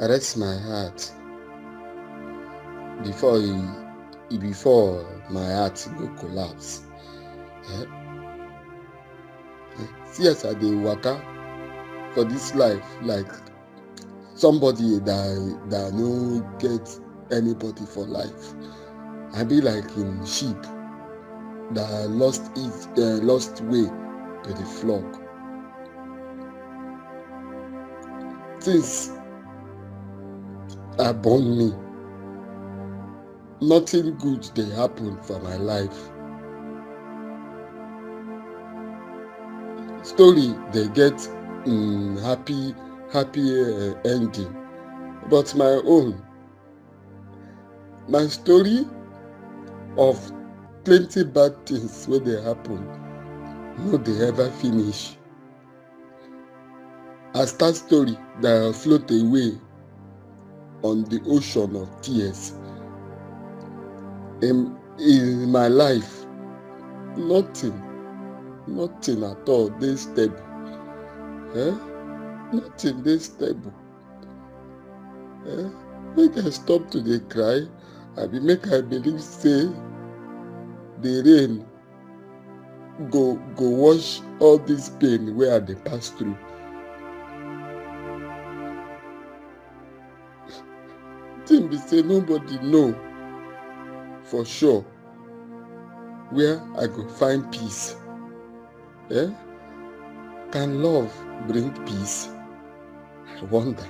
rest my heart before before my heart go collapse. Eh? See as I dey waka for this life like somebody that no get anybody for life. I be like in sheep that lost way to the flock. Since I born me, nothing good dey happen for my life. Story dey get happy ending, but my story of plenty bad things wey dey happen no dey ever finish. I start story that float away on the ocean of tears. In my life, nothing at all dey stable. Nothing dey stable. Make I stop to dey cry, abi make I believe say the rain go wash all this pain wey I dey pass through. Thing be say nobody know for sure where I go find peace. Can love bring peace? I wonder.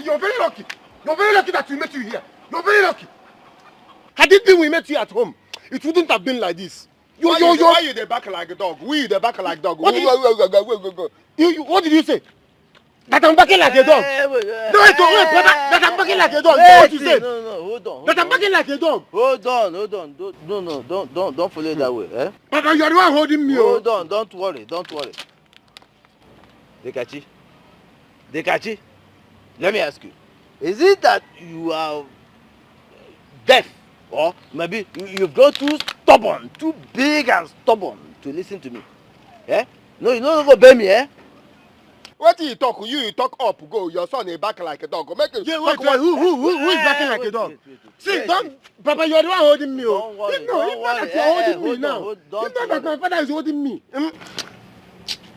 You're very lucky. You're very lucky that we met you here. You're very lucky. Had it been we met you at home, it wouldn't have been like this. Why you the back like a dog? We the back like dog. What did you say? That I'm backing like a dog. Wait, that I'm backing like a dog. What you said? No, hold on. That I'm backing like a dog. Hold on. Don't follow it that way, eh? Papa, you're the one holding me. Hold on, don't worry. Dekachi, let me ask you. Is it that you are deaf? Or maybe you've grown too stubborn, too big and stubborn to listen to me? Eh? No, you don't obey me, eh? What do you talk? You talk up, go. Your son is back like a dog. Make it. Who is backing like a dog? See, Papa, you're the one holding me. Don't worry. It's not that you're holding me now. It's not that my father is holding me.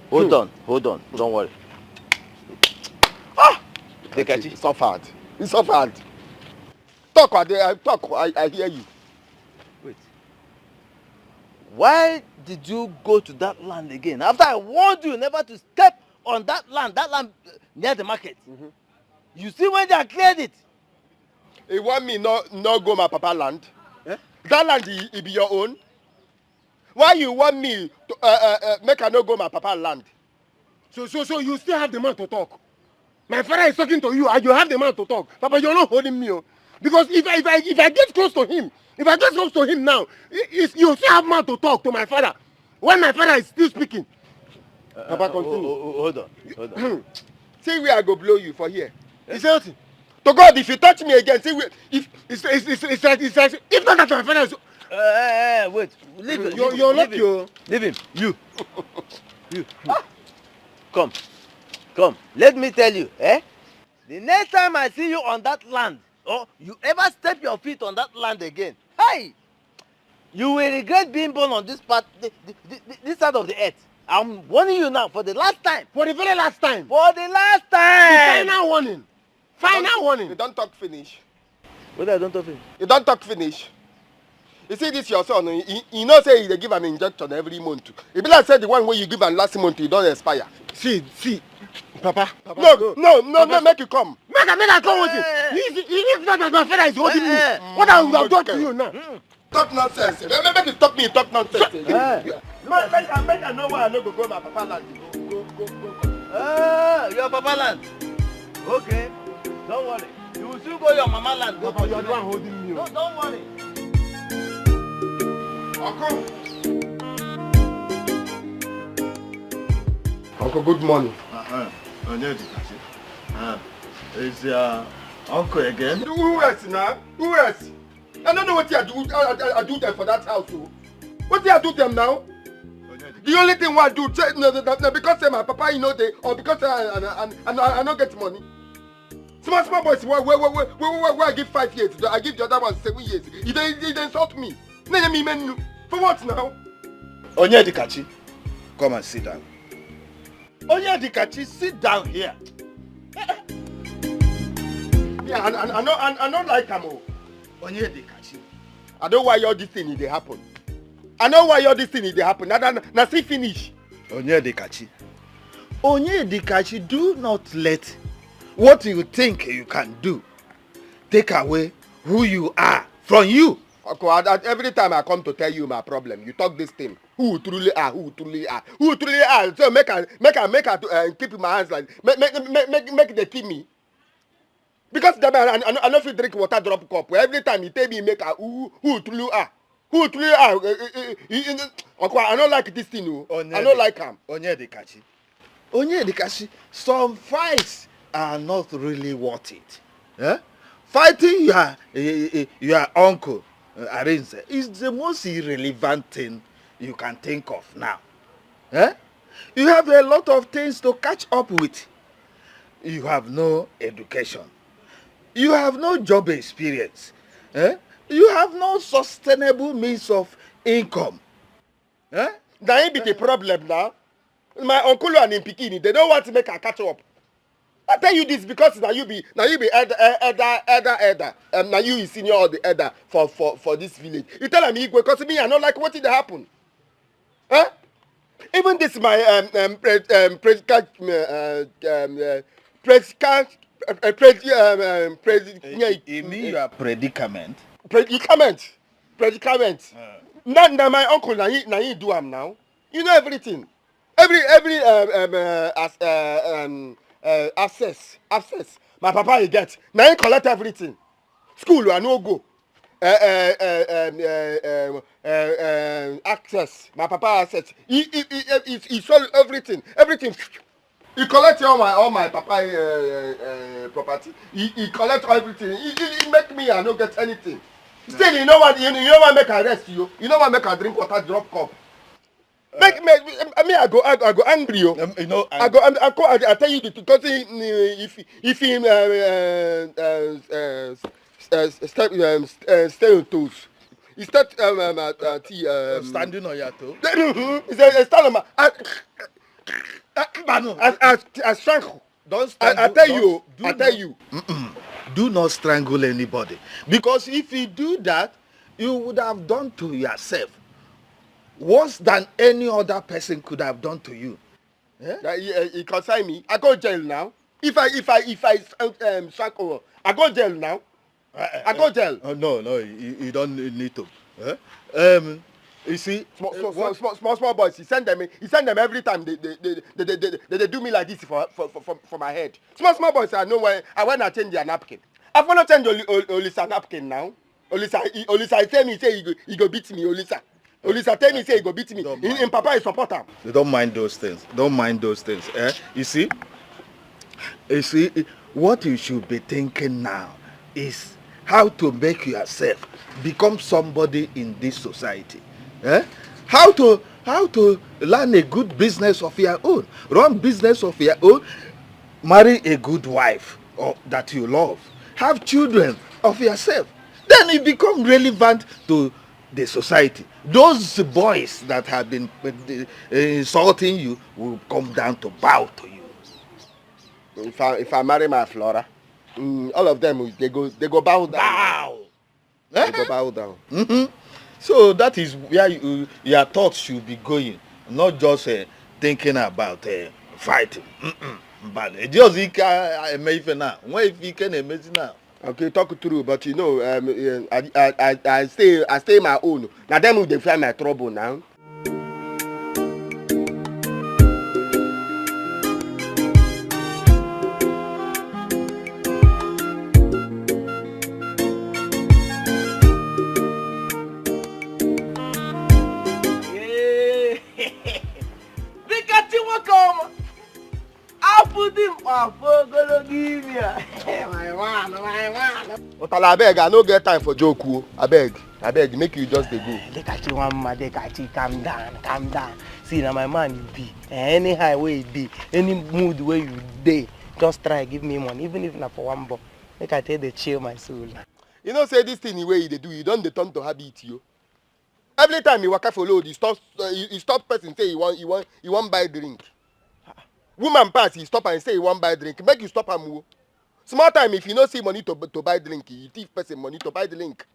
Hold on. Don't worry. Dekachi. It's suffered. Talk, I hear you. Wait. Why did you go to that land again? After I warned you never to step on that land near the market. Mm-hmm. You see when they cleared it? You want me not go my papa land? Eh? That land it be your own? Why you want me to make I not go my papa land? So you still have the man to talk. My father is talking to you and you have the man to talk. Papa, you're not holding me. Because if I get close to him now, you still have man to talk to my father. When my father is still speaking. Papa, continue. Hold on. See where I go blow you for here. You say what? To God, if you touch me again, see where if not that my father is. Wait. Leave him. You're not you. Leave him. You. Come. Let me tell you, eh? The next time I see you on that land, or you ever step your feet on that land again, hey, you will regret being born on this part, this side of the earth. I'm warning you now for the last time. For the very last time. For the last time. The final warning. Final warning. You don't talk finish. What I don't talk finish? You don't talk finish. You see this your son, you know say they give an injection every month. If like say the one where you give an last month, you don't expire. See. Papa. No, make you come. Make I come with you. If not that my father is holding me, what I will do to you now? Talk nonsense. Make you talk nonsense. Make I know why I no go my papa land. Go. Your papa land. Okay, don't worry. You will still go your mama land. Go Papa, to you are the the one holding me. No, don't worry. Uncle, good morning. Is your uncle again? Who else now? Who else? I don't know what you do. I do them for that house. Oh. What do you do them now? The only thing I do, no, because say my papa, you know, or because I don't get money. Small boys, where I give 5 years, I give the other one 7 years. He insult me. For what now? Onyedikachi, come and sit down. Onyedikachi, sit down here. Yeah, I don't like him. Onyedikachi. I know why all this thing dey happen. I know why all this thing dey happen. Now see finish. Onyedikachi. Onyedikachi, do not let what you think you can do take away who you are from you. Okay, every time I come to tell you my problem, you talk this thing. Who truly are? Who truly are? Who truly are? So make her keep my hands like make they keep me. Because I know if you drink water drop cup. Every time you tell me make her who truly are? Who truly are? Okay, I don't like this thing. No. I don't like him. Onyedikachi. Onyedikachi, some fights are not really worth it. Eh? Fighting your uncle Arinze is the most irrelevant thing you can think of now. Eh? You have a lot of things to catch up with. You have no education. You have no job experience. Eh? You have no sustainable means of income. Eh? That ain't be the problem now. My uncle and him pikini, they don't want to make her catch up. I tell you this because now you be elder. Now you is senior or the elder for this village. You tell me equal because me I don't like what did happen. Huh? Even this my You mean your predicament? Predicament. Now my uncle now he do am now. You know everything. Every access. My papa he get. Now he collect everything. School I no go. Access. My papa access. He sold everything. Everything. He collect all my papa property. He collect everything. He make me I no get anything. Still, you know what make her rest you. You know what make her drink water drop cup. I go angry you. You know, I tell you the truth because if stay on toes. He start standing on your toe. He said stand on my I strangle. Don't strangle. I tell you. Do not strangle anybody. Because if you do that, you would have done to yourself worse than any other person could have done to you. He consign me. I go jail now. If I strangle, I go jail now. I go jail. No, you don't need to. You see, small boys. He send them every time. They do me like this for my head. Small boys. I know when I change their napkin. I wanna change Olisa napkin now. Olisa tell me say he go beat me. Olisa tell me say he go beat me. In Papa is support him. You don't mind those things. Eh? You see, what you should be thinking now is how to make yourself become somebody in this society. Eh? How to learn a good business of your own, run business of your own, marry a good wife that you love, have children of yourself. Then you become relevant to the society. Those boys that have been insulting you will come down to bow to you. If I marry my Flora, all of them they go bow down. They go bow down. Mm-hmm. So that is where your thoughts should be going, not just thinking about fighting. But just now. When you can imagine now. Okay, talk through, but you know, I stay my own. Now them will find my trouble now. But I beg, I no get time for joke. I beg, make you just dey go. Look at you, one man. Look at you, calm down. See, now my man you be. Any high way you be, any mood where you dey, just try give me money, even if not for one bob. Make I tell the chill my soul. You know, say this thing the way they do, you don't turn to habit you. Every time you walk for load, you stop person say you want buy drink. Woman pass, he stop and say he want buy drink. Make you stop and move. Small time if you no see money to buy drink, you give person money to buy the drink.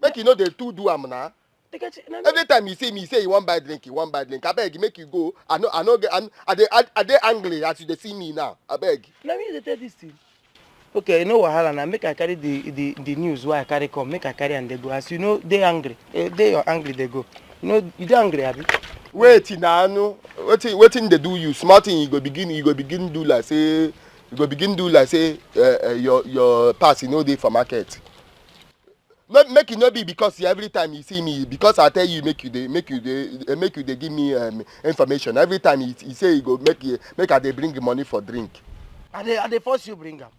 Make you know they two do am now. Every time you see me say you want buy drink, I beg make you go. I they angry as you they see me now. I beg. Let me tell this thing. Okay, you know wahala now. Make I carry the news where I carry come. Make I carry and they go. As you know, they angry. They are angry. They go. You know, you they angry, Abi? Wait now, no. Waiting they do you. Smart thing you go begin do like say. You go begin do like say your pass you know dey for market. Make it not be because every time you see me because I tell you make you dey give me information. Every time he say he go make I dey bring money for drink. And they force you bring them.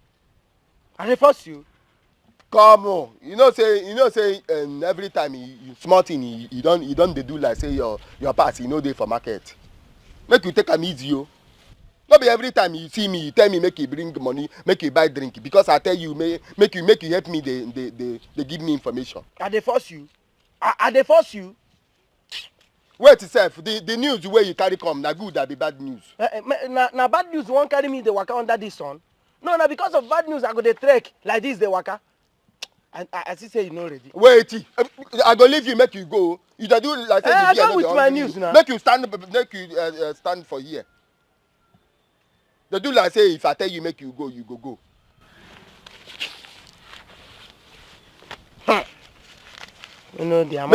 And they force you. Come on, you know say every time you small thing you don't dey do like say your pass you know dey for market. Make you take am easy o. No be every time you see me you tell me make you bring money make you buy drink because I tell you make you help me they give me information. And they force you. And they force you. Wait sef the news wey you carry come na good abi bad news. Na bad news won't carry me the waka under this sun. No, because of bad news I go dey trek like this the waka. And I still say you know already. Wait, I go leave you make you go. You dey do like say I go with my news now. Make you stand for here. They do like say if I tell you make you go, you go. You know the amount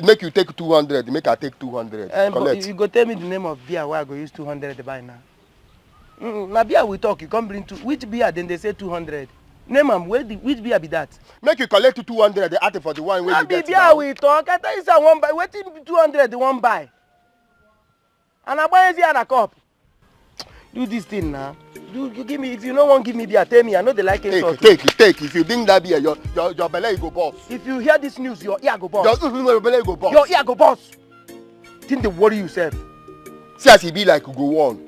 make you take 200. Make I take 200. But you go tell me the name of beer where I go use 200 to buy now. Na beer we talk. You come bring two. Which beer? Then they say 200. Name am. Which beer be that? Make you collect 200. They ask for the one where you get. Beer now. We talk. I tell you say one buy. Wetin 200 the one buy. And I buy here a cup. Do this thing now. You give me. If you no want give me beer, tell me. I know they like it. Take. If you bring that beer, your belly go burst. If you hear this news, your ear go burst. Your belly go burst. Your ear go burst. Think they worry yourself. See as e be like you go on.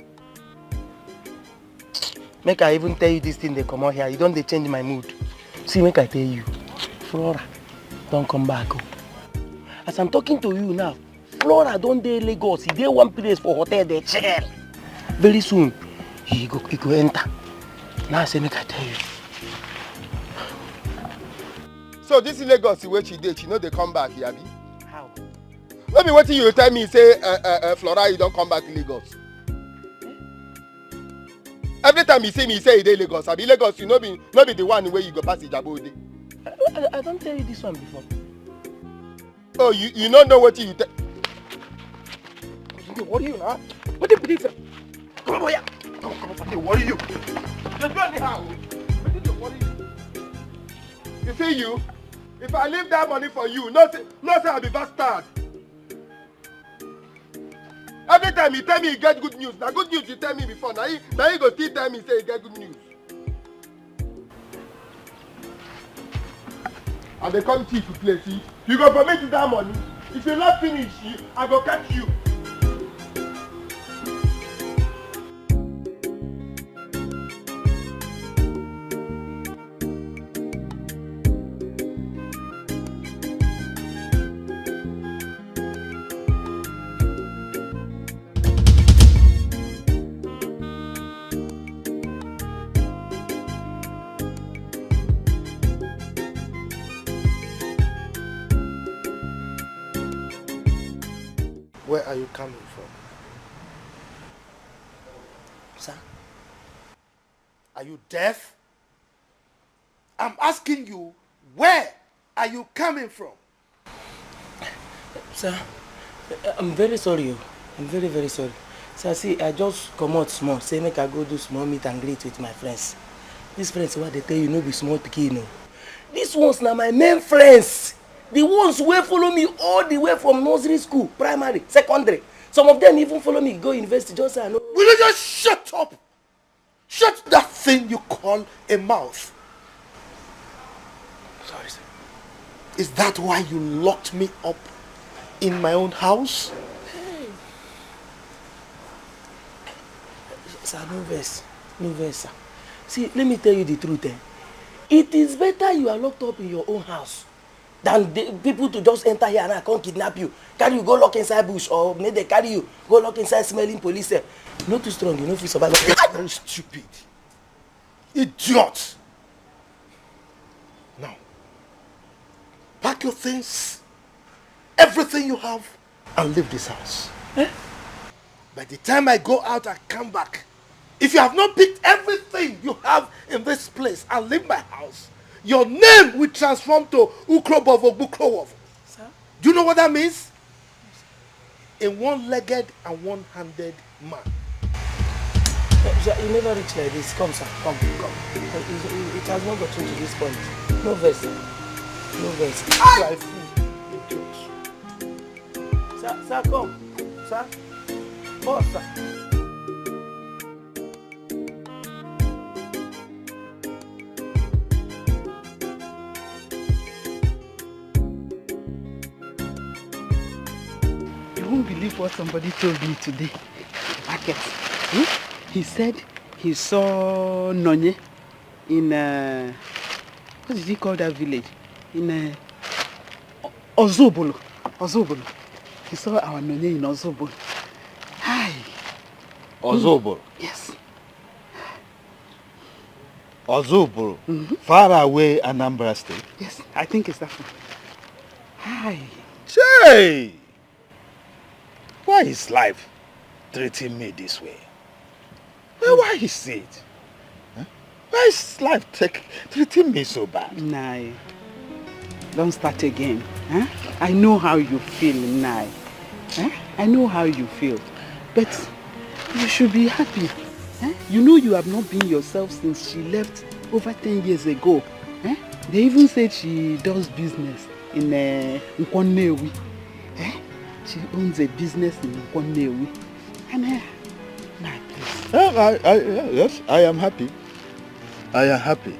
Make I even tell you this thing they come out here. You don't they change my mood. See, make I tell you. Flora, don't come back. As I'm talking to you now, Flora don't dey Lagos. He dey one place for hotel, they chill. Very soon, he go enter. Now I say make I tell you. So this is Lagos where she did. She know they come back, Yabi. How? Maybe what you tell me say Flora you don't come back to Lagos. Every time you see me say you dey Lagos, I be Lagos. You know be the one where you go pass Ijabo. I don't tell you this one before. Oh, you don't know what you tell. What are you now? What do you think? Come on, yeah. Come on. What are you? Just go anyhow. What did you worry you? You see you? If I leave that money for you, no say I'll be bastard. Every time you tell me you get good news, now good news you tell me before. Now you go still tell me say you get good news. And they come thief to play, see? You go permit that money. If you not finish, I go catch you. Where are you coming from? Sir? Are you deaf? I'm asking you, where are you coming from? Sir, I'm very sorry. I'm very, very sorry. Sir, see, I just come out small. Say, make I go do small meet and greet with my friends. These friends, what they tell you, no be small pikin, no. These ones now my main friends. The ones who follow me all the way from nursery school, primary, secondary. Some of them even follow me go university. Just say I know. Will you just shut up? Shut that thing you call a mouth. Sorry, sir. Is that why you locked me up in my own house? Sir, no verse, sir. See, let me tell you the truth. It is better you are locked up in your own house than the people to just enter here and I come kidnap you, carry you go lock inside bush, or make they carry you go lock inside smelling police cell. You no too strong, you no fit survive. Very stupid. Idiot. Now, pack your things, everything you have, and leave this house. By the time I go out and come back, if you have not picked everything you have in this place and leave my house, your name will transform to Ukrobovo Bukrowovo. Sir? Do you know what that means? A one-legged and one-handed man. Sir, you never reach like this. Come, sir, come. It has not gotten to this point. No verse, sir. No verse. You are a fool, idiot. Sir, come. Sir. Oh, sir. You won't believe what somebody told me today. Market. He said he saw Nonye in what did he call that village? In Ozobolo. Ozobolo. He saw our Nonye in Ozobolo. Hi. Ozobolo? Yes. Ozobolo? Far away Anambra State? Yes, I think it's that one. Hi. Say! Why is life treating me this way? Well, why is it? Huh? Why is life treating me so bad? Nai. Don't start again. Huh? I know how you feel, Nai. Huh? I know how you feel. But you should be happy. Huh? You know you have not been yourself since she left over 10 years ago. Huh? They even said she does business in Nkwonewi. Huh? She owns a business in Nkwonewi. And Nai, please. Yes, I am happy. I am happy.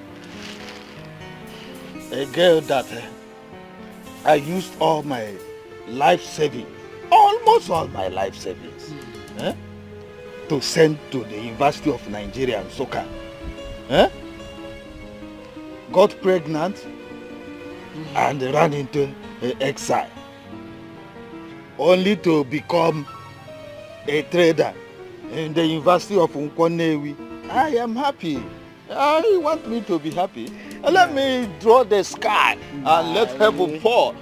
A girl that I used all my life savings, almost all my life savings, to send to the University of Nigeria in Soka. Got pregnant and ran into exile, only to become a trader in the University of Nkwonewi. I am happy. I want me to be happy. Let me draw the sky and let heaven fall.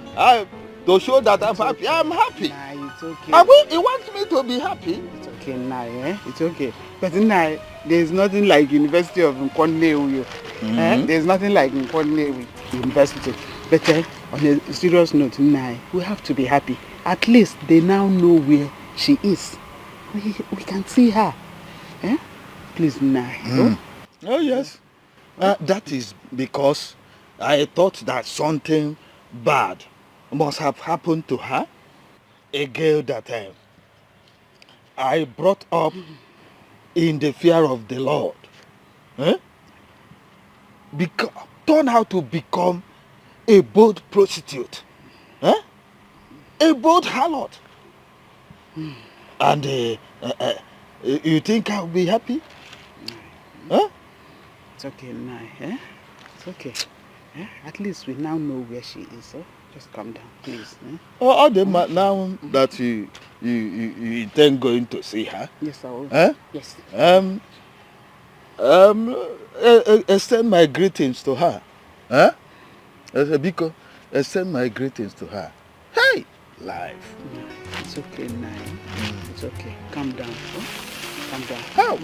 To show that I'm happy. I'm happy. Nah, it's okay. He wants me to be happy. It's okay, Nai, It's okay. But Nai, there's nothing like University of Nkwonewi. There's nothing like Nkwonewi University. But on a serious note, Nai, we have to be happy. At least they now know where she is. We can see her. Please, Nai. Oh, yes. That is because I thought that something bad must have happened to her. A girl that I brought up in the fear of the Lord. Turn out to become a bold prostitute. A bold harlot. And you think I'll be happy? It's okay, Nai. It's okay. At least we now know where she is. Just calm down, please. All the now that you intend going to see her? Yes, I will. Yes. Extend my greetings to her. Biko, extend my greetings to her. Hey, life. It's okay, Nai. It's okay. Calm down. Calm down. How?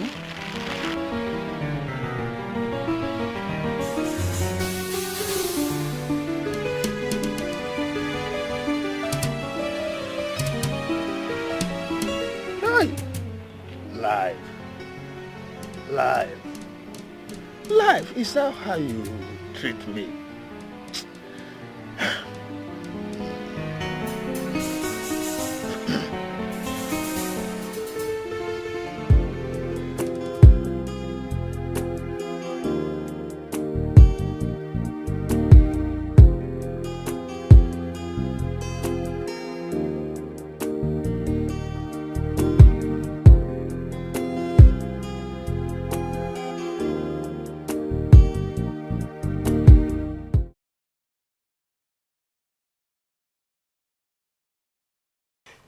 Life, is that how you treat me?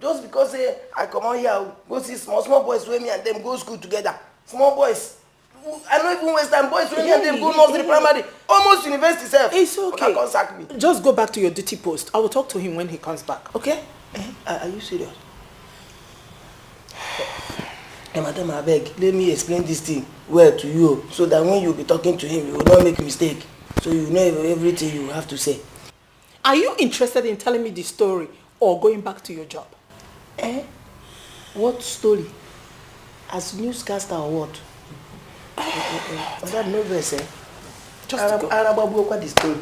Just because I come out here, go see small boys with me and them go school together. Small boys. I don't even waste time. Boys with me and them go nursery, primary, almost university self. It's okay. Can't sack me. Just go back to your duty post. I will talk to him when he comes back, okay? Are you serious? Madam, I beg, let me explain this thing well to you so that when you be talking to him, you will not make mistake. So you know everything you have to say. Are you interested in telling me the story or going back to your job? What story? As newscaster or what? Madam, no verse, Just go. Arababu, the story.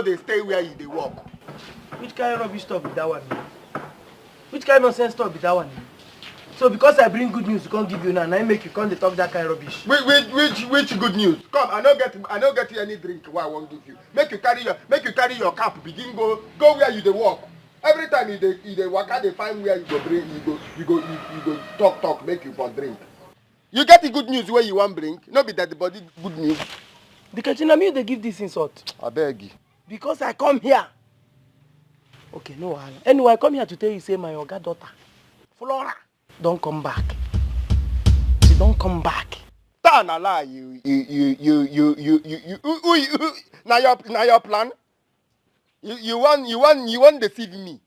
They stay where they walk. Which kind of rubbish stuff is that one? Which kind of nonsense stuff is that one? So because I bring good news, you can't give you now, and I make you come to talk that kind of rubbish. Which good news? Come, I don't get you any drink. What I won't give you. Make you carry your cap. Begin go where you they walk. Every time you they walk out, they find where you go bring. You go talk. Make you for drink. You get the good news where you want bring. Not be that the body good news. The Kachinami they give this insult. I beg you. Because I come here. Okay, no. Anyway, I come here to tell you, say my Oga daughter, Flora, don't come back. She don't come back. Turn a lie, you. Now your plan. You want deceive me.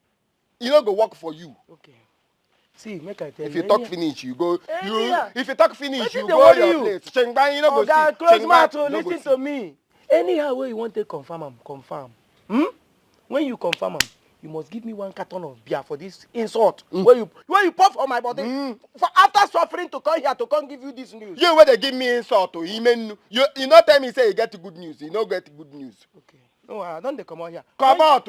You not go work for you. Okay. See, make I tell you. If you talk finish, you go. If you talk finish, you go your place. Chengban, you no go see. Close mouth, listen to me. Anyhow where you want to confirm, confirm. When you confirm, you must give me 1 carton of beer for this insult. Where you puff on my body. For after suffering to come here to come give you this news. You where they give me insult to him. You not tell me say you get good news. You no get good news. Okay. No, I don't they come out here. Come out.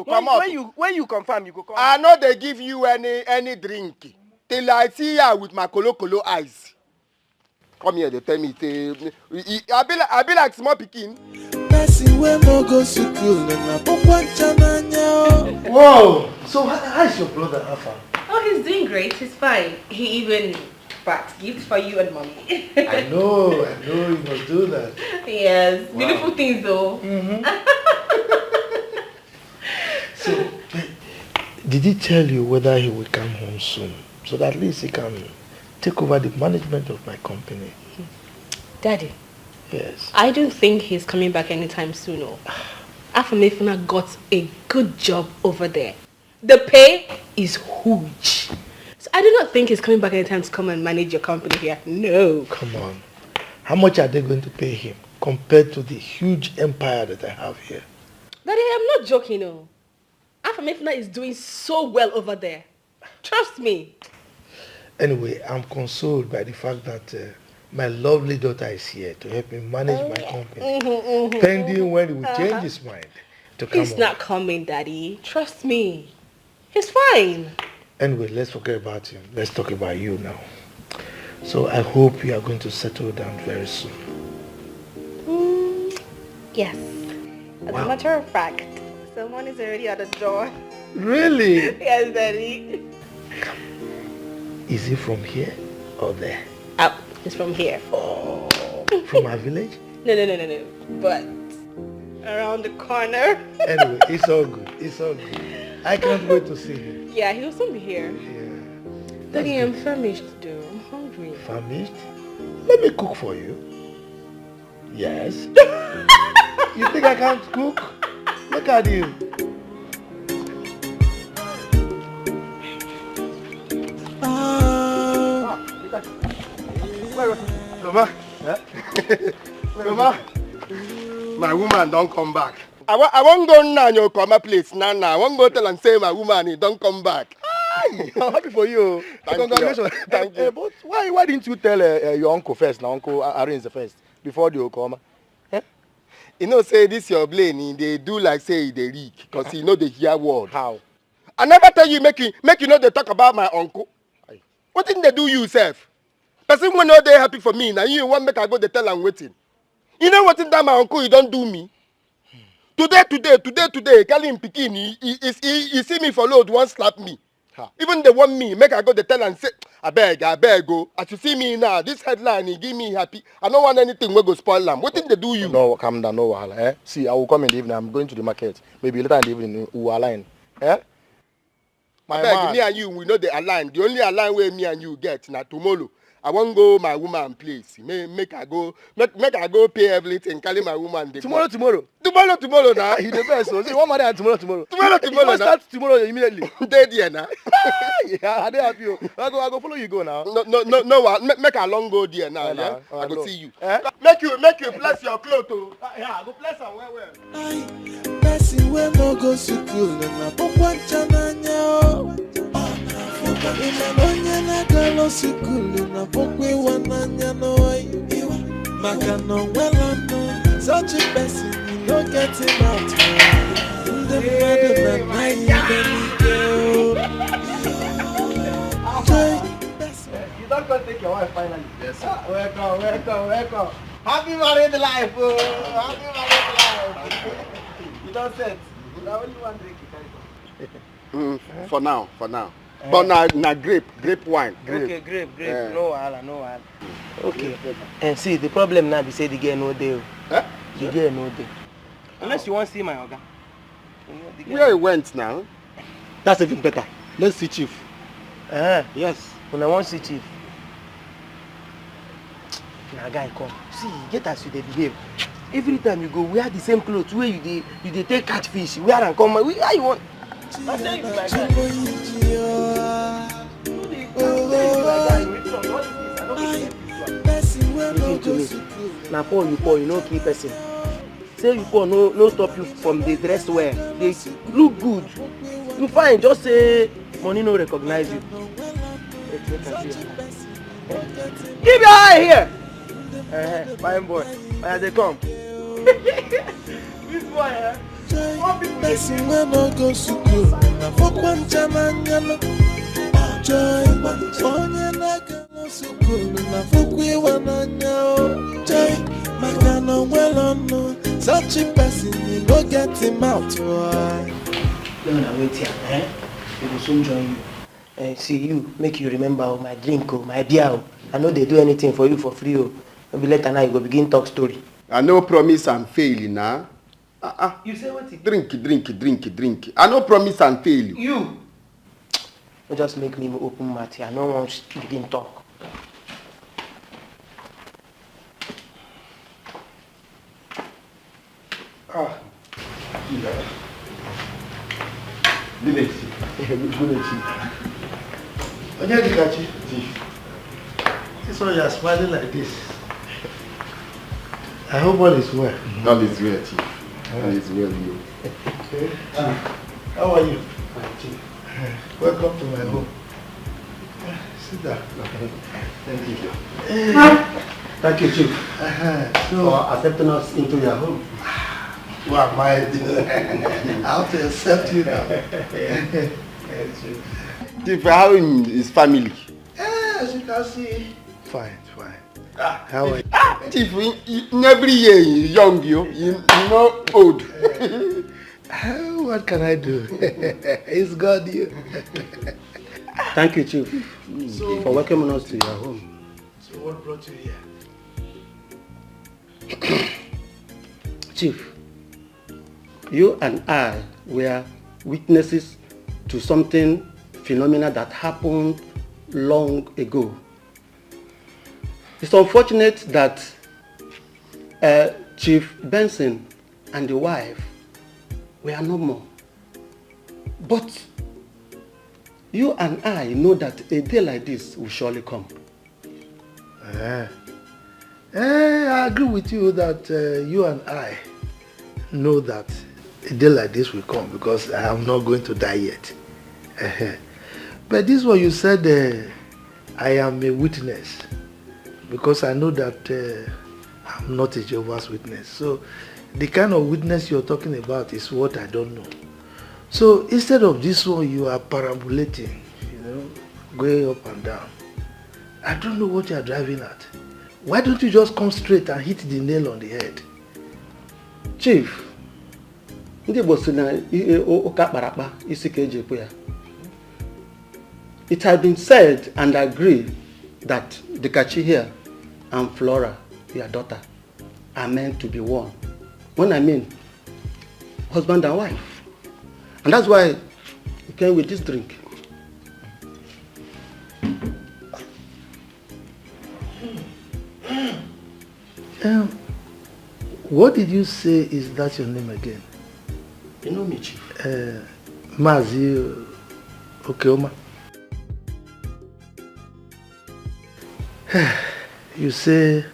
When you confirm, you go come. I know they give you any drink. Till I see you with my colo eyes. Come here, they tell me I be like small pikin. Whoa! So how's your brother, Alpha? Oh, he's doing great. He's fine. He even bought gifts for you and mommy. I know. You must do that. Yes, wow. Beautiful things though. So, did he tell you whether he will come home soon? So that at least he can take over the management of my company. Daddy. Yes. I don't think he's coming back anytime soon. No. Afamefuna got a good job over there. The pay is huge. So I do not think he's coming back anytime to come and manage your company here. No. Come on. How much are they going to pay him compared to the huge empire that I have here? Daddy, I'm not joking. No. Afamefuna is doing so well over there. Trust me. Anyway, I'm consoled by the fact that my lovely daughter is here to help me manage my company. Pending when he will change his mind to come He's not coming, Daddy. Trust me. He's fine. Anyway, let's forget about him. Let's talk about you now. So I hope you are going to settle down very soon. Yes. As a matter of fact, someone is already at the door. Really? Yes, Daddy. Is he from here or there? Oh, he's from here. Oh, from our village? No. But around the corner. Anyway, it's all good. It's all good. I can't wait to see him. Yeah, he'll soon be here. Yeah. Daddy, I'm famished though. I'm hungry. Famished? Let me cook for you. Yes. You think I can't cook? Look at you. Mama. Mama. My woman don't come back. I won't go now in your comma place. Now. I won't go tell and say my woman he don't come back. I'm happy for you. Congratulations. Thank you. But why didn't you tell your uncle first? Now uncle arrange the first before the come. You know, say this your blame. They do like say they reek because you know they hear word. How? I never tell you make you know they talk about my uncle. What didn't they do you self? Person when they happy for me now you want make I go they tell and waiting. You know what in that my uncle you don't do me. Today, call him pikin. He see me for load, one slap me. Even they want me, make I go they tell and say, I beg go. As you see me now, this headline he give me happy. I don't want anything we go spoil them. What did they do you? No, calm down, no wahala. Eh? See, I will come in the evening. I'm going to the market. Maybe later in the evening we will align. Eh? My man. Me and you, we know they align. The only align way me and you get now tomorrow. I won't go my woman place. Make I go pay everything. Carry my woman. Tomorrow. Tomorrow now. He the best. So see, one more day tomorrow. Tomorrow now. Start tomorrow immediately. Day there now. Yeah, I dey happy you. I go follow you go now. No. Make a long go there now. Yeah. I go see you. Eh? Make you bless your clothes. Oh. Yeah, I go bless her well. Person we no go school na pokwa chananya. Onye na-agala sikulu na pokwe wananya noi. Maka no well no such a person you no get him out. The mother na You don't go take your wife finally. Yes. Welcome. Happy married life. Happy married life. You don't set. Now only one drink you carry. For now. But na grape wine. Okay, grape. No wahala. Okay. And see, the problem now be say the girl no dey. The girl no dey. Unless you want to see my oga. Where he went now? That's even better. Let's see chief. Yes. When I want to see chief. Now guy come. See, get as you dey behave. Every time you go, wear the same clothes. Where you dey take catfish. Wear and come. How you want? I tell you like that. Now pour, you know keep person. Say you pour, no stop you from the dress wear. They look good. You fine, just say money no recognize you. Keep your eye here. Fine boy. Where they come? This boy, Person we no go school na pokwa chananya. Joy, onye na-agala school na pokwe wananya. Joy, maka no well no such a person you no get him out. No, wait here, We will soon join you. See you, make you remember my drink, my beer. I know they do anything for you for free. Maybe later now you go begin talk story. I no promise and fail now. You say what? Drink. I no promise and fail you. You just make me open mouth here. I no want to begin talk. Good day, Chief. Chief. This why you are smiling like this. I hope all is well. All is well, Chief. All is well, you. How are you? Fine, Chief. Welcome to my home. Sit down. Thank you. Thank you, Chief. For accepting us into your home. What am I doing? I have to accept you now. Chief, how is family? As you can see. Fine. How are you? Chief, in every year you're young, you're not old. What can I do? It's God, you. Thank you, Chief, for welcoming us to your home. So what brought you here? Chief, you and I were witnesses to something phenomenal that happened long ago. It's unfortunate that Chief Benson and the wife were no more. But you and I know that a day like this will surely come. I agree with you that you and I know that a day like this will come because I am not going to die yet. But this one you said, I am a witness because I know that I'm not a Jehovah's Witness. So the kind of witness you're talking about is what I don't know. So instead of this one, you are parabolating, going up and down. I don't know what you are driving at. Why don't you just come straight and hit the nail on the head? Chief, it has been said and agreed that the Kachi here and Flora, your daughter, are meant to be one. When I mean husband and wife. And that's why we came with this drink. What did you say is that your name again? You know me, Chief. Mazi Okeoma. You say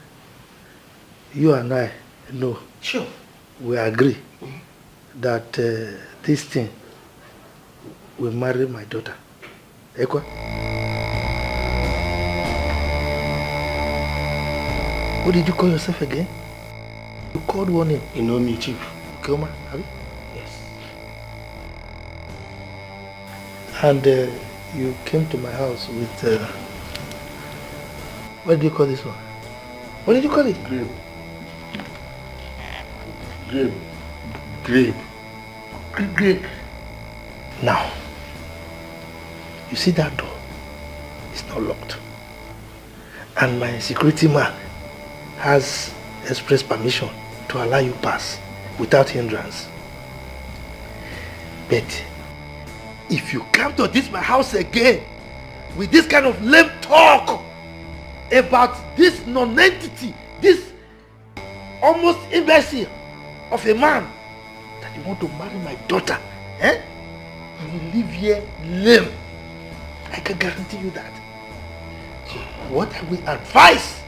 you and I know. Sure. We agree that this thing will marry my daughter. Ekwa? What did you call yourself again? You called one name. You know me, Chief. Okeoma, have you? Yes. And you came to my house with, what do you call this one? What did you call it? Grape. Now, you see that door? It's not locked. And my security man has express permission to allow you pass without hindrance. But if you come to my house again with this kind of lame talk about this non-entity, this almost imbecile of a man that you want to marry my daughter, you will live here lame. I can guarantee you that. So what I will advise,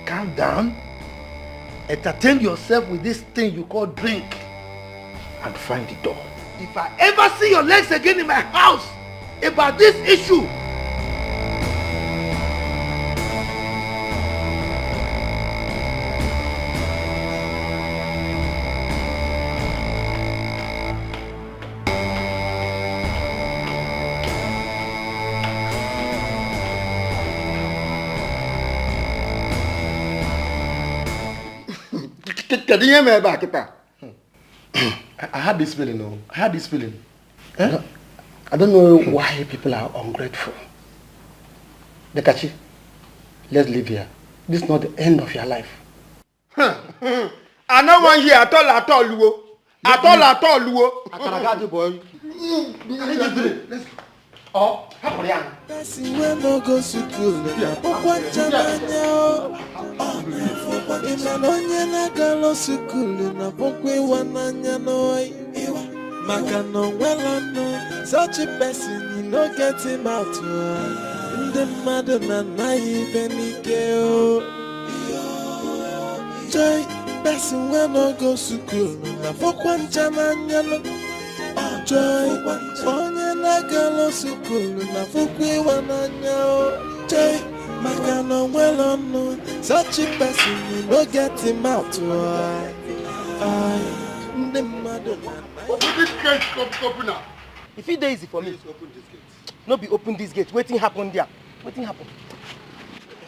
calm down, entertain yourself with this thing you call drink, and find the door. If I ever see your legs again in my house about this issue, I had this feeling, I don't know why people are ungrateful. Dekachi, let's live here. This is not the end of your life. I don't want here at all, Luo. At all, Luo. Akaragadi boy. let's go. Oh, hapụrụ Person wey no go school na-akpọkwa nchemanya o. Ịma na onye na-agala school na-akpọkwa ịwa n'anya n'oyi. Maka na onwere ọnụ, such a person you no get him out. Ndị mmadụ na-anaghị ibe n'ike o. Joy, person wey no go school na-akpọkwa nchemanya no. Joy, onye na-agala school na-afụkwa ịwa n'anya o. Joy, maka na onwere ọnụ, such a person you no get him out. Ndị mmadụ Open this gate, open now. If it dey easy for me, Open this gate. no be open this gate. Wetin happen there? Wetin happen?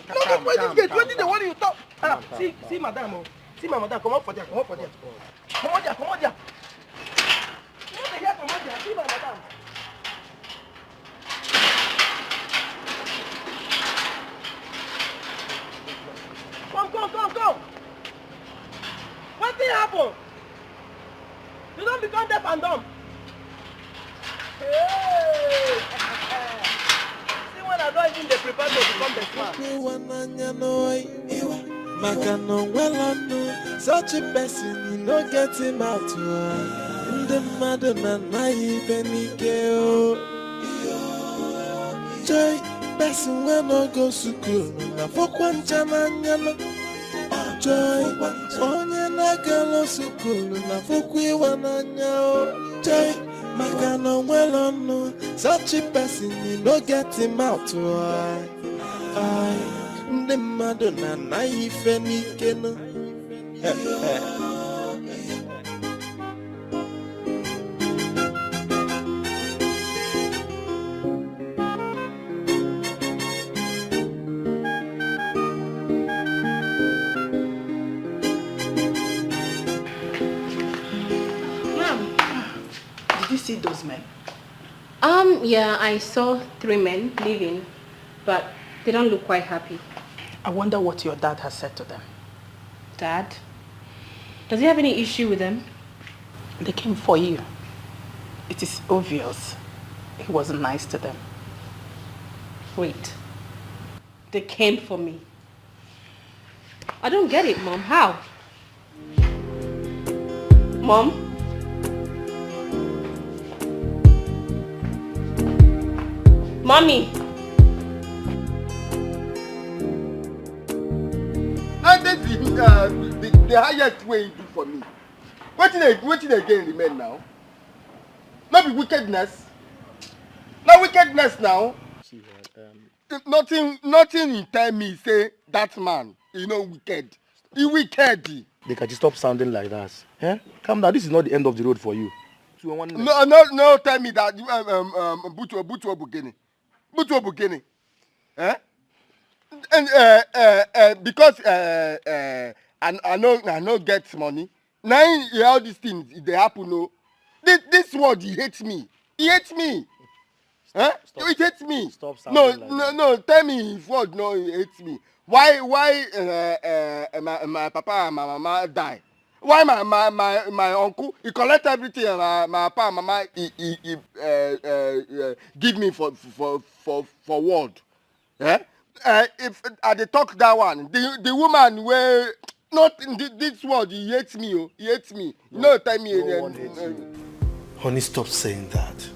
No, Calm, open calm, this gate. calm, Wetin dey calm. worry you talk? Calm, See madam o. See my madam. Come out for there. Come out for there. Come out there. Come out there. No dey hear come out there. See my madam. Come. Wetin happen? You don't become deaf and dumb. Hey! See when I don't even dey prepare to become the man. ịwa n'anya n'oyi. Maka na onwere ọnụ, such a person you no get him out. Ndị mmadụ na-anaghị ibe n'ike o. Joy, person wey no go school na-afụkwa nchemanya no. Joy, onye na-agala school na-afụkwa ịwa n'anya o. Joy, maka na onwere ọnụ, such a person you no get him out. Ndị mmadụ na-anaghị ife n'ike no. Did you see those men? Yeah, I saw 3 men leaving, but they don't look quite happy. I wonder what your dad has said to them. Dad? Does he have any issue with them? They came for you. It is obvious he wasn't nice to them. Wait. They came for me. I don't get it, Mom. How? Mom? Mommy! And that's the highest way you do for me. What did again remain now? Not be wickedness. Not wickedness now. Nothing you tell me say that man, wicked. He wicked. They can just stop sounding like that. Eh? Calm down. This is not the end of the road for you. No, tell me that Butu Bugini. Eh? And because I know get money. Now all these things they happen. No, this word he hates me. He hates me. Huh? He hates me. Stop sounding No. Tell me his word. No, he hates me. Why my papa and my mama die? Why my uncle he collect everything and my papa and mama he give me for word. Eh? If I dey talk that one, the woman where not in this word he hates me. Oh, he hates me. No, tell me. Honey, stop saying that.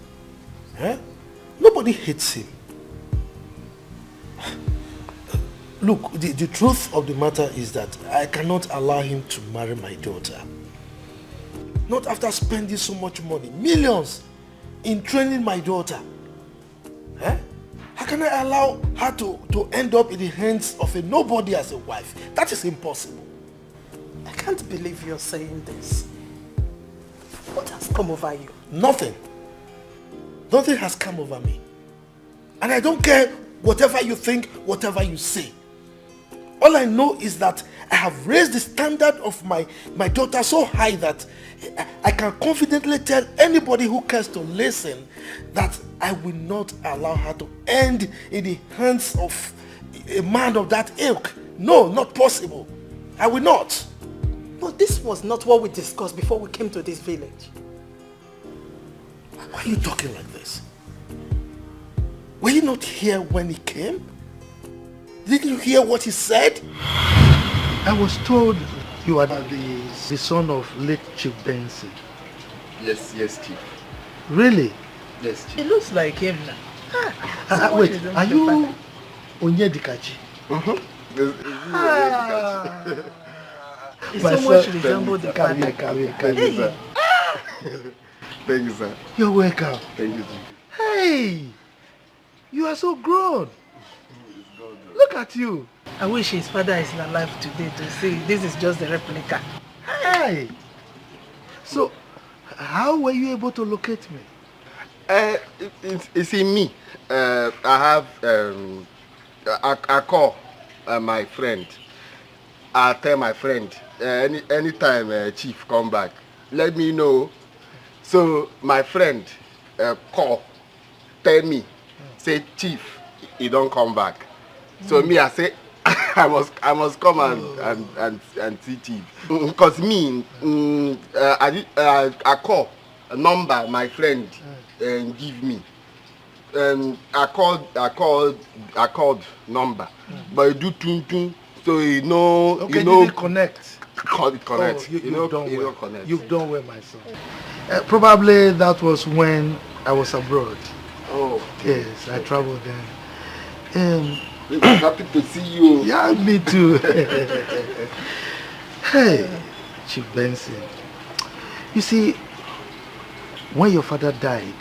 Eh? Nobody hates him. Look, the truth of the matter is that I cannot allow him to marry my daughter. Not after spending so much money, millions, in training my daughter. Eh? How can I allow her to end up in the hands of a nobody as a wife? That is impossible. I can't believe you're saying this. What has come over you? Nothing. Nothing has come over me. And I don't care whatever you think, whatever you say. All I know is that I have raised the standard of my daughter so high that I can confidently tell anybody who cares to listen that I will not allow her to end in the hands of a man of that ilk. No, not possible. I will not. But this was not what we discussed before we came to this village. Why are you talking like this? Were you not here when he came? Didn't you hear what he said? I was told you are the son of late Chief Benson. Yes, Chief. Really? Yes, Chief. It looks like him now. Wait, are you Onyedikachi? He so much resembles the father. Thank you, sir. Thank you, sir. You're welcome. Thank you, Chief. Hey, you are so grown. Look at you. I wish his father is alive today to see this is just the replica. Hey. So, how were you able to locate me? It's in me. I have I call my friend. I tell my friend anytime Chief come back, let me know. So my friend call, tell me, say Chief, he don't come back. So me I say I must come and see Chief. Because me I call a number my friend give me. I called number, but he do tun, so he know. Okay, you know, did it connect? Connect. Oh, you've done well. Connect. You've done well, my son. Probably that was when I was abroad. Oh. Yes, I traveled then. We were happy to see you. Yeah, me too. Hey, Chief Benson. You see, when your father died,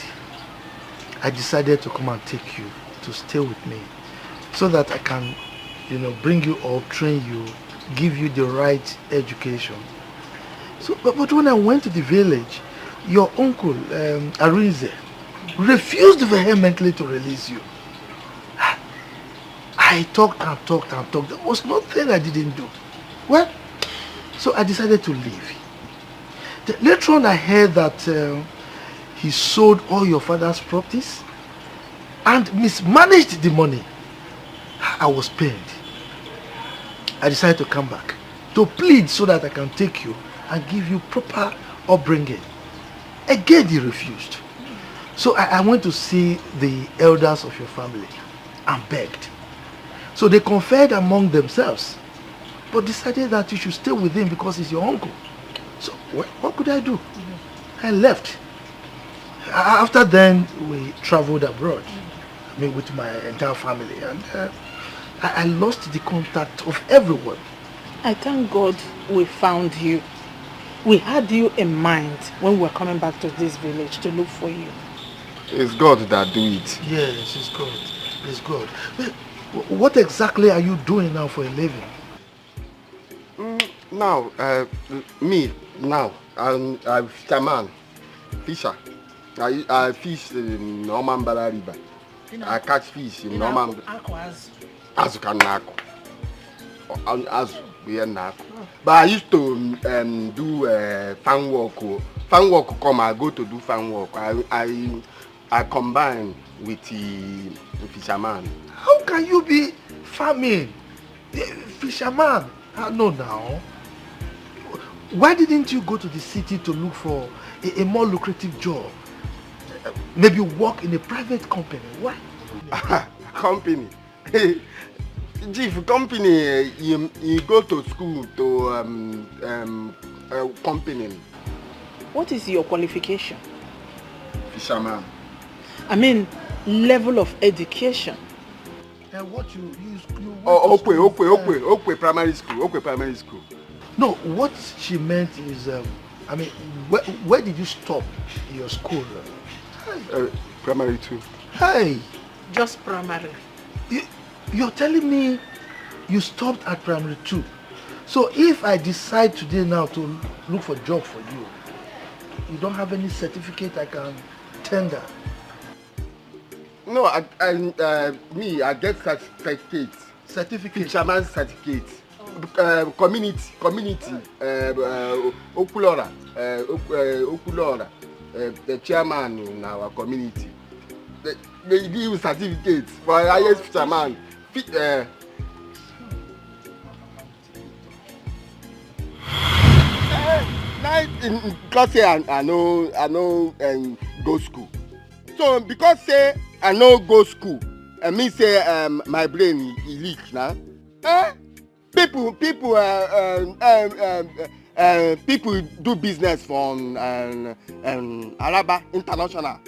I decided to come and take you to stay with me so that I can, bring you up, train you, give you the right education. So, but when I went to the village, your uncle, Arinze, refused vehemently to release you. I talked. There was nothing I didn't do. Well, so I decided to leave. Later on, I heard that he sold all your father's properties and mismanaged the money. I was pained. I decided to come back to plead so that I can take you and give you proper upbringing. Again, he refused. So I went to see the elders of your family and begged. So they conferred among themselves, but decided that you should stay with him because he's your uncle. So what could I do? I left. After then, we traveled abroad. With my entire family, and I lost the contact of everyone. I thank God we found you. We had you in mind when we were coming back to this village to look for you. It's God that do it. Yes, it's God. It's God. What exactly are you doing now for a living? Now, I'm fisherman, fisher. I fish in Normambala River. I catch fish in Norman. Azu can nako. Azu we are nako. But I used to do fan work. Fan work come. I go to do fan work. I combine with the fisherman. How can you be farming, fisherman? No, now. Why didn't you go to the city to look for a more lucrative job? Maybe work in a private company. Why? Company. Chief, company, you go to school to company. What is your qualification? Fisherman. I mean, level of education. And what you Okwe primary school. No, what she meant is, where did you stop your school? Primary 2. Hey! Just primary. You're telling me you stopped at primary 2. So if I decide today now to look for a job for you, you don't have any certificate I can tender? No, I get certificate. Certificate? Fisherman certificate. Community. Okulora. The chairman in our community. They give certificates for highest fisherman. In class here, I know go school. So because say I know go school, me say my brain is leak now. People do business from Alaba International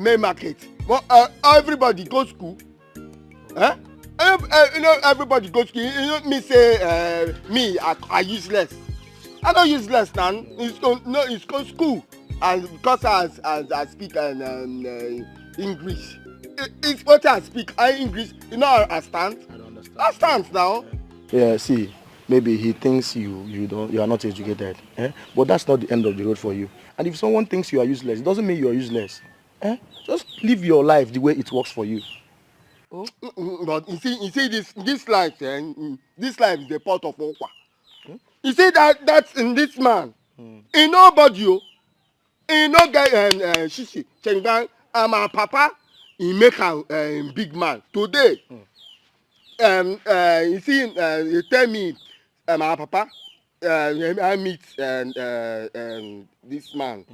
main market. Well, everybody go school. Everybody go school. Me say me I useless. I don't useless now. It's called school. And because I speak English. It's what I speak. English. You know I stand. I don't understand. I stand now. Yeah, see, maybe he thinks you are not educated, but that's not the end of the road for you. And if someone thinks you are useless, it doesn't mean you are useless. Just live your life the way it works for you. But you see this life, this life is the pot of okwa. You see that's in this man. He nobody, he no get shishi chengan. My papa, he make a big man today. You see, you tell me, my papa, I meet this man.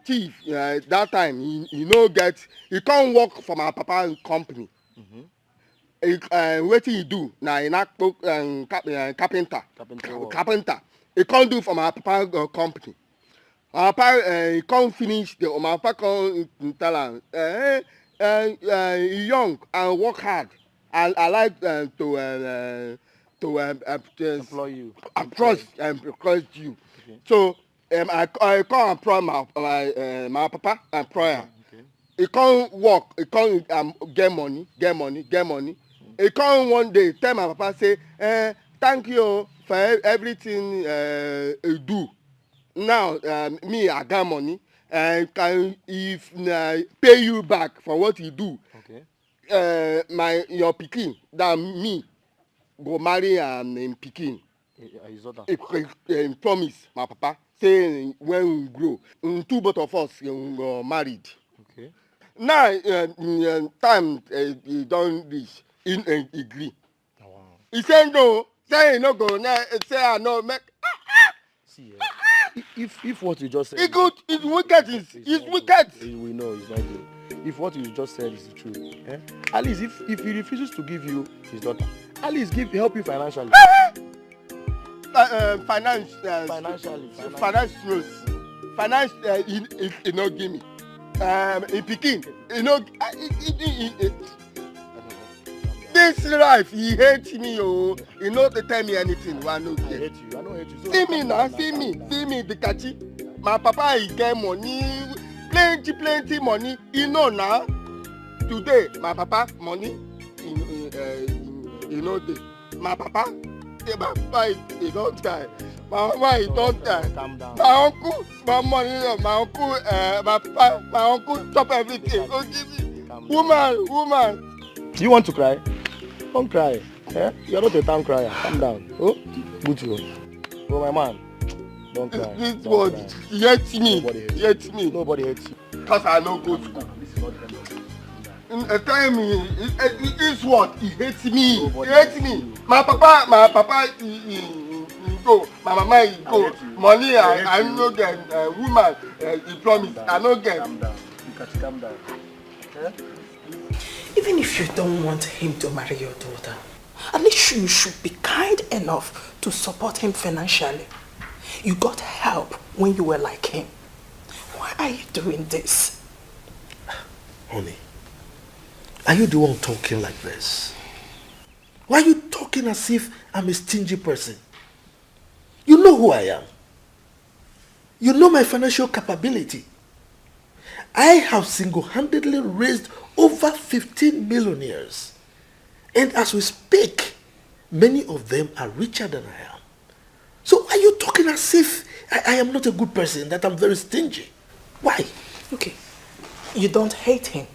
Thief. That time he no get. He can't work for my papa company. What he do? Now he not carpenter. Carpenter. He can't do for my papa company. My papa he can't finish the. My papa can't tell him. He young and work hard. I like to employ you. Approach you. Okay. So I can't employ my papa employer. Okay. He can't work. He can't get money. He can't one day tell my papa say thank you for everything you do. Now me I got money and can if pay you back for what you do. Okay. Your pikin that me go marry in pikin. He promise my papa say when we grow, two both of us married. Okay. Now time he don't reach, he agree. Oh, wow. He say no, say he no go. Say I no make. See, if what you just said, it's good. It's wicked. It's wicked. We know it's not good. If what you just said is the truth, at least if he refuses to give you his daughter, at least help you financially. Financially. He no give me. In Peking, he no. This life, he hates me, He no to tell me anything. I no care. I hate you. I don't hate you. So see me now. See me, the catchy. My papa, he get money. Plenty money. You know now. Today, my papa money. You know my papa. He don't die. My mama, he don't die. Calm down. My uncle, my money, my uncle, my papa, my uncle chop everything. Go give me. Woman. Do you want to cry? Don't cry. You are not a town crier. Calm down. Oh, Butu. Oh, my man. Don't cry. This word, he hates me. Nobody hates you. Because I no go to school. This is not the end of it. Tell me, this word, he hates me. He hates me. My papa, he go. My mama, he go. Money, I no get. Woman, he promise. I no get. Calm down. Calm down. Even if you don't want him to marry your daughter, at least you should be kind enough to support him financially. You got help when you were like him. Why are you doing this? Honey, are you the one talking like this? Why are you talking as if I'm a stingy person? You know who I am. You know my financial capability. I have single-handedly raised over 15 millionaires. And as we speak, many of them are richer than I am. So are you talking as if I am not a good person, that I'm very stingy? Why? Okay, you don't hate him,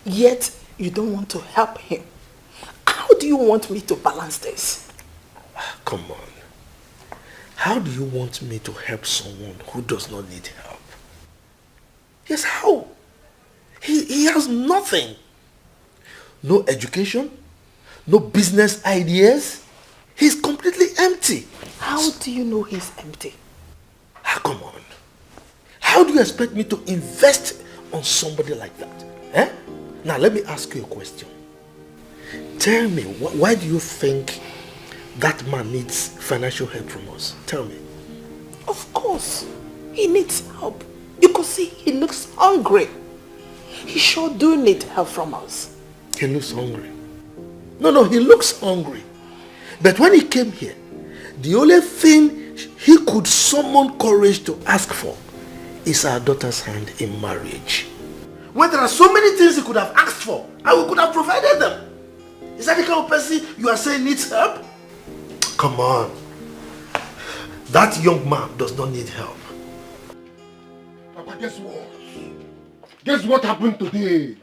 yet you don't want to help him. How do you want me to balance this? Come on. How do you want me to help someone who does not need help? Yes, how? He has nothing. No education, no business ideas. He's completely empty. How do you know he's empty? Come on. How do you expect me to invest on somebody like that? Now let me ask you a question. Tell me, why do you think that man needs financial help from us? Tell me. Of course, he needs help. You could see he looks hungry. He sure do need help from us. He looks hungry. No, he looks hungry. But when he came here, the only thing he could summon courage to ask for is our daughter's hand in marriage. When there are so many things he could have asked for, and we could have provided them. Is that the kind of person you are saying needs help? Come on. That young man does not need help. Papa, guess what? Guess what happened today?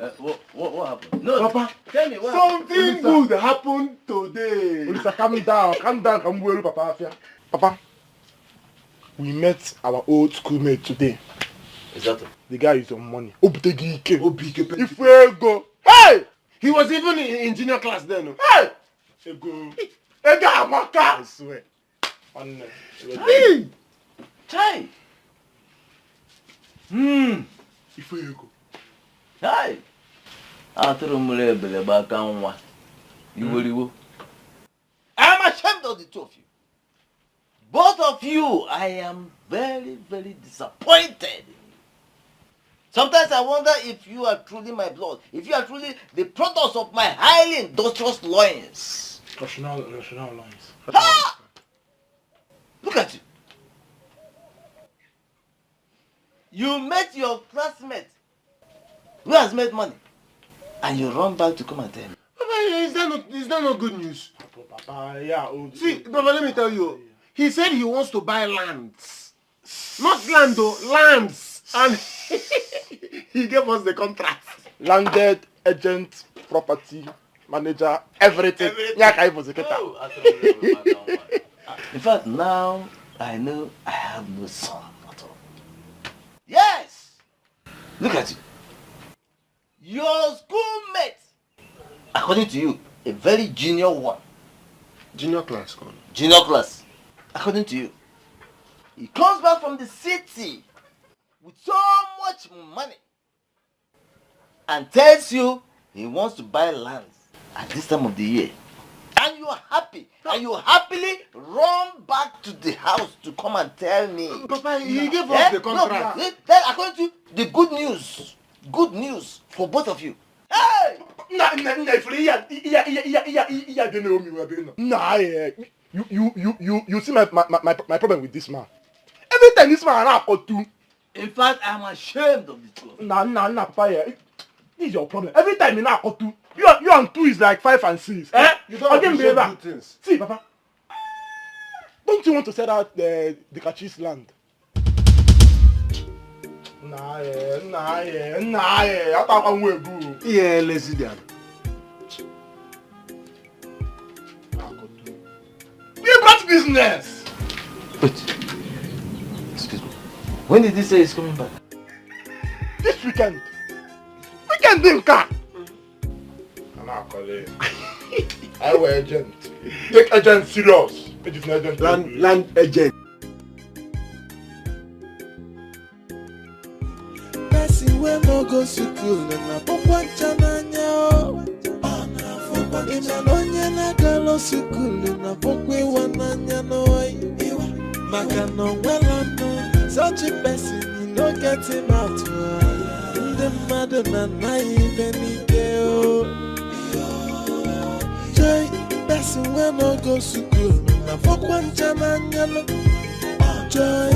What happened? No, Papa, tell me what something good happened today. Ulisa, calm down, Papa, we met our old schoolmate today. Exactly. The guy is on money. Obitegi If we go, hey! He was even in junior class then. Hey! Ego Amaka! I swear. Hey! Chai! If we go. Hey! After Mulebele Bakanwa, you will. I am ashamed of the two of you. Both of you, I am very, very disappointed. Sometimes I wonder if you are truly my blood, if you are truly the products of my highly industrious loins. National lines. Ha! Look at you. You met your classmate who has made money, and you run back to come and tell me. Papa, is that not good news? Papa, yeah. See, Papa, let me tell you. He said he wants to buy lands. Not land though, lands. And he gave us the contract. Landed, agent, property, manager, everything. Oh, in fact, now I know I have no son at all. Yes! Look at you. Your schoolmate, according to you, a very junior one. Junior class. Junior class. According to you. He comes back from the city with so much money and tells you he wants to buy lands at this time of the year. And you are happy. And you happily run back to the house to come and tell me. Papa, he gave us the contract. No, then according to you, the good news for both of you. Hey! You see my problem with this man. Every time this man I call to. In fact, I'm ashamed of the two of you. Nah, Papa, this is your problem. Every time you call to, you and two is like 5 and 6. You don't appreciate good things. See, Papa, don't you want to sell out the Kachis land? Nah, I thought I'm way good. Yeah, lazy Dan. You brought business. Wait. Excuse me. When did he say he's coming back? This weekend. Weekend in car. I'm not calling. I wear agent. Take agent serious. Land agent. Person we no go school na pokwa chananya o. Ina onye na galo school na pokwe wananya no. Maka no wela no. Such a person you no get him out. The mother na even o. Joy, person we no go school na pokwa chananya no. Joy,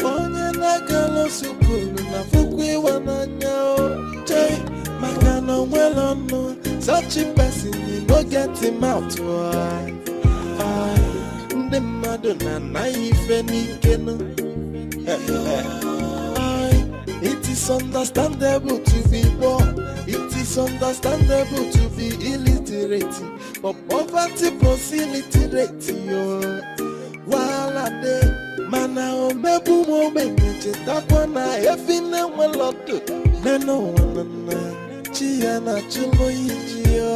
onye na galo school na pokwe wananya o. Joy, maka no wela no. Such a person you no get him out. The mother na even it is understandable to be poor. It is understandable to be illiterate. But poverty proximity rate while a day mana o mebu mo menje takwana efine weloto neno wanana chia na chulo yiji oh.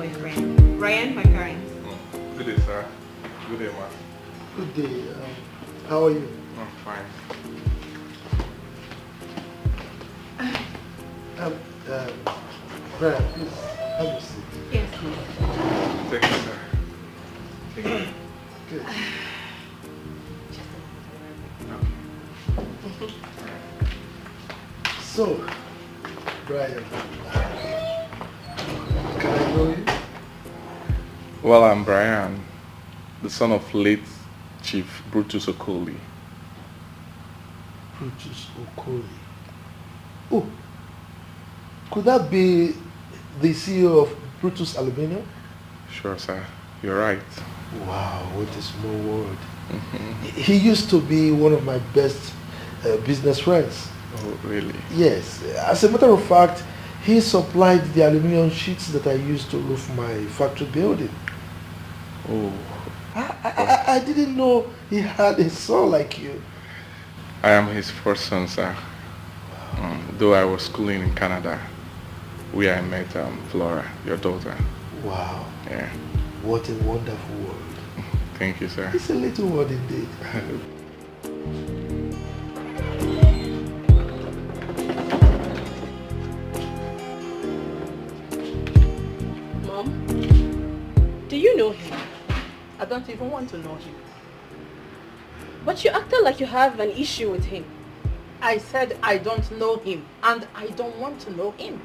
my friend. Ryan, my parents. Good day, sir. Good day, ma. Good day. How are you? I'm fine. Brian, please have a seat. Yes. Thank you, sir. Thank you. Good. So, Brian, can I know you? Well, I'm Brian, the son of late Chief Brutus Okoli. Brutus Okoli. Oh, could that be the CEO of Brutus Aluminium? Sure, sir. You're right. Wow, what a small world. He used to be one of my best business friends. Oh, really? Yes. As a matter of fact, he supplied the aluminum sheets that I used to roof my factory building. Oh. I didn't know he had a son like you. I am his first son, sir. Though I was schooling in Canada, where I met Flora, your daughter. Wow. Yeah. What a wonderful world. Thank you, sir. It's a little world indeed. Mom, do you know him? I don't even want to know him. But you acted like you have an issue with him. I said I don't know him, and I don't want to know him.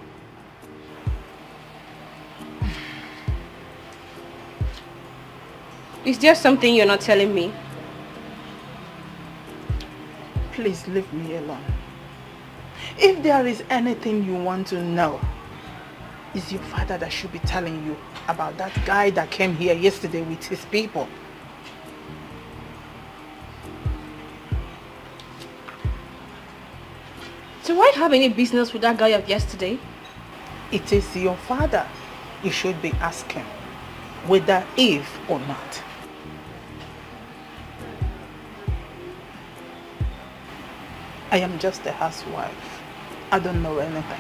Is there something you're not telling me? Please leave me alone. If there is anything you want to know, it's your father that should be telling you about that guy that came here yesterday with his people. Do I have any business with that guy of yesterday? It is your father you should be asking, whether if or not. I am just a housewife. I don't know anything.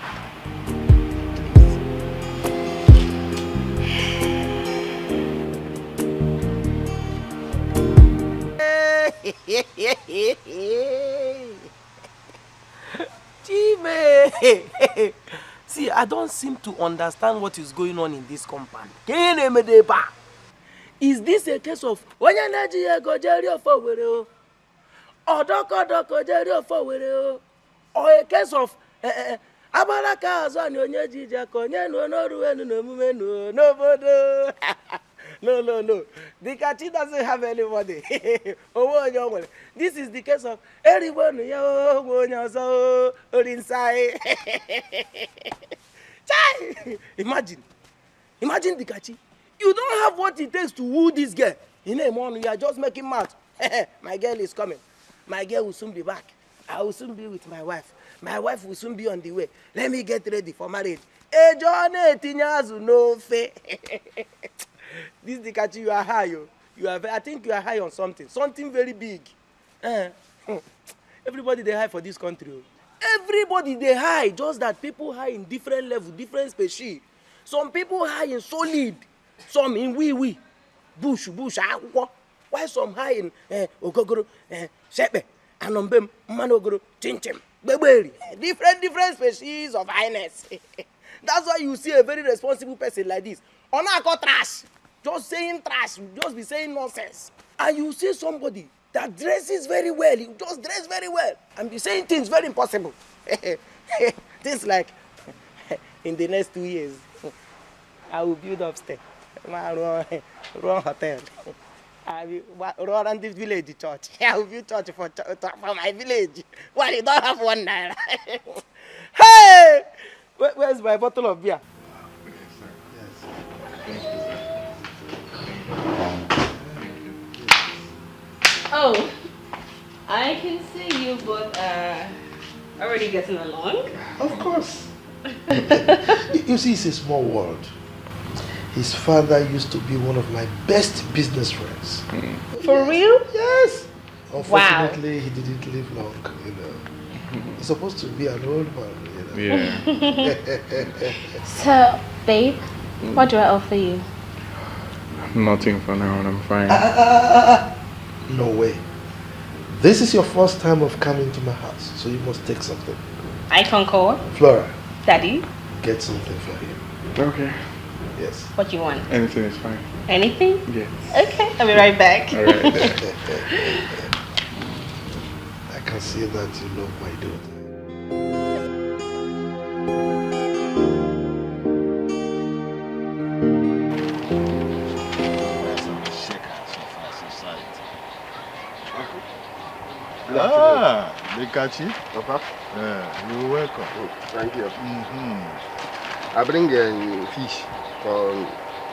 Jimmy! See, I don't seem to understand what is going on in this compound. Is this a case of or a case of no. The Kachi doesn't have anybody. This is the case of everyone inside. Imagine the Kachi. You don't have what it takes to woo this girl. In a morning, you are just making mad. My girl is coming. My girl will soon be back. I will soon be with my wife. My wife will soon be on the way. Let me get ready for marriage. No fe. This Dikachi, you are high. I think you are high on something very big. Everybody they high for this country. Everybody they high, just that people high in different level, different species. Some people high in solid, some in wee, bush, why some high in ogogoro, shepe, anombem, manogoro, chinchim, beberi. Different species of highness. That's why you see a very responsible person like this. Onako trash. Just saying trash, just be saying nonsense. And you see somebody that dresses very well, you just dress very well, and be saying things very impossible. Things like, in the next 2 years, I will build upstairs, run hotel, I will run the village church. I will build church for my village. Well, you don't have $1. Hey! Where's my bottle of beer? Oh, I can see you both are already getting along. Of course. You see, it's a small world. His father used to be one of my best business friends. For real? Yes. Unfortunately, he didn't live long, He's supposed to be an old man, Yeah. So, babe, What do I offer you? Nothing for now, and I'm fine. No way. This is your first time of coming to my house, so you must take something. I concur. Flora. Daddy? Get something for him. Okay. Yes. What do you want? Anything is fine. Anything? Yes. Okay, I'll be right back. All right. I can see that you love my daughter. Ah, Lekachi. Papa, You're welcome. thank you. Mm-hmm. I bring fish for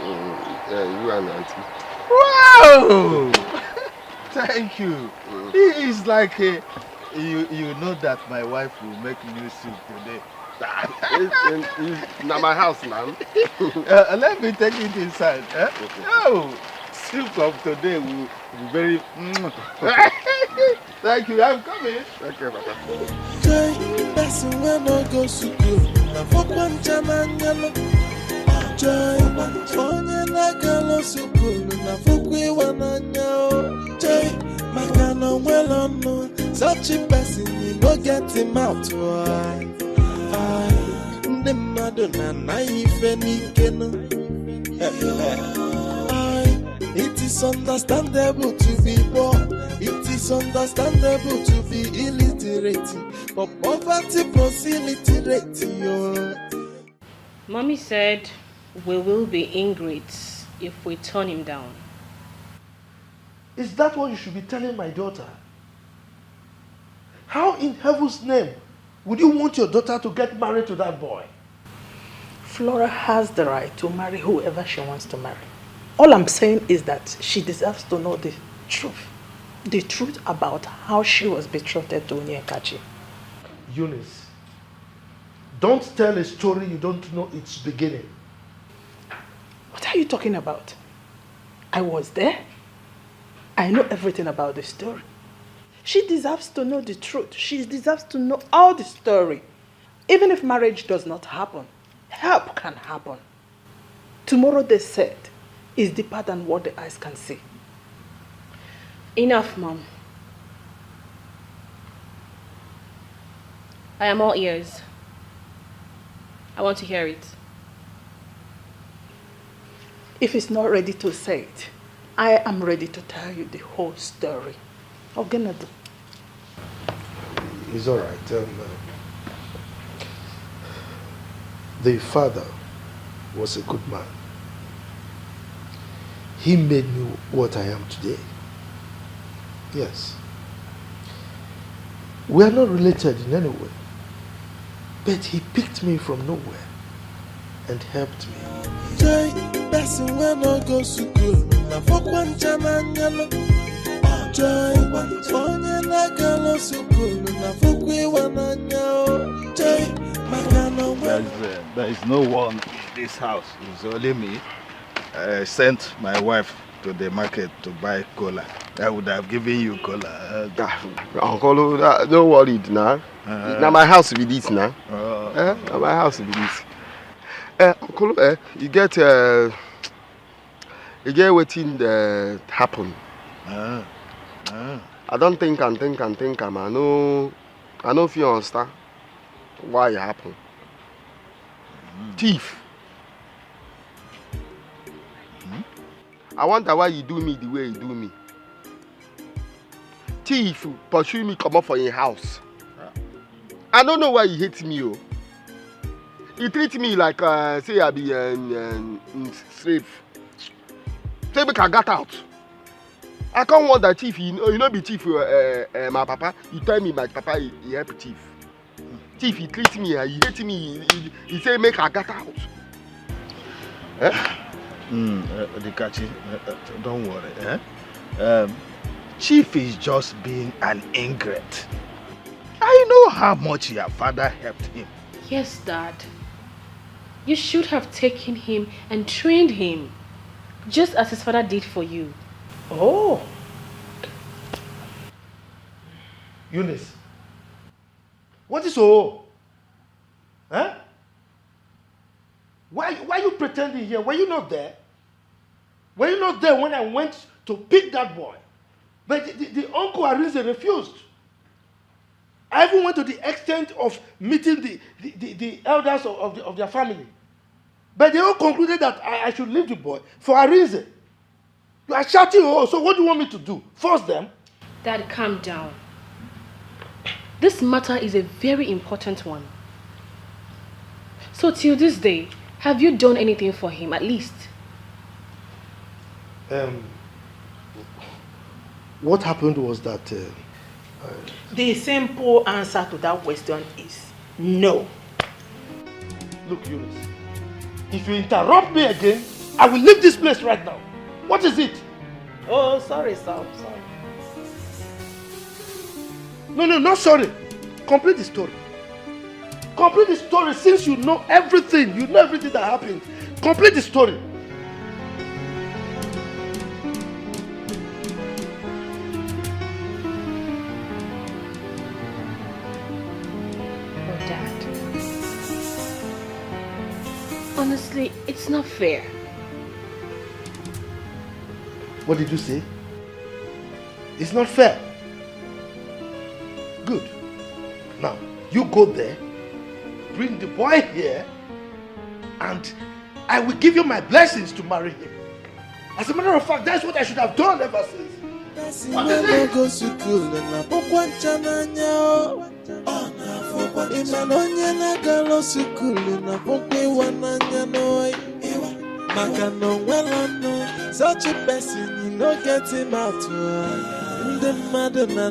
you and Auntie. Wow! Thank you. It's like you know that my wife will make new soup today. It's not my house now. Let me take it inside. Eh? Okay. Oh, soup of today will be very. Thank you. I'm coming. Thank you, Papa. Joy, that's when I go to school. Na fokwan chamanyano. Joy, onye na galo school. Na fokwe wananyao. Joy, makana well no. Such a person you no get him out. Why? The Madonna naive nikeno. It is understandable to be poor. It is understandable to be illiterate. But poverty plus illiterate. Mommy said we will be ingrates if we turn him down. Is that what you should be telling my daughter? How in heaven's name would you want your daughter to get married to that boy? Flora has the right to marry whoever she wants to marry. All I'm saying is that she deserves to know the truth. The truth about how she was betrothed to Onyekachi. Eunice, don't tell a story you don't know its beginning. What are you talking about? I was there. I know everything about the story. She deserves to know the truth. She deserves to know all the story. Even if marriage does not happen, help can happen. Tomorrow, they said, is deeper than what the eyes can see. Enough, Mom. I am all ears. I want to hear it. If it's not ready to say it, I am ready to tell you the whole story. Ogenadu. It's all right. The father was a good man. He made me what I am today. Yes. We are not related in any way. But he picked me from nowhere and helped me. Joy, that's when I go to school. Na fokwan chamanyano. Joy, onye na galo school. Na fokwe wananyao. Joy, makana well. There is no one in this house. It's only me. I sent my wife to the market to buy cola. I would have given you cola. Uncle, don't worry now. Now my house will be this now. Now my house will be this. Uncle, you get waiting happen. I don't think I know if you understand why it happened. Thief. I wonder why you do me the way you do me. Thief pursue me come up for your house. I don't know why you hate me. Oh. You treat me like say I be slave. Say make I got out. I can't want that thief. You know be thief. My papa. You tell me my papa he help thief. Thief he treat me. He hate me. He say make I got out. Dikachi, don't worry. Chief is just being an ingrate. I know how much your father helped him. Yes, Dad. You should have taken him and trained him, just as his father did for you. Oh. Eunice, what is so? Huh? Why Why are you pretending here? Were you not there? Were you not there when I went to pick that boy? But the uncle Arinze refused. I even went to the extent of meeting the elders of their family. But they all concluded that I should leave the boy for Arinze. You are shouting, oh, so what do you want me to do? Force them? Dad, calm down. This matter is a very important one. So till this day, have you done anything for him, at least? What happened was that... the simple answer to that question is no. Look, Eunice, if you interrupt me again, I will leave this place right now. What is it? Oh, sorry, sir. Sorry. No, not sorry. Complete the story. Complete the story since you know everything. You know everything that happened. Complete the story. Oh, Dad. Honestly, it's not fair. What did you say? It's not fair. Good. Now, you go there, bring the boy here, and I will give you my blessings to marry him. As a matter of fact, that's what I should have done ever since. What is it? Such a person, you no get him out. The mother na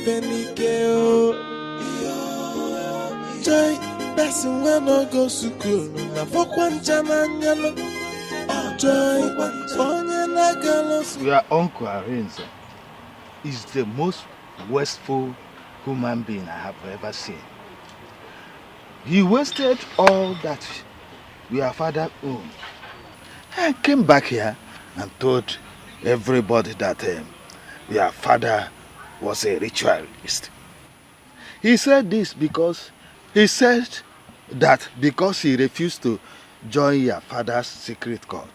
penike. Joy, person will not go to school. Na fokwanchana nyano. Joy, onye na galos. Your uncle Arinze is the most wasteful human being I have ever seen. He wasted all that your father owned. I came back here and told everybody that your father was a ritualist. He said this because he said that because he refused to join your father's secret cult.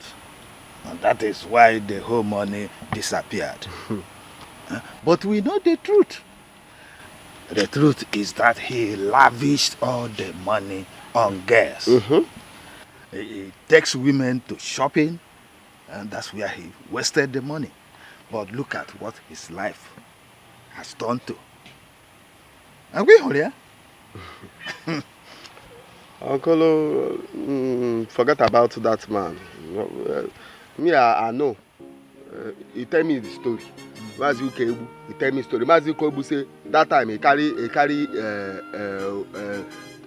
And that is why the whole money disappeared. But we know the truth. The truth is that he lavished all the money on girls. He takes women to shopping, and that's where he wasted the money. But look at what his life has turned to. Are we here? Uncle, forget about that man. Me, I know. He tell me the story. Mazi Ukebu, he tell me the story. Mazi Ukebu say that time he carry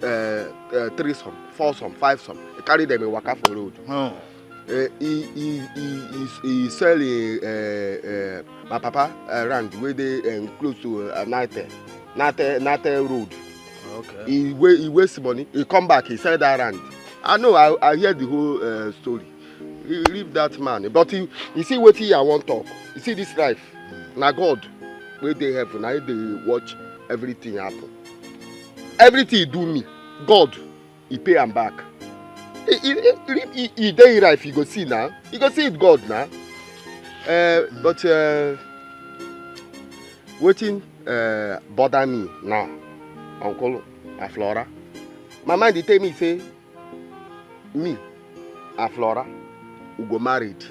3 some, 4 some, 5 some. He carry them in waka for road. Oh. He sell my papa around where they close to Nate road. Okay. He waste money. He come back. He sell that land. I know. I hear the whole story. He leave that man. But you see what I want talk. You see this life. Now God, where they have, now they watch everything happen. Everything he do me, God, he pay him back. He day life, you go see now. You go see it God now. But waiting bother me now, Uncle Aflora. My mind they tell me say, me, Aflora, we go married.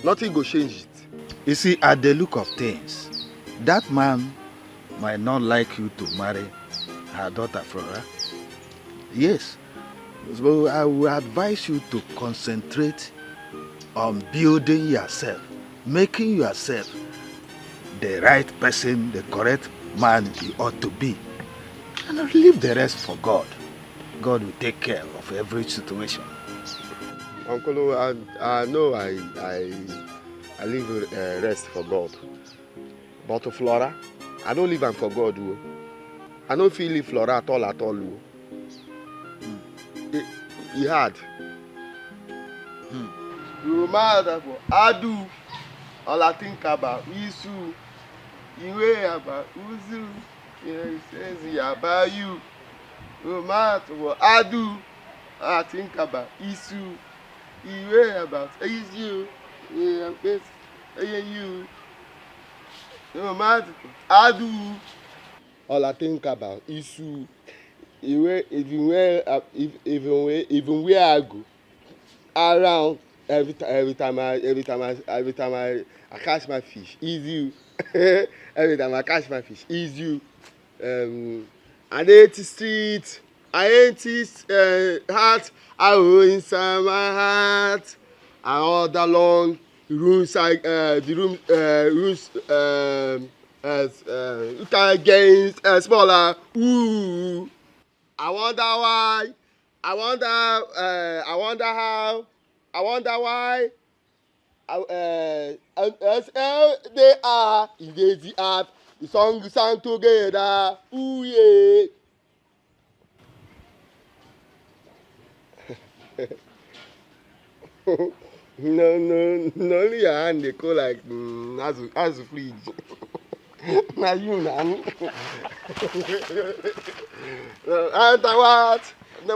Nothing go change it. You see, at the look of things, that man might not like you to marry her daughter Flora. Yes. So I will advise you to concentrate on building yourself, making yourself the right person, the correct man you ought to be. And leave the rest for God. God will take care of every situation. Uncle, I know I leave rest for God. But to Flora, I don't leave am for God. I don't feel leave Flora at all. He had. You mad for Adu. All I think about Isu. Iwe about Uzu. He says he about you. You mad for Adu. I think about issue. You worry about issue. Yeah, you. No matter. I do. All I think about issue. Even where I go around every time I catch my fish, is you. Every time I catch my fish, is you. I hate the street. I hate his heart. I roll inside my heart. And all that long rooms, you can get smaller. Ooh. I wonder why. I wonder how. I wonder why. As they are in the art, the song sang together. Ooh yeah. No, only your hand they go like as a fridge. Now you now. No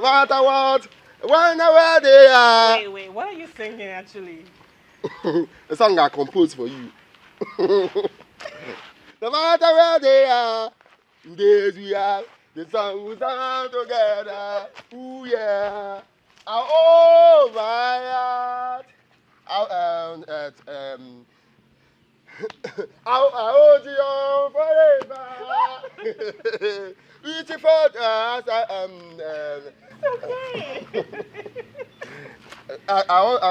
matter what, whenever they are. Wait, what are you singing actually? A song I composed for you. No matter where they are, days we are, the song we sing together. Ooh yeah. Oh my heart. I'll hold you on forever. Reaching for us. Okay. I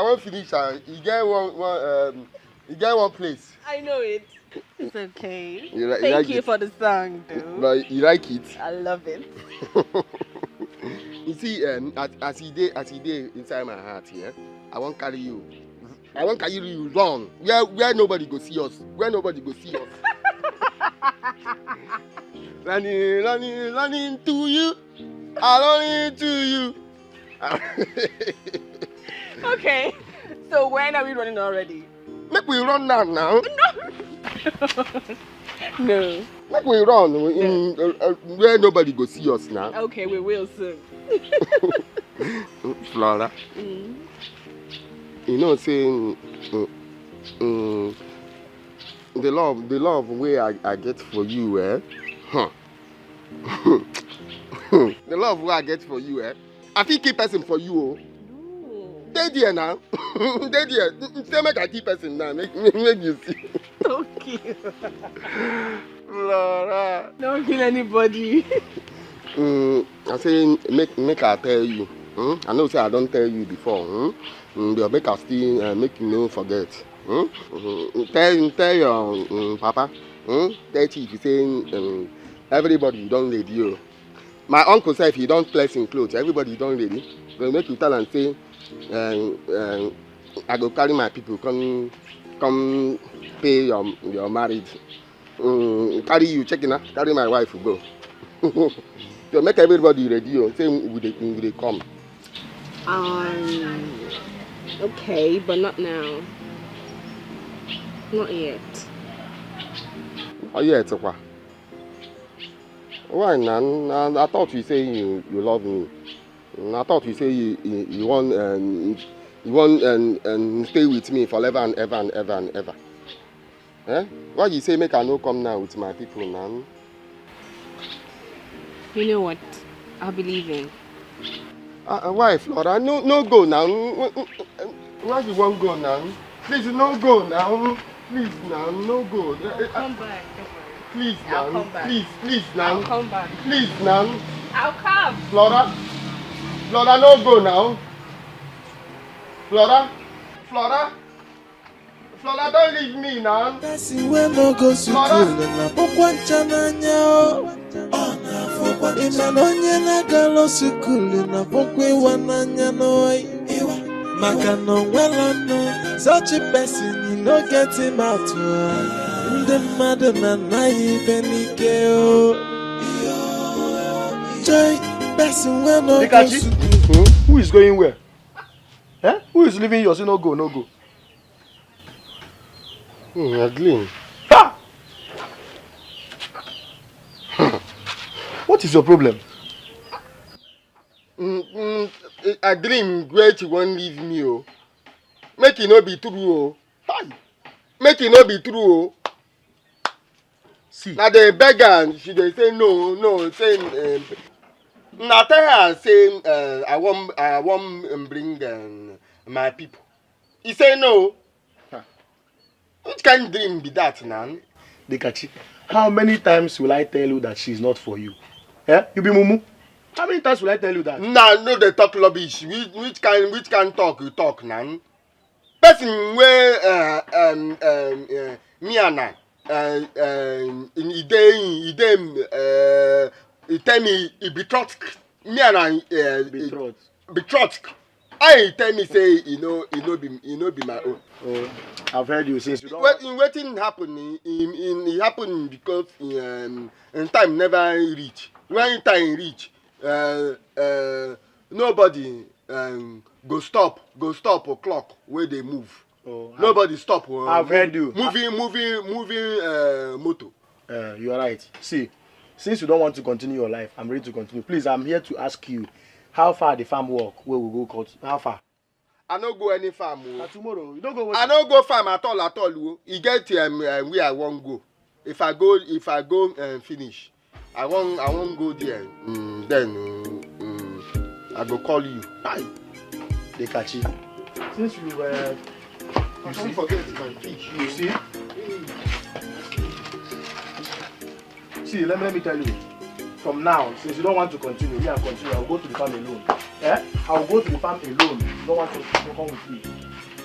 won't finish. You get one place. I know it. It's okay. Thank Thank you for the song, dude. But you like it? I love it. You see, as he did inside my heart here, I won't carry you. I won't carry you run. Where nobody go see us. Where nobody go see us. Running to you. I run to you. Okay. So when are we running already? Make we run now. No. Make we run where nobody go see us now. Okay, we will soon. Flora. You know, saying the love way I get for you, the love way I get for you, I feel keep person for you, oh. They there now. They there. Say make I keep person now. Make you see. Okay. Flora. Don't kill anybody. I say make I tell you. I know say I don't tell you before. But make I still make you no forget. Tell your papa. Tell chief saying everybody don't ready you. My uncle said if you don't place in clothes, everybody don't ready. So make you tell and say I go carry my people come pay your marriage. Carry you checking out, carry my wife go. So make everybody ready. Say we they come. Okay, but not now. Not yet. Oh yeah, it's okay. Why, Nan? I thought you say you love me. I thought you say you want and stay with me forever and ever and ever and ever. Eh? Why you say make I no come now with my people, Nan? You know what? I'll be leaving. Why, Flora? No go now. Why you won't go now? Please, no go now. Please, now, no go. I'll come back. Please, I'll now. come back. Please, now. I'll come back. Please, now. I'll come. Flora, no go now. Flora, don't leave me now. Person wey no go school na bụkwa ncha n'anya o. Ịma na onye na-agala school na bụkwa ịwa n'anya n'oyi. Maka na onwela nọ, such a person you no get him out. Ndị mmadụ na-anaghị ibe n'ike o. Joy, person wey no go school. Who is going where? Eh? Who is leaving yours? No go. Adeline. Ha! What is your problem? A dream great you won't leave me, oh. Make it not be true, oh. Hi. Make it not be true, oh. See. Now the beggar, she they say no, saying now tell her saying I won't bring my people. He say no. Huh. Which kind of dream be that, now? Dekachi, how many times will I tell you that she's not for you? Eh? You be mumu? How many times will I tell you that? Nah, no, they talk rubbish. Which kind talk you talk, now? Person where me and I he tell me he betrothed me and I betrothed. I tell me say he no be my own. Oh, I've heard you since you don't. Waiting happen it happen because in time never reach. When time reach, nobody go stop o'clock where they move. Oh, nobody stop. I've heard you. Moving motor. You are right. See, since you don't want to continue your life, I'm ready to continue. Please, I'm here to ask you, how far the farm walk? Where we go cut? How far? I no go any farm. Tomorrow, you don't go. I no go farm at all. You get where I won't go. If I go finish, I won't go there. Then I go call you. Hi, Dekachi. Since you don't forget my fish. You see? See, let me tell you. From now, since you don't want to continue, me and continue, I'll go to the farm alone. Eh? I'll go to the farm alone. You don't want to come with me.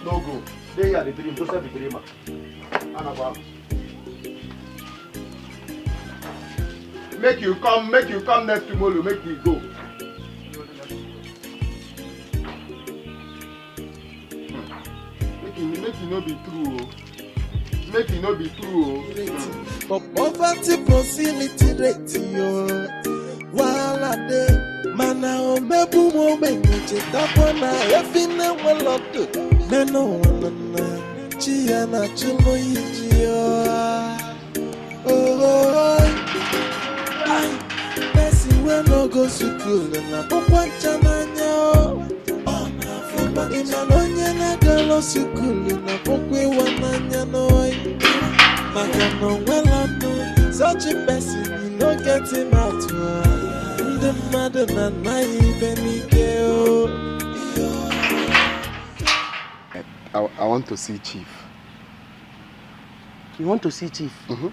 No go. They are the dream. Joseph the dreamer. And about. Make you come next tomorrow. Make me go. Make it not be true. Make it not be true. For poverty proximity ratio. While I day, mana o mebu mo menye tapona efina waloto. Neno wanana chia na chulo yijio. Oh, ay, person we no go school na pokwancha nanya. Imanonye na galo school na pokwe wananya no. Makano welano, such a person you no get him out. The mother na I want to see Chief. You want to see Chief? Mm-hmm.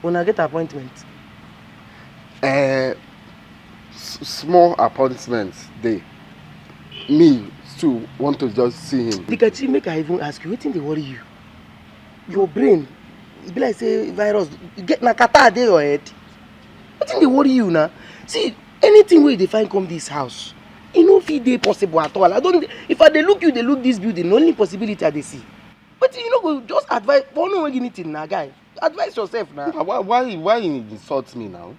When I get appointment? Small appointments day. Me too want to just see him. Dikachi, make I even ask you, what thing they worry you? Your brain, it be like say virus, you get nakata dey your head. What thing they worry you now? See, anything where they find come this house, it no fit dey possible at all. I don't. If I they look you, they look this building. The only possibility I they see. But you know, go just advise. For no anything now, guy. Advise yourself now. Why you insult me now?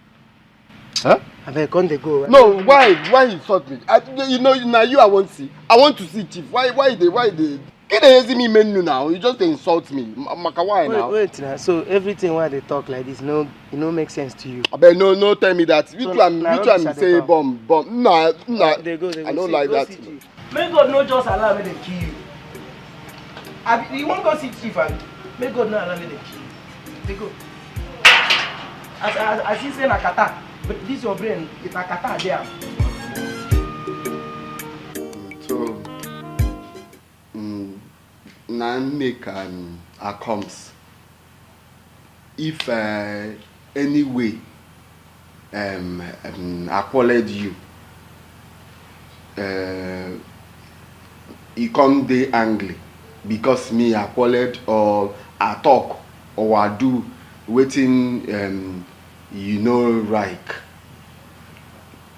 Huh? I beg, come they go. No, why insult me? You know, now you I want to see. I want to see Chief. Why they? Can they see me menu now? You just insult me. Why now? Wait now. So everything why they talk like this, no, it no make sense to you. I bet no tell me that. Which one say bomb? No. They go. I don't like that. May God no just allow me to kill you. You won't go see Chief, and may God not allow me to kill you. They go. As you say nakata, but this your brain, it's nakata there. So, now make comes. If any way acknowledge you, he come dey angry because me acknowledge or I talk or I do waiting you know right.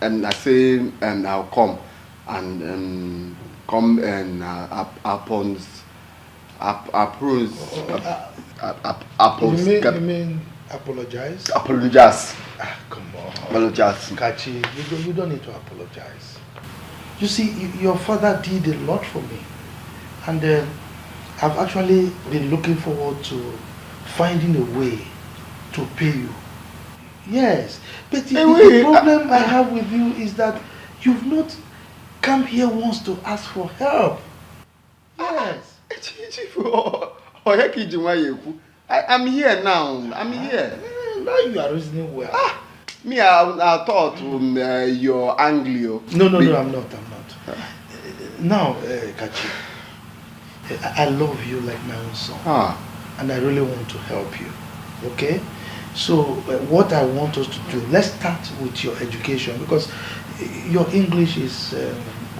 And I say I'll come and come and You mean apologize? Apologize. Come on. Apologize. Kachi, you don't need to apologize. You see, your father did a lot for me. And I've actually been looking forward to finding a way to pay you. Yes. But the problem I have with you is that you've not come here once to ask for help. Yes. Chief, I'm here now. I'm here. Now you are reasoning well. Me, I thought you're Anglo. No, I'm not. Now, Kachi, I love you like my own son. And I really want to help you. Okay? So, what I want us to do, let's start with your education, because your English is,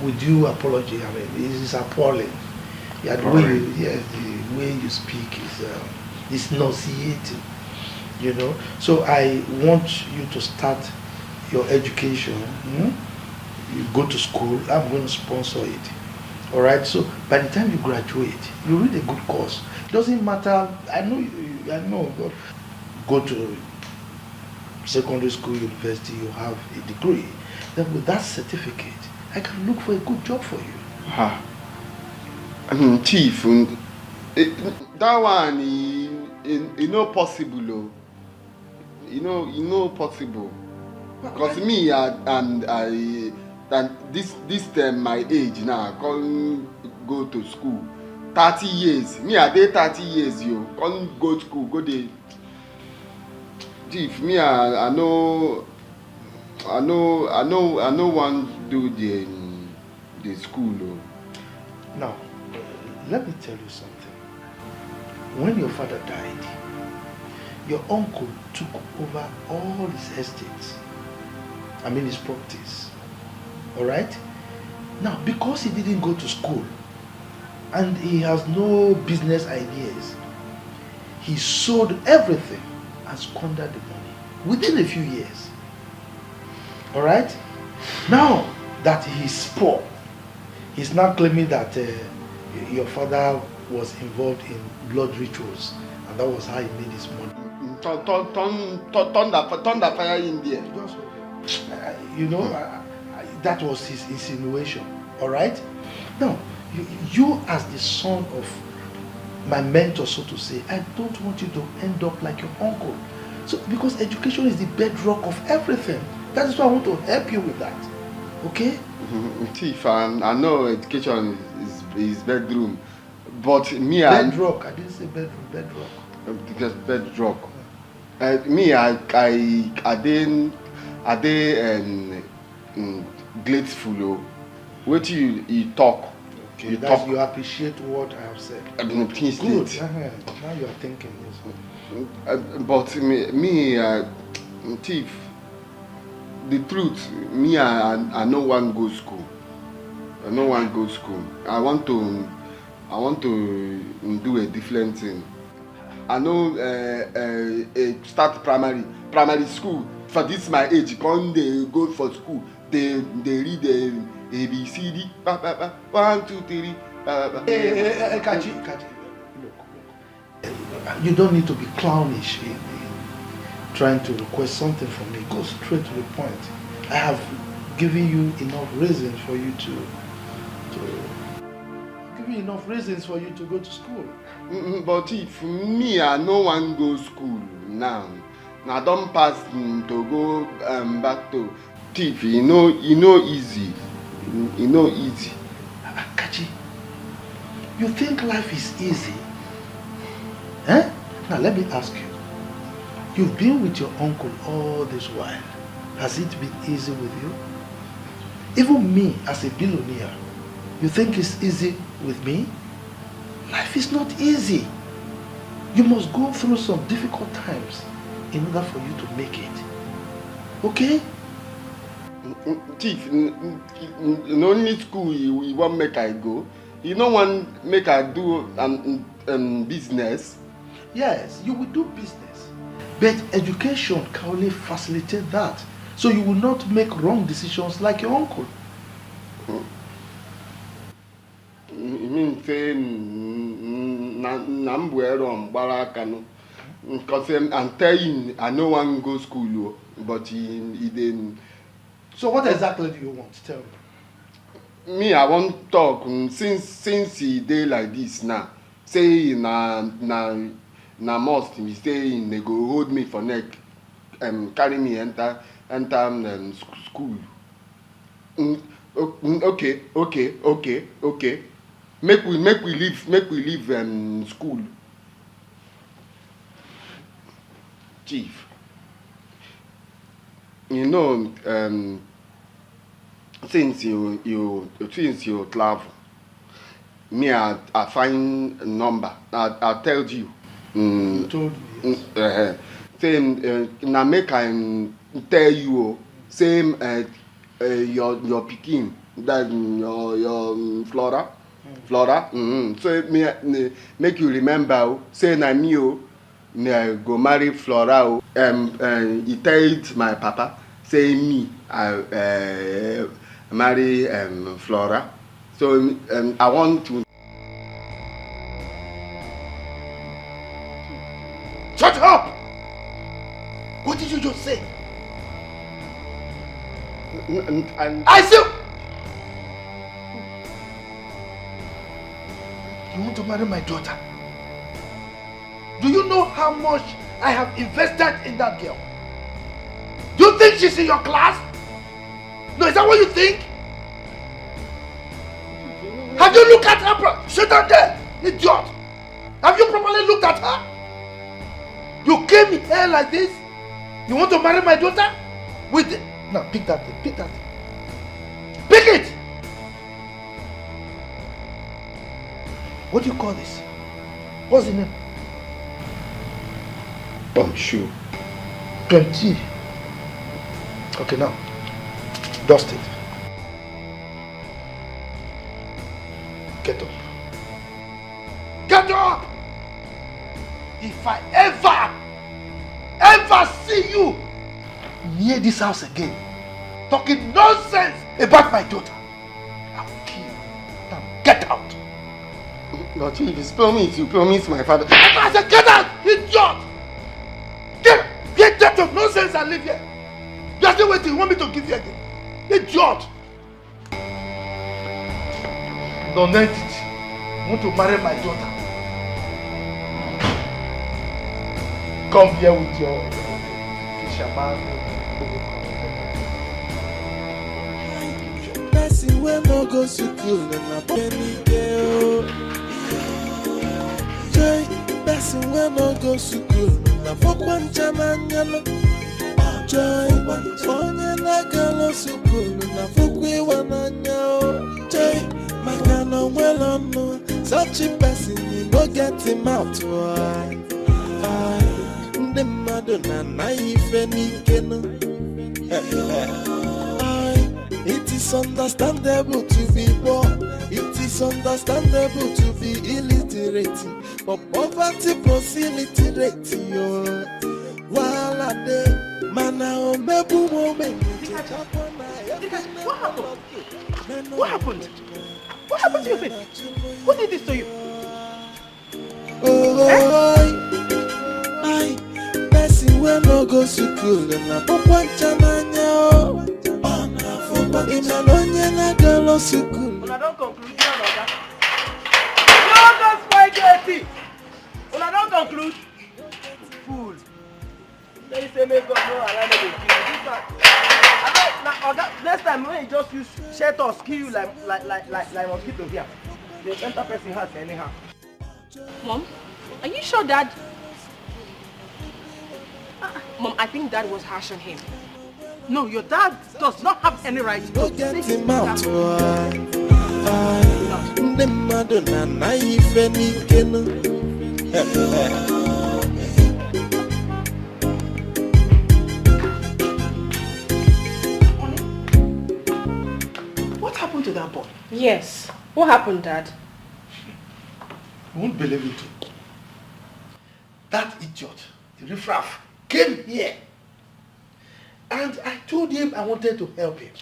with due apology, I mean, it is appalling. Yeah, the way you speak is nauseating, you know. So I want you to start your education. You go to school, I'm going to sponsor it. All right. So by the time you graduate, you read a good course. It doesn't matter. I know. But go to secondary school, university, you have a degree. Then with that certificate, I can look for a good job for you. Chief, that one is not possible. You know possible. Because me and this time my age now, can't go to school. 30 years. Me I did 30 years you can't go to school, go there. Chief, me I know one do the school. Now, let me tell you something. When your father died, your uncle took over all his estates. I mean his properties. Alright? Now, because he didn't go to school and he has no business ideas, he sold everything and squandered the money within a few years. Alright? Now that he's poor, he's now claiming that your father was involved in blood rituals and that was how he made his money. Thunder fire in there. You know, that was his insinuation. Alright? Now, you as the son of my mentor, so to say, I don't want you to end up like your uncle. So, because education is the bedrock of everything. That is why I want to help you with that. Okay? Chief, I know education is bedroom, but me bedrock. I didn't say bedroom. Bedrock. Because bedrock. Me, I didn't grateful. What you talk. Okay, you appreciate what I have said. Good. Now you are thinking this way. But me, Chief, the truth, me, I no one go school. I no one go school. I want to do a different thing. I know start primary school. For this my age, when they go for school, they read the ABCD. 1, 2, 3. Kachi, look. You don't need to be clownish in trying to request something from me. Go straight to the point. I have given you enough reasons for you to go to school. But if me, I no one go school now. Now don't pass to go back to thief. You know easy. You know easy. Kachi, you think life is easy? Eh? Now let me ask you. You've been with your uncle all this while. Has it been easy with you? Even me as a billionaire, you think it's easy with me? Life is not easy. You must go through some difficult times in order for you to make it. Okay? Chief, only school you want make I go. You don't want make I do business. Yes, you will do business. But education can only facilitate that. So you will not make wrong decisions like your uncle. You mean say because I'm telling I no one go school, but he didn't. So what exactly do you want? Tell me. Me, I want talk since he day like this now. Say na must he say they go hold me for neck, carry me enter school. Okay. Make we leave school. Chief, you know, since you travel, me I find a number. I tell you. You told me. Yes. Same. Now make I tell you. Same. Your Pekin. That your Flora. Flora. So make you remember. Say na me go marry Flora. He told my papa. Say me I marry Flora. So I want to. Shut up! What did you just say? I said. You want to marry my daughter? Do you know how much I have invested in that girl? Do you think she's in your class? No, is that what you think? Have you looked at her? Sit down there, idiot! Have you properly looked at her? You came here like this? You want to marry my daughter? With the... Now, pick that thing, pick that thing. Pick it! What do you call this? What's the name? Sure. 20. Okay, now, dust it. Get up. Get up! If I ever see you near this house again, talking nonsense about my daughter, I will kill you. Now, get out! No, Chief, promise. You promise my father. I said, get out, idiot! Get out of nonsense and leave here. You are still waiting. You want me to give you again? Idiot! Non-entity. You want to marry my daughter? Come here with your fisherman. Person wey no go school na penny girl. Joy, person wey no go school na fokwancha na nyalo. Joy, onye na galo school na fokwewa na nyao. Joy, maka no well no, such a person you no get him out. Ndị mmadụ na ife n'ike no. It is understandable to be poor. It is understandable to be illiterate. But poverty proximity rate yo. While I day, mana o mebu moment. What happened? What happened? What happened to your face? Who did this to you? I person wey no go school na pokwancha na nyao. Imanonye na galo school. Una don conclude here, Oga. No, don't spoil the Una don conclude. Fool. They say make God no allow me to kill you. This man. Oga, next time when you just use shirt or kill you like mosquito here, they enter person house anyhow. Mom, are you sure Dad? Mom, I think Dad was harsh on him. No, your dad does not have any right to get him out. The mother na ife n'ike no. What happened to that boy? Yes. What happened, Dad? You won't believe it. That idiot, the riffraff, came here. And I told him I wanted to help him.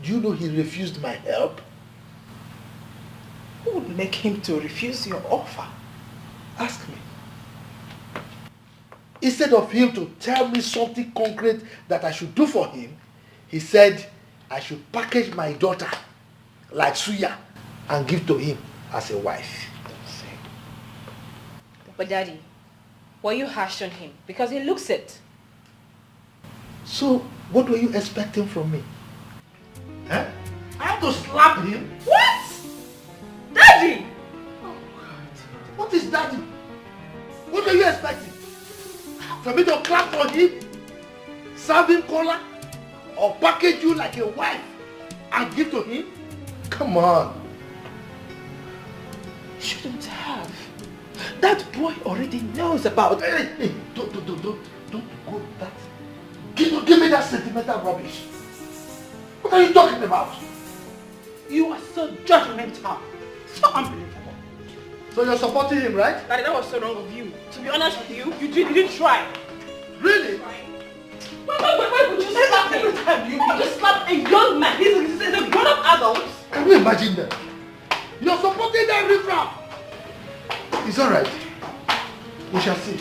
Do you know he refused my help? Who would make him to refuse your offer? Ask me. Instead of him to tell me something concrete that I should do for him, he said I should package my daughter like suya and give to him as a wife. But Daddy, were you harsh on him? Because he looks it. So, what were you expecting from me? Huh? I have to slap him? What? Daddy! What is daddy? What are you expecting? For me to clap for him? Serve him cola? Or package you like a wife and give to him? Come on. Shouldn't have. That boy already knows about it. Hey, don't go that. Give me that sentimental rubbish. What are you talking about? You are so judgmental. So unbelievable. So you're supporting him, right? Daddy, that was so wrong of you. To be honest with you, you didn't try. Really? Why would you slap every time? You just slap a young man. He's a grown-up adult. Can you imagine that? You're supporting that riffraff. It's alright. We shall see.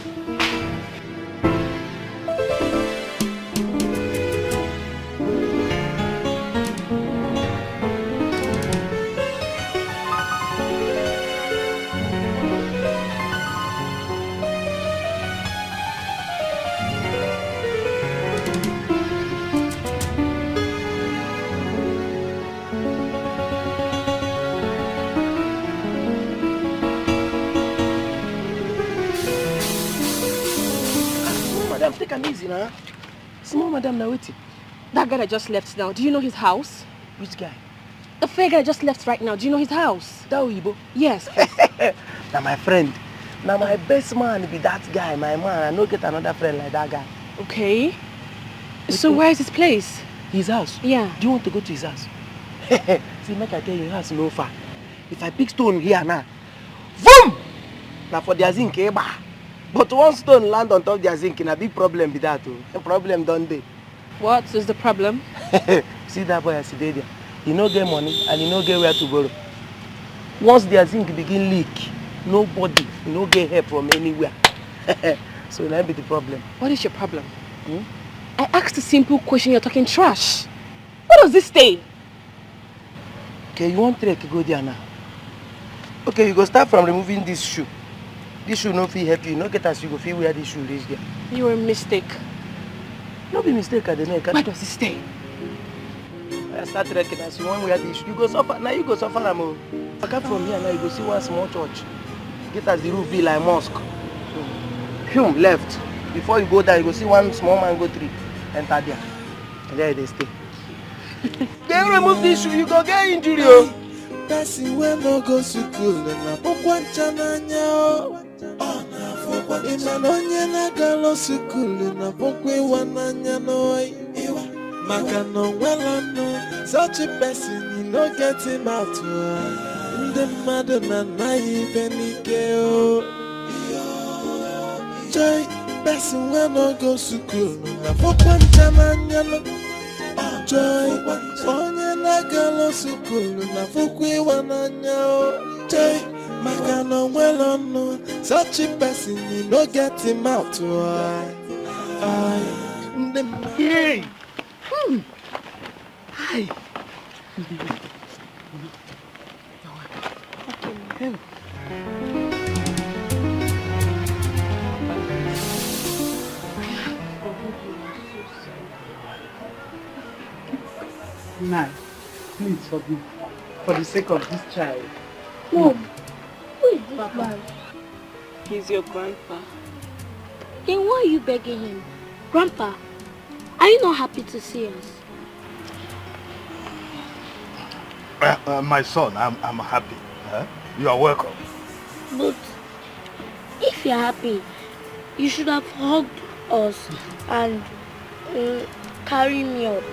Take am easy now. Small madam now waiting. That guy that just left now, do you know his house? Which guy? The fair guy that just left right now, do you know his house? That Uyibo? Yes. Now my friend. Now my best man be that guy, my man. I no get another friend like that guy. Okay. So where is his place? His house? Yeah. Do you want to go to his house? See, make I tell you, his house no far. If I pick stone here now, boom! Now for their zinc, but one stone land on top of their zinc, a big problem be that. A problem done day. What is the problem? See that boy I see there. He no get money and he no get where to borrow. Once their zinc begin leak, nobody no get help from anywhere. So that be the problem. What is your problem? I asked a simple question, you're talking trash. What does this say? Okay, you want to go there now? Okay, you go start from removing this shoe. This shoe no fit help you. No get as you go feel where this shoe reach there. You were a mistake. No be mistake at the neck. Why does it stay? I start trekking as you want where this shoe. You go suffer. Now you go suffer. I come from here now. You go see one small church. Get as the roof be like mosque. Hum left. Before you go there, you go see one small mango tree. Enter there. And there they stay. Then remove this shoe. You go get injury. Person wey no go school na pokwa nchananya Ima onye na-agalo school na pokwa iwananya no Maka no nwelano such a person you no get him out Ndị mmadụ na-anaghị ibe n'ike o Joy, person wey no go school na pokwa nchananya no Joy, onye na-agalo school na fukwa iwananya o Joy, maka na onwelo no such a person you no get him out Hey! Hi! Nai, please forgive for the sake of this child. Mom, who is this man? He's your grandpa. Then why are you begging him? Grandpa, are you not happy to see us? My son, I'm happy. You are welcome. But if you're happy, you should have hugged us and carry me up.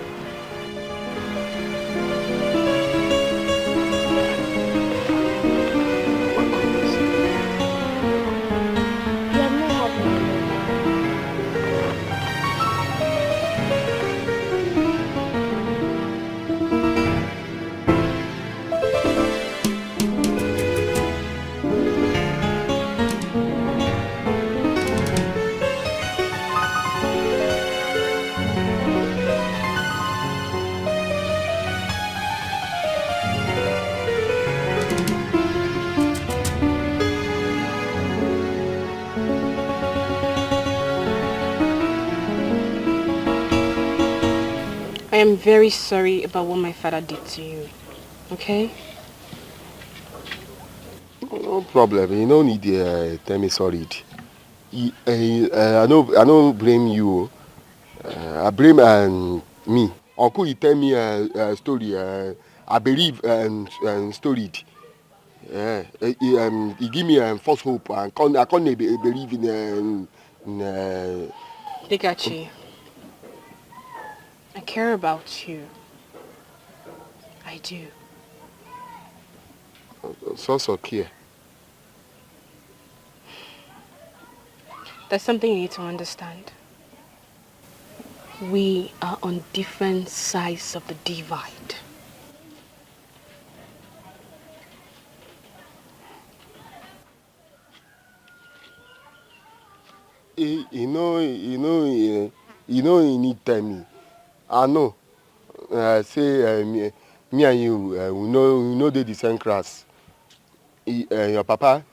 I am very sorry about what my father did to you. Okay? No problem. You no need tell me sorry. I no blame you. I blame me. Uncle, you tell me a story. I believe story. He give me false hope. I can't believe in Dikachi, I care about you. I do. source of care. There's something you need to understand. We are on different sides of the divide. You know, you need tell me. I know. Say me and you, we know they the same class. Your papa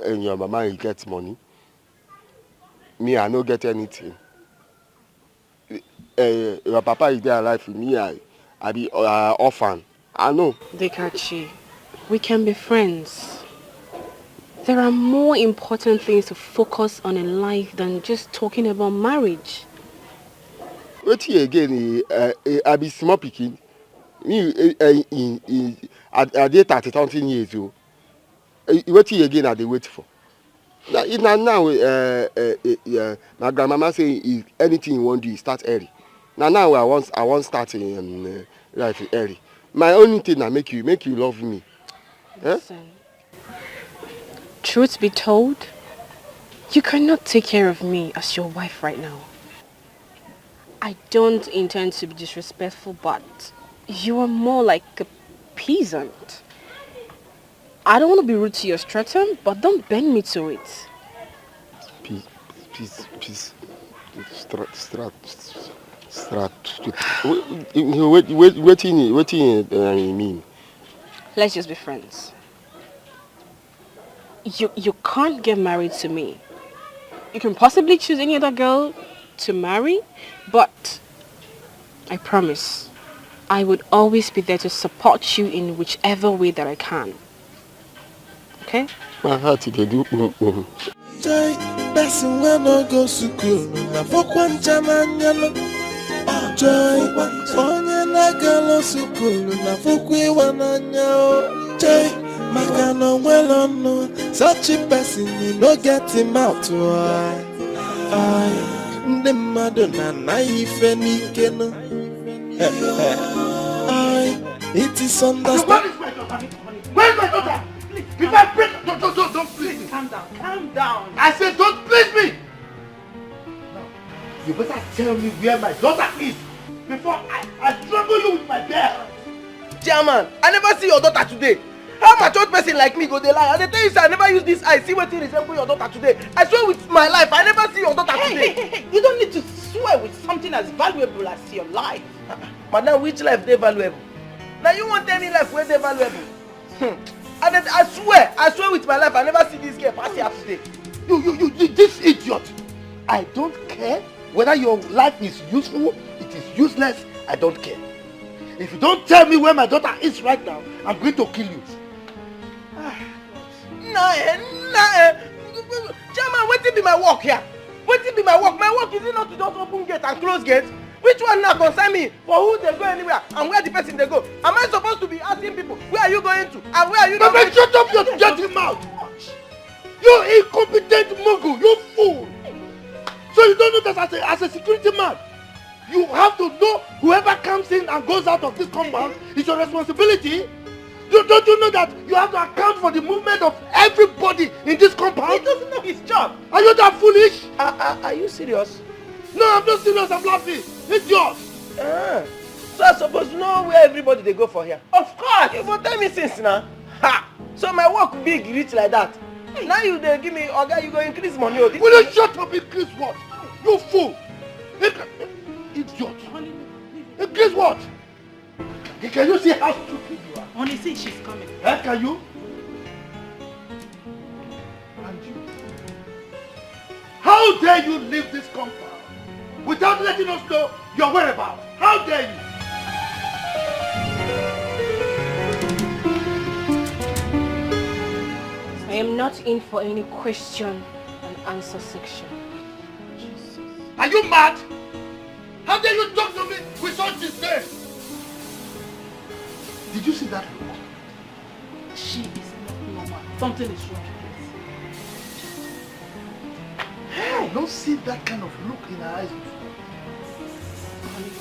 and your mama, you get money. Me, I no get anything. Your papa is there alive. Me, I be orphan. I know. Dikachi, we can be friends. There are more important things to focus on in life than just talking about marriage. Wetin again? I be small pikin. Me, I dey 30-something years old. Wetin again I dey wait for? Now, my grandmama say if anything you wan do, you start early. Now I want start life early. My only thing na make you love me. Listen, truth be told, you cannot take care of me as your wife right now. I don't intend to be disrespectful, but you are more like a peasant. I don't want to be rude to your stratum, but don't bend me to it. Peace. Wetin you mean? Let's just be friends. You can't get married to me. You can possibly choose any other girl to marry, but I promise I would always be there to support you in whichever way that I can. Okay? My heart dey do Joy, person when no go school, na fokwan chamanyano. Joy, onye na galo school, na fokwe wananya. Joy, makano well no, such a person you no get him out. The Madonna naive ni keno. It is understand. Where's my daughter? If I break, don't please me. Calm down. I said don't please me. Now, you better tell me where my daughter is before I trouble you with my bare. Chairman, I never see your daughter today. How mature person like me go dey lie? I dey tell you, sir, I never use this eye see wetin resemble your daughter today. I swear with my life, I never see your daughter today. Hey, you don't need to swear with something as valuable as your life. Madam, which life dey valuable? Now you wan tell me life wey dey valuable? I swear with my life, I never see this girl pass here today. You, this idiot. I don't care whether your life is useful, it is useless, I don't care. If you don't tell me where my daughter is right now, I'm going to kill you. Chairman, wetin be my work here? Wetin be my work? My work is not to just open gate and close gate. Which one now concern me for who they go anywhere and where the person they go? Am I supposed to be asking people where are you going to and where are you not going to? Shut up your dirty mouth! You incompetent mogul, you fool! So you don't know that as a security man, you have to know whoever comes in and goes out of this compound is your responsibility. Don't you know that you have to account for the movement of everybody in this compound? He doesn't know his job. Are you that foolish? Are you serious? No, I'm not serious, I'm laughing. It's yours. So I suppose to know where everybody they go for here. Of course. You go tell me since now. Ha! So my work big rich like that. Now you they give me, okay, you go increase money. Will you shut up, increase what? You fool! Idiot! Increase what? Can you see how stupid you are? Honey, see she's coming. Can you? And you? How dare you leave this compound without letting us know your whereabouts? How dare you? not in for any question and answer section. Are you mad? How dare you talk to me with such disdain? Did you see that look? She is not normal. Something is wrong with her. I don't see that kind of look in her eyes before. Honey,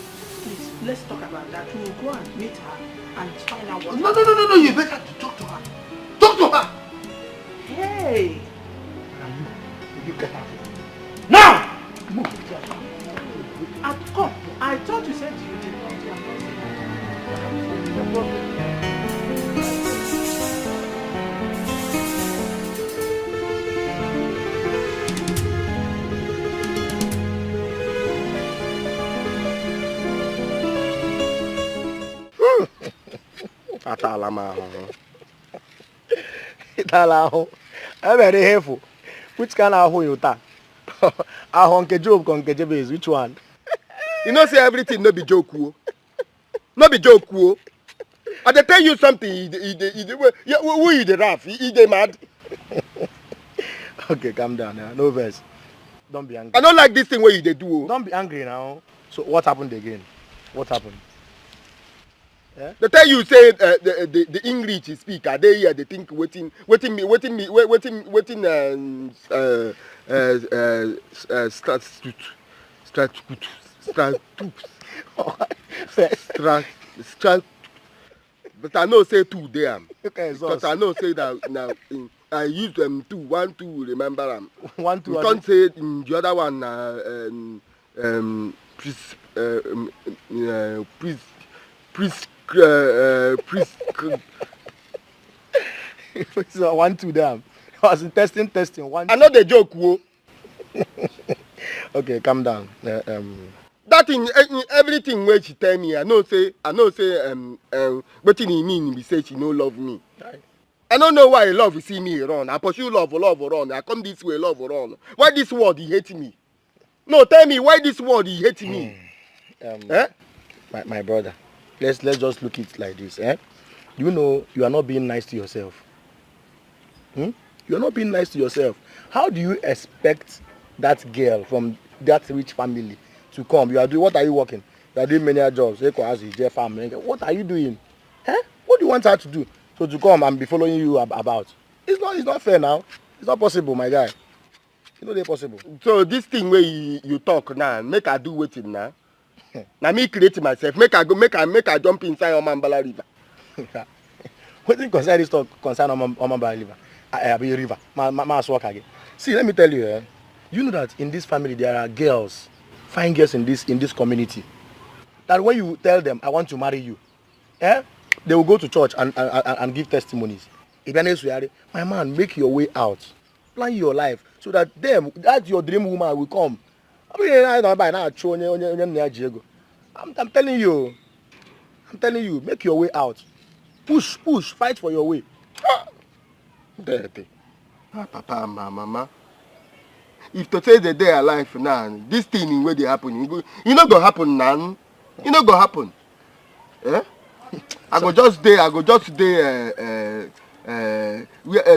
please, let's talk about that. We will go and meet her and find out what No, you better to talk to her. Talk to her! Hey! Now you get out of here. Now! Move. Come, I thought you said you did not hear I'm very helpful. Which kind of who you ta? Ahonke joke, Honke Jebez, which one? You know, say everything no be joke, oh. No be joke, oh. I dey tell you something. Who you the laugh? He dey mad. Okay, calm down now. No verse. Don't be angry. I don't like this thing where you dey do. Oh. Don't be angry now. So what happened again? What happened? Yeah? They tell you say the English you speak. Are they here? They think waiting but I know say two there. Okay, because I know say that now I use them two, 1, 2. Remember them. 1, 2. You can't say the other one. So 1, 2 them. I was testing 1. I know the joke, whoa. Okay, calm down. That in everything where she tell me, I know say what you mean be say she no love me. Right. I don't know why love you see me run. I pursue love run. I come this way, love run. Why this word he hate me? No, tell me why this word he hate me. My brother, let's just look it like this. You know you are not being nice to yourself. You are not being nice to yourself. How do you expect that girl from that rich family to come? You are doing, what are you working? You are doing many jobs. What are you doing? What do you want her to do? So to come and be following you about? It's not fair now. It's not possible, my guy. It's not possible. So this thing where you talk now, make I do waiting now. Now me create myself. Make I jump inside Omambala River. What thing concern this talk concern Omambala River? I be river. Ma walk again. See, let me tell you, you know that in this family there are girls, fine girls in this community. That when you tell them I want to marry you, they will go to church and give testimonies. My man, make your way out. Plan your life so that that your dream woman will come. I'm telling you. Make your way out. Push, fight for your way. Dirty. Papa and mama. If to say that they are alive now, this thing where they happen, you know go happen now. You know go happen. I go just there.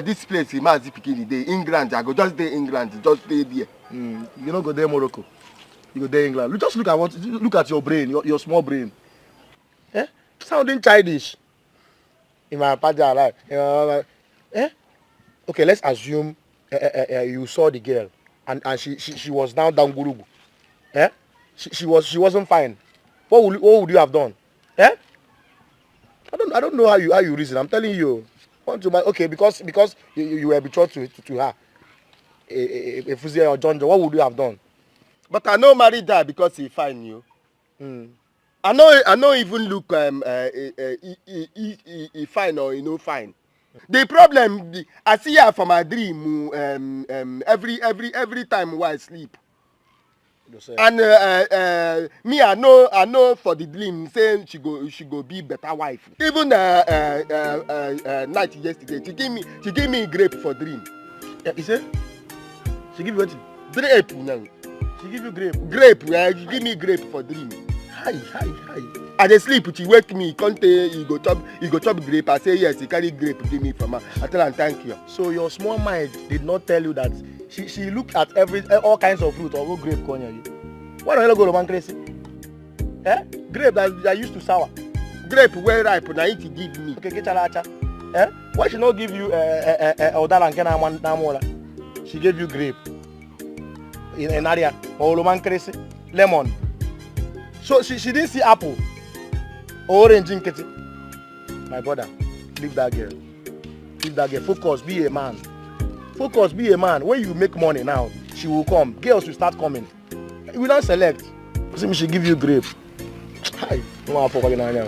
This place in Mazipikini, England. I go just there England, just stay there. You know go there Morocco. You go there England. Just look at your brain, your small brain. Sounding childish. In my part alive. Okay, let's assume you saw the girl and she was now down Gurugu. She wasn't fine. What would you have done? I don't know how you reason. I'm telling you. Okay, because you were betrothed to her. If you say or John, what would you have done? But I know married her because he fine you. I know even look he fine or he no fine. The problem I see her for my dream every time while I sleep. And me I know for the dream saying she go be better wife. Even night yesterday she gave me grape for dream. You say? She give you what? Grape now. She give you grape. Grape, she give me grape for dream. Hi. I dey sleep, she wake me, come tell you go chop grape. I say yes, he carry grape, give me from her. I tell her thank you. So your small mind did not tell you that she looked at all kinds of fruit or go grape corner you. Why don't you go to man crazy? Eh? Grape that used to sour. Grape well ripe, now it give me. Okay, get chalacha. Eh? Why she not give you odala nkena namola? She gave you grape. In area or man crazy, lemon. So she didn't see apple. Orange in kitty. My brother, leave that girl. Leave that girl. Focus, be a man. Focus, be a man. When you make money now, she will come. Girls will start coming. You will not select. See, she give you grape. Hi. No, I'm focusing on now.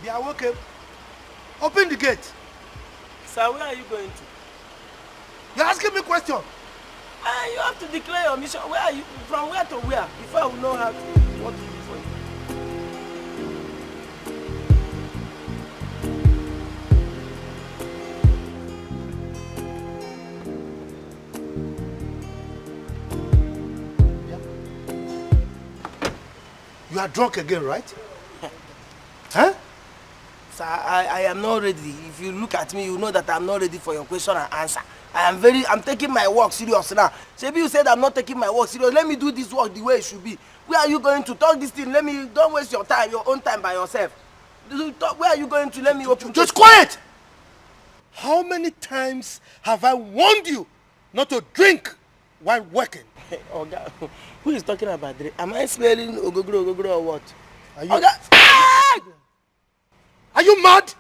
They are okay. Open the gate. Sir, where are you going to? You're asking me a question. You have to declare your mission. Where are you? From where to where? Before I will know how to what to do for you. You are drunk again, right? Huh? Sir, I am not ready. If you look at me, you know that I'm not ready for your question and answer. I'm taking my work serious now. Maybe you said I'm not taking my work serious. Let me do this work the way it should be. Where are you going to talk this thing? Don't waste your time, your own time by yourself. Where are you going to? Let me open. Just quiet! How many times have I warned you not to drink while working? Oga, who is talking about drink? Am I smelling ogogoro or what? Are you? Are you mad?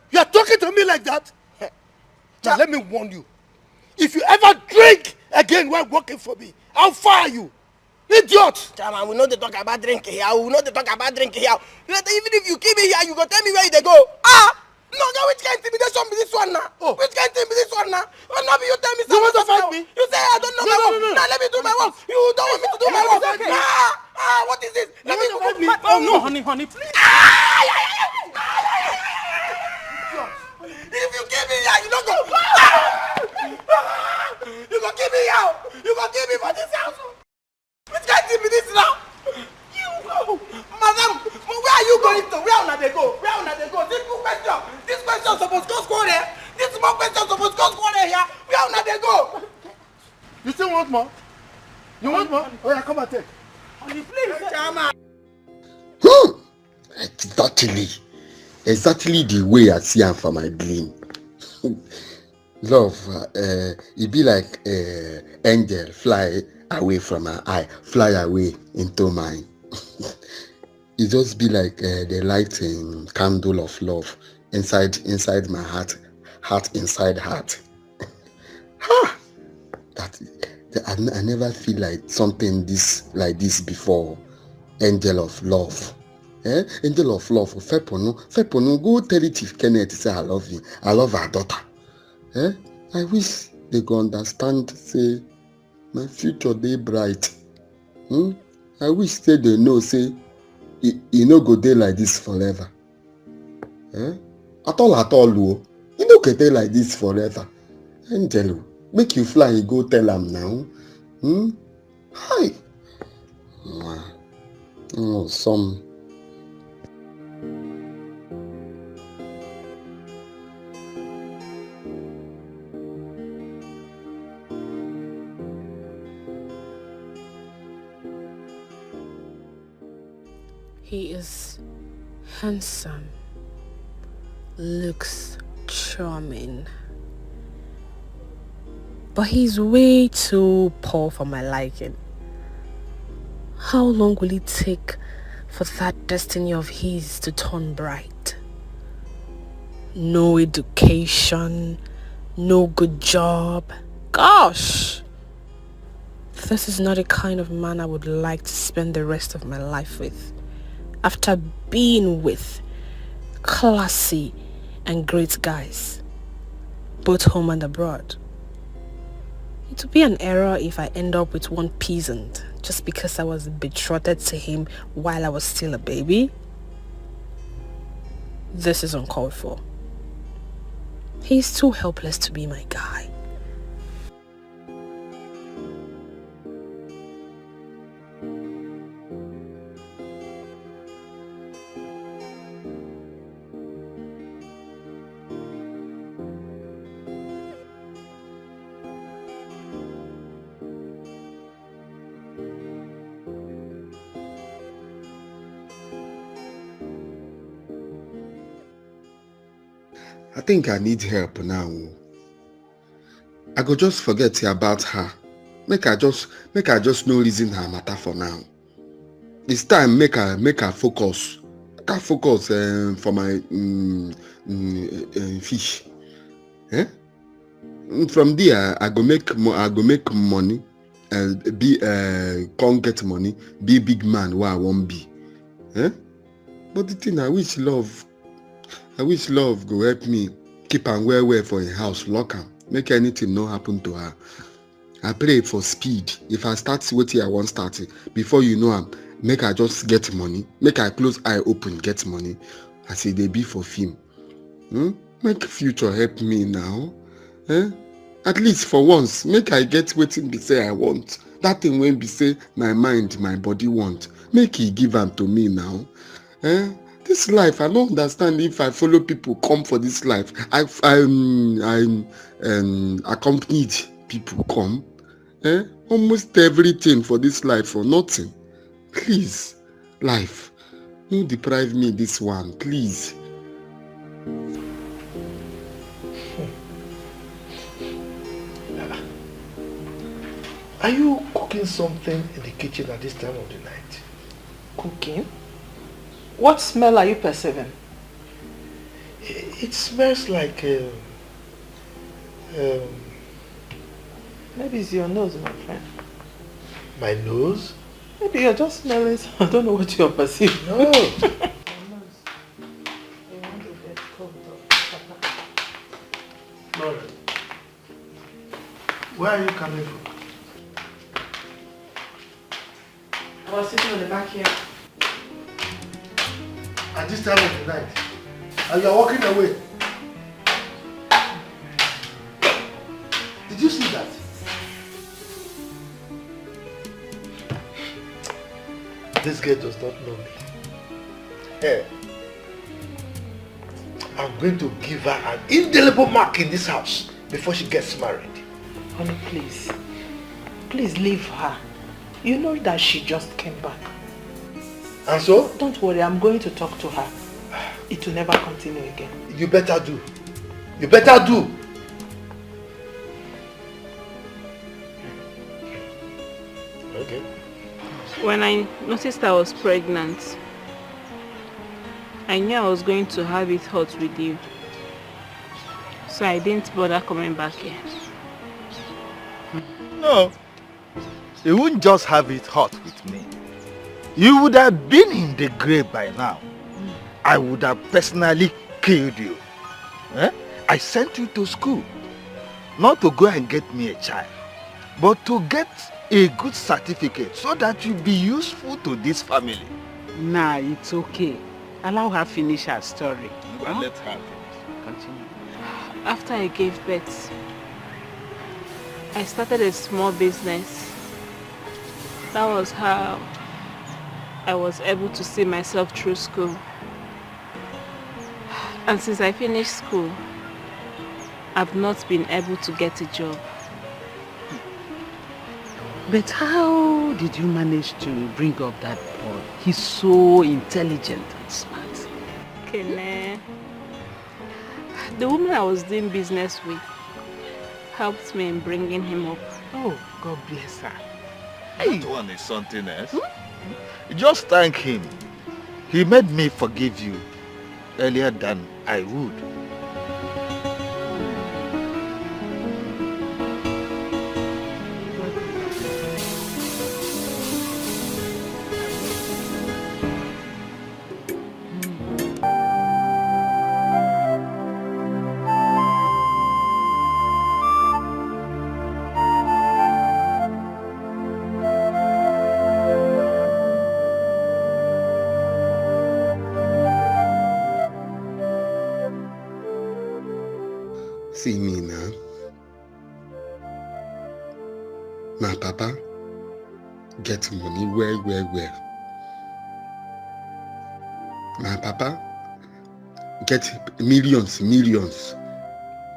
You are talking to me like that? Now let me warn you. If you ever drink again while working for me, I'll fire you. Idiot! Chairman, we know they talk about drinking here. We know they talk about drinking here. Even if you keep me here, you go tell me where they go. No, which kind of intimidation be this one now? Oh. Which kind of be this one now? Oh, no, you tell me something. You want to fight me? You say I don't know my work. Now let me do my work. You don't want me to do my work. Okay. What is this? Let me fight me. Oh no, honey, please. If you give me here, you don't go. You go give me here. You go give me for this house. Which kind of be this now? You go. Madam, where are you going to? Where una they go? Where una they go? Simple question. This question supposed to go score there. This small question supposed to go score there here. Where una they go? You still want more? You want more? Oh yeah, come and take. Honey, please, Chama. Exactly the way I see am for my dream. Love, it be like angel fly away from my eye, fly away into mine. It just be like the lighting candle of love inside my heart inside heart. I never feel like something like this before. Angel of love, Angel of love, Feponu, go tell it if Kenneth say I love you. I love her daughter. I wish they could understand, say, my future day bright. I wish say they know, say, no go day like this forever. At all, you no go day like this forever. Angel, make you fly, go tell them now. Hi. Oh, some. He is handsome, looks charming, but he's way too poor for my liking. How long will it take for that destiny of his to turn bright? No education, no good job. Gosh! This is not the kind of man I would like to spend the rest of my life with. After being with classy and great guys, both home and abroad. It would be an error if I end up with one peasant just because I was betrothed to him while I was still a baby. This is uncalled for. He's too helpless to be my guy. I think I need help now. I go just forget about her. Make I just no reason her matter for now. It's time make her focus. Make her focus for my fish. From there I go make money and be come get money, be big man where I won't be. But the thing I wish love go help me keep am well for a house, lock am, make anything no happen to her. I pray for speed. If I start wetin I want start, before you know am, make I just get money, make I close eye open get money, as e dey be for film. Make future help me now. At least for once, make I get wetin be say I want. That thing when be say my mind, my body want, make e give am to me now. This life, I don't understand if I follow people come for this life. I accompanied people come. Almost everything for this life for nothing. Please, life, don't deprive me this one, please. Are you cooking something in the kitchen at this time of the night? Cooking? What smell are you perceiving? It smells like maybe it's your nose, my friend. My nose? Maybe you're just smelling. I don't know what you're perceiving. No. Lauren, where are you coming from? I was sitting on the back here. At this time of the night, and you are walking away. Did you see that? This girl does not know me. Hey, I'm going to give her an indelible mark in this house before she gets married. Honey, please. Please leave her. You know that she just came back. And so? Don't worry, I'm going to talk to her. It will never continue again. You better do. You better do. Okay. When I noticed I was pregnant, I knew I was going to have it hot with you. So I didn't bother coming back here. No. You wouldn't just have it hot with me. you would have been in the grave by now. I would have personally killed you. Eh? I sent you to school, not to go and get me a child, but to get a good certificate so that you'll be useful to this family. Nah, it's okay. Allow her finish her story. But let her finish. Continue. After I gave birth, I started a small business. That was how I was able to see myself through school. And since I finished school, I've not been able to get a job. But how did you manage to bring up that boy? He's so intelligent and smart. Kene, the woman I was doing business with helped me in bringing him up. Oh, God bless her. That one is something else. Just thank him. He made me forgive you earlier than I would. See me now. My papa get money well. My papa get millions.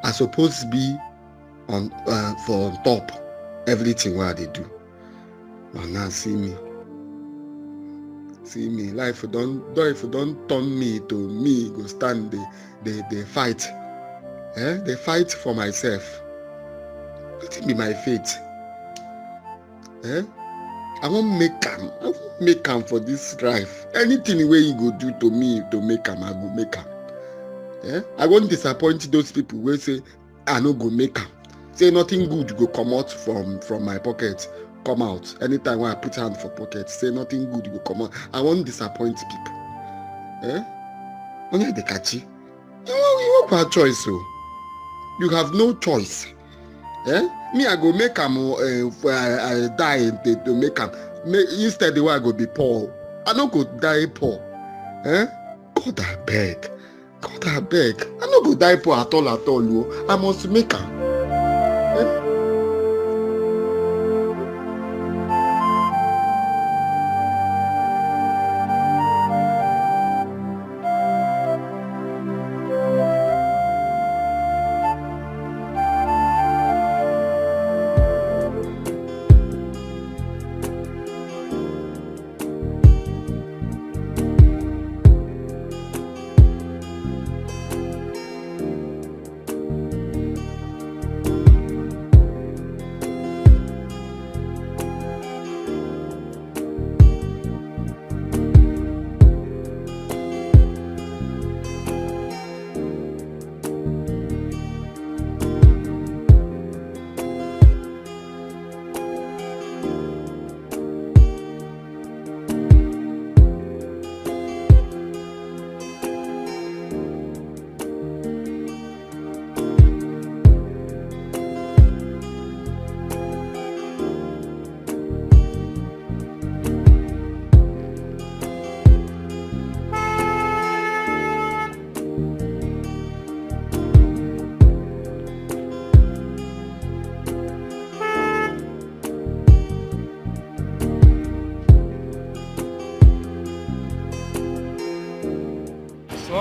I supposed to be on for on top everything what they do. But now see me. Life don't turn me to me go stand the fight. They fight for myself. Let it be my fate. I won't make am for this life. Anything way you go do to me to make am, I go make am. I won't disappoint those people who say I no go make am. Say nothing good go come out from my pocket, come out. Anytime when I put hand for pocket, say nothing good go come out. I won't disappoint people. Only the catchy. You have a choice, so. You have no choice. Me, I go make am. I die to make am. Instead, the way I go be poor. I no go die poor. God I beg. I no go die poor at all. I must make am.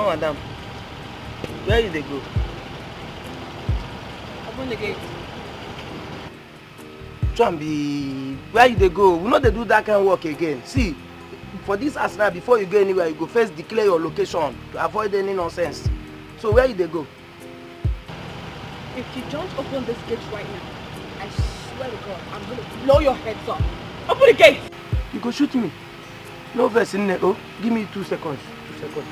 Madam, where did they go? Open the gate. Trambi, where did they go? We know they do that kind of work again. See, for this house now, before you go anywhere, you go first declare your location to avoid any nonsense. So where did they go? If you don't open this gate right now, I swear to God, I'm going to blow your heads off. Open the gate! You go shoot me. No verse in there. Oh, give me 2 seconds. 2 seconds.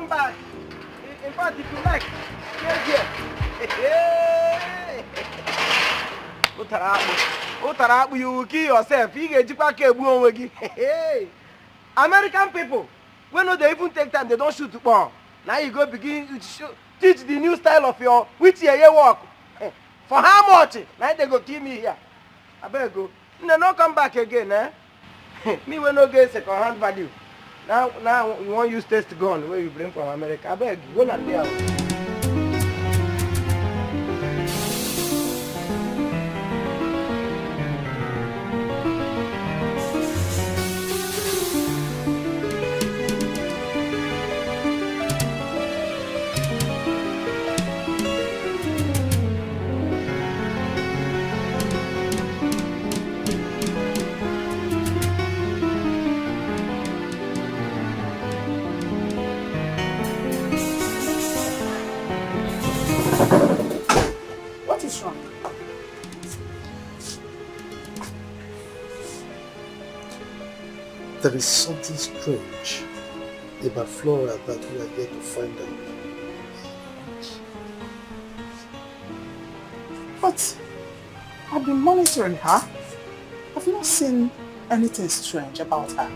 come back. In fact, if you like, here. Utarapu, you will kill yourself. You get American people, when they even take time, they don't shoot to bomb. Now you go begin to teach the new style of your which year you walk. For how much? Now they go kill me here. I better go. No, not come back again, eh? Me will not get second-hand value. Now you want use test gun where you bring from America. I beg you, go not there. What is wrong? There is something strange about Flora that we are yet to find out. But I've been monitoring her. I've not seen anything strange about her.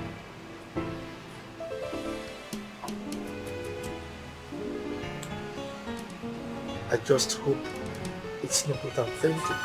I just hope it's not what I'm thinking.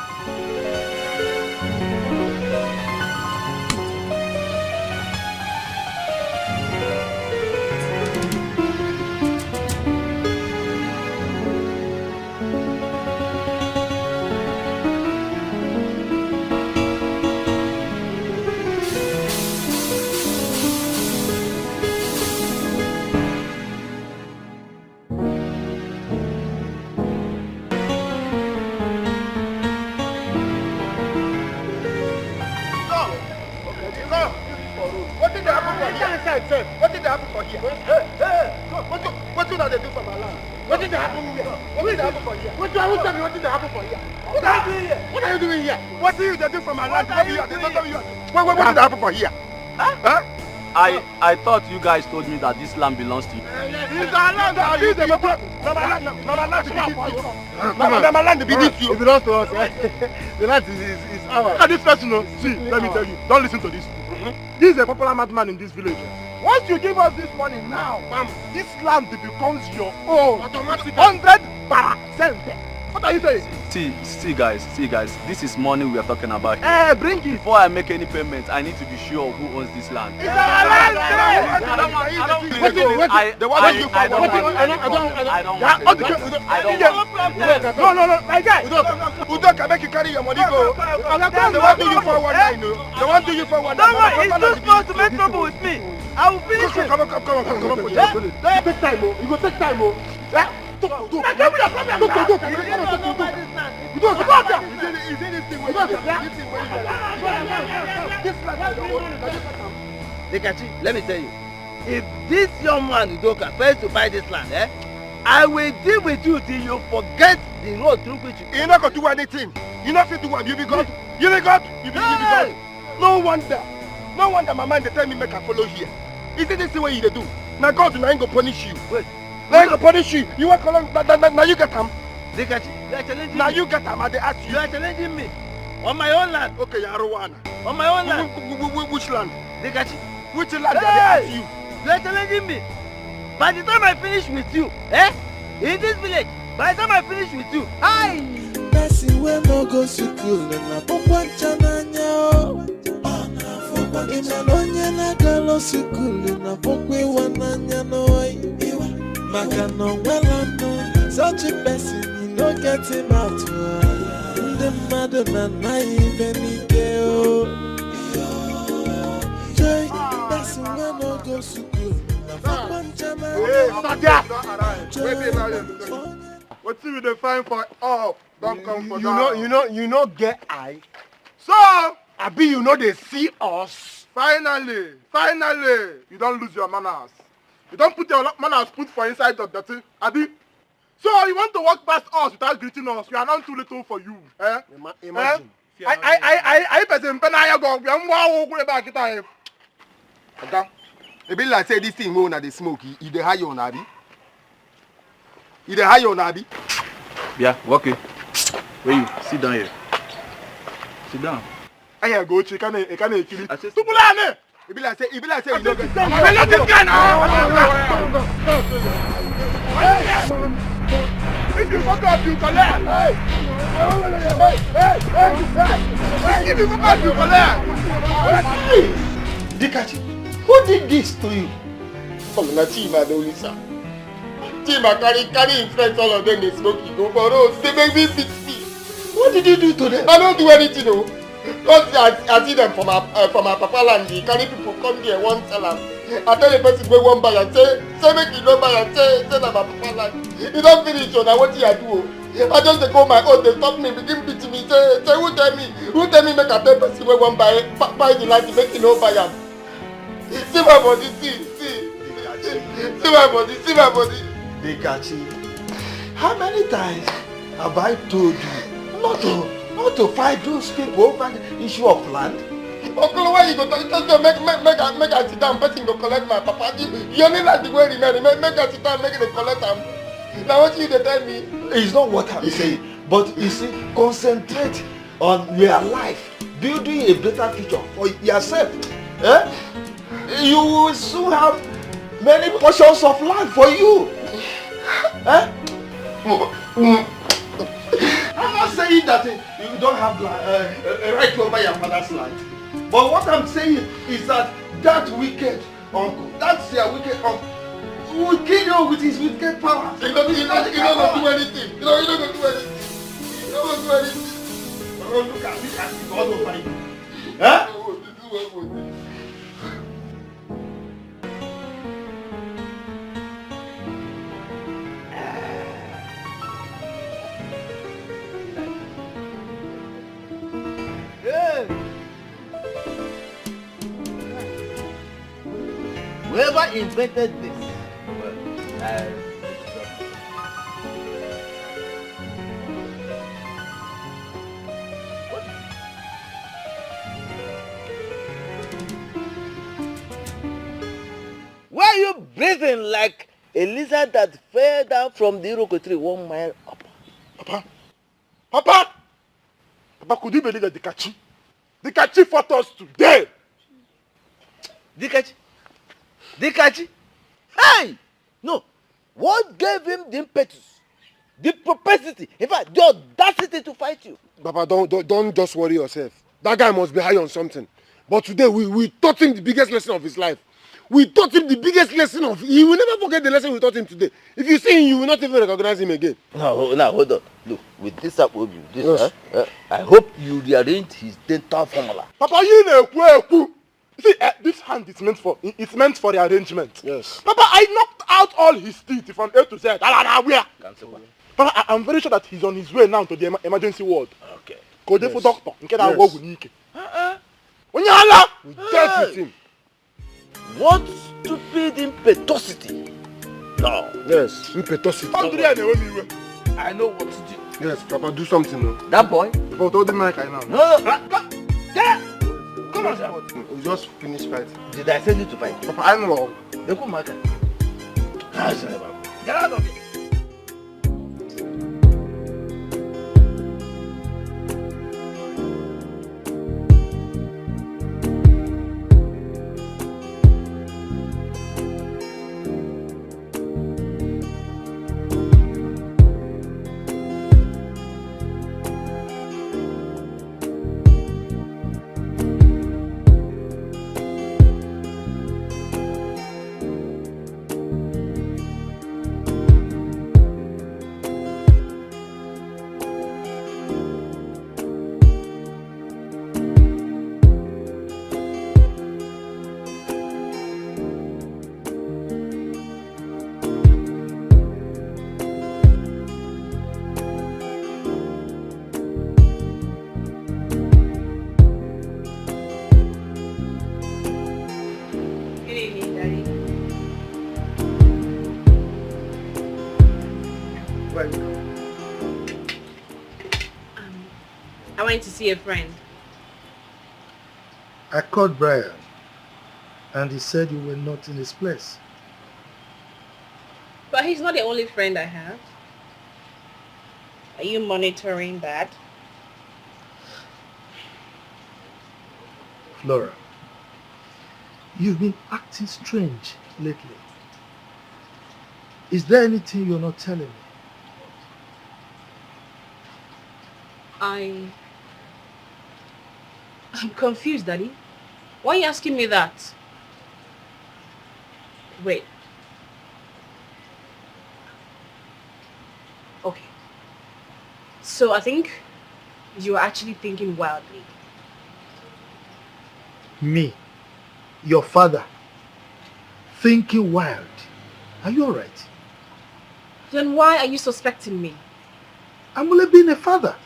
What did happen for here? What did they do for my land? What did happen here? What did happen for here? What did happen for here? What are you doing here? What are you doing here? What did they do for my land? What did happen for here? Huh? I thought you guys told me that this land belongs to you. It's our land. It's my land to be this you. It belongs to us. The land is ours. And this person, see, let me tell you, don't listen to this. This is a popular madman in this village. Once you give us this money now, this land becomes your own. Automatically. 100%. What are you saying? See guys, this is money we are talking about here. Hey, bring it. Before I make any payment, I need to be sure of who owns this land. It's our land. No, my guy. Udoka, make you carry your money go. They want to do you for 1 They want to do you for 1 Don't worry, it's too small to make trouble with me. I will finish it. Come on. You take time, you go take time, Let me tell you, if this young man Udoka fails to buy this land, I will deal with you till you forget the road through which you're not going to do anything. You're not fit to what you be God. You be God. No wonder my mind they tell me make I follow here. Is it this way you do? Now God will not go punish you. Wait. They go punish you. You want now you get them. You are challenging now me. you get them and they ask you. You are challenging me. On my own land. Okay, Yarowana. On my own land. Which land? Which land hey! they ask you? You are challenging me. By the time I finish with you, in this village, by the time I finish with you, Nasi we no go school na pokwa chananya. Imanonye na galo school na pokwe wananya no. Maka no welano. Such a person you no get him out. The mother na even ideo. Joy, nasi we no go school na pokwa chananya. What you will find for all? Don't come for You know, get eye. So, Abi, you know they see us. Finally, you don't lose your manners. You don't put your manners put for inside the dirty. Abi, so you want to walk past us without greeting us? We are not too little for you. Imagine. I person penaya go. We am wow go back it. It be like say this thing we na dey smoke. You dey high on Abi. You dey hire on Abi? Yeah, walk it. Where you? Sit down here. Sit down. I go to can kill. Tupulane. It be like say you know get. Let this guy now. If you fuck up, you collect. If you fuck up, you collect. Dikachi, who did this to you? Come na Chima the only sir. Chima carry influence all of them. They smoke you go for roads. They make me beat me. What did you do to them? I don't do anything, no. Because I see them from my papa land. They carry people come there, one tell them. I tell the person go one buy and say make you no buy and say that my papa land. You don't finish on what you do. I just dey go my own, they stop me, begin beat me, say who tell me make I tell person go one buy the land, make you no buy am. See my body, see my body. Dikachi, how many times have I told you not to fight those people over the issue of land? Uncle, why you go to make I sit down, person go collect my papa. You only like the way remain, make I sit down, make it collect am. Now what you dey tell me? It's not what I'm saying, but you see, concentrate on your life, building a better future for yourself. Eh? You will soon have many portions of land for you. Eh? I'm not saying that you don't have a right over your father's land. But what I'm saying is that wicked uncle, that's your wicked uncle, will kill you with his wicked power. You don't do anything. You don't do anything. You don't do anything. Oh, look at it all over you. Huh? Whoever invented this, why are you breathing like a lizard that fell down from the Iroko tree 1 mile up? Papa, could you believe that Dikachi fought us today? Dikachi? Hey! No. What gave him the impetus, the propensity, in fact, the audacity to fight you? Papa, don't just worry yourself. That guy must be high on something. But today, we taught him the biggest lesson of his life. We taught him the biggest lesson of... He will never forget the lesson we taught him today. If you see him, you will not even recognize him again. Now, hold on. Look, with this type of you, I hope you rearrange his dental formula. Papa, you know, see, this hand is meant for the arrangement. Yes. Papa, I knocked out all his teeth from A to Z. Where? Papa, I'm very sure that he's on his way now to the emergency ward. Okay. Go there for doctor. In case I Yes. go with Nike. When you holla, we dealt with him. What stupid impetuosity. No. Yes, impetuosity. I know what to do. Yes, Papa, do something now. That boy? Papa, told him like I know. No. Come on, sir. We just finished fighting. Did I send you to fight? Papa, I know. They come back. Get out of here. I went to see a friend. I called Brian and he said you were not in his place. But he's not the only friend I have. Are you monitoring that? Flora, you've been acting strange lately. Is there anything you're not telling me? I'm confused, Daddy. Why are you asking me that? Wait. Okay. So I think you're actually thinking wildly. Me, your father, thinking wild. Are you alright? Then why are you suspecting me? I'm only being a father.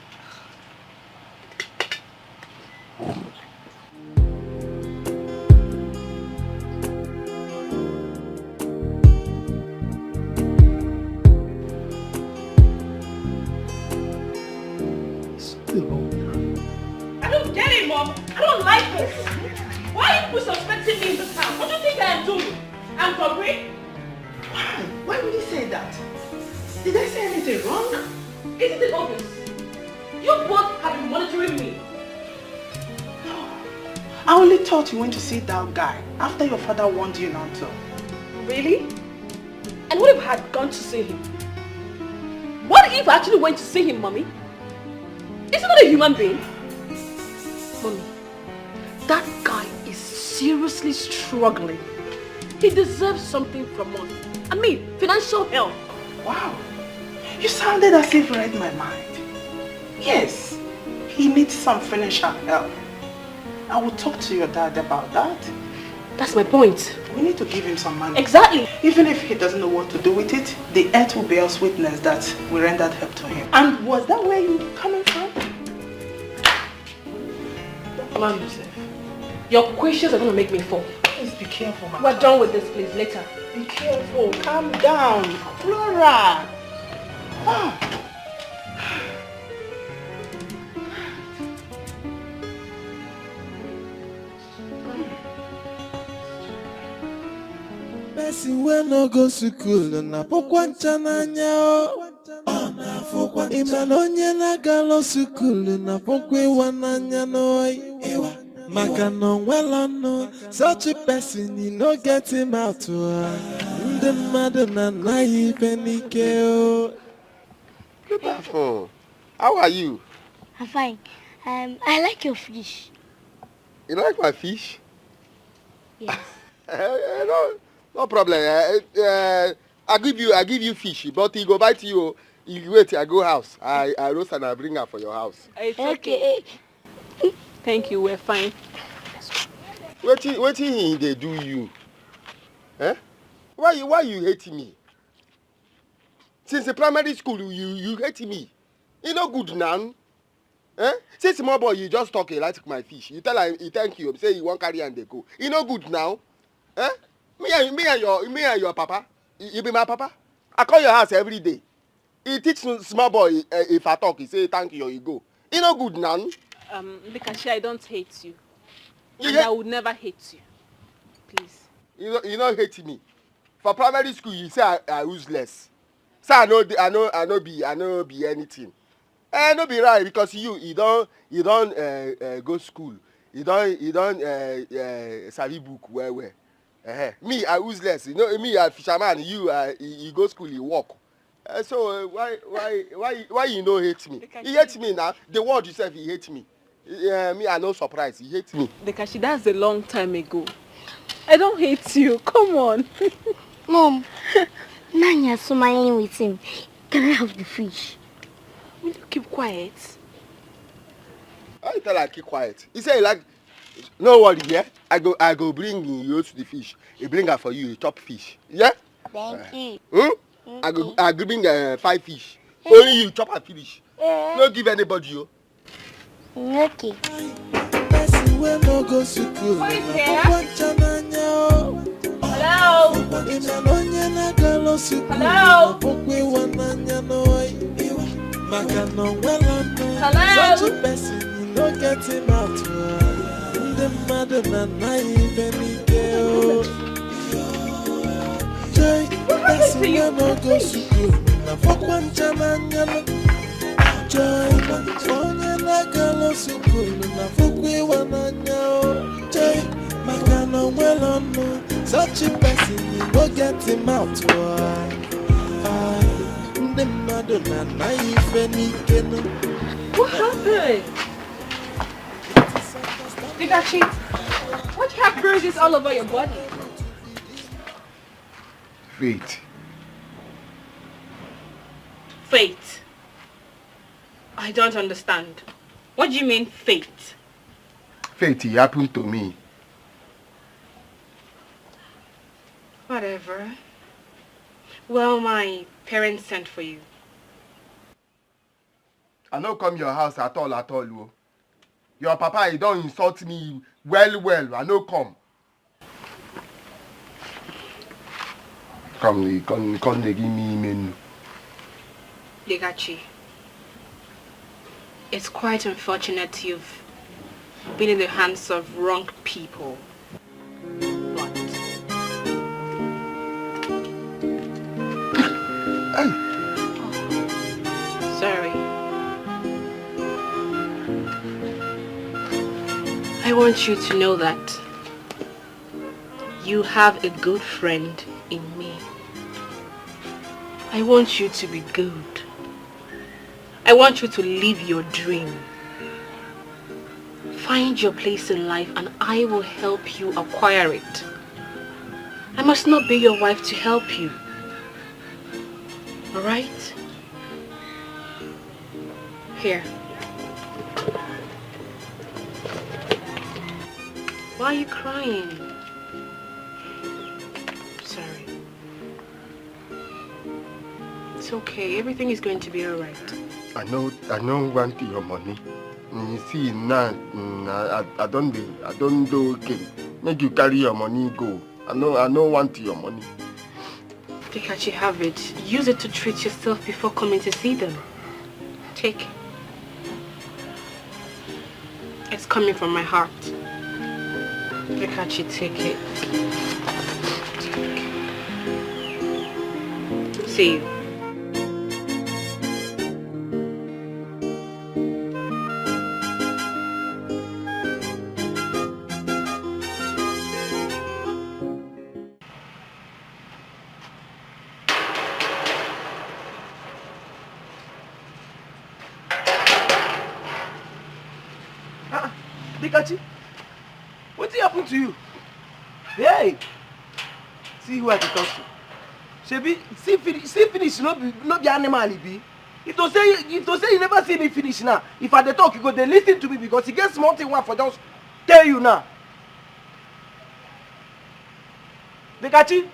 I don't get it, Mom. I don't like this. Why are you suspecting me in this house? What do you think I am doing? I'm hungry? Why would you say that? Did I say anything wrong? Isn't it obvious? You both have been monitoring me. I only thought you went to see that guy after your father warned you not to. Really? And what if I had gone to see him? What if I actually went to see him, Mommy? Is he not a human being? Mommy, that guy is seriously struggling. He deserves something from us. I mean, financial help. Wow. You sounded as if you read my mind. Yes, he needs some financial help. I will talk to your dad about that. That's my point. We need to give him some money. Exactly. Even if he doesn't know what to do with it, the earth will bear us witness that we rendered help to him. And was that where you were coming from? Mom, your questions are going to make me fall. Please be careful, Mama. We're done with this, please. Later. Be careful. Calm down. Flora. Ah. Person wey no go school na pokwa ncha n'anya o. Ịma na onye na-agala school na pokwa ịwa n'anya n'oyi. Maka na onwela nụ, such a person you no get him out. Ndị mmadụ na-anaghị ife n'ike o. Beautiful. How are you? I'm fine. I like your fish. You like my fish? Yes. No problem. I give you fish, but he go bite you. You wait, I go house. I roast and I bring her for your house. It's okay. Thank you, we're fine. What they do you? Eh? Why you hate me? Since the primary school you hate me. You no good now. Eh? Since small boy you just talk like my fish. You tell him he thank you. Say you won't carry and they go. You no good now. Eh? Me and your papa. You be my papa. I call your house every day. He teach small boy if I talk, he say thank you or you go. You no good now. Because I don't hate you. And I would never hate you. Please. You don't hate me. For primary school you say I useless. So I know be anything. No be right because you don't go school. You don't study book well. Me I useless. You know me I fisherman. You go school you work. So why you no hate me? He hate me now. The word yourself he hate me. Me I no surprise. He hate me. Dekashi, that's a long time ago. I don't hate you. Come on. Mom, now you're smiling with him. Can I have the fish? Will you keep quiet? I tell her keep quiet. He say like, no worry, yeah. I go bring you to the fish. He bring her for you. You chop fish, yeah. Thank you. I go bring 5 fish. Only you chop and finish. No give anybody you. Okay. Person wey no go school na pokwa ncha n'anya o. Hello. Ịma na onye na-agala school na pokwa ịwa n'anya n'oyi. Maka na onwela nụ, such a person you no get him out. Ndị mmadụ na-anaghị ife n'ike o. Joy, person to you. Such a person, you go get him out. What happened? Dikachi, what you have bruises all over your body? Fate. Fate. I don't understand. What do you mean fate? Fate, it happened to me. Whatever. Well, my parents sent for you. I no come your house at all. Oh. Your papa, he don't insult me well. I no come. Come, they give me menu. Degachi, it's quite unfortunate you've been in the hands of wrong people. Sorry. I want you to know that you have a good friend in me. I want you to be good. I want you to live your dream. Find your place in life and I will help you acquire it. I must not be your wife to help you. Alright? Here. Why are you crying? Sorry. It's okay. Everything is going to be alright. I don't want your money. You see now, I don't do okay. Make you carry your money go. I don't want your money. Dikachi, have it. Use it to treat yourself before coming to see them. Take it. It's coming from my heart. Dikachi, take it. See you. Dikachi, what happened to you? Hey, see who I can talk to. Shebi, see finish, not be animal, be. If to say you never see me finish now, if I dey talk, you go dey listen to me because he gets small thing one for just tell you now. Dikachi,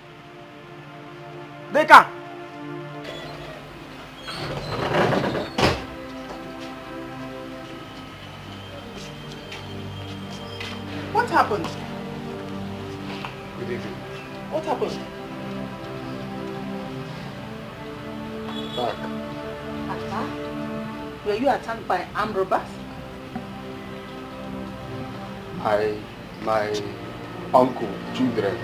Deka. What happened? Good evening. What happened? Attack. Attack? Were you attacked by armed robbers? My uncle, children,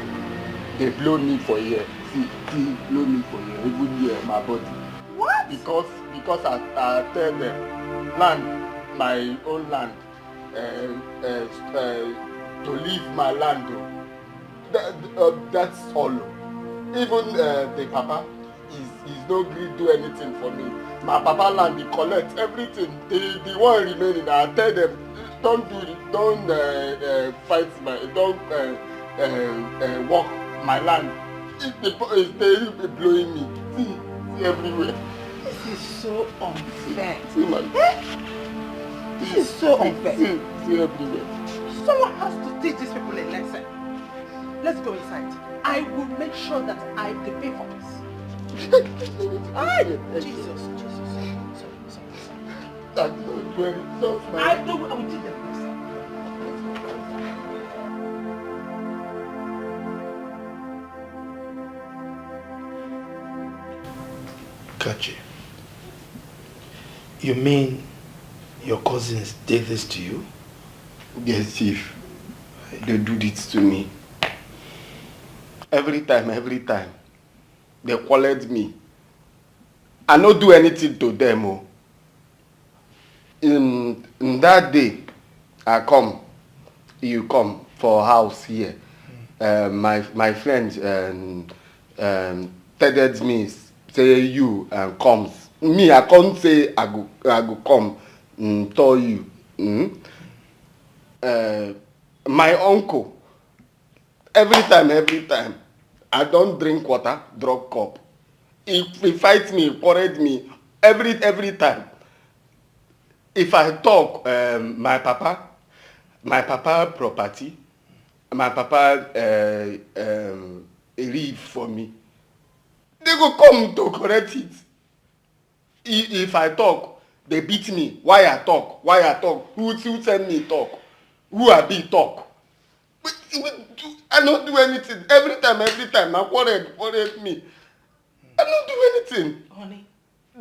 they blow me for here. See, blow me for here. Even here, my body. What? Because I tell them, land, my own land, to leave my land. That's all. Even the papa is no gree do anything for me. My papa land, he collect everything. The one remaining, I tell them, don't do it, don't fight don't walk my land. They blowing me. See everywhere. This is so unfair. See my. This is so unfair. See everywhere. Someone has to teach these people a lesson. Let's go inside. I will make sure that I pay for this. Jesus. Sorry. I will teach them this. Kachi, you mean your cousins did this to you? Yes, Chief. They do this to me. Every time. they called me. I no do anything to them. Oh. In that day, I come, you come for house here. My friends tedded me, say you comes. Me, I can't say I go come tell you. My uncle, every time, I don't drink water, drop cup. He fight me, quarrel me, every time. If I talk, my papa property, my papa leave for me. They go come to correct it. If I talk, they beat me. Why I talk? Who send me talk? Who I be talk? I don't do anything. Every time, I quarrel me. I don't do anything. Honey.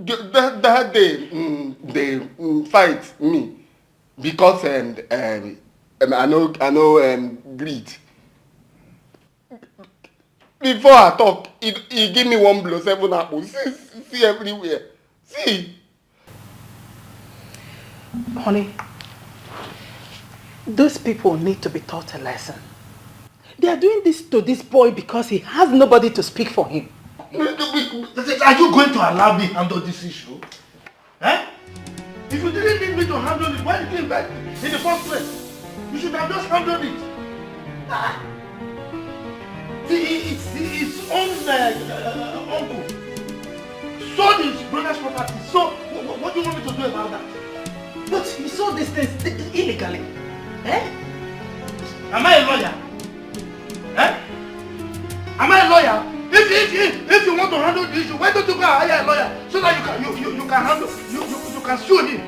That day, they fight me because I know greed. Before I talk, he give me one blow, 7 apples. See everywhere. See. Honey, those people need to be taught a lesson. They are doing this to this boy because he has nobody to speak for him. Are you going to allow me to handle this issue? Eh? If you didn't need me to handle it, why did you invite me in the first place? You should have just handled it. It's his own uncle. Sold his brother's property. So, what do you want me to do about that? But he sold these things illegally. Eh? Am I a lawyer? Eh? Am I a lawyer? If you want to handle the issue, why don't you go and hire a lawyer so that you can handle, you can sue him?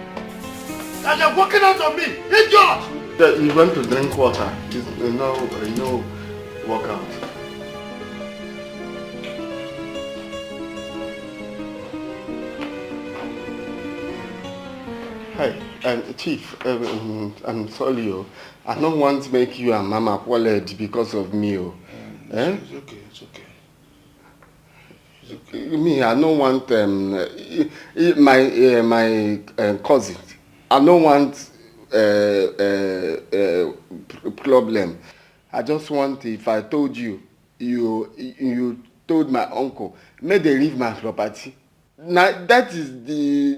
And you're working out on me, idiot! You want to drink water, you know, walk out. Hi, Chief, I'm sorry, I don't want to make you and Mama quarrel because of me. It's okay, it's okay. Me, I don't want my cousin. I don't want problem. I just want, if I told you, you told my uncle, may they leave my property. Now that is the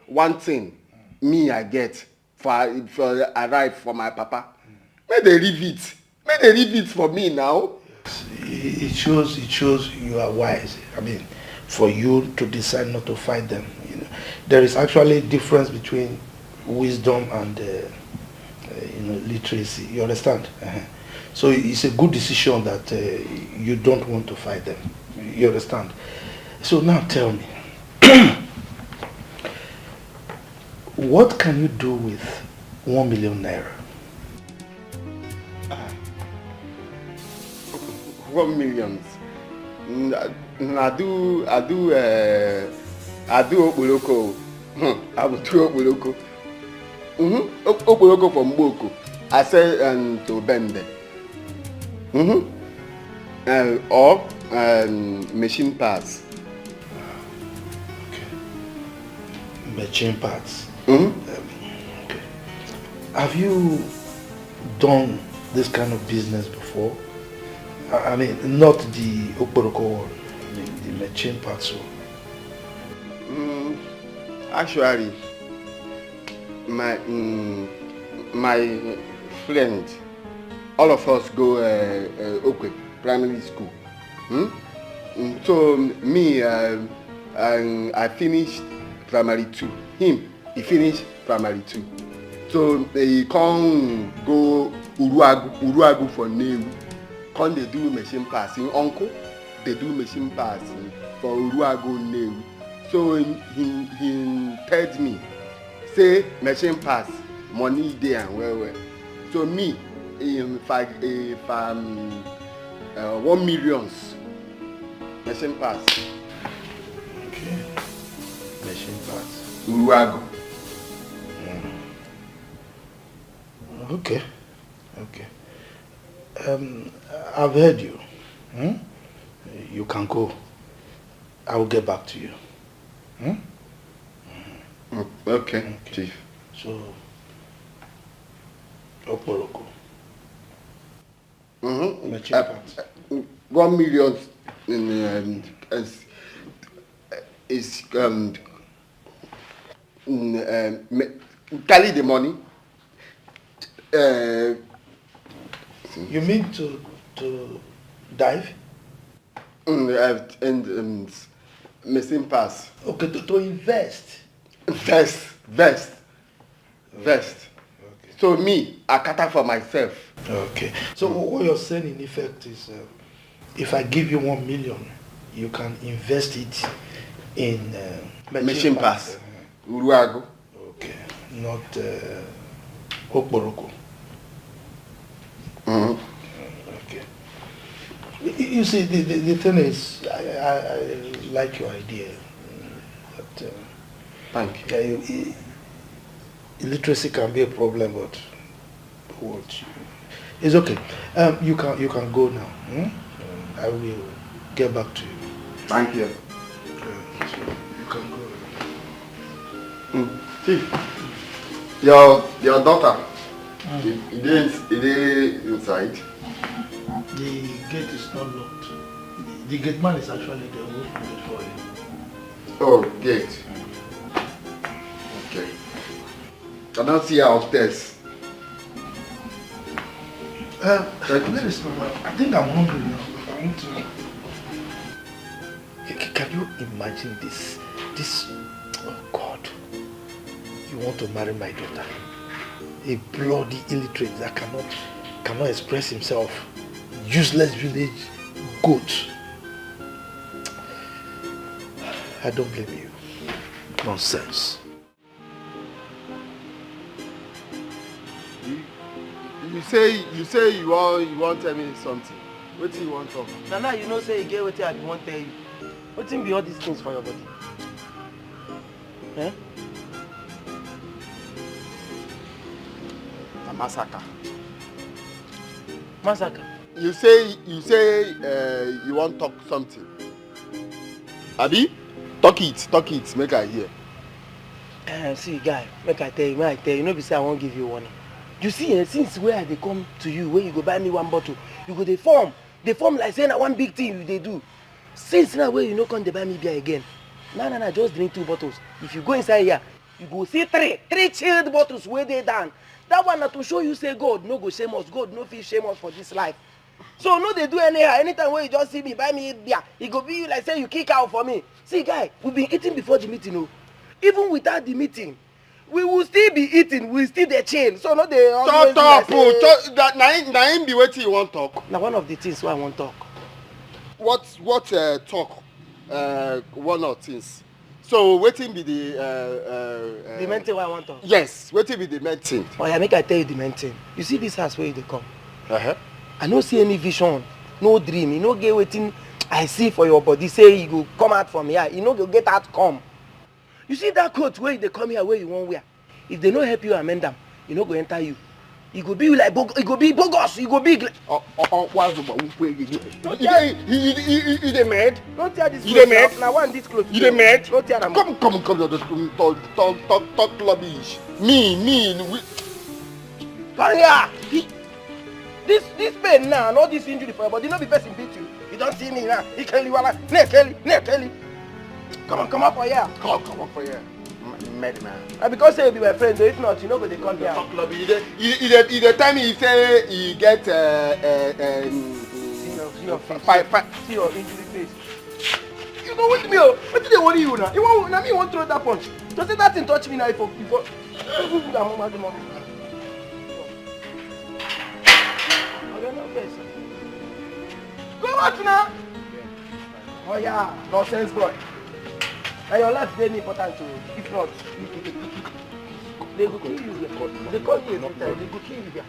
one thing me I get for arrive for my papa. May they leave it. May they leave it for me now. It shows you are wise. I mean, for you to decide not to fight them. You know, there is actually a difference between wisdom and literacy. You understand? So it's a good decision that you don't want to fight them. You understand? So now tell me, what can you do with 1 million naira? 1 million. I do Oboloko. I will do Oboloko. Oboloko from Boko. I say to Bende. Or machine parts. Okay. Machine parts. Okay. Have you done this kind of business before? I mean, not the Oporoko one, the machine parts one. Actually, my friend, all of us go Okwe primary school. So me, I finished primary 2. Him, he finished primary 2. So they can't go Uruagu for Newu. Can't they do machine passing? Uncle, they do machine passing for Uruagu Newu. So he told me, say machine pass, money there and well. So me, if I'm 1 million machine pass. Okay. Machine pass. Uruagu. Okay. I've heard you. You can go. I will get back to you. Okay, Chief. So, Opoloko. 1 million is carry the money. You mean to dive? And missing pass. Okay, to invest. Vest. Okay. So me, I cater for myself. Okay. So what you're saying in effect is, if I give you 1 million, you can invest it in machine pass. Uruago. Okay. Not Okporoko. Okay. You see, the thing is, I like your idea. But, thank you. Illiteracy can be a problem, but it's okay. You can go now. I will get back to you. Thank you. So you can go. Chief, your daughter, it is inside. The gate is not locked. The gate man is actually there waiting for you. Oh, gate. Okay. I don't see her upstairs. I think I'm hungry now. I want to... Can you imagine this? Oh God. You want to marry my daughter? A bloody illiterate that cannot express himself. Useless village goat. I don't blame you. Nonsense. You say you want tell me something. What do you want to talk? Nana, you know say you get what I want tell you. What thing be all these things for your body? Eh? A massacre. Massacre? You say you want talk something. Abi? Talk it, make I hear. See guy, make I tell you, no be say I won't give you warning. You see, since where they come to you, where you go buy me 1 bottle, you go they form like saying one big thing they do. Since now where you no come they buy me beer again. Nah, just drink 2 bottles. If you go inside here, you go see three chilled bottles where they down. That one to show you say God no go shame us, God no feel shame us for this life. So no they do anyhow. Anytime when you just see me buy me beer, it go be you like say you kick out for me. See guy, we been eating before the meeting, no. Even without the meeting, we will still be eating, we still the chain. So no they always na him be wetin you want talk. Now one of the things why I want talk. What talk? One of things. So wetin be the main thing why I want talk? Yes, wetin be the main thing? Oh yeah, make I tell you the main thing. You see this house where they come. I no see any vision, no dream. You no get wetin I see for your body. Say you go come out from here. You no go get out come. You see that coat where they come here where you won't wear. If they no help you amend them, you no go enter you. You go be like it go be bogus. You go be. What's the you the mad? Don't tear this. You the mad? Now one this clothes. You the mad? Don't tear them. Come. Talk rubbish. Me. Come here. This pain now, not this injury for your body. No be person beat you. You don't see me now. He Kelly wala. Ne Kelly. Come up for here. Come up for here. Mad man. And because say you be my friend, though, if not, you know go they come here. You the time he say he get see your face. See your injury face. You know what me? What did they worry you now? You want now me want throw that punch. Just say that thing touch me now before. Go out now. Oh yeah, nonsense boy. Now your life is very important to you. If not, they will kill you here. They call you every time. They will kill you here.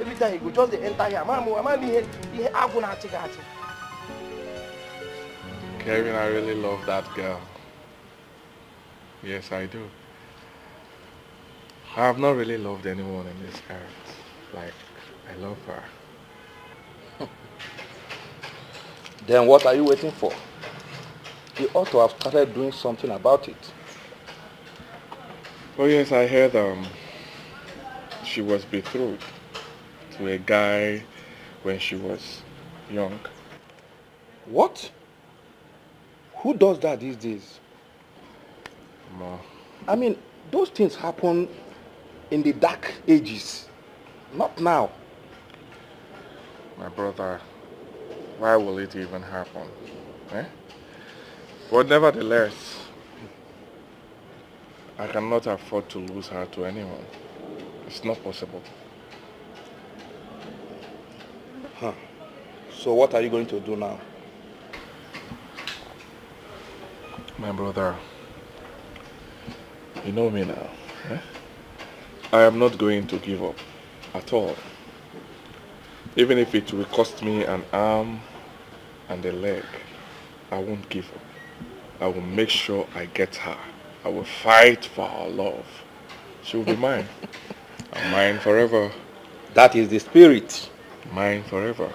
Every time you go, just they enter here. Mama, Kevin, I really love that girl. Yes, I do. I have not really loved anyone in this earth. Like, I love her. Then what are you waiting for? You ought to have started doing something about it. Oh yes, I heard she was betrothed to a guy when she was young. What? Who does that these days? No. I mean, those things happen in the dark ages, not now. My brother, why will it even happen? Eh? But nevertheless, I cannot afford to lose her to anyone. It's not possible. Huh. So what are you going to do now? My brother, you know me now. Eh? I am not going to give up at all. Even if it will cost me an arm and a leg, I won't give up. I will make sure I get her. I will fight for her love. She will be mine. And mine forever. That is the spirit. Mine forever.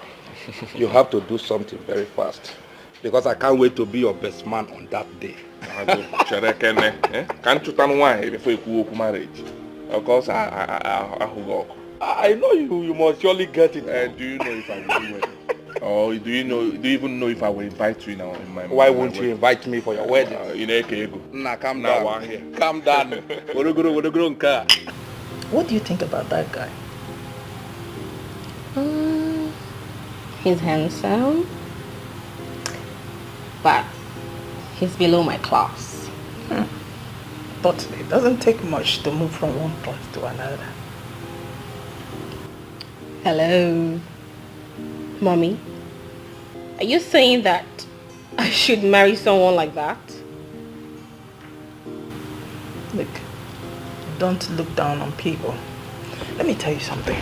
You have to do something very fast. Because I can't wait to be your best man on that day. Can't you turn wine before you go to marriage? Of course, I know you must surely get it. Do you know if I will do it? Or do you even know if I will invite you now in my Why won't you invite me for your wedding? Nah, calm down. Calm down. What do you think about that guy? He's handsome, but he's below my class. But it doesn't take much to move from one class to another. Hello, Mommy. Are you saying that I should marry someone like that? Look, don't look down on people. Let me tell you something.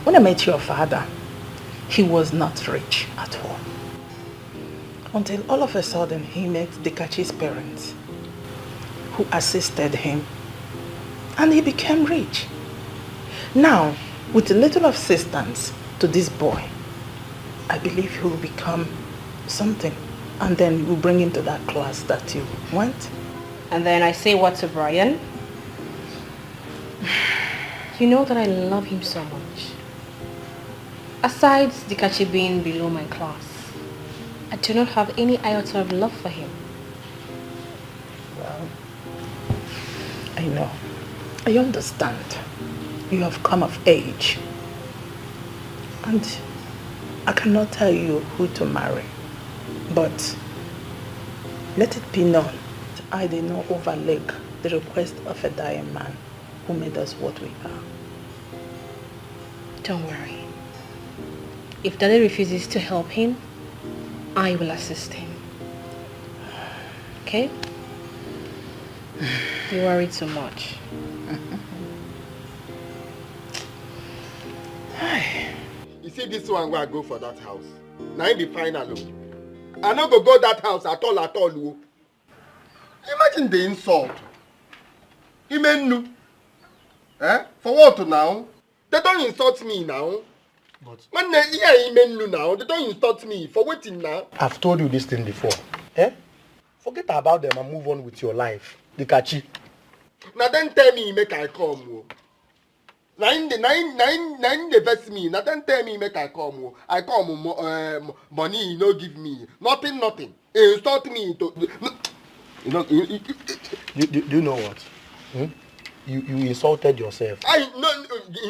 When I met your father, he was not rich at all. Until all of a sudden he met Dikachi's parents, who assisted him, and he became rich. Now, with a little assistance to this boy, I believe he will become something, and then we'll bring him to that class that you want. And then I say what to Brian? You know that I love him so much. Aside Dikachi being below my class, I do not have any iota of love for him. Well, I know. I understand. You have come of age. And I cannot tell you who to marry. But let it be known that I did not overlook the request of a dying man who made us what we are. Don't worry. If Daddy refuses to help him, I will assist him. Okay? You worry too much. You see this one where I go for that house. Now in the final. I no go that house at all. Imagine the insult. Imenu. Eh? For what now? They don't insult me now. But when they hear Imenu now, they don't insult me. For waiting now. I've told you this thing before. Eh? Forget about them and move on with your life. Dikachi. Now then tell me make I come. Nine the vex me. Now then tell me make I come. I come money you no give me. Nothing. Insult me to you know Do you know what? You insulted yourself. I no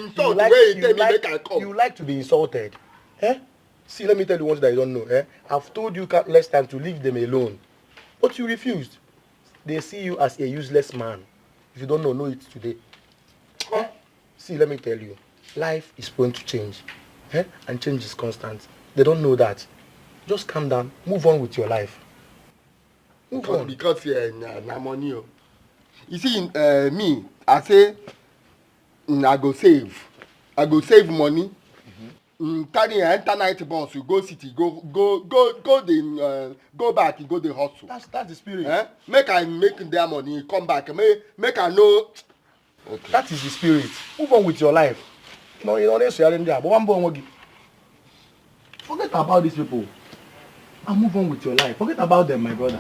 insult where you tell me make I come. You like to be insulted. Eh? See, let me tell you one thing that you don't know. Eh? I've told you countless times to leave them alone. But you refused. They see you as a useless man. If you don't know it today. Eh? See, let me tell you. Life is going to change. Eh? And change is constant. They don't know that. Just calm down. Move on with your life. Move on. Because na money. You see, me, I say, I go save money. Carry enter night bus, you go city, go back, you go the hustle. That's the spirit. Eh? Make their money, come back. Make I know. Okay. That is the spirit. Move on with your life. No, you know, they're sharing there, but one more. Forget about these people and move on with your life. Forget about them, my brother.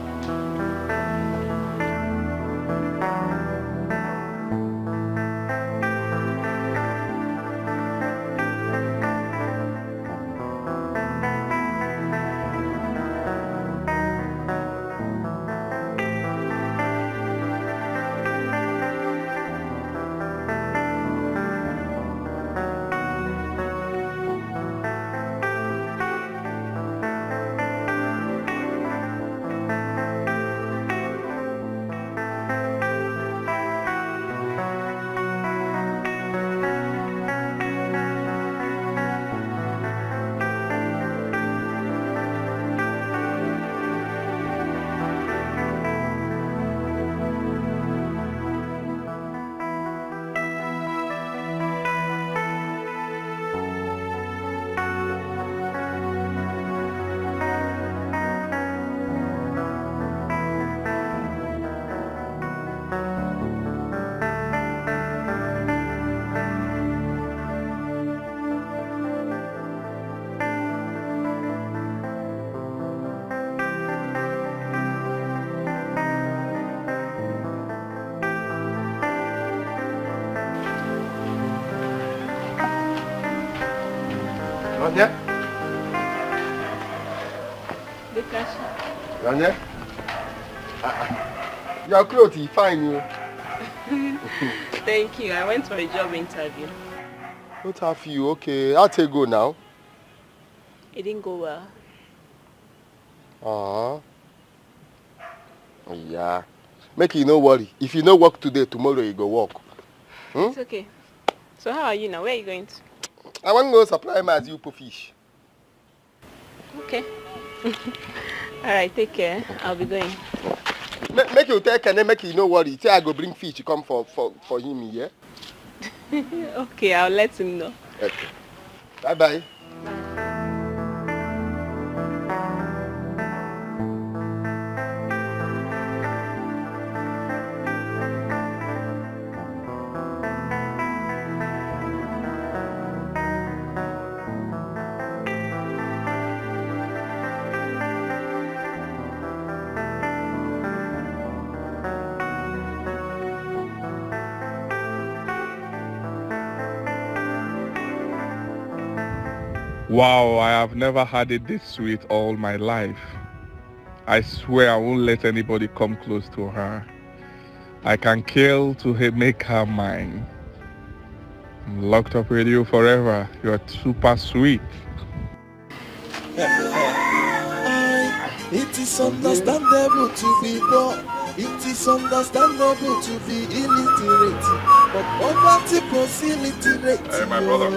Rania? Rania? Your clothes is fine, you. Thank you. I went for a job interview. What have you? Okay, I'll take go now. It didn't go well. Yeah. Make you no worry. If you no work today, tomorrow you go work. It's okay. So how are you now? Where are you going to? I want to go supply my Zupo fish. Okay. Alright, take care. I'll be going. Make you take and then make you no worry. Say I go bring fish to come for him, yeah? Okay, I'll let him know. Okay. Bye-bye. Wow, I have never had it this sweet all my life. I swear I won't let anybody come close to her. I can kill to make her mine. I'm locked up with you forever. You're super sweet. It is understandable to be poor. It is understandable to be illiterate. But poverty pros illiterate. Hey, my brother.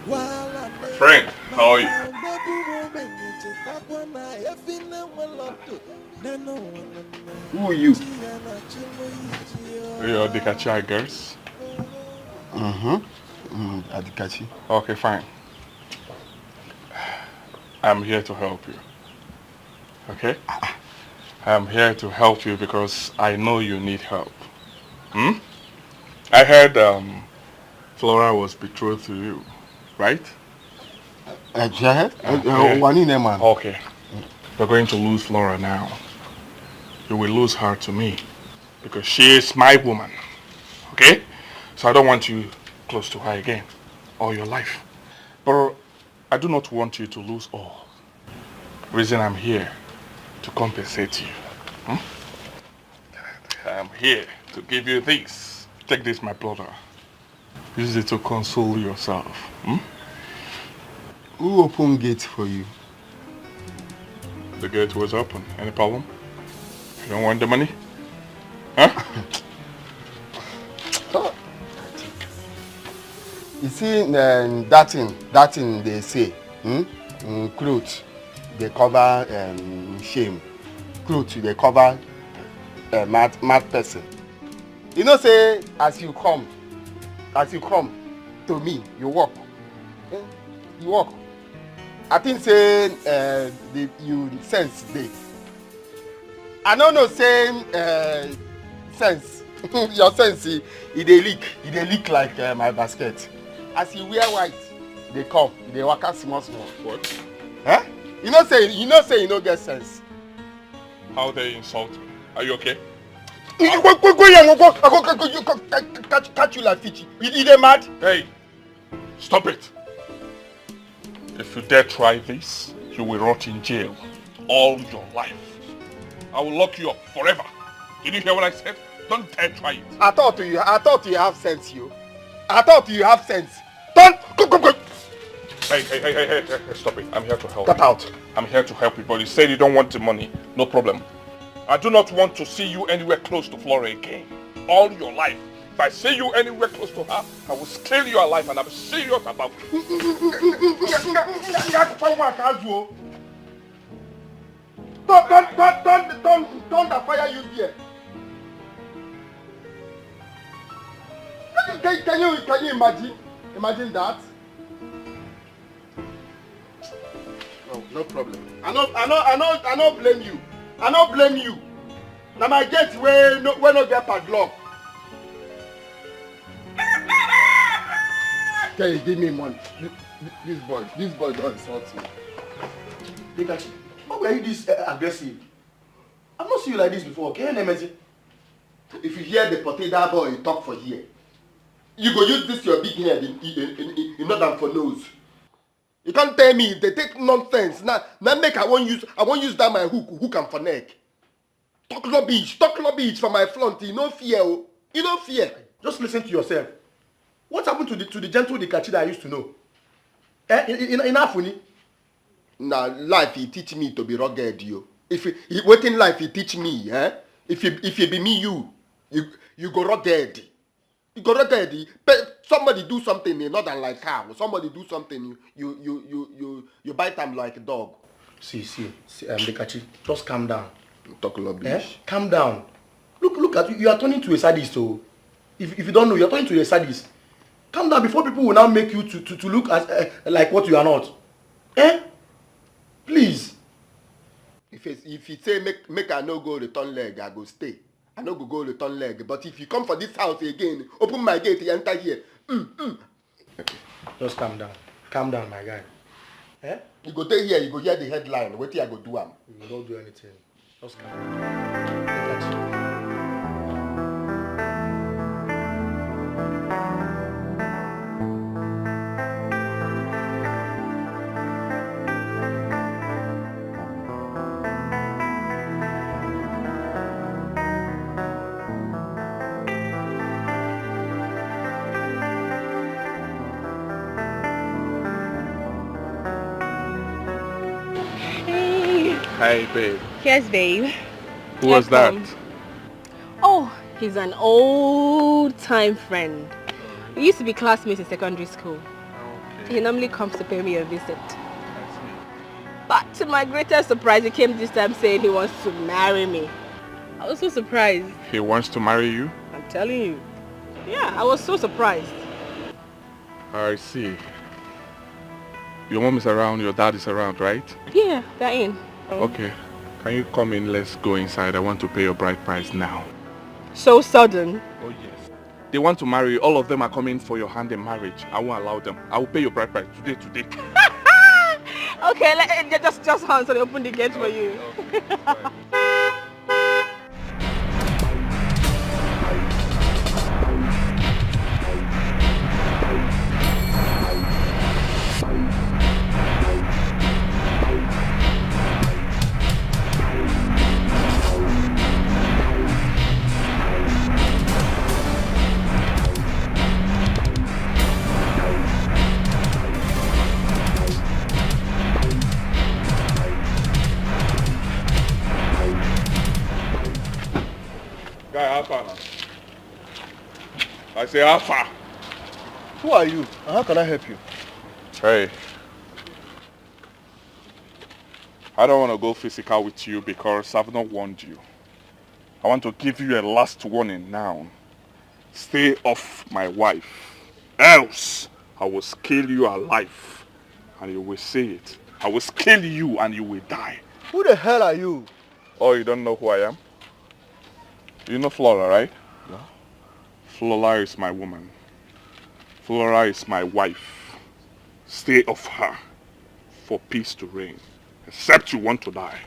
My friend, how are you? Who are you? You're Dikachi girls? Adikachi. Okay, fine. I'm here to help you. Okay? I'm here to help you because I know you need help. I heard Flora was betrothed to you, right? Okay. You're going to lose Flora now. You will lose her to me because she is my woman. Okay? So I don't want you close to her again all your life. But I do not want you to lose all. The reason I'm here to compensate you. I'm here to give you this. Take this, my brother. Use it to console yourself. Who opened gate for you? The gate was open. Any problem? You don't want the money? Huh? You see, that thing they say, clothes, they cover shame. Clothes, they cover mad person. You know, say, as you come to me, you walk. You walk. I think say you sense day. I don't know saying sense. Your sense, it they leak like my basket. as you wear white, they come, they walk out small. What? Huh? You know say you no get sense. How they insult me? Are you okay? Go catch you like fish. You dey mad? Hey, stop it. If you dare try this, you will rot in jail all your life. I will lock you up forever. Did you hear what I said? Don't dare try it. I thought you have sense, you. I thought you have sense. Don't go. Hey, stop it. I'm here to help. Cut out. I'm here to help you, but you said you don't want the money. No problem. I do not want to see you anywhere close to Flora again. All your life. If I see you anywhere close to her, I will scale you alive and I will serious about it. Don't fire you there. Can you imagine? Imagine that? No problem. I no blame you. I no blame you. Now my gate where no get padlock. Can you give me money? This boy don't insult me. Pikachu, why were you this aggressive? I've not seen you like this before. Can you imagine? If you hear the potato boy talk for here, you go use this your big head in order for nose. You can't tell me they take nonsense. Now make I won't use that my hook and for neck. Talk rubbish for my front. You no fear, oh. You no fear. Just listen to yourself. What happened to the gentle Dikachi that I used to know? In Afuni? Now life he teach me to be rugged, you. If waiting life he teach me, eh? If you be me, you go rugged. You go rugged. Somebody do something not than like cow. Somebody do something you bite them like a dog. See, Dikachi, just calm down. Talk rubbish. Eh? Calm down. Look at you. You are turning to a sadist, so if you don't know, you are turning to a sadist. Calm down before people will now make you to look as like what you are not. Eh? Please. If you say make I no go return leg, I go stay. I no go return leg. But if you come for this house again, open my gate, you enter here. Okay. Just calm down. Calm down, my guy. Eh? You go there here, you go hear the headline. What I go do am? You don't do anything. Just calm down. Hey, babe. Yes, babe. Who was that? Oh, he's an old-time friend. We used to be classmates in secondary school. Okay. He normally comes to pay me a visit. But to my greatest surprise, he came this time saying he wants to marry me. I was so surprised. He wants to marry you? I'm telling you. Yeah, I was so surprised. I see. Your mom is around, your dad is around, right? Yeah, they're in. Okay. Can you come in? Let's go inside. I want to pay your bride price now. So sudden? Oh, yes. They want to marry you. All of them are coming for your hand in marriage. I won't allow them. I will pay your bride price today. Okay, just hold so they open the gate for you. I say Alpha. Who are you? And how can I help you? Hey. I don't want to go physical with you because I've not warned you. I want to give you a last warning now. Stay off my wife. Else, I will scale you alive. And you will see it. I will scale you and you will die. Who the hell are you? Oh, you don't know who I am? You know Flora, right? No. Flora is my woman. Flora is my wife. Stay off her for peace to reign. Except you want to die.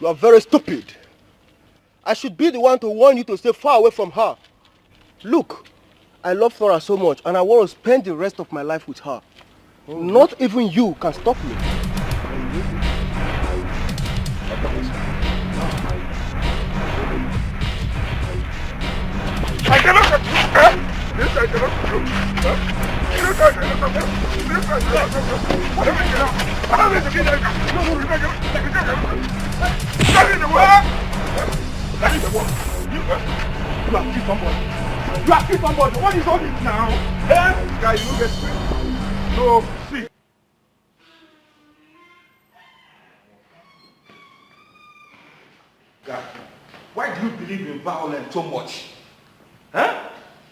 You are very stupid. I should be the one to warn you to stay far away from her. Look, I love Flora so much and I want to spend the rest of my life with her. Not even you can stop me. I cannot do this. I cannot do. You have killed somebody. You have killed somebody. What is all this now? Eh? Guy, you get straight. No, see. Guy, why do you believe in violence so much? Huh?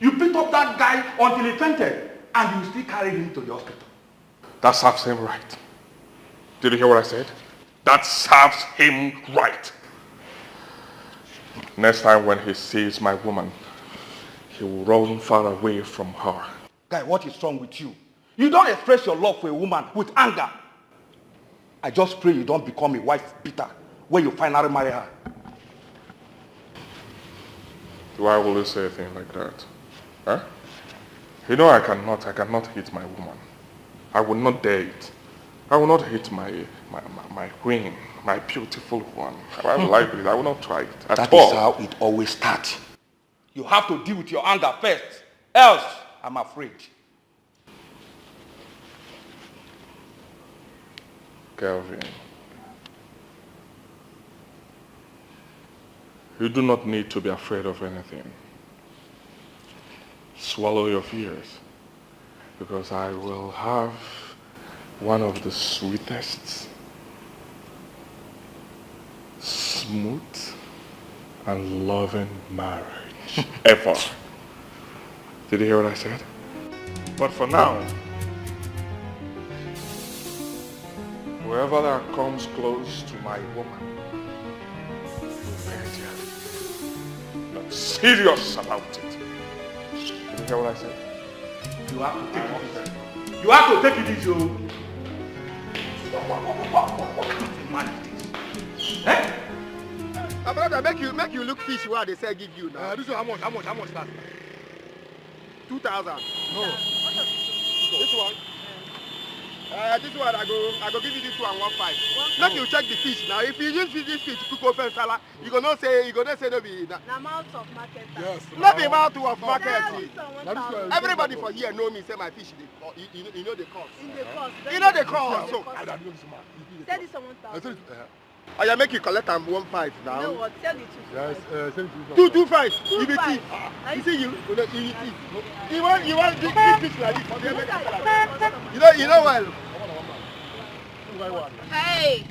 You picked up that guy until he fainted and you still carried him to the hospital. That serves him right. Did you hear what I said? That serves him right. Next time when he sees my woman, he will run far away from her. Guy, what is wrong with you? You don't express your love for a woman with anger. I just pray you don't become a wife beater when you finally marry her. Why will you say a thing like that? Huh? You know I cannot hit my woman. I will not dare it. I will not hit my queen, my beautiful one. I will like it. I will not try it at all. That is how it always starts. You have to deal with your anger first. Else, I'm afraid. Kelvin, you do not need to be afraid of anything. Swallow your fears, because I will have one of the sweetest, smooth, and loving marriage ever. Did you hear what I said? But for now, whoever that comes close to my woman will pay dearly. I'm serious about it. Did you hear what I said? You have to take it easy. You have to take it easy. What kind of man is this? Eh? Brother, make you look fish where they say give you now. This one, how much that? 2,000. No. This one. This one I go give you this one 1.5. Make you check the fish now. If you use this fish to cook open salad, you gonna say no be that. The amount of market. Yes. Not the amount of market. Everybody for here know me say my fish you know the cost. In the cost. You know the cost. So Sell this on 1,000. I make you collect them 1.5 now. You know what? Sell it Yes, 2.25. You be thief. You see you thief. You want big fish like this. You know well. Hey,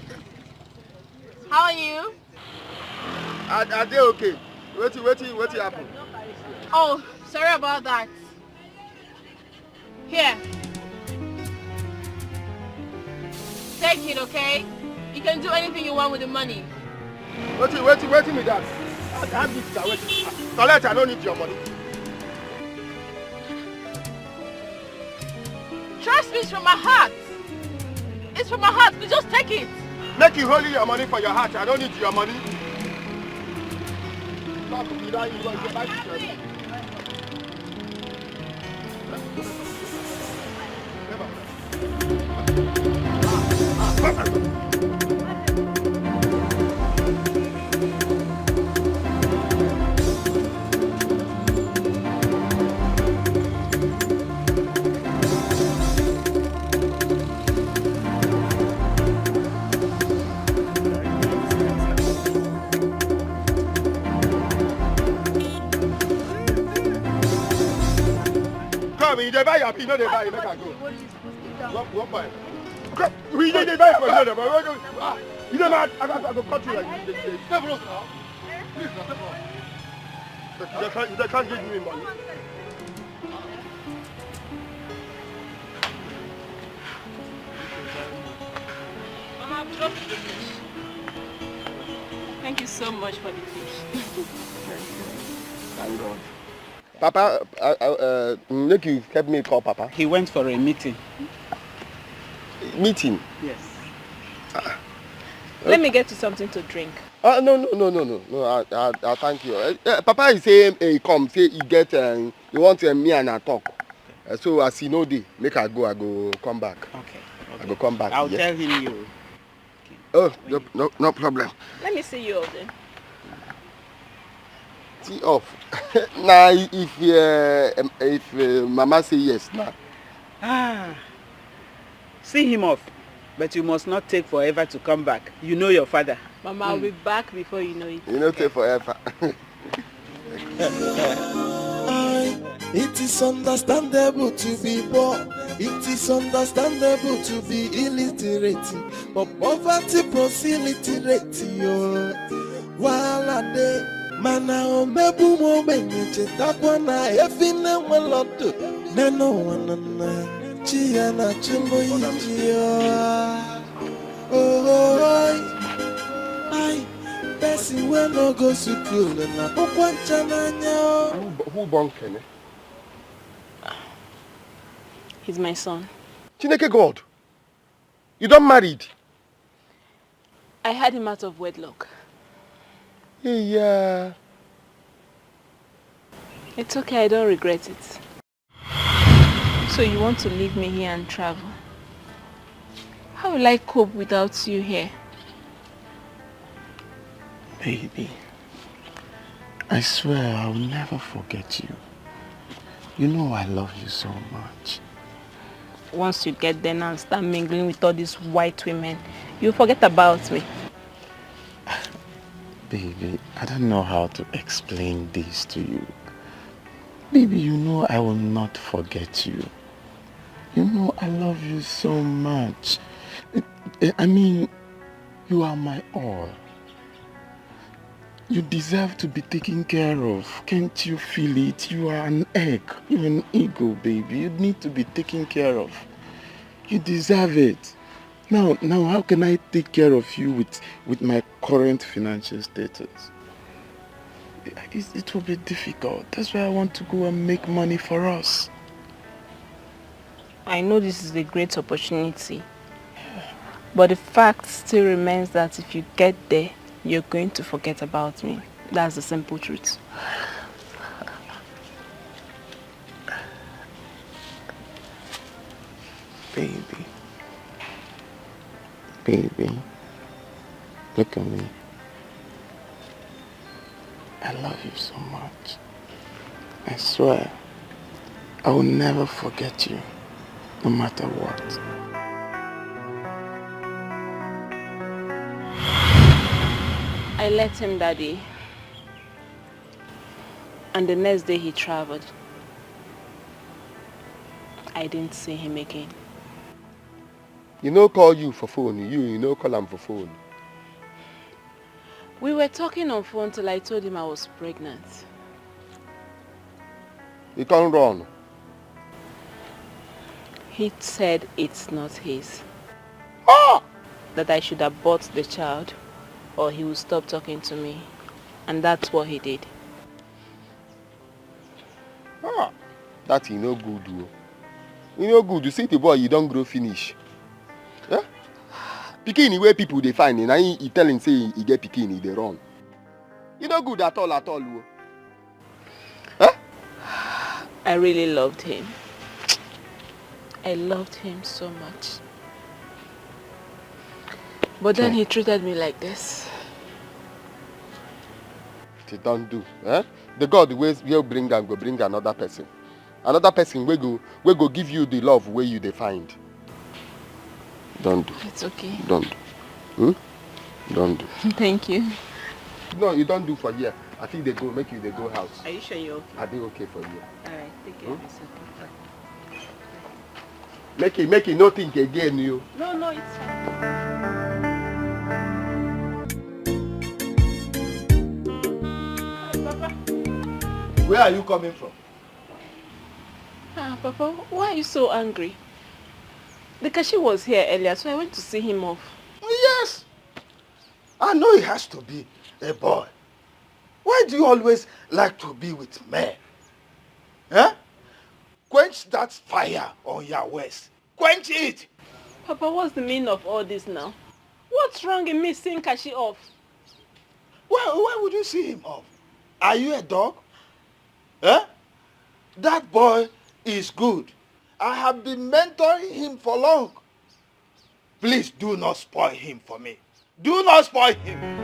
how are you? Are they okay? What happened? Oh, sorry about that. Here. Take it, okay? You can do anything you want with the money. Wait me that. I have this that wait. Collect, I don't need your money. Trust me, it's from my heart. It's from my heart. You just take it. Make you hold your money for your heart. I don't need your money. You dey buy your, you know they buy, you make I go. What buy? We dey buy for you, but you know mad. I go cut you like this. Step close now. Please, step close. They can't give me money. Mama, drop the fish. Thank you so much for the fish. Thank God. Papa, make you help me call Papa. He went for a meeting. Meeting? Yes. Let me get you something to drink. No. I thank you. Papa is saying he come, say he get, he want me and I talk. So as he know day, make I go come back. Okay. I go come back. I'll tell him you. Oh, no problem. Let me see you off then. See off. Now, if Mama say yes, now. See him off. But you must not take forever to come back. You know your father. Mama, I'll be back before you know it. You know, take forever. It is understandable to be poor. It is understandable to be illiterate. But poverty prosiliterate yo. While a day, mana o mebu mo benye takwana efine weloto. Neno wanana chia na chumbo yinjio. Oh, I person we no go school na okwancha nanya. Who born Kenny? He's my son. Chineke God, you don't married? I had him out of wedlock. Yeah. It's okay, I don't regret it. So you want to leave me here and travel? How will I cope without you here? Baby, I swear I'll never forget you. You know I love you so much. Once you get there and start mingling with all these white women, you'll forget about me. Baby, I don't know how to explain this to you. Baby, you know I will not forget you. You know I love you so much. I mean, you are my all. You deserve to be taken care of. Can't you feel it? You are an egg. You're an ego, baby. You need to be taken care of. You deserve it. Now, how can I take care of you with my current financial status? It will be difficult. That's why I want to go and make money for us. I know this is a great opportunity. But the fact still remains that if you get there, you're going to forget about me. That's the simple truth. Baby, look at me. I love you so much. I swear, I will never forget you, no matter what. I left him that day. And the next day he traveled. I didn't see him again. You know call you for phone. You know call him for phone. We were talking on phone till I told him I was pregnant. You can't run. He said it's not his. Ah! That I should abort the child or he would stop talking to me. And that's what he did. Ah, that you no good. You know good. You see the boy, you don't grow finish. Yeah? Pikin where people they find and he tell him say he get pikin, they run. You no good at all. Huh? I really loved him. I loved him so much. But then he treated me like this. They don't do. Eh? The God will bring them, go bring another person. Another person will go give you the love where you find. Don't do. It's okay. Don't do. Don't do. Thank you. No, you don't do for here. I think they go house. Are you sure you're okay? Are they okay for you? Alright, take care of yourself. Make it not think again, you. No, it's fine. Where are you coming from? Papa, why are you so angry? Because she was here earlier, so I went to see him off. Yes. I know it has to be a boy. Why do you always like to be with men? Eh? Quench that fire on your waist. Quench it. Papa, what's the meaning of all this now? What's wrong in me seeing Kashi off? Why would you see him off? Are you a dog? Eh? That boy is good. I have been mentoring him for long. Please do not spoil him for me. Do not spoil him.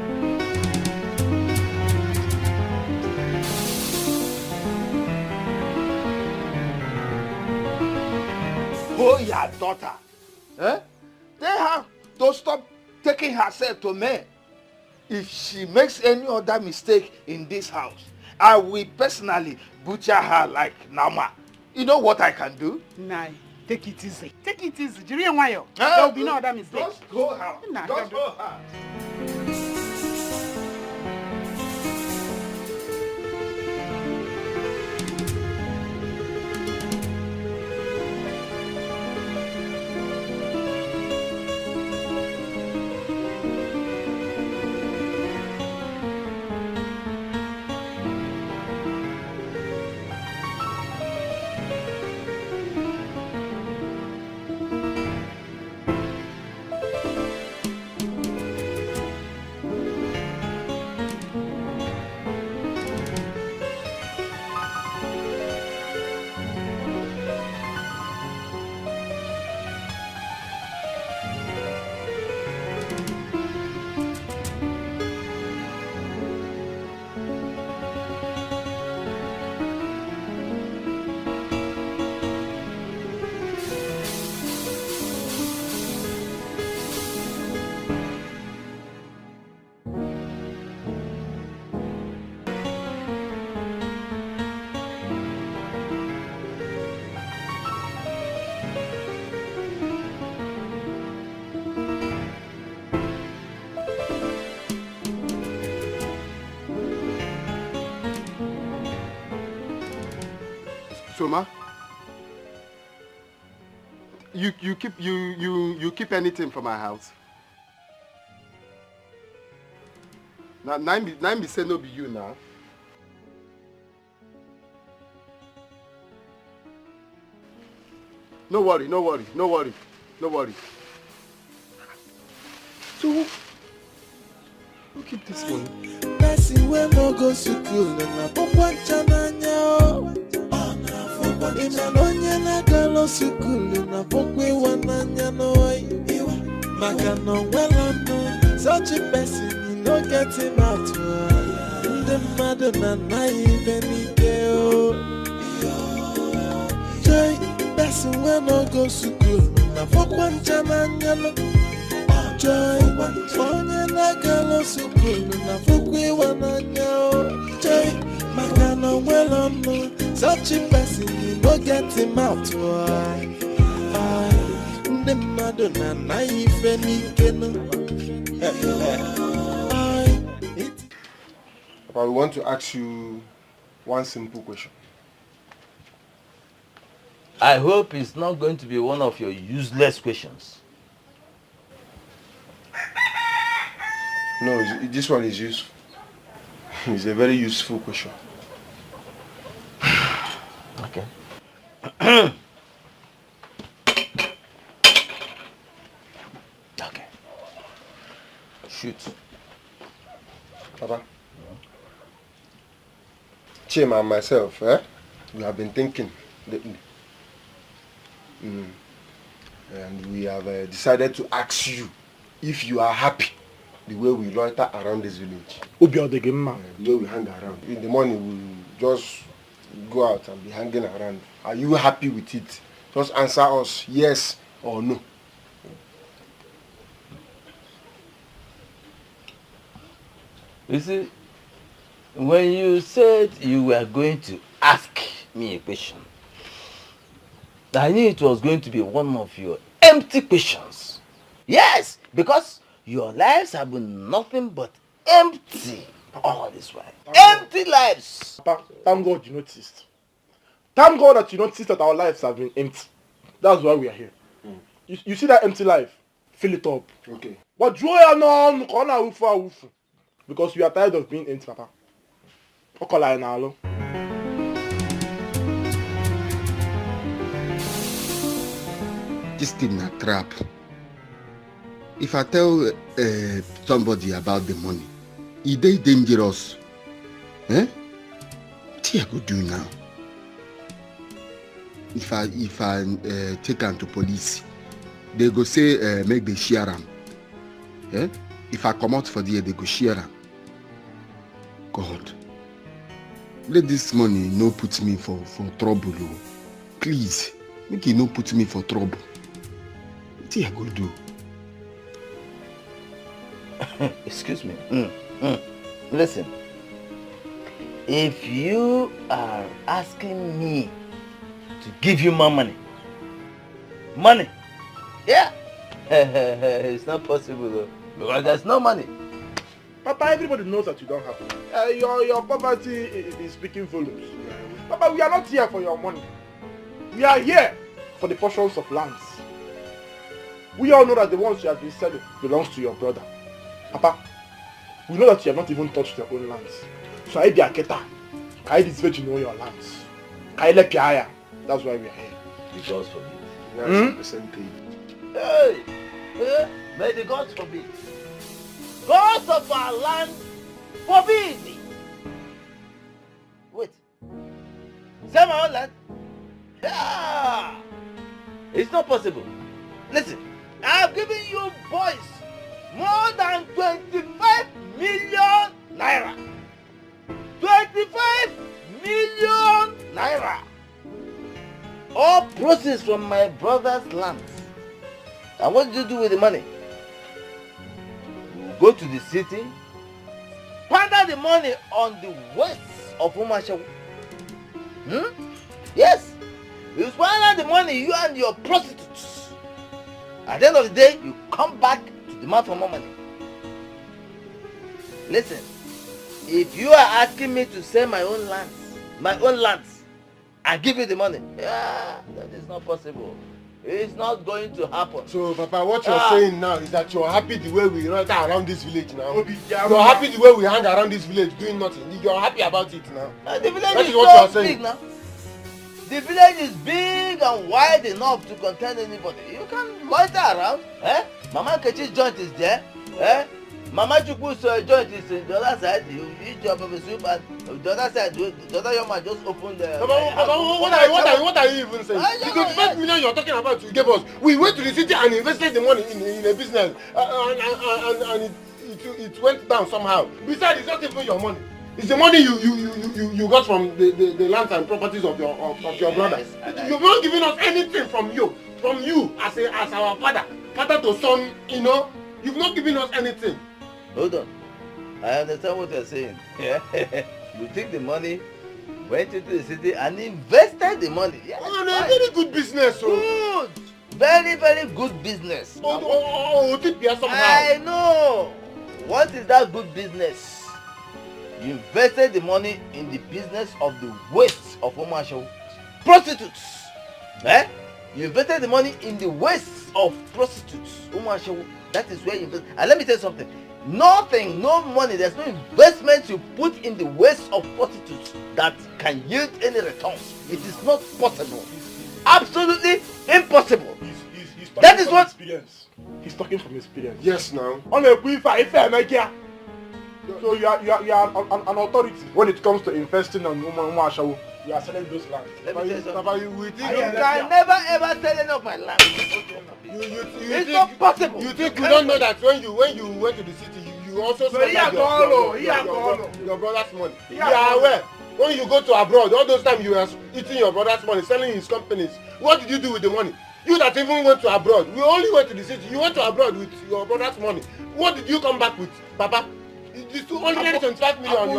Oh, your daughter. Eh? They have to stop taking herself to men. If she makes any other mistake in this house, I will personally butcher her like Nama. You know what I can do? Nah, take it easy. Take it easy. Jiri enwayo. There will be no other mistake. Just go out. Nah, Just go out. Soma, you keep anything from my house. Now, nine be say no be you now. No worry. So, who keep this one? Person we no go school na pokwancha nanya. Imanonye na galo school na pokwe wananya no. Maka no welano. Such a person you no get him out. The mother na naive nikeo. Joy, person we no go school na pokwancha nanya. Joy, onye na galo school na pokwe wananya. Joy, maka no welano. Such a person you no get him out. The mother na naive nikeno. Papa, we want to ask you one simple question. I hope it's not going to be one of your useless questions. No, this one is useful. It's a very useful question. Okay. Okay. Shoot. Papa. Chima and myself, we have been thinking lately. And we have decided to ask you if you are happy the way we loiter around this village. The way we hang around. In the morning, we just go out and be hanging around. Are you happy with it? Just answer us yes or no. You see, when you said you were going to ask me a question, I knew it was going to be one of your empty questions. Yes, because your lives have been nothing but empty all this while. Empty lives. Papa, thank God you noticed. Thank God that you noticed that our lives have been empty. That's why we are here. You see that empty life? Fill it up. Okay. But because we are tired of being empty, Papa. this thing a trap. If I tell somebody about the money, is they dangerous? Eh? What I go do now? If I take them to police, they go say make they share them. Eh? If I come out for the year, they go share them. God, let this money no put me for trouble. Oh. Please, make it no put me for trouble. What I go do? Excuse me. Listen, if you are asking me to give you more money, yeah, it's not possible though, because there's no money. Papa, everybody knows that you don't have money. Your poverty is speaking volumes. Papa, we are not here for your money. We are here for the portions of lands. We all know that the ones you have been selling belongs to your brother. Papa, we know that you have not even touched your own lands. So I be a keta. I this virgin know your lands. I let Piaya. That's why we are here. The gods forbid. We are the same thing. Hey! May the gods forbid. Gods of our land forbid thee. Wait. Sell my own land? Yeah! It's not possible. Listen, I have given you boys more than 25 million naira. 25 million naira. All proceeds from my brother's lands. And what do you do with the money? You go to the city, squander the money on the waste of Umashawu. Yes. You squander the money, you and your prostitutes. At the end of the day, you come back to demand for more money. Listen, if you are asking me to sell my own lands, and give you the money, yeah, that is not possible. It's not going to happen. So, Papa, what you're saying now is that you're happy the way we run around this village now. You're happy the way we hang around this village doing nothing. You're happy about it now. The village that is what so you're saying. big now. The village is big and wide enough to contain anybody. You can loiter around. Mama Kechi's joint is there. Mama Chukwu's joint is in the other side. You eat your baby soup and the other side, the other young man just opened the... What are you even saying? The 25 million you're talking about you gave us, we went to the city and invested the money in a business and it went down somehow. Besides, it's not even your money. It's the money you got from the lands and properties of your brother. You've not given us anything from you as our father to son, you know. You've not given us anything. Hold on. I understand what you're saying. You take the money, went into the city and invested the money. Yeah, a very good business. Good. Very, very good business. Somehow. I know. What is that good business? You invested the money in the business of the waste of Omashawu. Prostitutes. You invested the money in the waste of prostitutes. Omashawu. That is where you invest. And let me tell you something. Nothing, no money, there's no investment you put in the waste of prostitutes that can yield any returns. It is not possible. Absolutely impossible. That is what... Experience. He's talking from experience. Yes, now. So you are an authority when it comes to investing on Umashawu. You are selling those lands. Let me tell you something. You can never ever sell any of my land. It's not possible. You think we don't know that when you went to the city, you also spent your brother's money. You are aware. When you go to abroad, all those times you were eating your brother's money, selling his companies. What did you do with the money? You that even went to abroad. We only went to the city. You went to abroad with your brother's money. What did you come back with, Papa? It's only 25 million.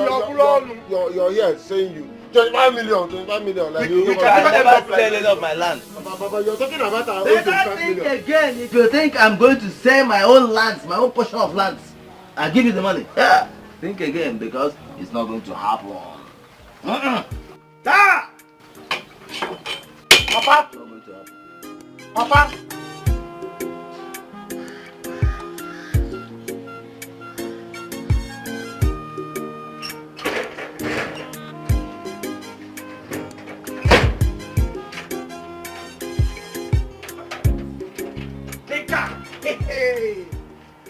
You're here saying you. 25 million. Like you can never sell any of my land. But you're talking about our own 25 million. Think again. If you think I'm going to sell my own lands, my own portion of lands, I'll give you the money. Yeah. Think again, because it's not going to happen. Papa! It's not going to happen. Papa!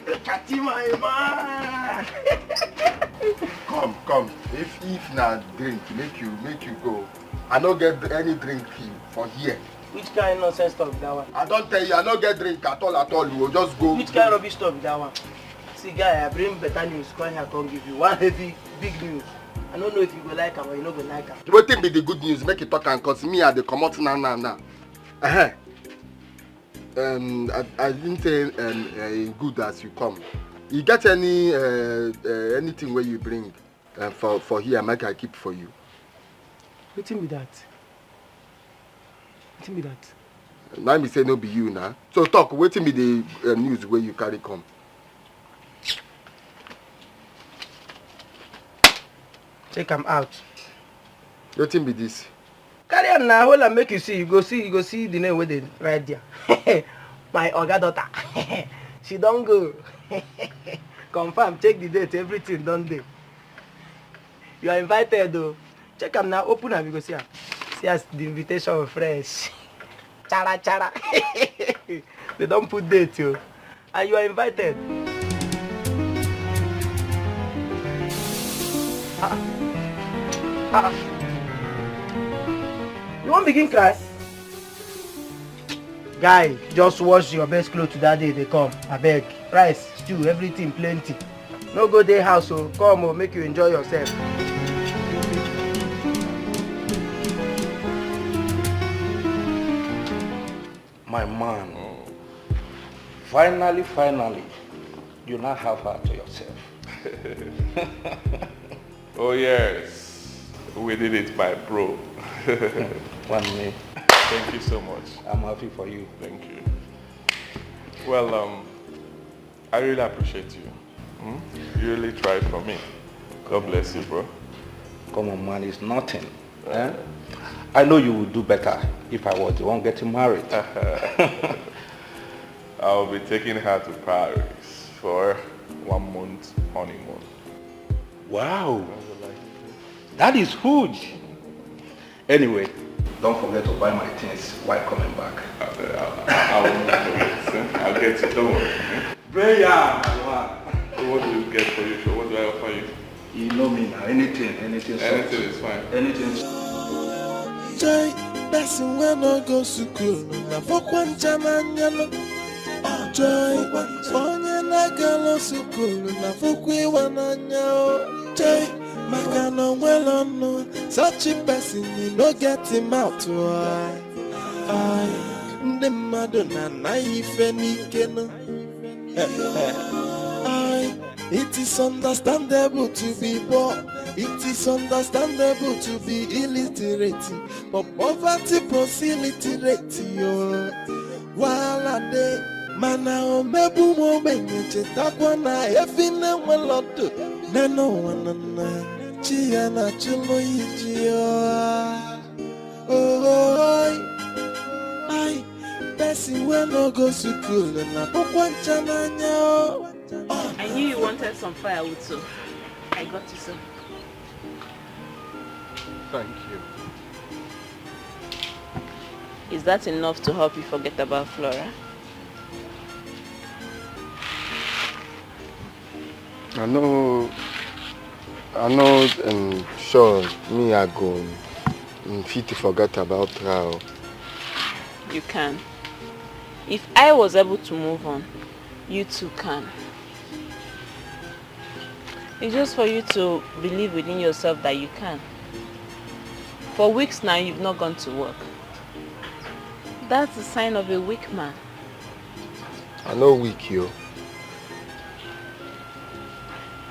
Look at him, my man. Come. If na drink, make you go. I no get any drink for here. Which kind of nonsense talk that one? I don't tell you, I no get drink at all. You will just go. Which kind of rubbish talk that one? See, guy, I bring better news. Come here, come give you one heavy, big news. I don't know if you go like am or you no go like am. Wetin be the good news? Make it talk and cause me I dey comot now. I didn't say good as you come. You get any anything where you bring for here? Make I keep for you. Wetin be that? Wetin be that? Now me say no be you now. So talk. Wetin be the news where you carry come? Check am out. Wetin be this? Carry am na hold am make you see. You go see the name where they right there. My oga daughter. She don't go. Confirm, check the date, everything done there. You are invited though. Check am now, open am, you go see am. See as the invitation fresh. Chara. They don't put date yo. And you are invited. You won't begin cry? Guy, just wash your best clothes to that day they come. I beg. Rice, stew, everything plenty. No go day house, so come make you enjoy yourself. My man, finally, you now have her to yourself. Oh yes, we did it, my bro. One me. Thank you so much. I'm happy for you. Thank you. Well, I really appreciate you. You really tried for me. God bless you, bro. Come on, man, it's nothing. I know you would do better if I was the one getting married. I'll be taking her to Paris for 1 month honeymoon. Wow, that is huge. Anyway, don't forget to buy my things while coming back. I won't forget. I'll get it, don't worry. Prayer. So what do you get for you? So what do I offer you? You know me now. Anything. Anything is fine. Anything. Joy, person when no go school, na fokwan chamanyalo. Joy, onye na galo school, na fokwe wananyao. Joy, makano well no, such a person you no get him out. Why? The Madonna naive nikeno. It is understandable to be poor. It is understandable to be illiterate. But poverty prosiliterate yo. While a day, mana o mebu mo benye takwana efine welodo. Neno wanana chia na chulo yijio. Oh, I person we no go school na pokwancha na nyao. I knew you wanted some firewood, so I got you some. Thank you. Is that enough to help you forget about Flora? I know, and sure, me I go fit to forget about her. You can. If I was able to move on, you too can. It's just for you to believe within yourself that you can. For weeks now, you've not gone to work. That's a sign of a weak man. I know weak, yo.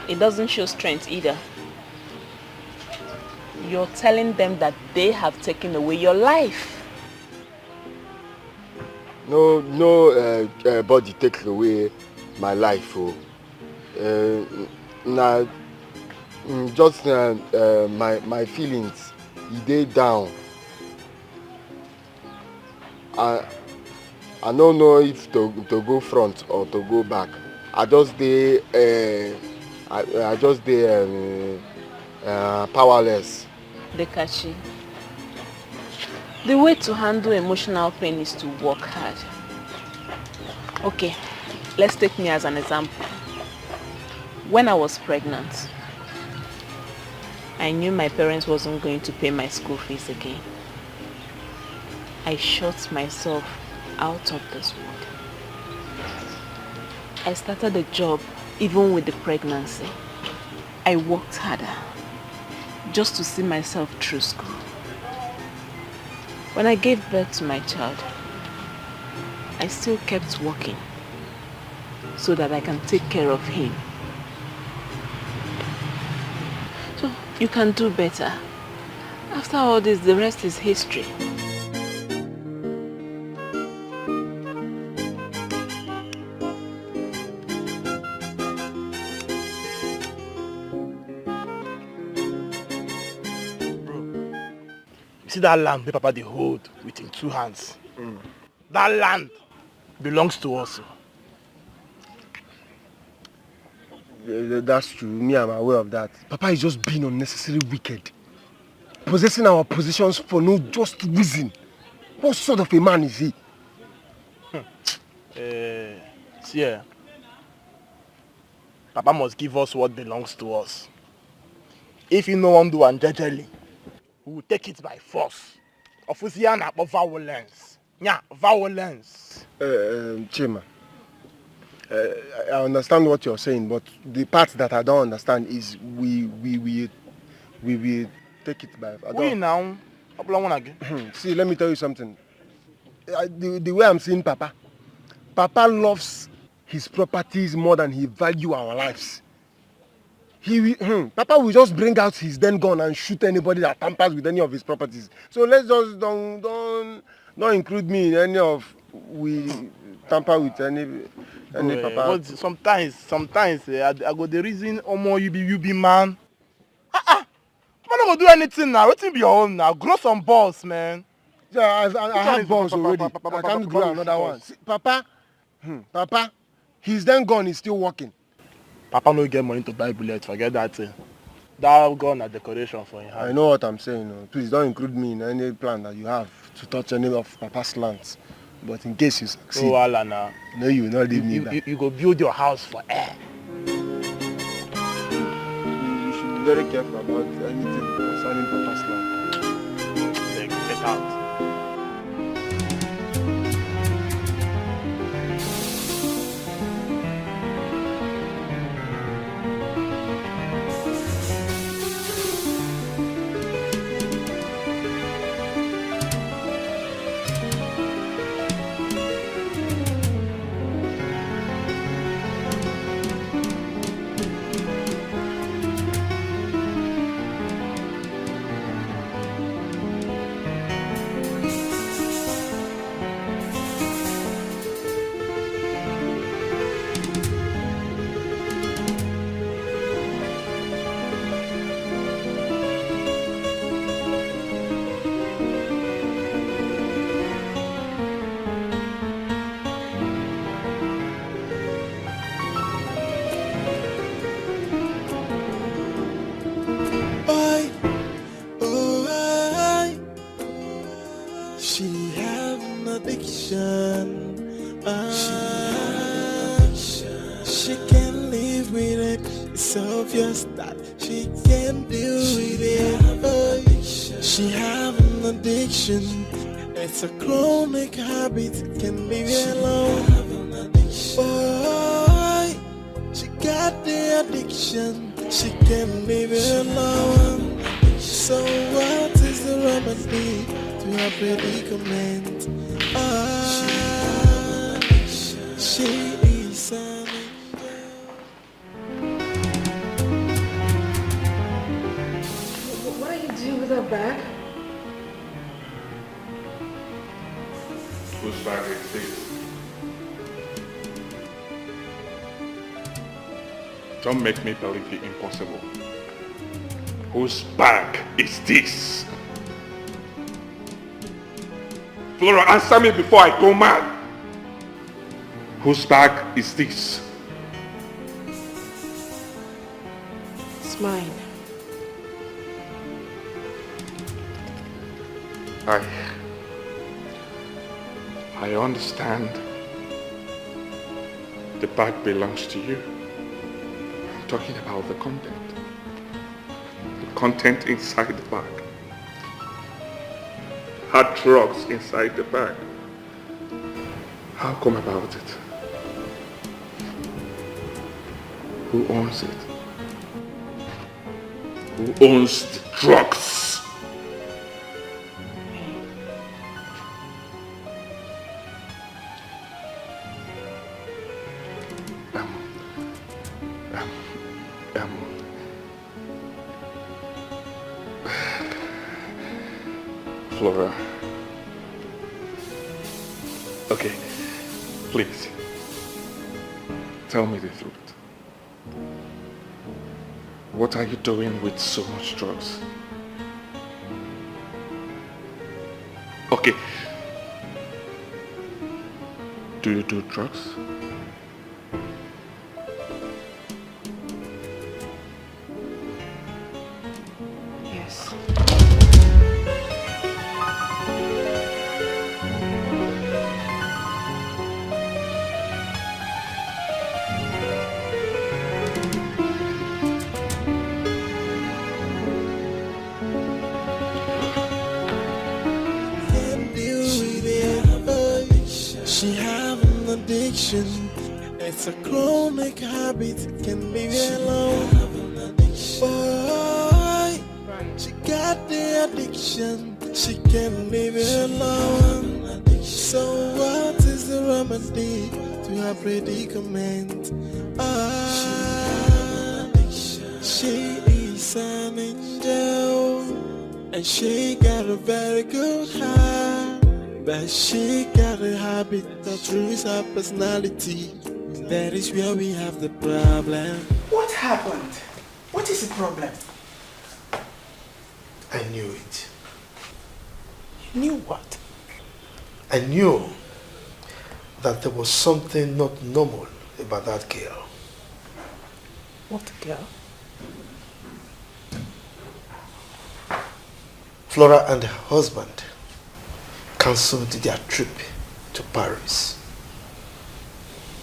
It doesn't show strength either. You're telling them that they have taken away your life. No, body take away my life, oh. Nah, just my feelings, they down. I don't know if to go front or to go back. I just powerless. Dekachi, the way to handle emotional pain is to work hard. Okay, let's take me as an example. When I was pregnant, I knew my parents wasn't going to pay my school fees again. I shut myself out of this world. I started a job even with the pregnancy. I worked harder just to see myself through school. When I gave birth to my child, I still kept working so that I can take care of him. So you can do better. After all this, the rest is history. See that land wey Papa dey hold with him 2 hands? That land belongs to us. That's true. Me, I'm aware of that. Papa is just being unnecessarily wicked. Possessing our positions for no just reason. What sort of a man is he? See, Papa must give us what belongs to us. If you no wan do am jejely, we will take it by force. Official na violence. Yeah, violence. Chima, I understand what you're saying, but the part that I don't understand is we will take it by. We now. See, let me tell you something. The way I'm seeing Papa loves his properties more than he values our lives. Papa will just bring out his then gun and shoot anybody that tampers with any of his properties. So let's just don't include me in any of we tamper with any Papa. Sometimes I go the reason Omo you be man. Man not go do anything now. Wetin be your own now? Grow some balls, man. Yeah, I have balls already. I can't grow another one. See, Papa, his then gun is still working. Papa no get money to buy bullets, forget that thing. That gun a decoration for him. I know what I'm saying. Please don't include me in any plan that you have to touch any of Papa's lands. But in case you succeed, no, you will not leave me back. You go build your house for air. You should be very careful about anything concerning Papa's land. Get out. She can't live with it. It's obvious that she can't deal with it. She have an addiction. It's a chronic habit. Can't leave it alone. Boy, she got the addiction. She can't leave it alone. So what is the remedy to her predicament? She is an What are you doing with that bag? Whose bag is this? Don't make me believe the impossible. Whose bag is this? Flora, answer me before I go mad. Whose bag is this? It's mine. I understand. The bag belongs to you. I'm talking about the content. The content inside the bag. Hard drugs inside the bag. How come about it? Who owns it? Who owns the drugs? Flora. Okay, please. Tell me the truth. What are you doing with so much drugs? Okay. Do you do drugs? Yes. She have an addiction. It's a chronic habit. Can be alone. Boy, she got the addiction. She can't leave it alone. So what is the remedy to her predicament? She is an angel, and she got a very good heart. But she got a habit that ruins her personality. That is where we have the problem. What happened? What is the problem? I knew it. You knew what? I knew that there was something not normal about that girl. What girl? Flora and her husband cancelled their trip to Paris.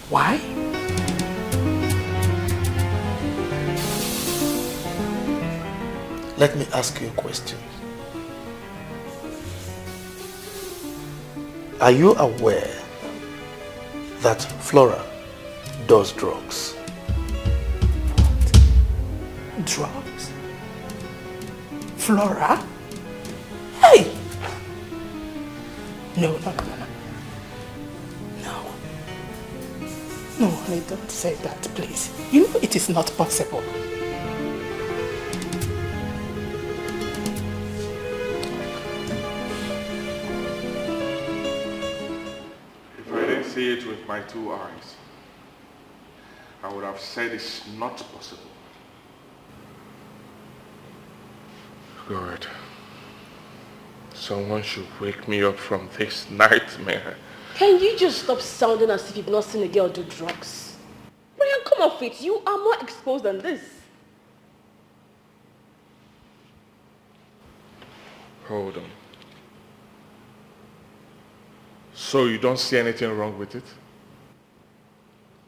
Why? Let me ask you a question. Are you aware that Flora does drugs? Drugs? Flora? Hey! No. No, honey, don't say that, please. You know it is not possible. If I didn't see it with my two eyes, I would have said it's not possible. God, someone should wake me up from this nightmare. Can you just stop sounding as if you've not seen a girl do drugs? Brian, come off it. You are more exposed than this. Hold on. So you don't see anything wrong with it?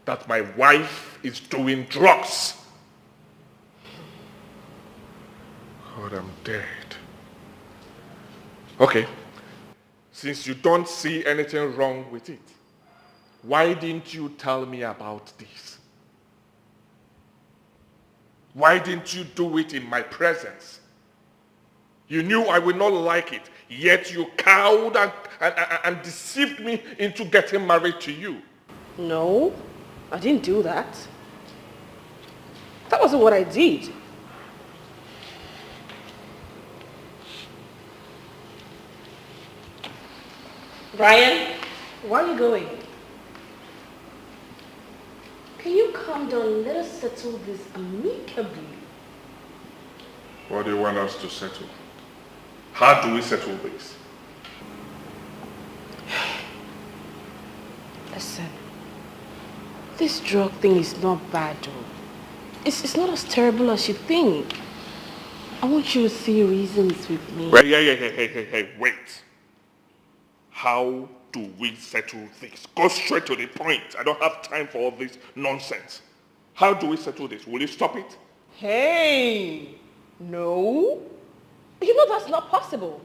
That my wife is doing drugs? God, I'm dead. Okay. Since you don't see anything wrong with it, why didn't you tell me about this? Why didn't you do it in my presence? You knew I would not like it, yet you cowed and deceived me into getting married to you. No, I didn't do that. That wasn't what I did. Brian, where are you going? Can you calm down? Let us settle this amicably. What do you want us to settle? How do we settle this? Listen, this drug thing is not bad though. It's not as terrible as you think. I want you to see reasons with me. Wait, hey, wait. How do we settle this? Go straight to the point. I don't have time for all this nonsense. How do we settle this? Will you stop it? Hey, no. You know that's not possible.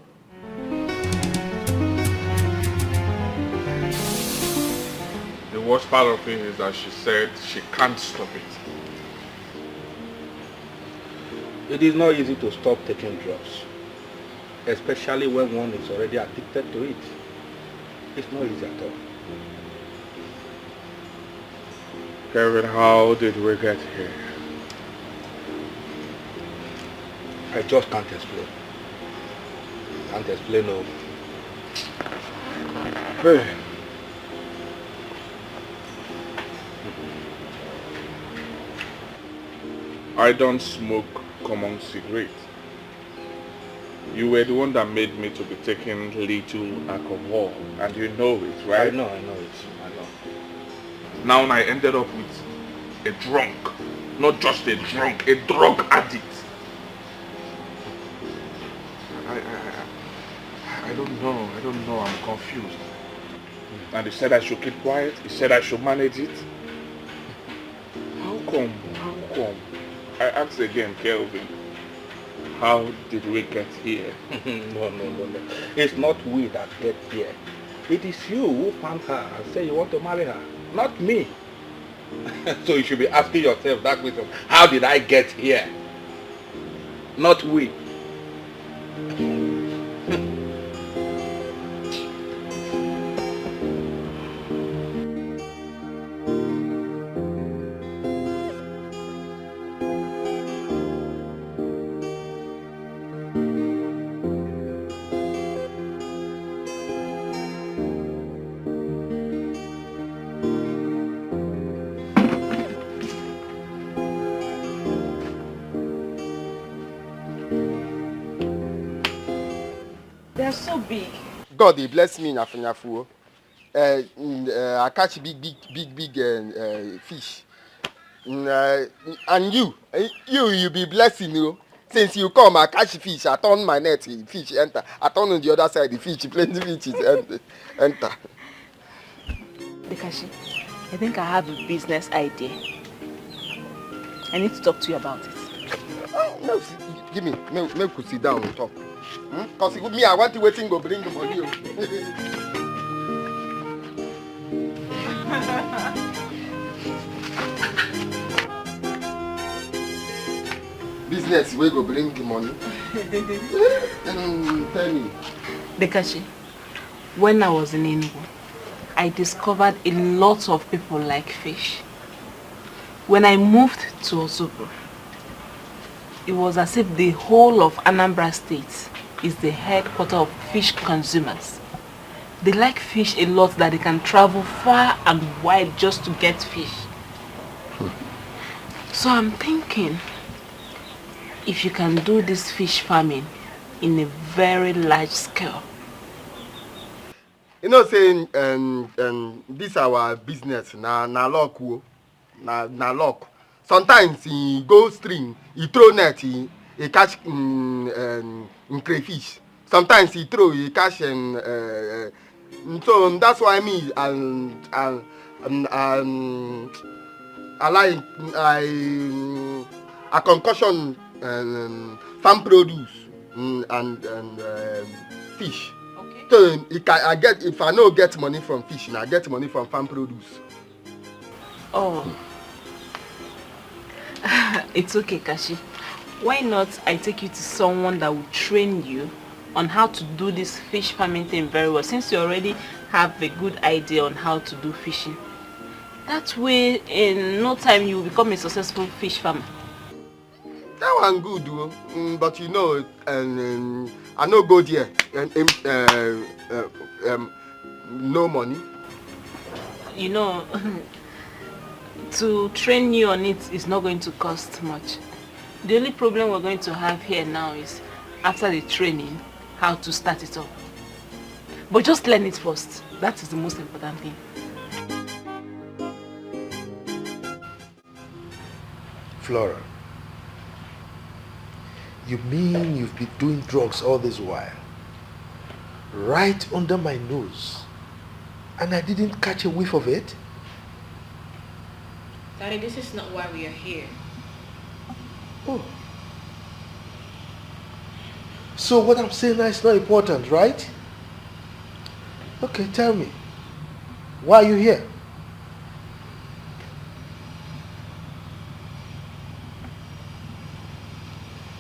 The worst part of it is that she said she can't stop it. It is not easy to stop taking drugs, especially when one is already addicted to it. It's not easy at all. Kevin, how did we get here? I just can't explain. Can't explain, no. Hey. I don't smoke common cigarette. You were the one that made me to be taking little alcohol, and you know it, right? I know it. I know. Now I ended up with a drunk, not just a drunk, a drug addict. I don't know, I'm confused. And he said I should keep quiet, he said I should manage it. How come? I asked again, Kelvin, how did we get here? No. It's not we that get here. It is you who found her and say you want to marry her, not me. So you should be asking yourself that question. How did I get here? Not we. They're so big. God, he bless me in Afanyafu. I catch big fish. And you be blessing you. Since you come, I catch fish. I turn my net, fish enter. I turn on the other side, the fish, plenty fishes enter. Dekashi, I think I have a business idea. I need to talk to you about it. Oh, no, give me, make you sit down and talk. Because me, I want to wait and go bring the money. Business, we go bring the money. Tell me. Dekashi, when I was in Enugu, I discovered a lot of people like fish. When I moved to Osogbo, it was as if the whole of Anambra State is the headquarters of fish consumers. They like fish a lot that they can travel far and wide just to get fish. So I'm thinking, if you can do this fish farming in a very large scale. You know, saying this our business na luck, na luck. Sometimes he go stream, he throw net, he catch crayfish. Sometimes he throw, he catch so that's why me I concussion farm produce and fish. Okay. So I get, if I no get money from fish, I get money from farm produce. Oh. It's okay, Kashi. Why not I take you to someone that will train you on how to do this fish farming thing very well, since you already have a good idea on how to do fishing. That way, in no time, you will become a successful fish farmer. That one good, but you know, I no go there, no money. You know, to train you on it is not going to cost much. The only problem we're going to have here now is, after the training, how to start it up. But just learn it first. That is the most important thing. Flora, you mean you've been doing drugs all this while? Right under my nose. and I didn't catch a whiff of it? Daddy, this is not why we are here. Oh. So what I'm saying now is not important, right? Okay, tell me. Why are you here?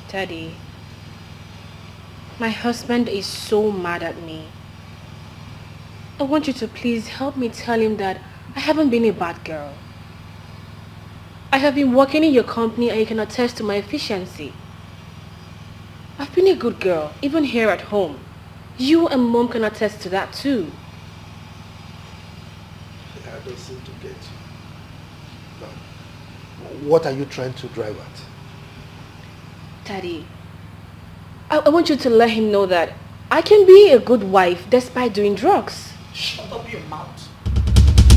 Daddy, my husband is so mad at me. I want you to please help me tell him that I haven't been a bad girl. I have been working in your company and you can attest to my efficiency. I've been a good girl, even here at home. You and Mom can attest to that too. I don't seem to get you. No. What are you trying to drive at? Daddy, I want you to let him know that I can be a good wife despite doing drugs. Shut up your mouth.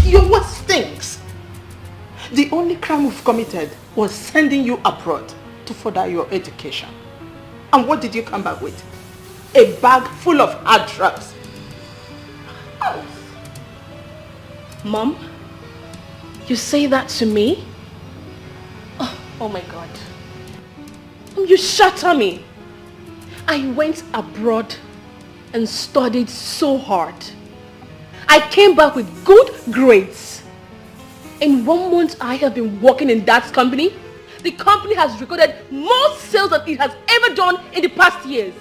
Your word stinks. The only crime we've committed was sending you abroad to further your education. And what did you come back with? A bag full of hard drugs. Oh. Mom, you say that to me? Oh my God. You shatter me. I went abroad and studied so hard. I came back with good grades. In 1 month I have been working in that company. The company has recorded more sales than it has ever done in the past years.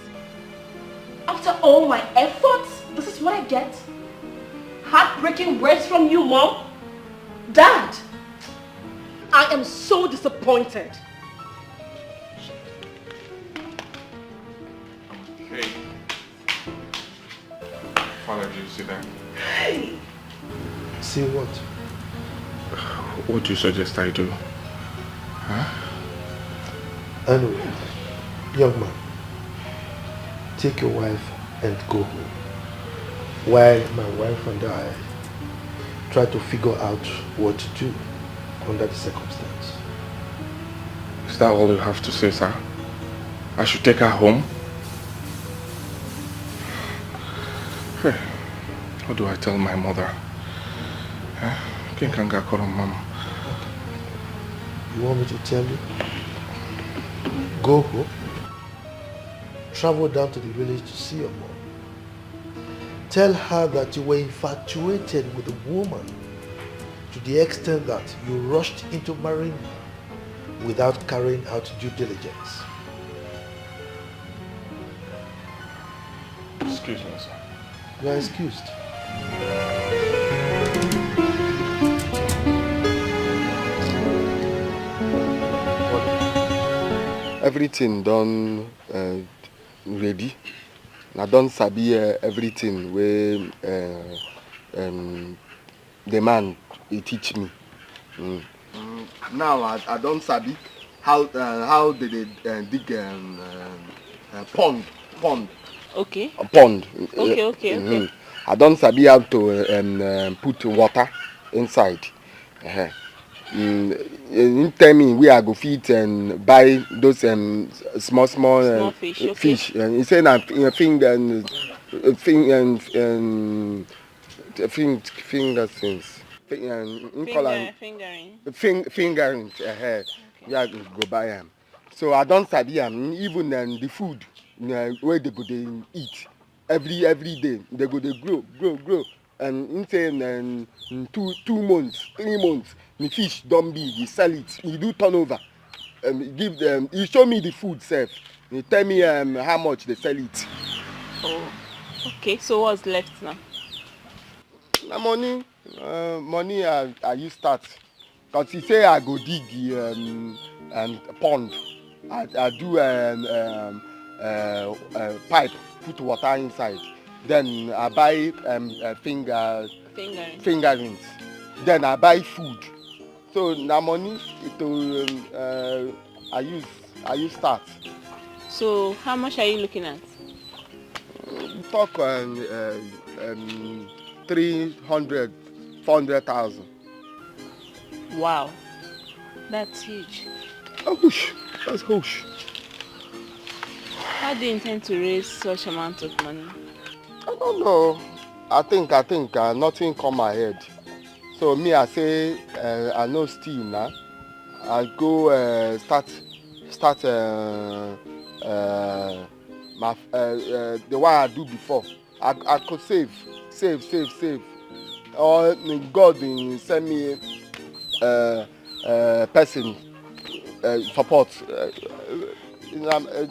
After all my efforts, this is what I get? Heartbreaking words from you, Mom? Dad, I am so disappointed. Hey. Father, do you see that? Hey. See what? What do you suggest I do? Huh? Anyway, young man, take your wife and go home. While my wife and I try to figure out what to do under the circumstance. Is that all you have to say, sir? I should take her home? Hey, what do I tell my mother? Mama. You want me to tell you? Go home. Travel down to the village to see your mom. Tell her that you were infatuated with a woman to the extent that you rushed into marrying her without carrying out due diligence. Excuse me, sir. You are excused. Everything done ready. I don't sabi everything where the man he teach me. Now I don't sabi how they dig pond. Okay. A pond. Okay. I don't sabi how to put water inside. You tell me where I go feed and buy those small fish. Okay. Fish. And he say na finger things. Fingering. Yeah, go buy them. So I don't study them. Even the food where they go they eat every day. They go they grow. And in saying 2 months, 3 months, the fish don't be. You sell it. You do turnover. Give them. You show me the food, self. You tell me how much they sell it. Oh, okay. So what's left now? Na money I use start. Cause he say I go dig and pond. I do pipe, put water inside. Then I buy fingerings. Then I buy food. So na money to I use start. So how much are you looking at? Talk 300, 400,000. Wow, that's huge. That's huge. How do you intend to raise such amount of money? I don't know. I think nothing come my head. So me, I say I know steal now. I go start the one I do before. I could save. Or God will send me person support.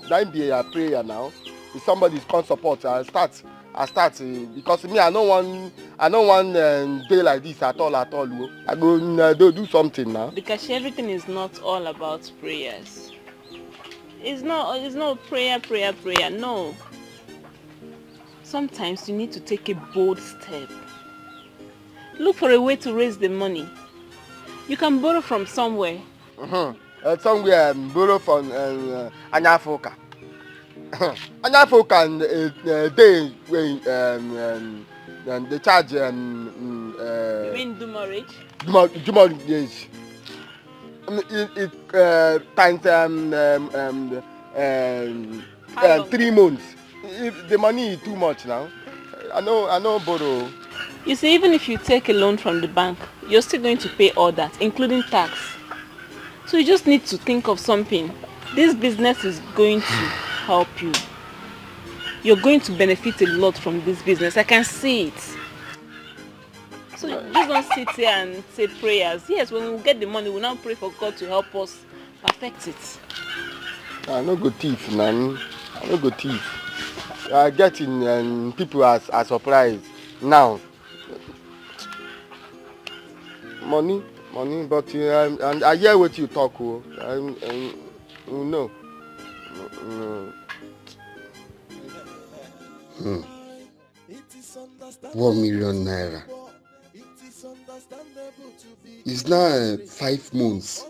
That be a prayer now. If somebody come support, I start because me I don't want day like this at all. I go do something now. Because everything is not all about prayers. It's not prayer. No. Sometimes you need to take a bold step. Look for a way to raise the money. You can borrow from somewhere. Somewhere borrow from Anyafoka. Anyafoka and day when they charge You mean do marriage? Do marriage. It times 3 months. If the money is too much now. I know borrow. You see, even if you take a loan from the bank, you're still going to pay all that, including tax. So you just need to think of something. This business is going to help you. You're going to benefit a lot from this business. I can see it. So just don't sit here and say prayers. Yes, when we get the money, we'll now pray for God to help us perfect it. I no go thief, man. I no go thief. I get in people are surprised now. Money, but and I hear what you talk. No. 1 million naira. It's now 5 months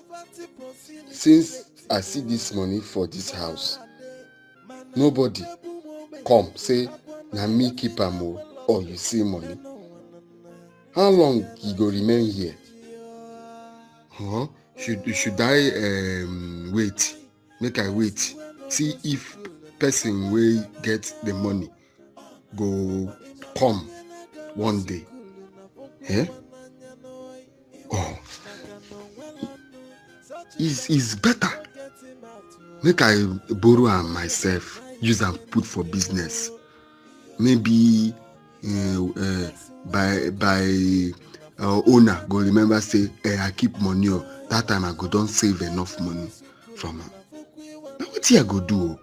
since I see this money for this house. Nobody come say, na me keep am or you see money. How long you go remain here? Should I wait? Make I wait. See if person will get the money go come one day. Yeah? Oh, it's better. Make I borrow am myself, use am put for business. Maybe by owner go remember say, I keep money. That time I go don't save enough money from am. Now what I go do?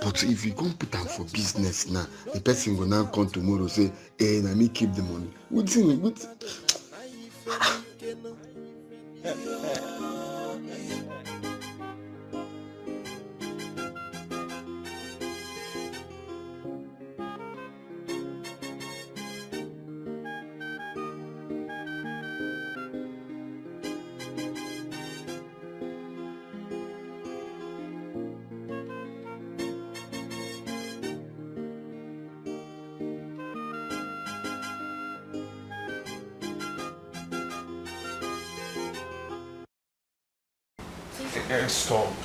But if you go put am for business now, the person will now come tomorrow say, na me keep the money.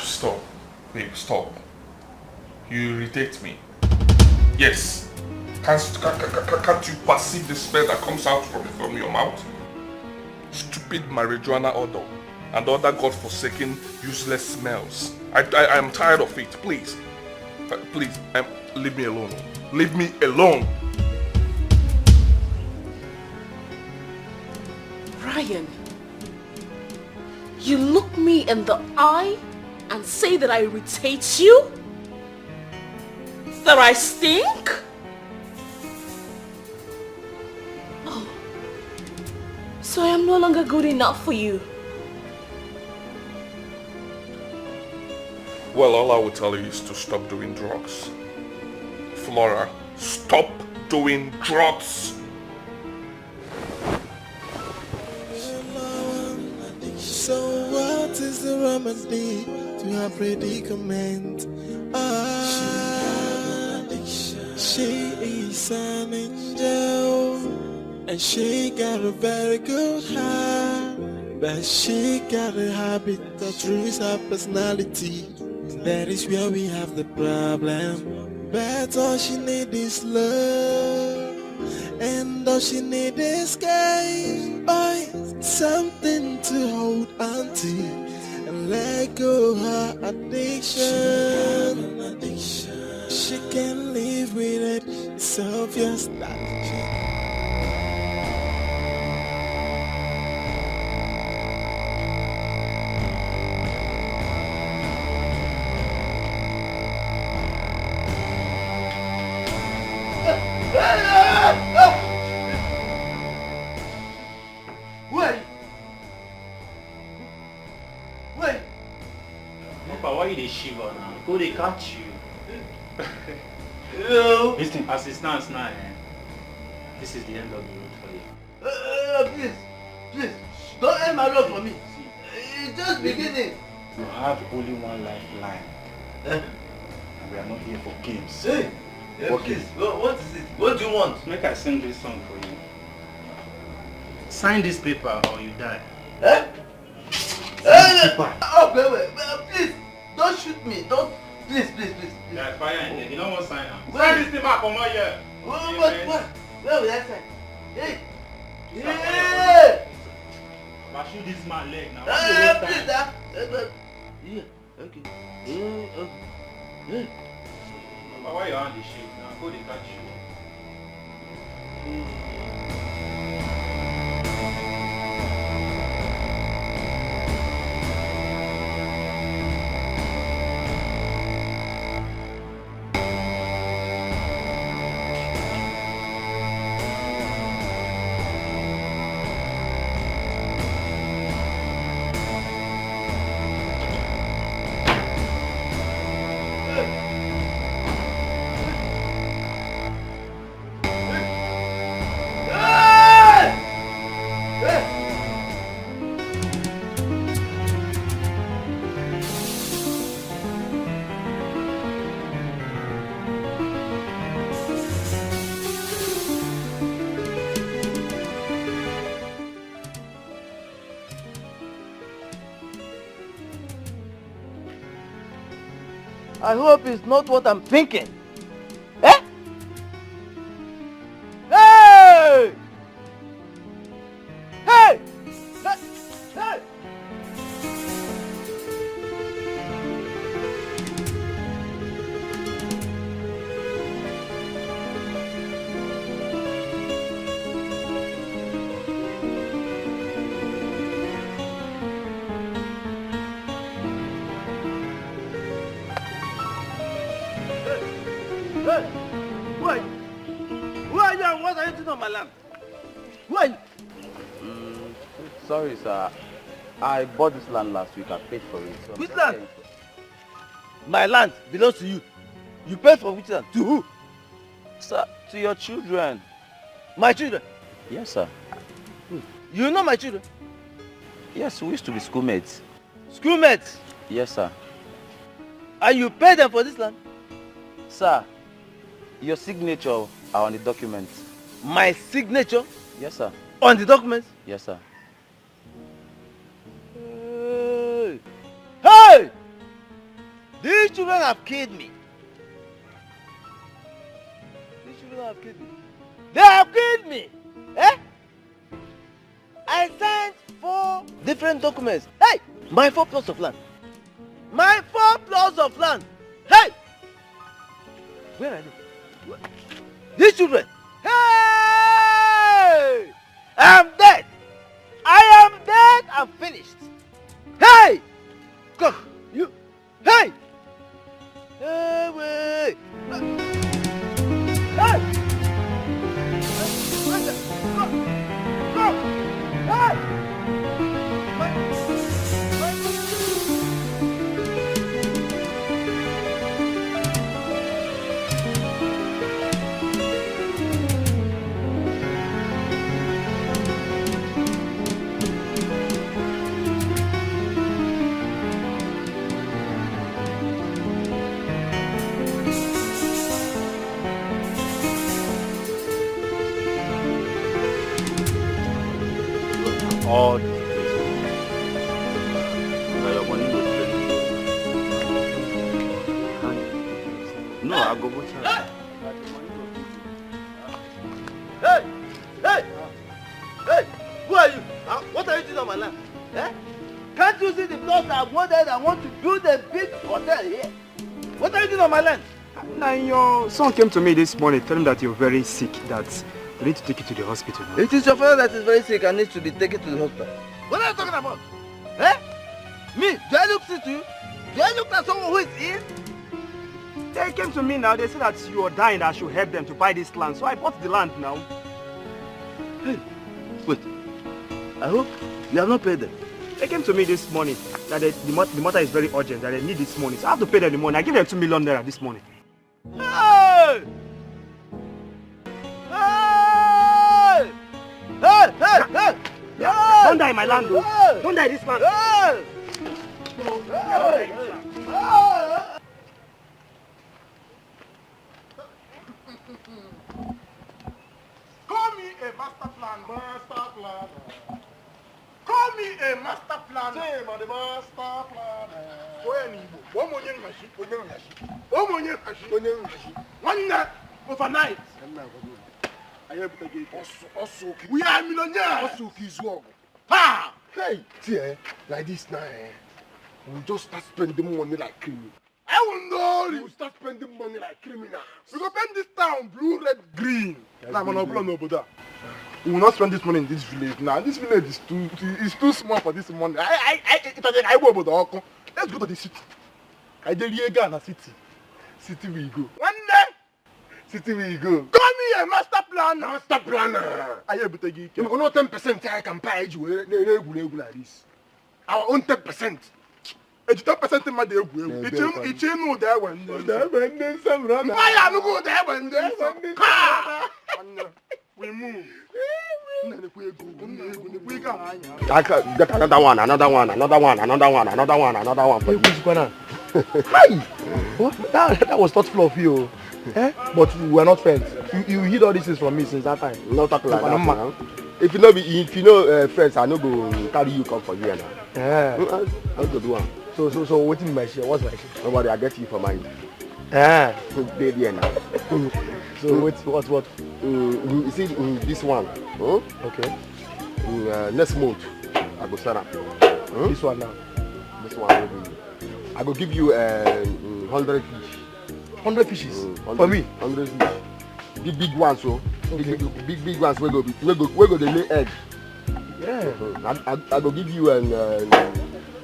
Stop. Babe, stop. You irritate me. Yes. Can't you perceive the smell that comes out from your mouth? Stupid marijuana odor and other godforsaken useless smells. I am tired of it. Please. Please, leave me alone. Leave me alone. Ryan, you look me in the eye and say that I irritate you? That I stink? Oh, so I am no longer good enough for you. Well, all I will tell you is to stop doing drugs. Flora, stop doing drugs. So what is the remedy to her predicament? She is an angel and she got a very good heart, but she got a habit that ruins her personality. That is where we have the problem. But all she needs is love. And all she need is escape, buy something to hold on to and let go her addiction. She can't live with it. It's obvious that Wait. Papa, why you dey shiver now? Who they catch you? Listen, as it stands now, this is the end of the road for you. Please, don't end my road for me. It's just beginning. You have only one lifeline. And we are not here for games. Hey, please, what is it? What do you want? Make I sing this song for you. Sign this paper or you die. Oh, wait, please, don't shoot me. Don't, please. Yeah, fire in there. You don't want to sign now. Sign this paper for my year. What? Where will I sign? Hey! But shoot this man leg now. Please, yeah, okay. But why your hand is shake now? Go they catch you. I hope it's not what I'm thinking. Eh? Hey! Hey! Hey! Hey! Who are you? Who are you and what are you doing on my land? Who are you? Sorry, sir. I bought this land last week. I paid for it. So Which land? My land belongs to you. You paid for which land? To who? Sir, to your children. My children? Yes, sir. You know my children? Yes, we used to be schoolmates. Schoolmates? Yes, sir. And you pay them for this land? Sir, your signature are on the document. My signature? Yes, sir. On the document? Yes, sir. Hey! Hey! These children have killed me. These children have killed me. They have killed me! Eh? I signed 4 different documents. Hey! My 4 plots of land. My 4 plots of land. Hey! Where are they? These children. Hey! I am dead. I am dead and finished. Hey! Come, you. Hey! Hey, wait. Hey! Go! Hey! All this place. Your money no plenty. No, I go check. Hey! on my land? Eh? Can't you see the plots I've wanted? I want to build a big hotel here. What are you doing on my land? Now your son came to me this morning telling that you're very sick, that we need to take you to the hospital. No? It is your father that is very sick and needs to be taken to the hospital. What are you talking about? Eh? Me? Do I look sick to you? Do I look like someone who is ill? They came to me now, they said that you are dying, that I should help them to buy this land. So I bought the land now. Hey, wait. I hope you have not paid them. They came to me this morning that the matter is very urgent, that they need this money. So I have to pay them the money. I give them 2 million naira this morning. Hey! Hey! Hey! Hey! Hey! Yeah, don't die in my land, though. Hey! Don't die this land. Hey! Hey! Call me a master plan. Master plan. Call me a master plan. Say, man, the master plan. One night, overnight. We are millionaires. Ha! Hey, see, like this now, we just start spending money like criminals. I will know you start spending money like criminals. We go spend this town blue, red, green. Nah, man, we will not spend this money in this village now. This village is too small for this money. I go about the Oko. Let's go to the city. I did Ghana city. City we go. One day, city we go. Call me a master planner. Master planner. I have to give you 10%. I can buy you like this. Our own 10%. 10% in my day. It's no there when why no go there when we move. I get another one for you. Hi! What? That was thoughtful of you. Eh? But we were not friends. You hid all these things from me since that time. Not talking like that now. If you know friends, I no go carry you come for you now. Yeah. I go do one. So what's in my share? What's my share? Nobody, I get you for mine. Yeah. Baby now. So what? You see this one. Okay. Next month, I go sell up. This one now. This one. I go give you 100 fish. 100 fishes? For me? 100 fish. Big ones, so. Okay. Big ones where go they lay egg. Yeah. I go give you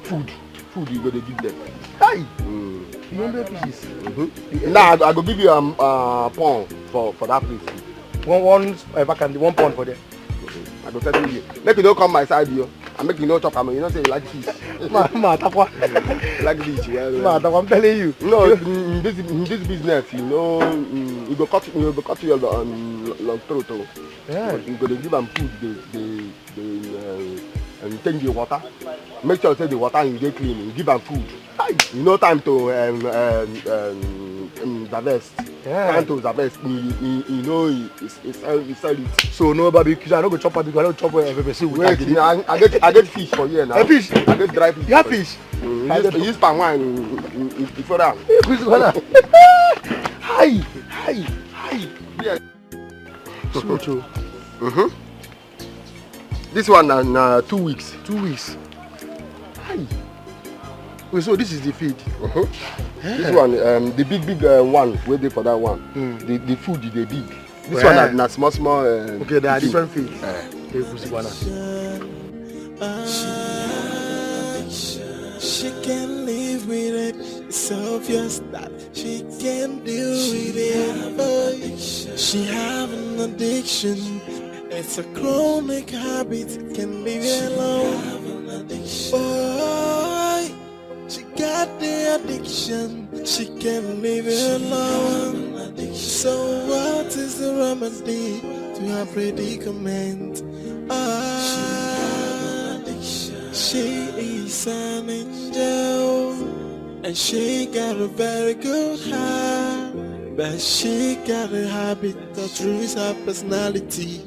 food you go to give them. Hi! 100 fishes. Now I go give you pound for that place. One pound for them. I go tell you. Make you don't come my side here. I make you no chop. You know say you like fish. Like fish. Yeah. I'm telling you. No, in this business, you know, you go cut your long throat. Yeah. You go to give them food. And change the water. Make sure say the water you get clean. You give them food. You know time to divest. Yeah. Time to divest. You know it's sell it. So no barbecue. I don't go chop barbecue. I don't chop everything. Wait, I get fish for you now. A fish? I get dry fish. You have fish? You use palm wine before that. Hi. Yeah. So true. This one na 2 weeks. 2 weeks. Hi. Wait, so this is the feed. Yeah. This one, the big one, wait there for that one. The food they big. This one na small. Okay, there are different feeds. She can live with it. It's obvious that she can deal with it. She have an addiction. It's a chronic habit. Can leave it alone. Boy, she got the addiction. She can leave it alone. So what is the remedy to her predicament? She is an angel, and she got a very good heart, but she got a habit that ruins her personality.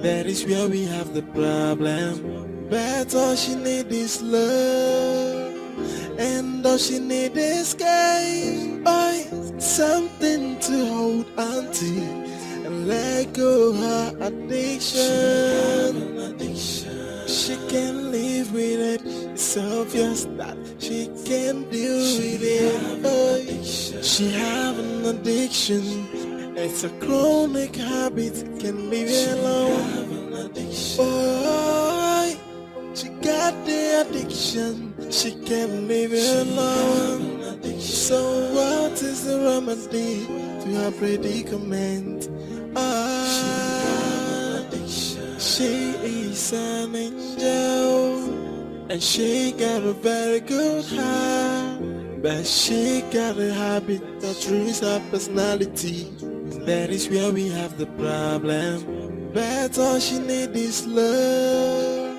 That is where we have the problem. But all she need is love, and all she need is escape. Something to hold on to and let go her addiction. She can live live with it. It's obvious that she can't deal with it. Oh, she have an addiction. It's a chronic habit, can leave it alone. Oh, she got the addiction, she can't leave it alone. So what is the remedy to her predicament? She is an angel, and she got a very good heart, but she got a habit that ruins her personality. That is where we have the problem. But all she need is love,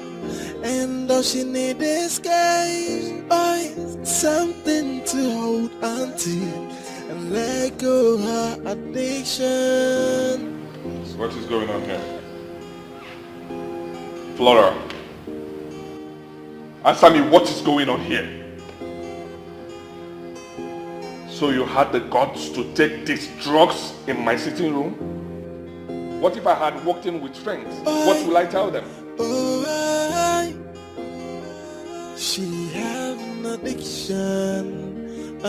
and all she need is guys, something to hold on to and let go her addiction. What is going on here? Flora, answer me, what is going on here? So you had the guts to take these drugs in my sitting room? What if I had walked in with friends? What will I tell them? She have an addiction.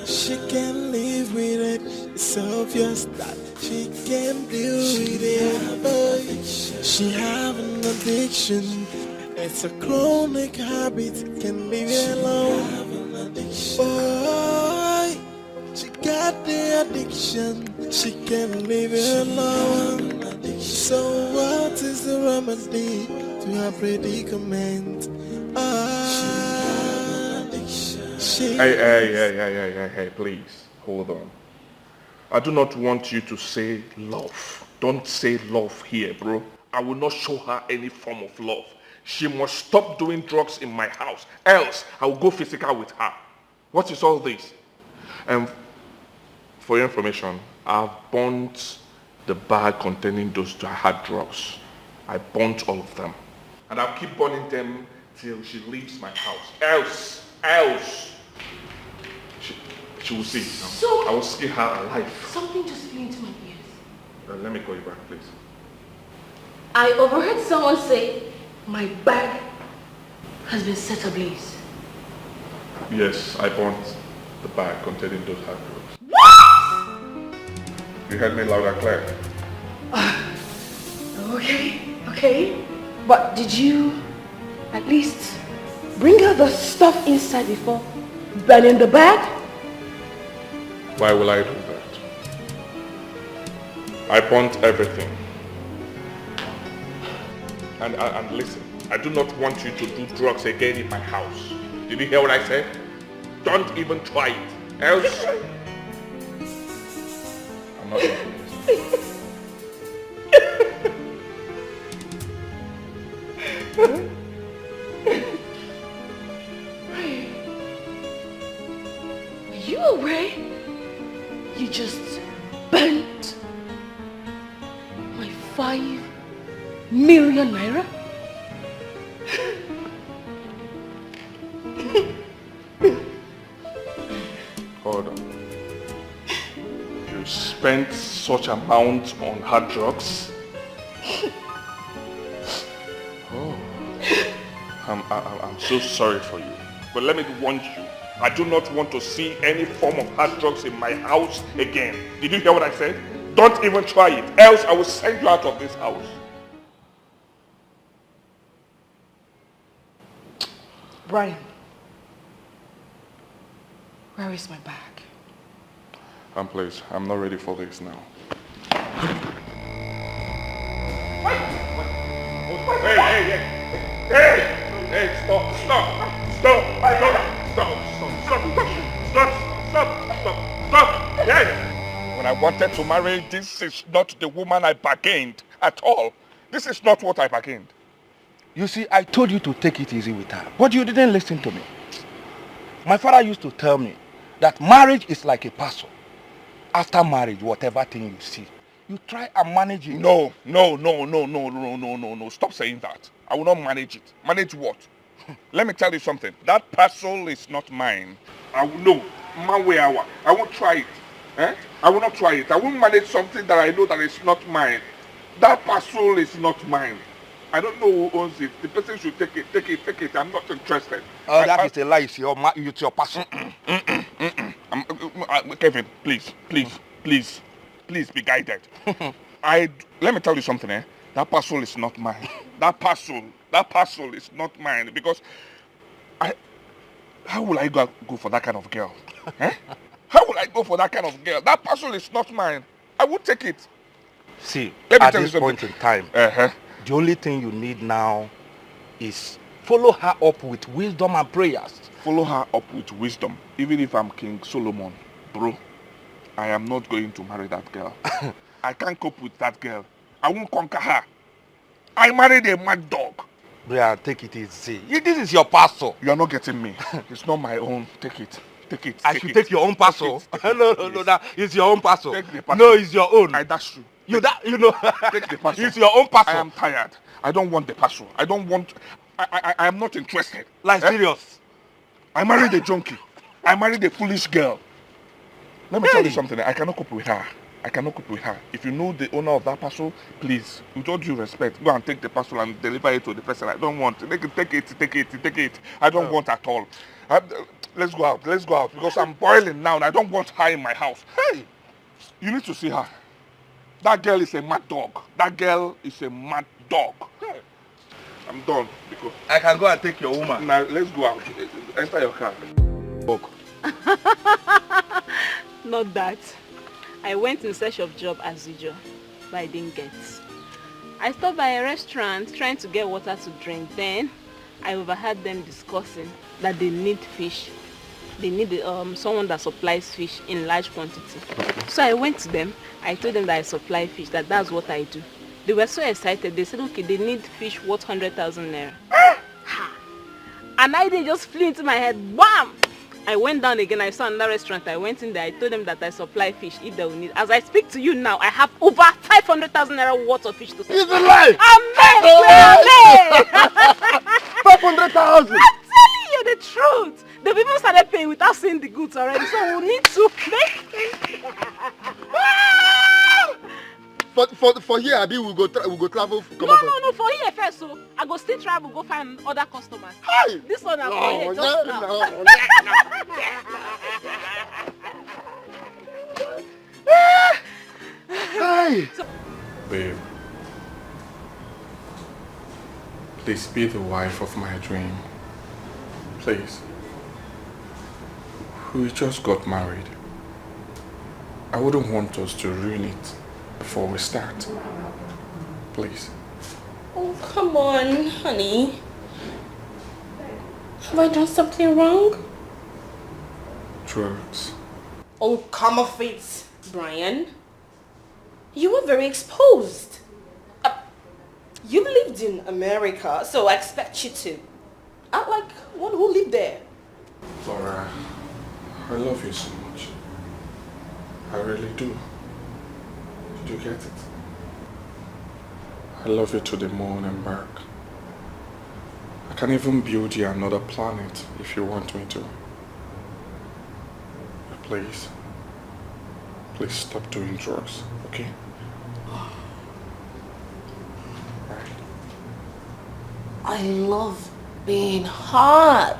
She can't live with it. It's obvious that she can't deal with it. She have an addiction. It's a chronic habit, can leave it alone. Oh, she got the addiction, she can't leave it alone. So what is the remedy to her predicament? Hey, please, hold on. I do not want you to say love. Don't say love here, bro. I will not show her any form of love. She must stop doing drugs in my house, else I will go physical with her. What is all this? And for your information, I've burnt the bag containing those hard drugs. I burnt all of them. And I'll keep burning them till she leaves my house. Else, she will see. So, I will see her alive. Something just flew into my ears. Let me call you back, please. I overheard someone say, my bag has been set ablaze. Yes, I burnt the bag containing those hard drugs. What? You heard me loud and clear. Okay. But did you at least bring out the stuff inside before burning the bag? Why will I do that? I burnt everything. And listen, I do not want you to do drugs again in my house. Did you hear what I said? Don't even try it. Else, I'm not going to do this. Are you aware? You just burnt my 5 million naira? Hold on. You spent such amount on hard drugs? Oh. I'm so sorry for you. But let me warn you. I do not want to see any form of hard drugs in my house again. Did you hear what I said? Don't even try it. Else I will send you out of this house. Brian, where is my bag? Please, I'm not ready for this now. Hey, stop. Hey! When I wanted to marry, this is not the woman I bargained at all. This is not what I bargained. You see, I told you to take it easy with her, but you didn't listen to me. My father used to tell me that marriage is like a puzzle. After marriage, whatever thing you see, you try and manage it. No. Stop saying that. I will not manage it. Manage what? Let me tell you something. That parcel is not mine. I will know. I won't try it. I will not try it. I won't manage something that I know that is not mine. That parcel is not mine. I don't know who owns it. The person should take it, take it, take it. I'm not interested. Oh, that is a lie. It's your passion. Kevin, please be guided. Let me tell you something, eh? That parcel is not mine. That parcel is not mine because how will I go for that kind of girl? Eh? How will I go for that kind of girl? That parcel is not mine. I won't take it. See, Let me at tell you this something. point in time, the only thing you need now is follow her up with wisdom and prayers. Follow her up with wisdom. Even if I'm King Solomon, bro, I am not going to marry that girl. I can't cope with that girl. I won't conquer her. I married a mad dog. Brian, take it easy. This is your parcel. You are not getting me. It's not my own. Take it. Take it. I should take your own parcel. No, it's your own parcel. Take the parcel. No, it's your own. I dash you. You know. Take the parcel. It's your own parcel. I am tired. I don't want the parcel. I am not interested. Like serious. I married a junkie. I married a foolish girl. Let me tell you something. I cannot cope with her. If you know the owner of that parcel, please, with all due respect, go and take the parcel and deliver it to the person. I don't want. Take it. I don't want at all. Let's go out because I'm boiling now and I don't want her in my house. Hey, you need to see her. That girl is a mad dog. Hey. I'm done. Because I can go and take your woman. Now, let's go out. Enter your car. Walk. Not that. I went in search of job as usual, but I didn't get. I stopped by a restaurant trying to get water to drink. Then I overheard them discussing that they need fish. They need someone that supplies fish in large quantity. So I went to them. I told them that I supply fish, that's what I do. They were so excited. They said, okay, they need fish worth 100,000 naira. An idea just flew into my head. Wham! I went down again. I saw another restaurant. I went in there. I told them that I supply fish if they will need. As I speak to you now, I have over 500,000 naira worth of fish to supply. It's a lie! Amen! 500,000! I'm telling you the truth. The people started paying without seeing the goods already. So we need to pay. For here, Abi, we go travel. No, for here first. So I go still travel, go find other customers. Hi. This one for here, just now. Hi. Babe, please be the wife of my dream. Please. We just got married. I wouldn't want us to ruin it before we start. Please. Oh, come on, honey. Have I done something wrong? Drugs. Oh, come off it, Brian. You were very exposed. You lived in America, so I expect you to act like one who lived there. Laura, I love you so much. I really do. Did you get it? I love you to the moon and back. I can even build you another planet if you want me to. But please stop doing drugs, okay? I love being high.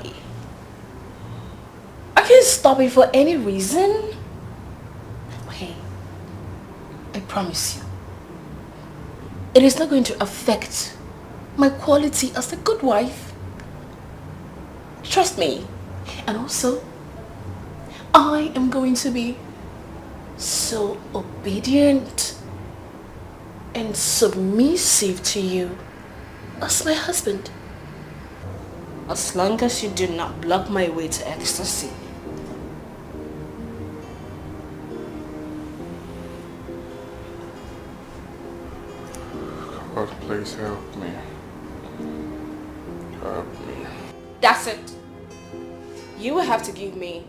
I can't stop it for any reason. Okay, I promise you, it is not going to affect my quality as a good wife. Trust me. And also, I am going to be so obedient and submissive to you as my husband. As long as you do not block my way to ecstasy. God, please help me. Help me. That's it. You will have to give me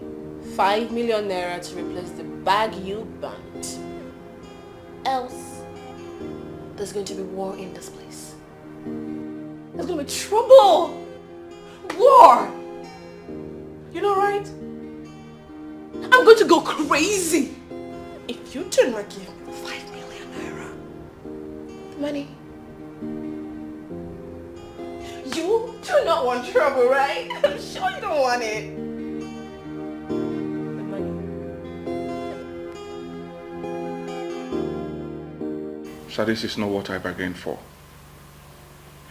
5 million naira to replace the bag you burnt. Else, there's going to be war in this place. There's going to be trouble. War. You know, right? I'm going to go crazy if you do not give me the 5 million naira. The money do not want trouble, right? I'm sure you don't want it. So this is not what I bargained for.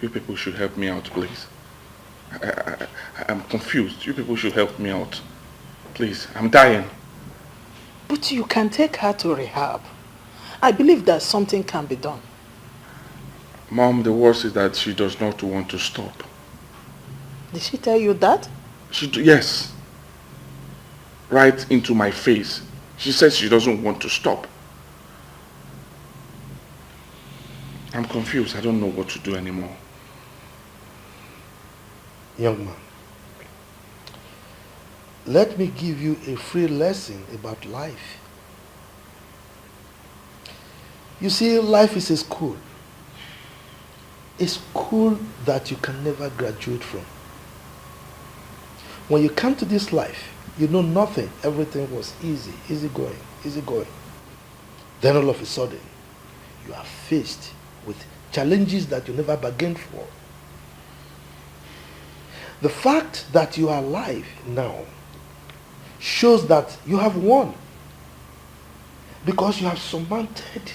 You people should help me out, please. I'm confused. You people should help me out. Please, I'm dying. But you can take her to rehab. I believe that something can be done. Mom, the worst is that she does not want to stop. Did she tell you that? Yes. Right into my face. She says she doesn't want to stop. I'm confused. I don't know what to do anymore. Young man, let me give you a free lesson about life. You see, life is a school that you can never graduate from. When you come to this life, you know nothing. Everything was easy going. Then all of a sudden, you are faced with challenges that you never bargained for. The fact that you are alive now shows that you have won, because you have surmounted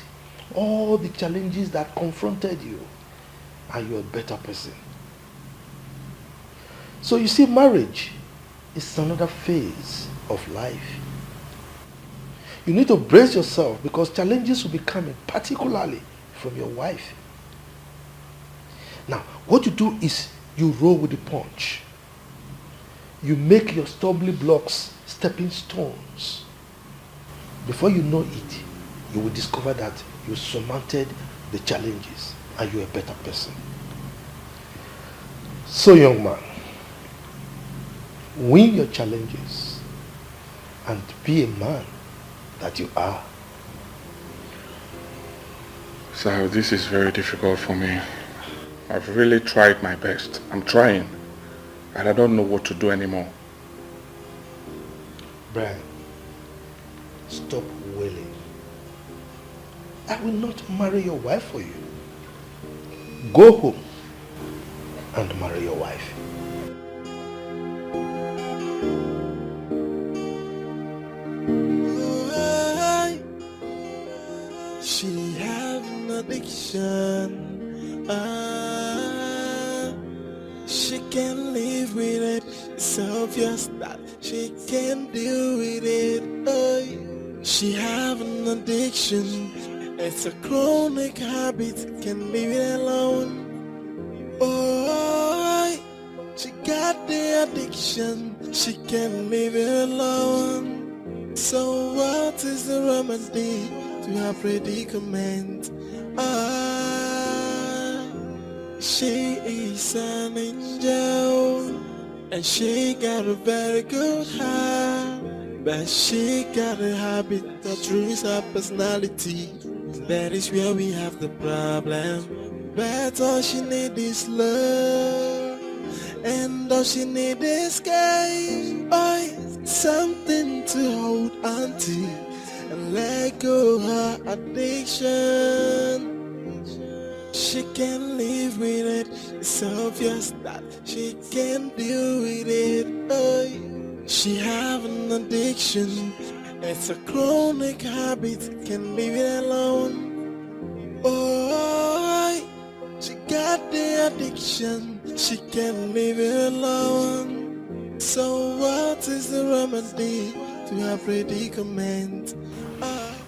all the challenges that confronted you, and you're a better person. So you see, marriage is another phase of life. You need to brace yourself, because challenges will be coming, particularly from your wife. Now, what you do is you roll with the punch. You make your stumbling blocks stepping stones. Before you know it, you will discover that you surmounted the challenges and you're a better person. So, young man, win your challenges and be a man that you are. So this is very difficult for me. I've really tried my best. I'm trying. And I don't know what to do anymore. Brian, stop wailing. I will not marry your wife for you. Go home and marry your wife. She have an addiction. She can't live with it. It's obvious that she can't deal with it. She have an addiction. It's a chronic habit. Can't leave it alone. She got the addiction. She can't leave it alone. So what is the remedy to her predicament? She is an angel, and she got a very good heart, but she got a habit that ruins her personality. That is where we have the problem. But all she needs is love, and all she needs is something to hold on to and let go her addiction. She can't live with it. It's obvious that she can't deal with it. She have an addiction. It's a chronic habit. Can't leave it alone. She got the addiction. She can't leave it alone. So what is the remedy to her predicament?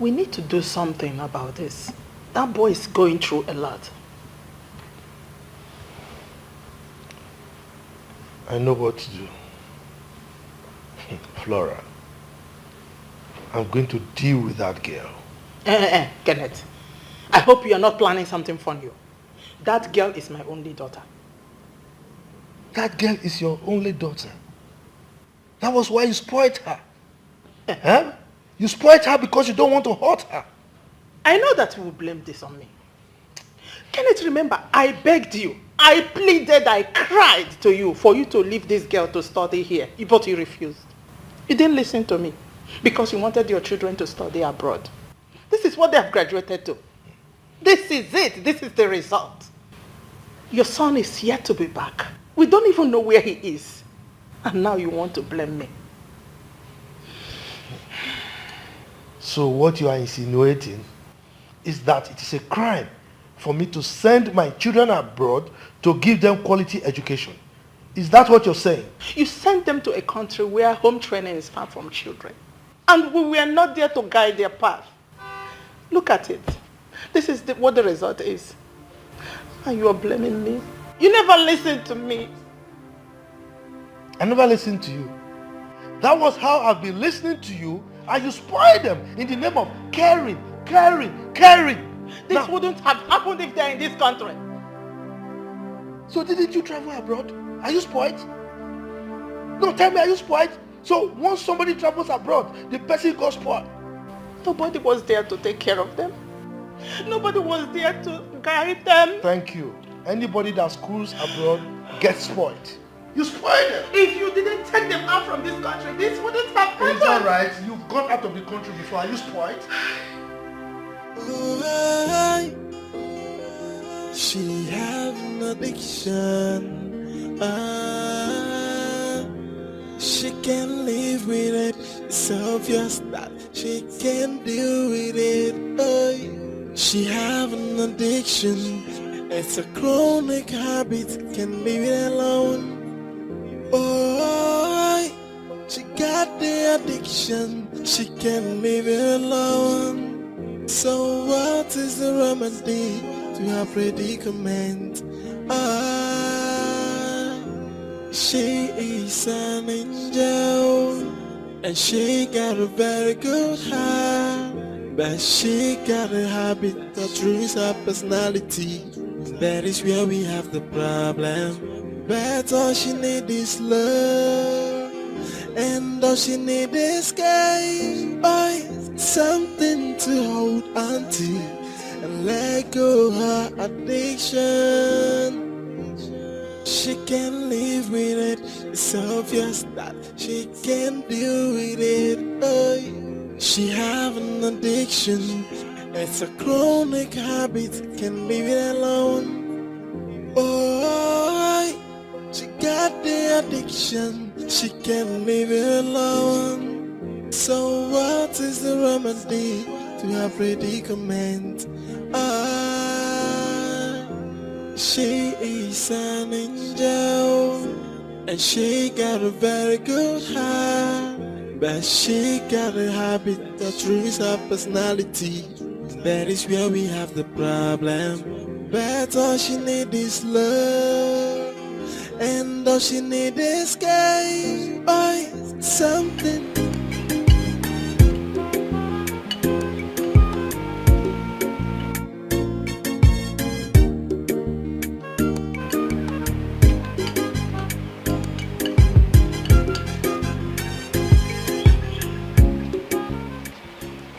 We need to do something about this. That boy is going through a lot. I know what to do. Flora, I'm going to deal with that girl. Kenneth, I hope you are not planning something funny. That girl is my only daughter. That girl is your only daughter. That was why you spoiled her. Huh? You spoiled her because you don't want to hurt her. I know that you will blame this on me. Kenneth, remember, I begged you. I pleaded, I cried to you for you to leave this girl to study here, but you refused. You didn't listen to me because you wanted your children to study abroad. This is what they have graduated to. This is it. This is the result. Your son is yet to be back. We don't even know where he is. And now you want to blame me. So what you are insinuating is that it is a crime for me to send my children abroad to give them quality education. Is that what you're saying? You sent them to a country where home training is far from children. And we were not there to guide their path. Look at it. This is what the result is. And you are blaming me. You never listened to me. I never listened to you. That was how I've been listening to you, and you spoiled them in the name of caring. This wouldn't have happened if they're in this country. So didn't you travel abroad? Are you spoiled? No, tell me, are you spoiled? So once somebody travels abroad, the person got spoiled. Nobody was there to take care of them. Nobody was there to guide them. Thank you. Anybody that schools abroad gets spoiled. You spoiled them. If you didn't take them out from this country, this wouldn't have happened. It's alright. You've gone out of the country before. Are you spoiled? She have an addiction. She can't live with it. It's obvious that she can't deal with it. She have an addiction. It's a chronic habit. Can't leave it alone. She got the addiction. She can't leave it alone. So what is the remedy to her predicament? She is an angel, and she got a very good heart, but she got a habit that ruins her personality. That is where we have the problem. But all she needs is love, and all she needs is care. Something to hold on to and let go her addiction. She can't live with it. It's obvious that she can't deal with it. She have an addiction. It's a chronic habit. Can't leave it alone. She got the addiction. She can't leave it alone. So what is the remedy to her predicament? She is an angel, and she got a very good heart, but she got a habit that ruins her personality. That is where we have the problem. But all she needs is love, and all she needs is care. Something.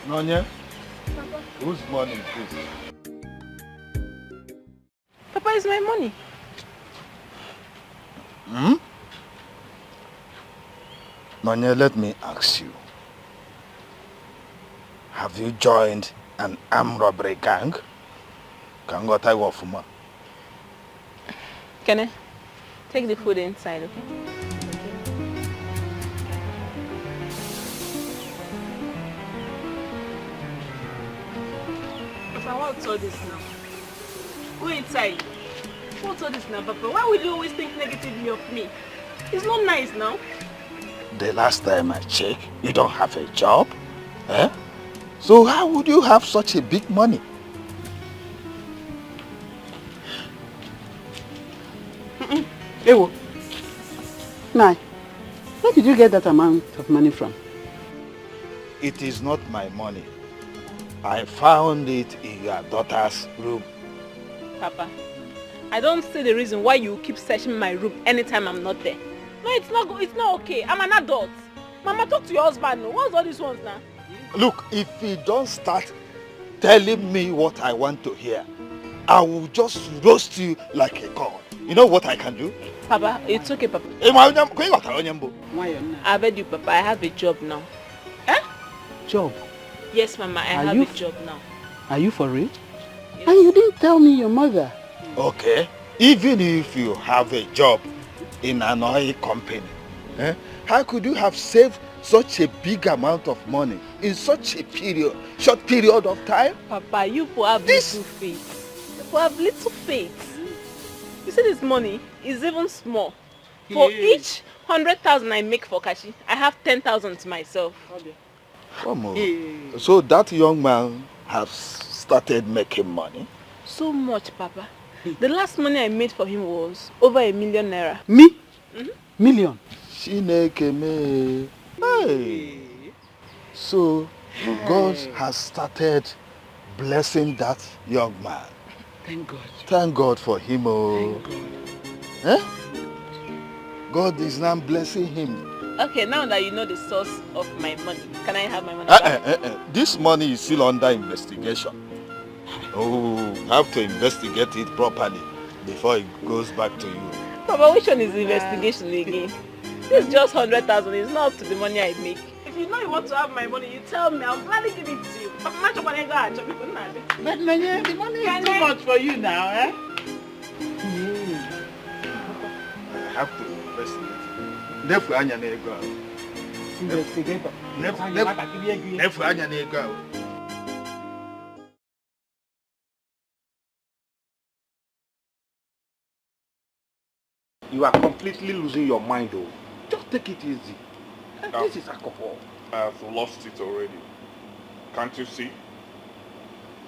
Nonya, whose money is this? Papa, it's my money. Nonya, let me ask you. Have you joined an armed robbery gang? Kene, take the food inside, okay? What's all this now? Go inside. What's all this now, Papa? Why would you always think negatively of me? It's not nice now. The last time I checked, you don't have a job. So how would you have such a big money? Ewo. Nai, where did you get that amount of money from? It is not my money. I found it in your daughter's room. Papa, I don't see the reason why you keep searching my room anytime I'm not there. No, it's not okay. I'm an adult. Mama, talk to your husband. What's all these ones now? Look, if you don't start telling me what I want to hear, I will just roast you like a corn. You know what I can do? Papa, it's okay, Papa. I beg you, Papa, I have a job now. Job? Yes, Mama, I have a job now. Are you for real? Yes. And you didn't tell me your mother. Okay, even if you have a job, in an oil company? Eh? How could you have saved such a big amount of money in such a short period of time? Papa, you have little faith. You have little faith. You see this money is even small. For each 100,000 I make for Kashi, I have 10,000 to myself. Come on. So that young man has started making money? So much, Papa. The last money I made for him was over 1 million naira. Me? Million? Chineke me. Hey. So God has started blessing that young man. Thank God. Thank God for him. Oh. Thank God. Eh? God is now blessing him. Okay, now that you know the source of my money, can I have my money back? This money is still under investigation. Oh, have to investigate it properly before it goes back to you. Papa, which one is the investigation again? It's just 100,000. It's not up to the money I make. If you know you want to have my money, you tell me. I'll gladly give it to you. But the money is too much for you now, eh? I have to investigate. Nefu anya na ego. Investigator. Nefu anya na ego. You are completely losing your mind, though. Just take it easy. This is alcohol. I've lost it already. Can't you see?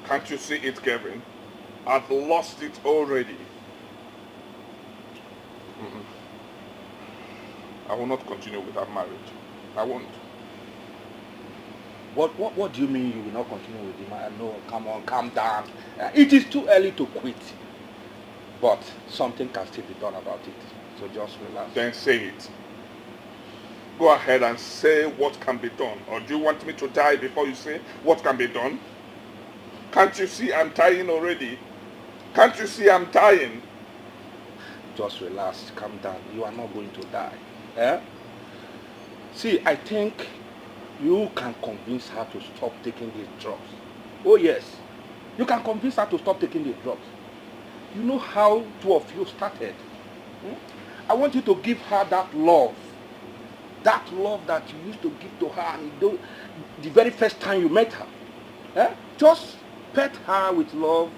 Can't you see it, Kevin? I've lost it already. I will not continue with that marriage. I won't. What do you mean you will not continue with him? No, come on, calm down. It is too early to quit. But something can still be done about it. So just relax. Then say it. Go ahead and say what can be done. Or do you want me to die before you say what can be done? Can't you see I'm dying already? Can't you see I'm dying? Just relax, calm down. You are not going to die. Eh? See, I think you can convince her to stop taking these drugs. Oh yes, you can convince her to stop taking these drugs. You know how two of you started. I want you to give her that love that you used to give to her the very first time you met her. Eh? Just pet her with love,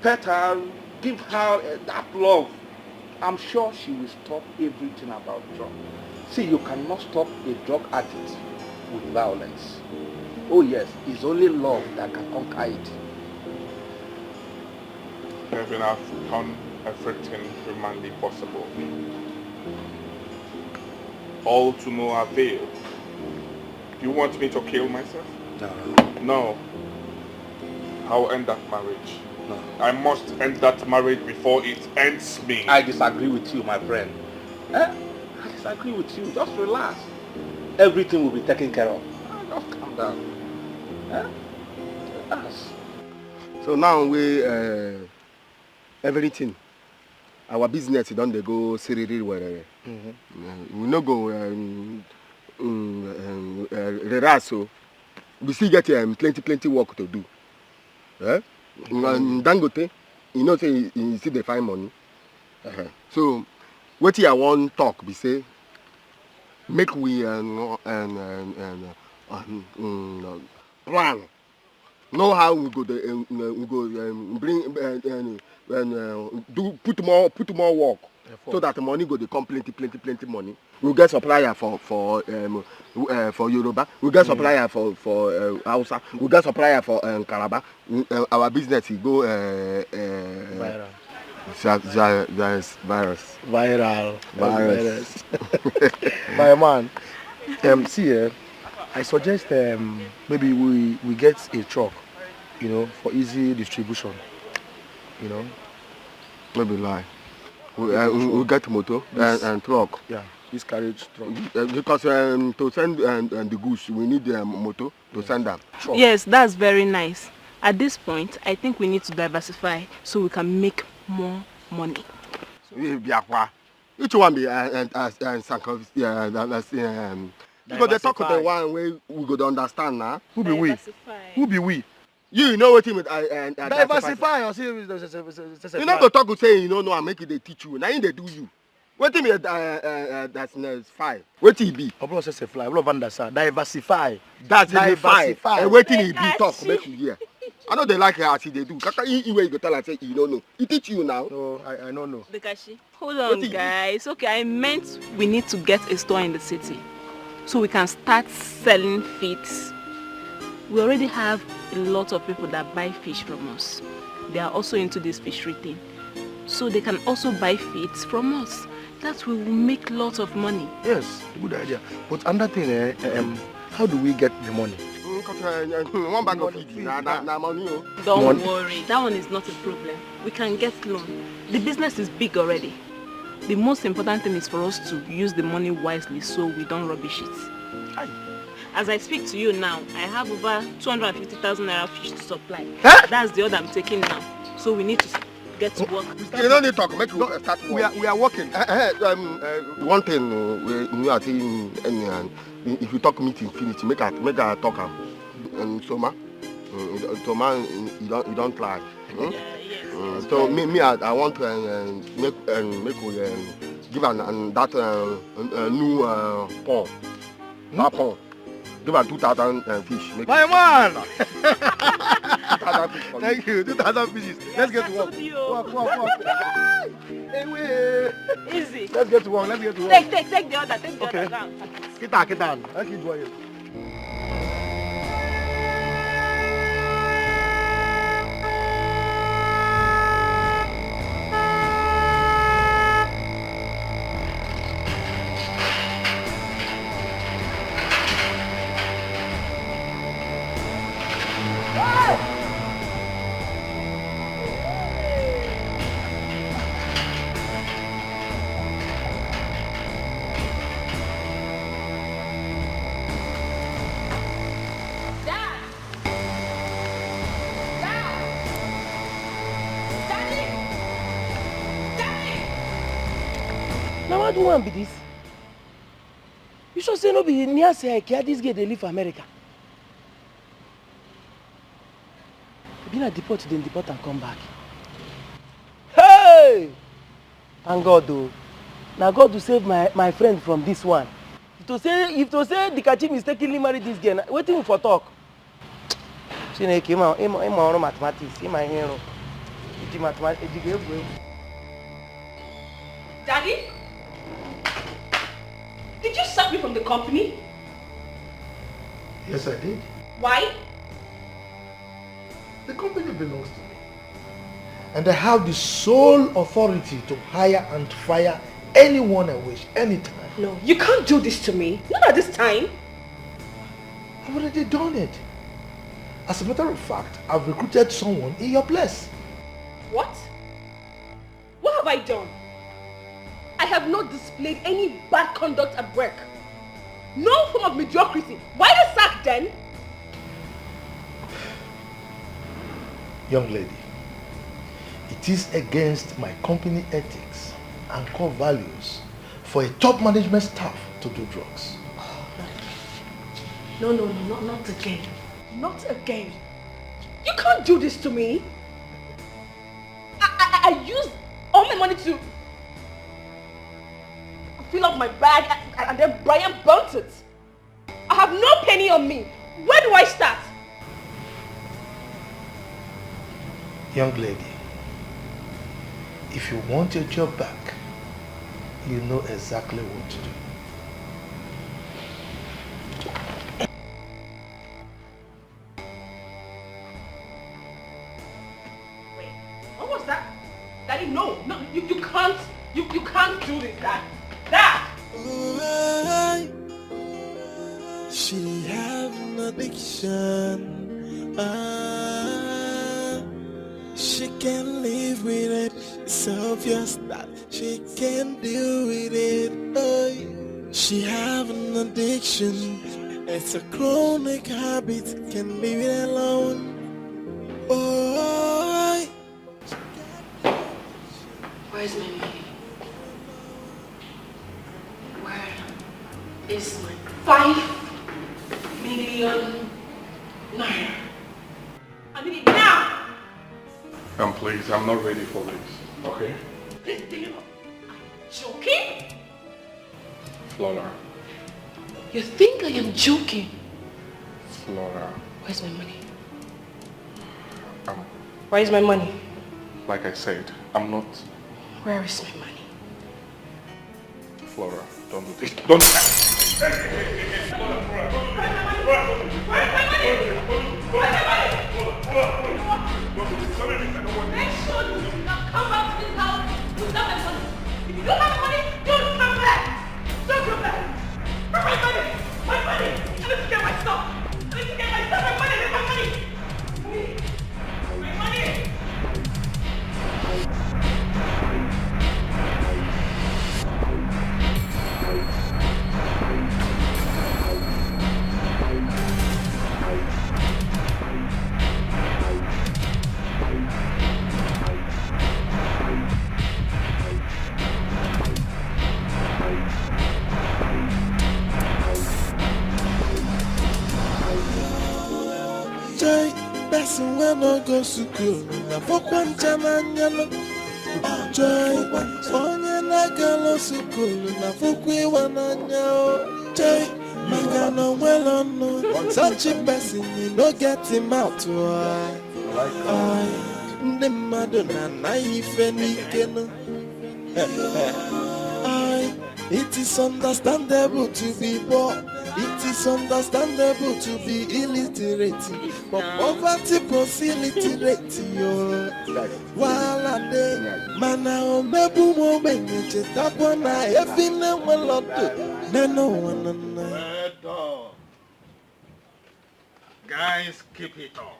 pet her, give her that love. I'm sure she will stop everything about drugs. See, you cannot stop a drug addict with violence. Oh yes, it's only love that can conquer it. Kevin, I've done everything humanly possible. All to no avail. You want me to kill myself? No. I'll end that marriage. No. I must end that marriage before it ends me. I disagree with you, my friend. I disagree with you. Just relax. Everything will be taken care of. Just calm down. Relax. So now we everything. Our business don't they go seriously where we no go relax, so we still get plenty work to do. Dangote, say you see they find money. So what I want talk be say make we plan. Know how we go bring put more work so that the money go come plenty money. We'll get supplier for Yoruba. We'll get supplier for Hausa. We'll get supplier for Calabar. Our business will go virus. My man, see I suggest maybe we get a truck, for easy distribution, Maybe lie. We'll get motor and truck. Yeah, this carriage truck. Because to send the goods, we need the motor to send them. Sure. Yes, that's very nice. At this point, I think we need to diversify so we can make more money. Each one be because they talk to the one way we go to understand now. Who be we? Who be we? You know what him diversify. You not go talk to say you don't know and make it they teach you. Now they do you. Wetin be that's fine. Wetin e be? Obro say fly. Obro understand. Diversify. That's fine. Wetin e be talk Kachi. make you hear. I know they like her as they do. Kaka you wey you go tell her say you don't know. He teach you now. No, I don't know. Bekashi, hold on, guys. Okay, I meant we need to get a store in the city so we can start selling feeds. We already have a lot of people that buy fish from us. They are also into this fishery thing. So they can also buy feeds from us. That will make lots of money. Yes, good idea. But another thing, how do we get the money? One bag of feed. Na money. Don't worry, that one is not a problem. We can get loan. The business is big already. The most important thing is for us to use the money wisely so we don't rubbish it. Aye. As I speak to you now, I have over 250,000 naira fish to supply. Huh? That's the order I'm taking now. So we need to get to work. You don't need to talk. Make you start work. We are working. One thing we are saying, if you talk meeting finish, make I talk am. Soma, you don't try. So me I want to make we give an that new pond. That pond. Give her 2,000 fish. My man! 2,000 fish. Thank you. 2,000 fishes. Let's get to work. Walk. Easy. Let's get to work. Take the order. Take the order down. Get down. I keep going. Now what do you want be this? You should say no be near say this girl they live for America. Been at deport, then deport and come back. Hey! Thank God though. Now God to save my friend from this one. If to say the Kachi mistakenly married this girl, waiting for talk. Chineke, him mathematics, him my hero. Daddy? Did you sack me from the company? Yes, I did. Why? The company belongs to me. And I have the sole authority to hire and fire anyone I wish, anytime. No, you can't do this to me. Not at this time. I've already done it. As a matter of fact, I've recruited someone in your place. What? What have I done? I have not displayed any bad conduct at work. No form of mediocrity. Why the sack then? Young lady, it is against my company ethics and core values for a top management staff to do drugs. No, not again. Not again. You can't do this to me. I used all my money to fill up my bag and then Brian burnt it. I have no penny on me. Where do I start? Young lady, if you want your job back, you know exactly what to do. Wait, what was that? Daddy, no, you can't do this, Dad. Dad! She have an addiction. She can't live with it. It's obvious that she can't deal with it. She have an addiction. It's a chronic habit. Can't leave it alone. Where's my money? Where is my 5 million naira? I need it now! And please, I'm not ready for this, okay? Please, joking? Flora. You think I am joking? Flora. Where's my money? Where's my money? Like I said, I'm not... Where is my money? Flora, don't do this. Don't... Make sure you do not come back to this house without my money. If you don't have money, don't come back. Don't come back. Where's my money? My money. I need to get my stuff. I need to get my stuff. My money. My money. My money. Joy, person when no go school. Na fokwan chananyalo. Joy, onye na galo school. Na fokwe wananyao. Joy, magano well no. Such a person you no get him out. Why? Ndị mmadụ na ife n'ike no. It is understandable to be poor. It is understandable to be illiterate. But poverty prosiliterate yo. While a day, mana o mebu mo benye chetakwa na efine weloto. Neno wanana. Guys, keep it up.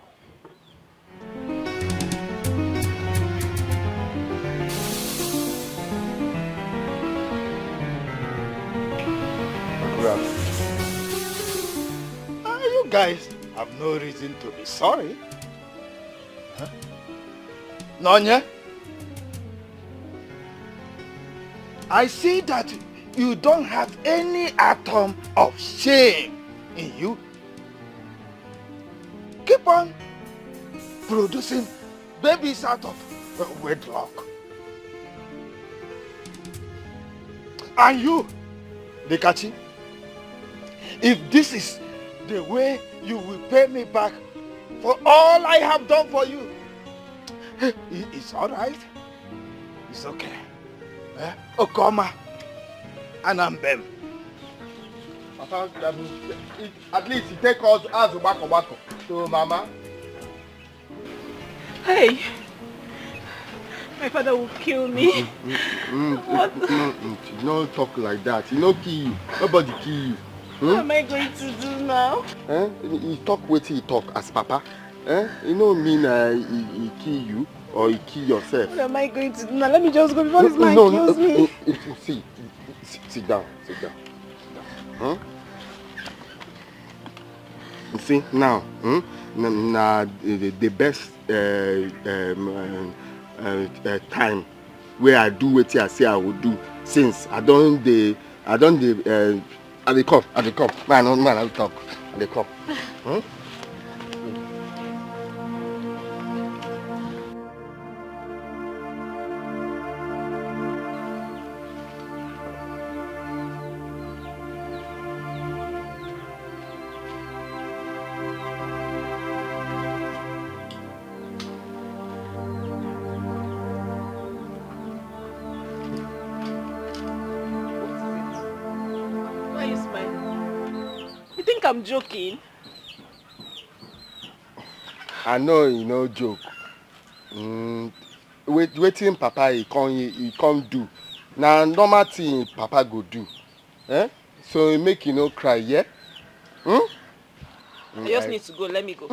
You guys have no reason to be sorry. Huh? Nonya? I see that you don't have any atom of shame in you. Keep on producing babies out of wedlock. And you, Dekachi, if this is the way you will pay me back for all I have done for you, it's all right. It's okay. Okoma and Ambem. At least he take us as a wako. So, Mama. Hey, my father will kill me. What? No talk like that. He no kill you. Nobody kill you. What am I going to do now? He talk what he talk as Papa. You know mean he kill you or he kill yourself. What am I going to do now? Let me just go before this man kills me. See, sit down. Huh? You see now, the best time where I do what I say I will do since I don't I dey come. Man, I'll talk. I dey come. I'm joking. I know you no joke. Waiting Papa he can't do. Now normal thing Papa go do. So make you no cry, yeah? I just need to go, let me go.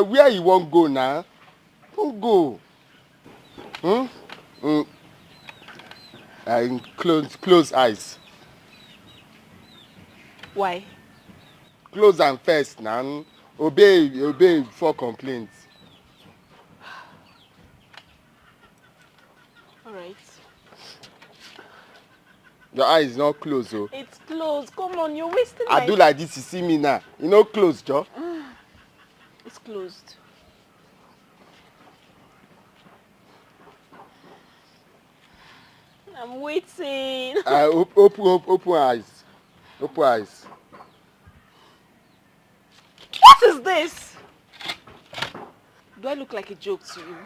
Where you won't go now? Don't go. Close eyes. Why? Close them first now. Obey before complaints. Alright. Your eye is not closed, oh. It's closed. Come on, you're wasting I do like this, you see me now. You know closed, Joe. It's closed. I'm waiting. Open eyes. Open eyes. What is this? Do I look like a joke to you?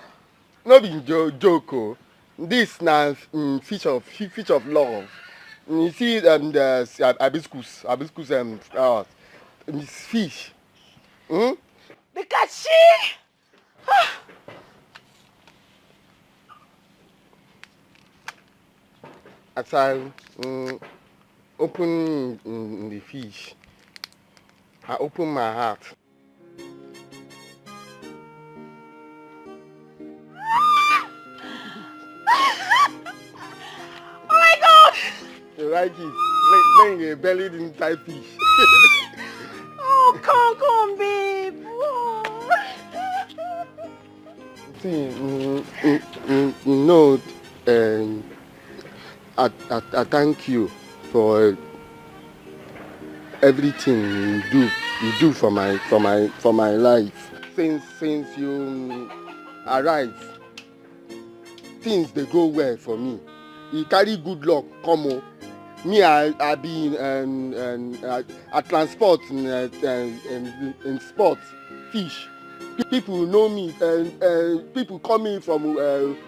No be joke. Oh. This na fish of love. You see the hibiscus flowers. It's fish. Hmm? The catchy! As I open the fish, I open my heart. Oh my God! You like it? Laying a bellied inside fish. Oh, come, babe. See, no, I thank you for everything you do for my life. Since you arrived, things they go well for me. You carry good luck, come on. Me, I be I transport in sports, fish. People know me, and people call me from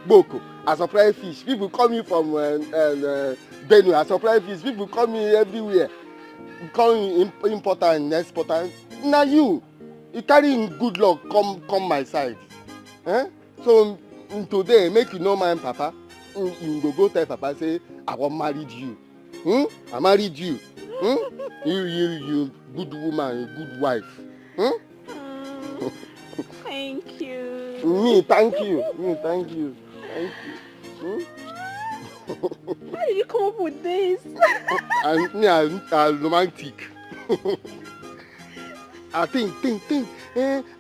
Boko. I supply fish. People call me from Benue. I supply fish. People call me everywhere. Call me importer and exporter. Now you carry good luck come my side. Eh? So today make you know my papa. You go tell papa say I wan married you. I married you. You good woman, good wife. Thank you. Me thank you. Thank you. How did you come up with this? I'm romantic. I think,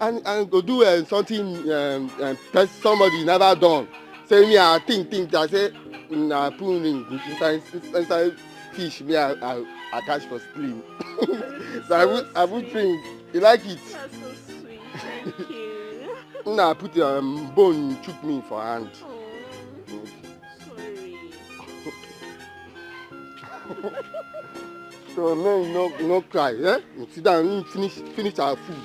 and go do something that somebody never done. Say me, I think. I say, I put inside fish. Me, I catch for stream. So I would drink. You like it? That's so sweet. Thank you. I put bone chook me for hand. Sorry. So man, no cry, eh? Sit down and finish our food.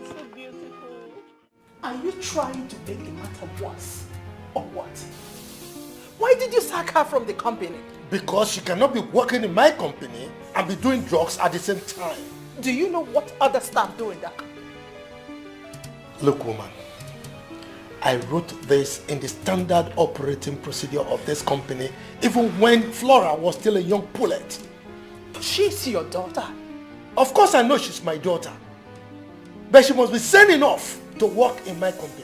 So beautiful. Are you trying to make the matter worse, or what? Why did you sack her from the company? Because she cannot be working in my company and be doing drugs at the same time. Do you know what other staff do in that company? Look, woman, I wrote this in the standard operating procedure of this company even when Flora was still a young pullet. She's your daughter. Of course I know she's my daughter. But she must be sane enough to work in my company.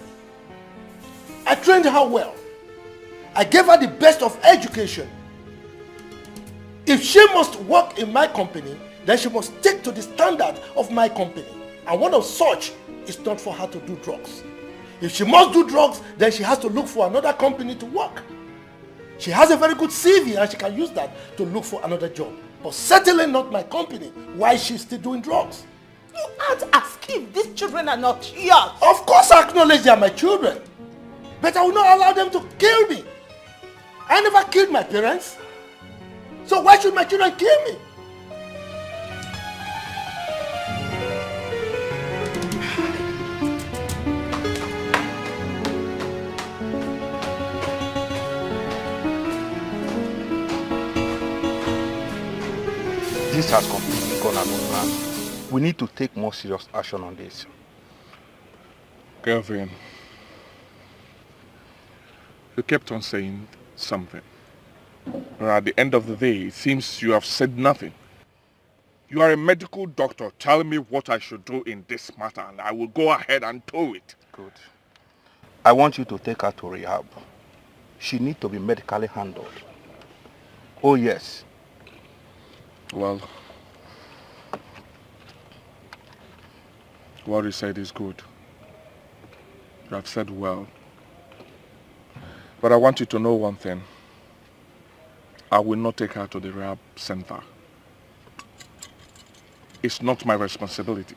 I trained her well. I gave her the best of education. If she must work in my company, then she must stick to the standard of my company. And one of such is not for her to do drugs. If she must do drugs, then she has to look for another company to work. She has a very good CV and she can use that to look for another job. But certainly not my company. Why she's still doing drugs? You act as if these children are not yours. Of course I acknowledge they are my children. But I will not allow them to kill me. I never killed my parents. So why should my children kill me? This has completely gone out of hand. We need to take more serious action on this. Kelvin, you kept on saying something. But at the end of the day, it seems you have said nothing. You are a medical doctor. Tell me what I should do in this matter and I will go ahead and do it. Good. I want you to take her to rehab. She needs to be medically handled. Oh yes. Well, what you said is good. You have said well. But I want you to know one thing. I will not take her to the rehab center. It's not my responsibility.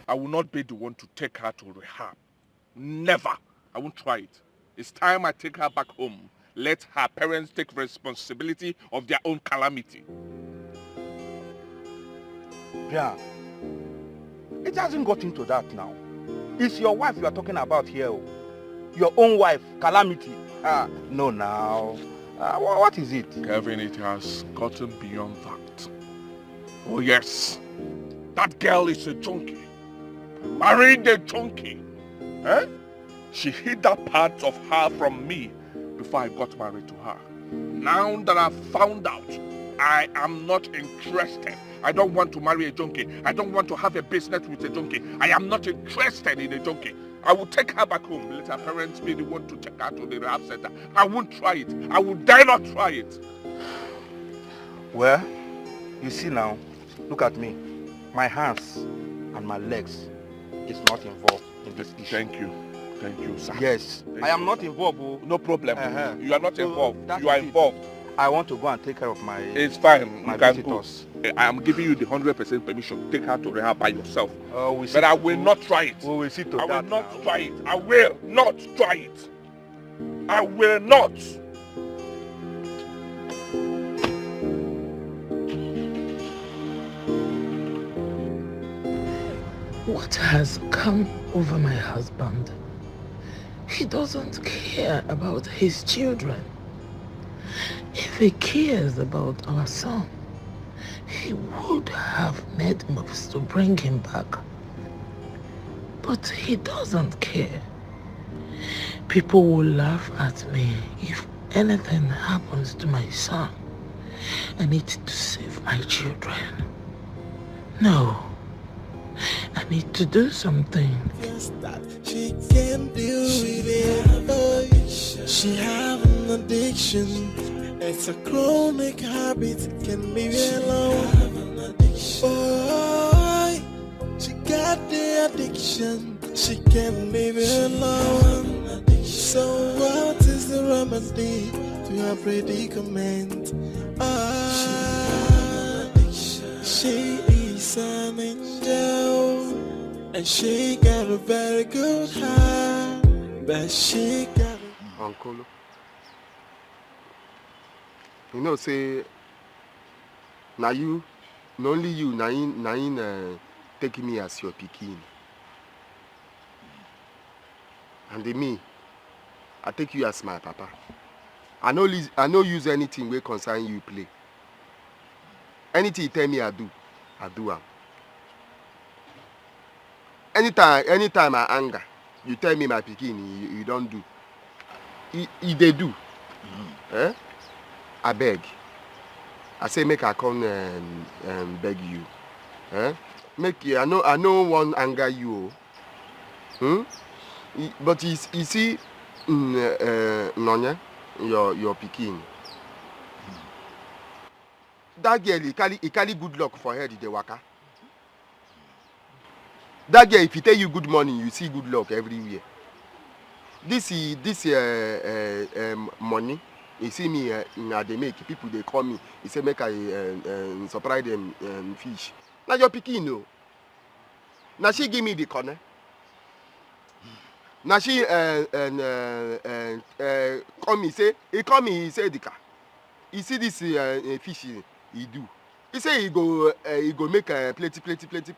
I will not be the one to take her to rehab. Never. I won't try it. It's time I take her back home. Let her parents take responsibility of their own calamity. Yeah. It hasn't got into that now. It's your wife you are talking about here. Your own wife, calamity. No now. What is it? Kevin, it has gotten beyond that. Oh yes. That girl is a junkie. Married a junkie. Eh? She hid that part of her from me before I got married to her. Now that I've found out, I am not interested. I don't want to marry a junkie. I don't want to have a business with a junkie. I am not interested in a junkie. I will take her back home. Let her parents be the one to take her to the rehab center. I won't try it. I will dare not try it. Well, you see now, look at me. My hands and my legs is not involved in this issue. Thank you. Thank you, sir. Yes, I am not involved. No problem. You are not involved. You are involved. I want to go and take care of my It's fine. my You can visitors. go. I am giving you the 100% permission. Take her to rehab by yourself. We But I will not try it. We will see to I will that not now. try it. I will not try it. I will not. What has come over my husband? He doesn't care about his children. If he cares about our son, he would have made moves to bring him back. But he doesn't care. People will laugh at me if anything happens to my son. I need to save my children. No. I need to do something. Yes, that she can deal with it. Oh, she have an addiction. It's a chronic habit. Can be alone. Oh, she got the addiction. She can't be alone. So what is the remedy to her predicament? She is an angel, and she got a very good heart, but she got Uncle, you know, say, now you, not only you, now take me as your pikin. And me, I take you as my papa. I no use anything wey concern you play. Anything you tell me I do am. Anytime I anger, you tell me my pikin, you don't do. They do. Eh? I beg. I say make I come beg you. Eh? Make you, I know one anger you. But you see, Nonya, your pikin. That girl, he carry good luck for her, the waka. That girl, if he tell you good morning, you see good luck everywhere. This money, you see me, they make people, they call me. He say make I surprise them fish. Now your pikin, no. Now she give me the corner. Now she call me, he say the car. He see this fish he do. He say he go make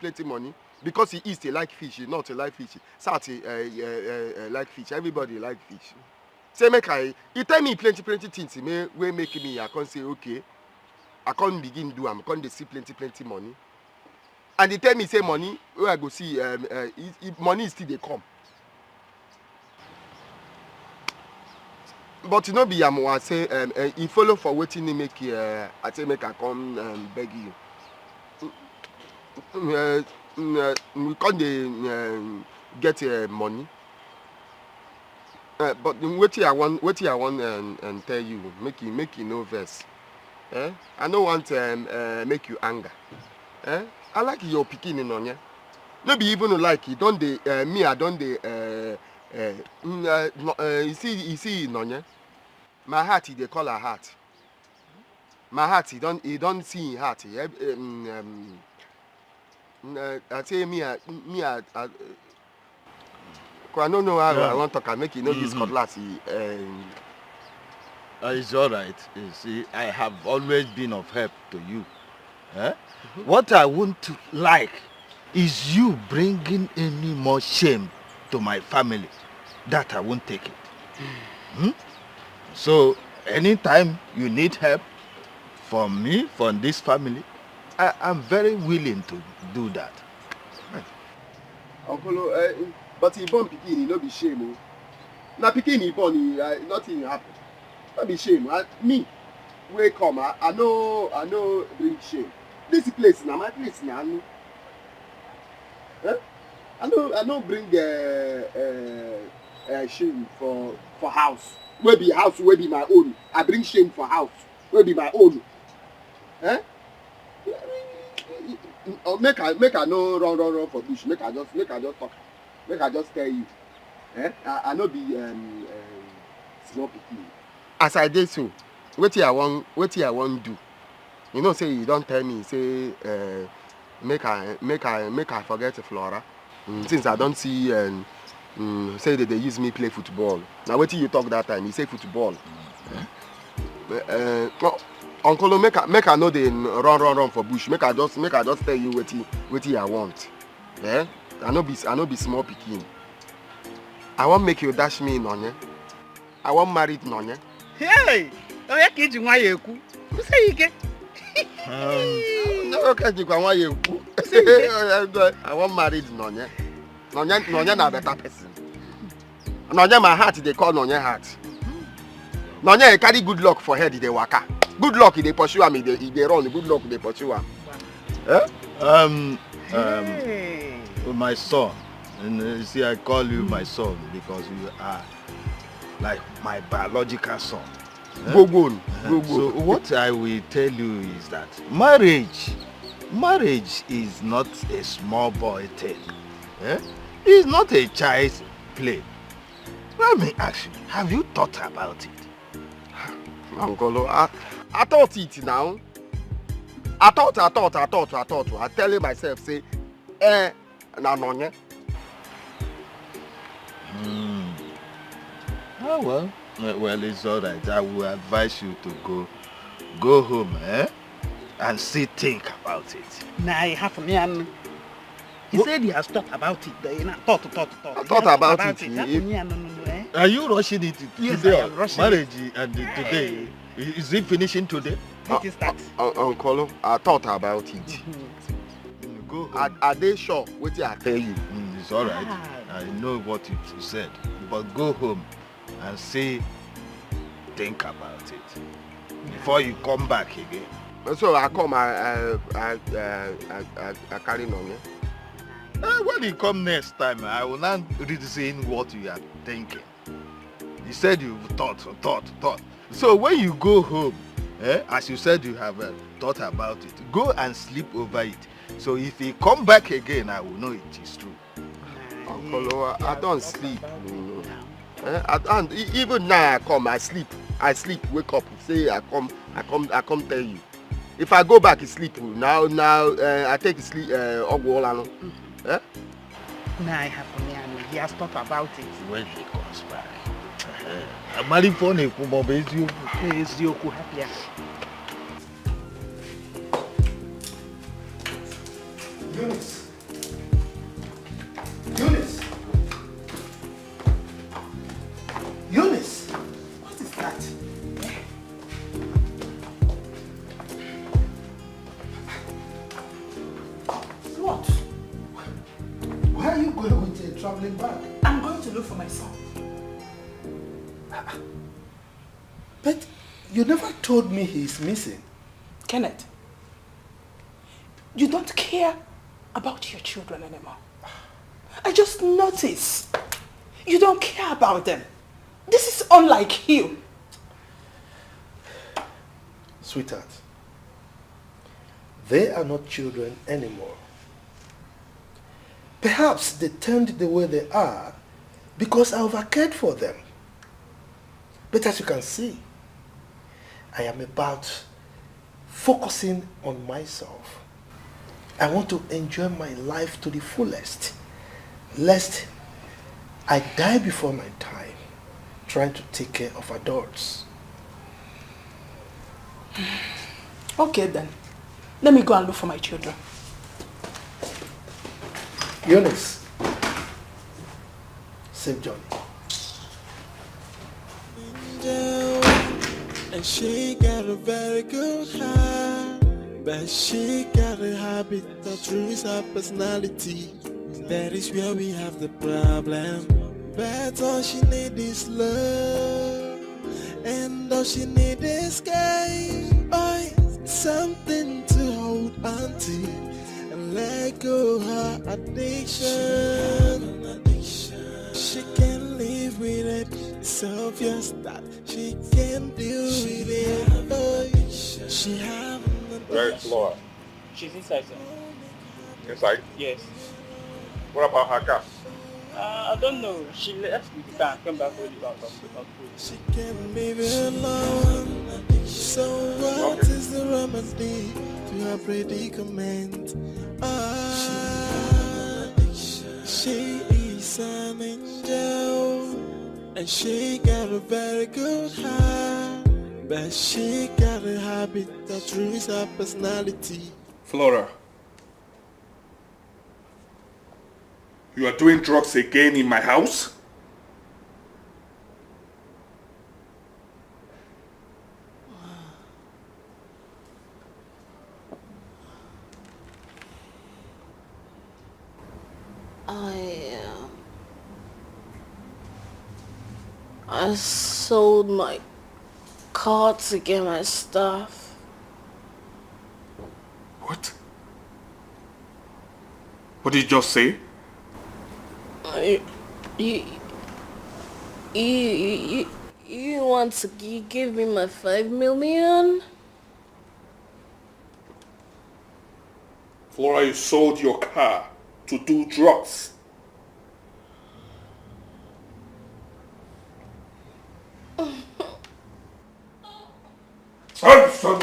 plenty money because he is a like fish, he not a like fish. Sati like fish. Everybody like fish. Say he tell me plenty things. We make me. I can't say okay. I can't begin do. I can't see plenty money. And he tell me say money. Where I go see money still they come. But you know, be I say he follow for waiting to make I say make I come beg you. We can't get money. But what I want and tell you, make you no verse. I don't want make you anger. I like your picking in on ya. Maybe even like you don't me I don't you see Nonya. My heart they call her heart. My heart he don't see heart. I don't know how I want to talk. Make you know this cutlass. It's all right. You see, I have always been of help to you. What I won't like is you bringing any more shame to my family. That I won't take it. So, anytime you need help from me, from this family, I'm very willing to do that. Uncle, but he born pikin, he no be shame. Now pikin he born, nothing happen. No be shame. Me, wey come, I know bring shame. This place na my place na. I know bring shame for house. Wey be house, wey be my own. I bring shame for house, wey be my own. Make I no run for bush. Make I just talk. Make I just tell you. I no be small pikin. As I dey so, wetin I wan do. You know, say you don't tell me. Say make I forget Flora. Since I don't see say that they use me play football. Now wetin you talk that time? You say football. Uncle, make I know they run for bush. Make I just tell you what I want. I no be small pikin. I want make you dash me Nonye. I want married Nonye. Hey, oya keji nwa yeku. Who say you get? No, keji nwa yeku. I want married Nonye. Nonye na better person. Nonye my heart they call Nonye heart. Nonye carry good luck for head they waka. Good luck they pursue am, they run. Good luck they pursue am. My son, and you see, I call you my son because you are like my biological son. So what I will tell you is that marriage is not a small boy thing. It's not a child's play. Let me ask you, have you thought about it? Uncle, I thought it now. I thought. I telling myself, say, na Nonye. Oh well, it's all right. I will advise you to go home, and still think about it. Nah, you have me. He said he has thought about it. Thought. I thought about it. Are you rushing it Yes, today? I am rushing marriage and today? Is it finishing today? Uncle, I thought about it. Go home. Are they sure? What I tell you? It's all right. I know what you said, but go home and think about it before you come back again. So I come, I carry Nonye. When you come next time, I will not read saying what you are thinking. You said you thought. So when you go home, as you said you have thought about it, go and sleep over it. So if you come back again, I will know it is true. Uncle, I don't sleep. And even now I sleep, wake up, say I come tell you. If I go back to sleep now I take sleep Ogwolano. Nah, I have me. He has thought about it. When he comes back. I'm married for you, Is you happy? Eunice! What is that? What? Where are you going with a traveling bag? I'm going to look for my son. But you never told me he's missing. Kenneth, you don't care about your children anymore. I just noticed you don't care about them. This is unlike you. Sweetheart, they are not children anymore. Perhaps they turned the way they are because I overcared for them. But as you can see, I am about focusing on myself. I want to enjoy my life to the fullest, lest I die before my time trying to take care of adults. Okay then. Let me go and look for my children. Eunice, safe journey. And she got a very good heart, but she got a habit that ruins her personality. That is where we have the problem. But all she need is love, and all she need is game. Oh, something to hold on to and let go her addiction. She can't live with it. It's obvious that she can't deal with it. Oh, she have Where's Laura? She's inside, sir. Inside? Yes. What about her car? I don't know. She left with the car and came back with it out of food. She can't leave it alone. So what is the remedy to her predicament? She is an angel, and she got a very good heart, but she got a habit that ruins her personality. Flora, you are doing drugs again in my house? I sold my car to get my stuff. What? What did you just say? You want to give me my 5 million? Flora, you sold your car to do drugs. Son.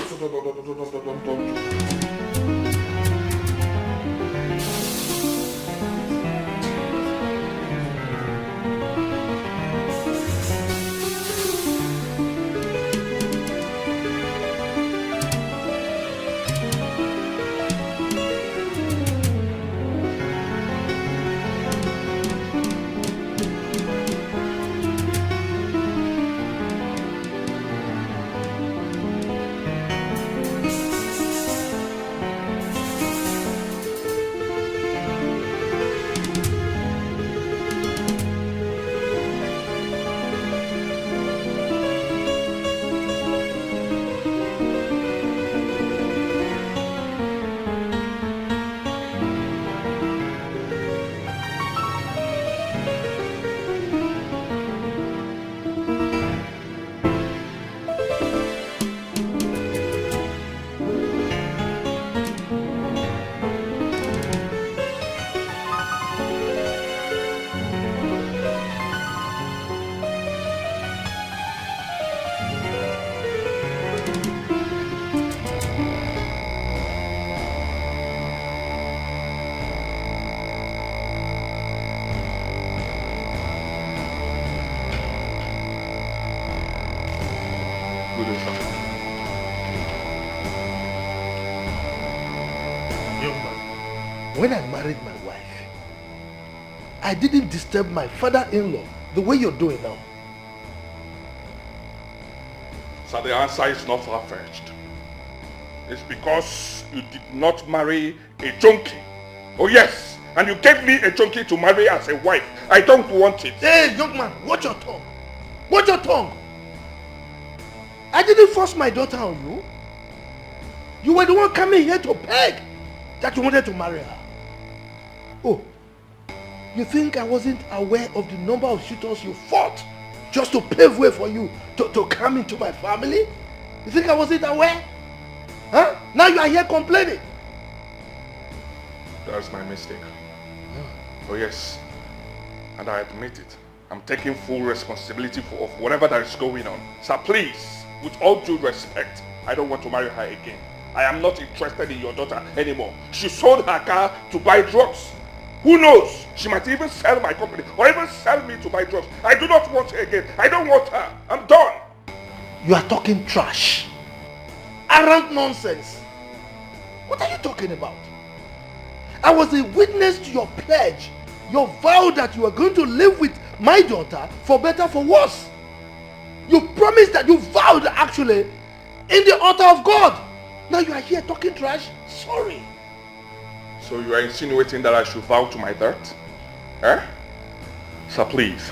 When I married my wife, I didn't disturb my father-in-law the way you're doing now. So the answer is not far-fetched. It's because you did not marry a junkie. Oh yes, and you gave me a junkie to marry as a wife. I don't want it. Hey, young man, watch your tongue. Watch your tongue. I didn't force my daughter on you. You were the one coming here to beg that you wanted to marry her. Oh, you think I wasn't aware of the number of suitors you fought just to pave way for you to come into my family? You think I wasn't aware? Huh? Now you are here complaining. That's my mistake. Oh yes, and I admit it. I'm taking full responsibility of whatever that is going on. Sir, please, with all due respect, I don't want to marry her again. I am not interested in your daughter anymore. She sold her car to buy drugs. Who knows? She might even sell my company or even sell me to buy drugs. I do not want her again. I don't want her. I'm done. You are talking trash. Arrant nonsense. What are you talking about? I was a witness to your pledge, your vow that you were going to live with my daughter for better, for worse. You promised that, you vowed actually, in the altar of God. Now you are here talking trash? Sorry. So you are insinuating that I should vow to my dirt? Eh? Sir, please.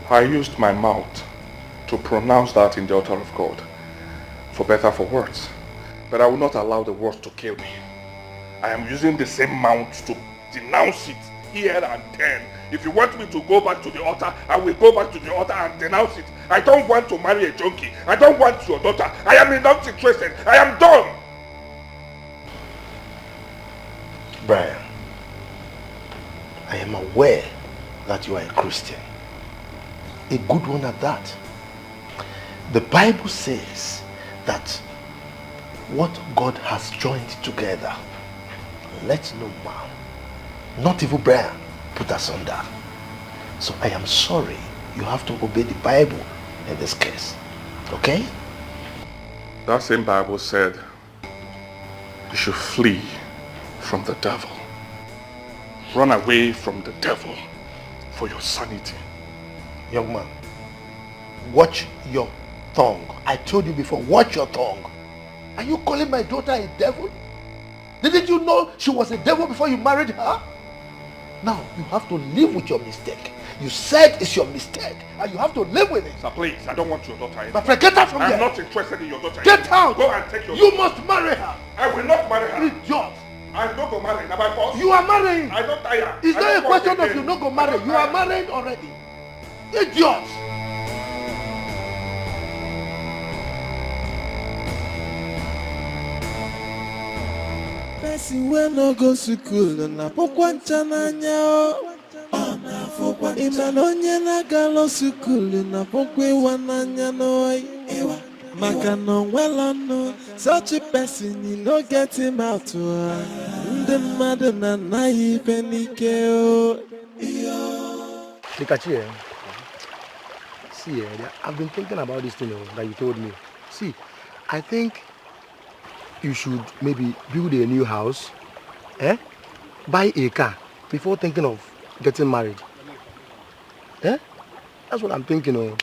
I used my mouth to pronounce that in the altar of God, for better, for worse. But I will not allow the words to kill me. I am using the same mouth to denounce it here and then. If you want me to go back to the altar, I will go back to the altar and denounce it. I don't want to marry a junkie. I don't want your daughter. I am not interested. I am done. Brian, I am aware that you are a Christian. A good one at that. The Bible says that what God has joined together, let no man, not even Brian, put asunder. So I am sorry, you have to obey the Bible in this case. Okay? That same Bible said you should flee from the devil. Run away from the devil for your sanity. Young man, watch your tongue. I told you before, watch your tongue. Are you calling my daughter a devil? Didn't you know she was a devil before you married her? Now, you have to live with your mistake. You said it's your mistake, and you have to live with it. Sir, please, I don't want your daughter anymore. My friend, get out from I'm there. not interested in your daughter Get anymore. out. Go and take your You daughter. must marry her. I will not marry her. Idiot. I'm not going to marry. Now by force. You are marrying. I don't tire. It's I not a don't want question of again. you not go marry. You are married already. Idiot. Person wey no go school na pokwa ncha n'anya o. Ịma na onye na-agala school na pokwa ịwa n'anya n'oyi. Maka na onwela nụ, such a person you no get him out o. Ndị mmadụ na-anaghị ife n'ike o. Dikachi, see, I've been thinking about this thing that you told me. See, I think you should maybe build a new house, buy a car before thinking of getting married. That's what I'm thinking of.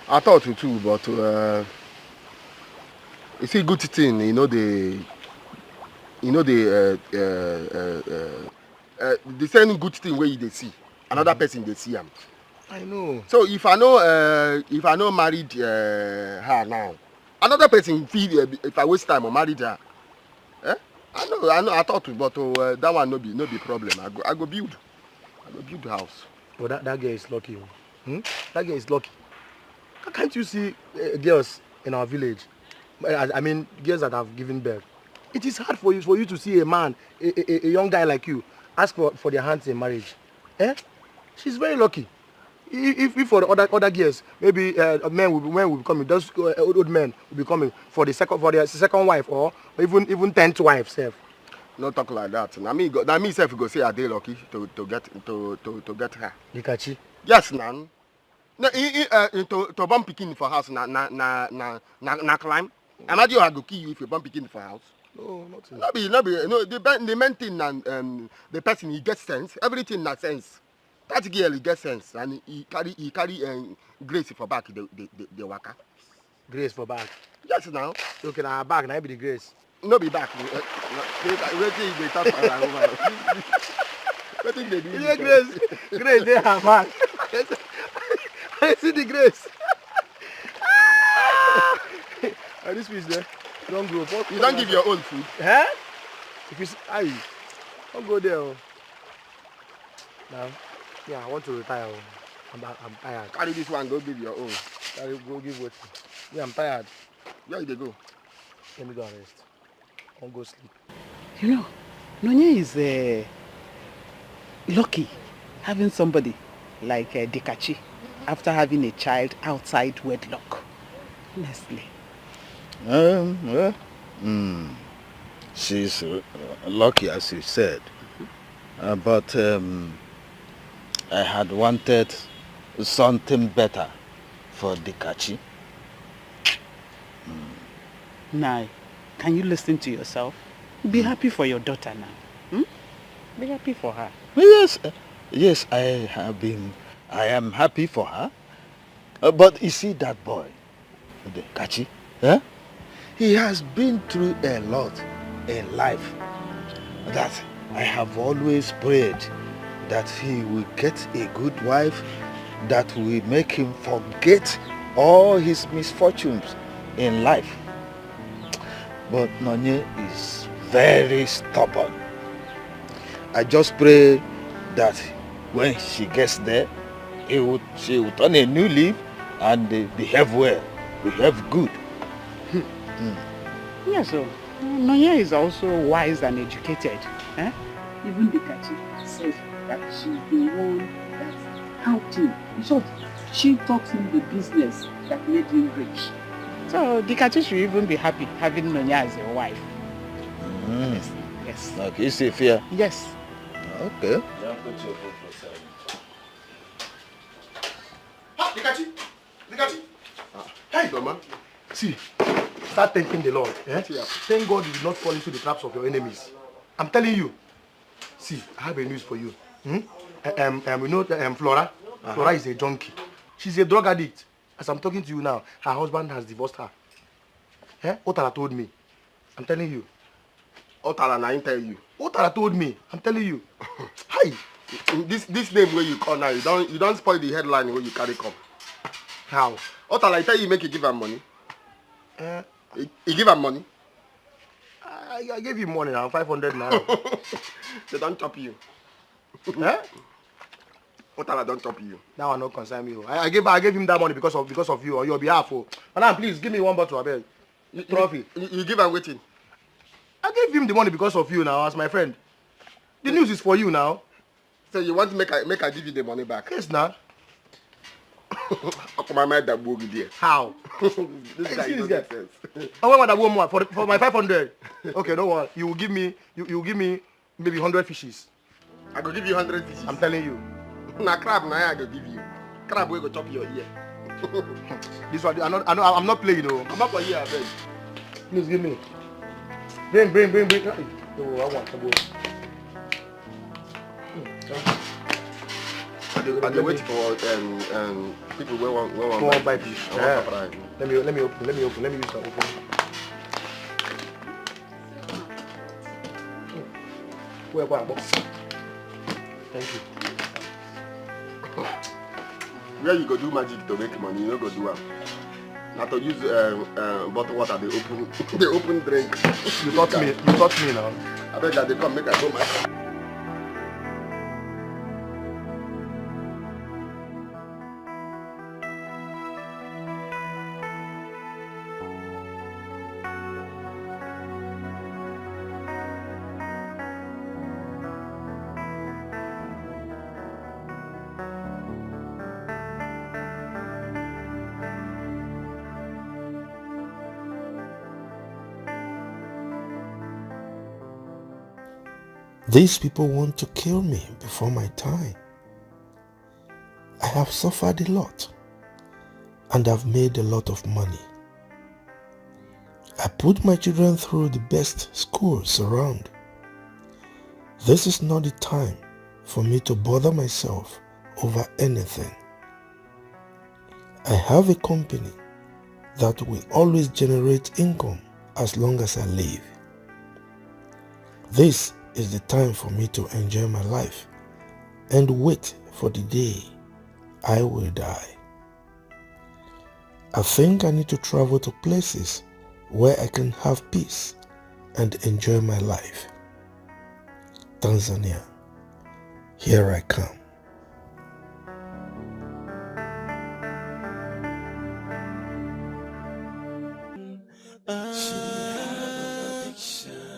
I thought you too, but it's a good thing, the same good thing where they see another person they see him. I know. So if I know married her now, another person feel if I waste time or married her, I know. I thought, but that one no be problem. I go build the house. But that girl is lucky. That girl is lucky. Can't you see girls in our village? I mean, girls that have given birth. It is hard for you to see a man, a young guy like you, ask for their hands in marriage. She's very lucky. If for the other girls, maybe men will be coming. Those old men will be coming for their second wife or even 10th wife, self. Not talk like that. Now me self go say I dey lucky to get her. Dikachi. Yes, nan. No, to bomb picking for house na climb. Imagine I go kill you if you bomb picking for house. No, not be. No, the main thing and the person he gets sense. Everything na sense. That girl he gets sense and he carry grace for back the waka. Grace for back. Yes, now. Okay, now back now be the grace. No be back. Wetin dey talk about over. Wetin dey do? Yeah, grace dey her back. I see the grace. And this fish there, don't grow. You don't give your own food. Huh? If you see, don't go there. Now, yeah, I want to retire. I'm tired. Carry this one, go give your own. Go give what? Yeah, I'm tired. Where they go? Let me go and rest. I'll go sleep. You know, Nonya is lucky having somebody like Dikachi after having a child outside wedlock. Honestly. She's lucky, as you said. But I had wanted something better for Dikachi. Nai, can you listen to yourself? Be happy for your daughter now. Hmm? Be happy for her. Yes, yes, I am happy for her. But you see that boy, Dikachi, he has been through a lot in life that I have always prayed that he will get a good wife that will make him forget all his misfortunes in life. But Nonye is very stubborn. I just pray that when she gets there, she will turn a new leaf and behave well, behave good. Yes, so Nonya is also wise and educated. Eh? Even Dikachi says that she's the one that helped him. In short, she taught him the business that made him rich. So Dikachi should even be happy having Nonya as a wife. Yes. Yes. Okay, you say fair? Yes. Okay. Dikachi! Dikachi! Hey, Mama. See, start thanking the Lord. Eh? Thank God you will not fall into the traps of your enemies. I'm telling you. See, I have a news for you. You know Flora? Flora is a junkie. She's a drug addict. As I'm talking to you now, her husband has divorced her. Otara told me. I'm telling you. Otara, I tell you. Otara told me. I'm telling you. Hi. This name where you call now, you don't spoil the headline where you carry come. How? Otara, I tell you make you give her money. You give her money? I gave him money now, 500 naira. They don't chop you. Otara don't chop you. That one not concern me. I gave him that money because of you on your behalf. Madam, please give me one bottle, I beg. Trophy. You give her waiting. I gave him the money because of you now, as my friend. The news is for you now. So you want to make her give you the money back? Yes, now. How? This guy doesn't make sense. I want that one more for my 500. Okay, don't worry. You will give me maybe 100 fishes. I go give you 100 fishes. I'm telling you. Na crab na I go give you. Crab will go chop your ear. This one I'm not playing, no. I'm up for here, I beg. Please give me. Bring. Oh, I want to go. I wait for people who want buy fish. Let me open. Let me use the open. Where box? Thank you. Where you go do magic to make money, you no go do it. Not to use bottled water, they open drink. You taught me now. I bet that they come make I go my. These people want to kill me before my time. I have suffered a lot and I've made a lot of money. I put my children through the best schools around. This is not the time for me to bother myself over anything. I have a company that will always generate income as long as I live. This is the time for me to enjoy my life and wait for the day I will die. I think I need to travel to places where I can have peace and enjoy my life. Tanzania, here I come.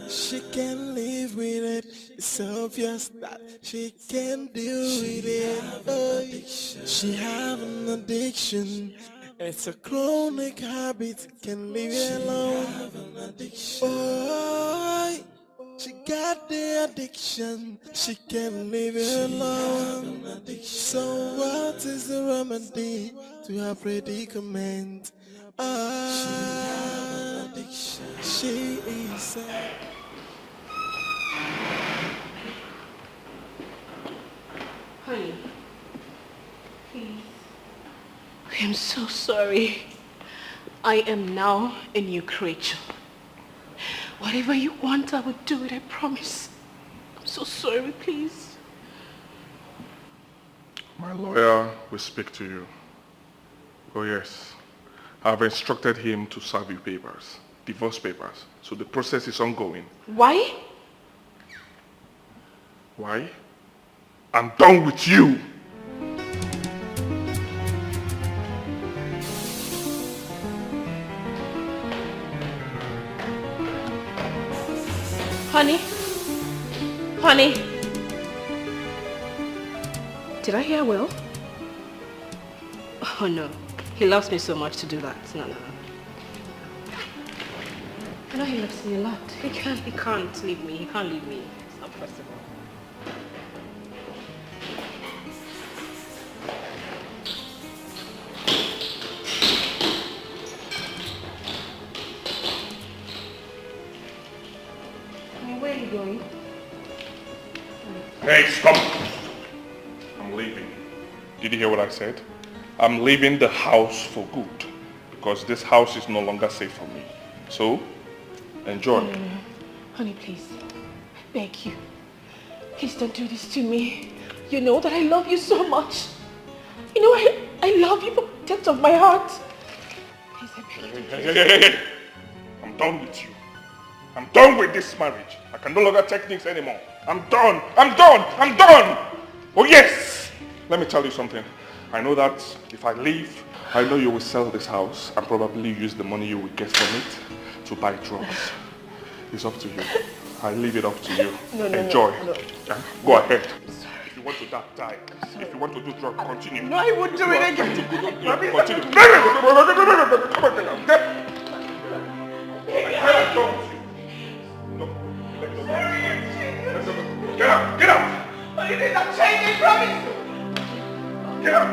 She can live with it. It's obvious that she can deal with it. Oh, she have an addiction. It's a chronic habit. Can leave it alone. Oh, She got the addiction, she can't leave it alone. So what is the remedy to her predicament? Ah, she is Honey, please. I am so sorry. I am now a new creature. Whatever you want, I will do it, I promise. I'm so sorry, please. My lawyer will speak to you. Oh yes, I've instructed him to serve you papers, divorce papers. So the process is ongoing. Why? Why? I'm done with you. Honey? Honey? Did I hear well? Oh no. He loves me so much to do that. No. I know he loves me a lot. He can't leave me. He can't leave me. It's not possible. Where are you going? Hey, stop! I'm leaving. Did you hear what I said? I'm leaving the house for good because this house is no longer safe for me. So, enjoy. No. Honey, please. I beg you. Please don't do this to me. You know that I love you so much. You know I love you from the depths of my heart. Please, I beg you. Hey. I'm done with you. I'm done with this marriage. I can no longer take things anymore. I'm done. Oh yes! Let me tell you something. I know that if I leave, I know you will sell this house and probably use the money you will get from it to buy drugs. It's up to you. I leave it up to you. No, Enjoy. No. Go ahead. If you want to die. If you want to do drugs, continue. No, I won't do it again. Continue. Get out! Oh, you think I'm changing, promise? Get out!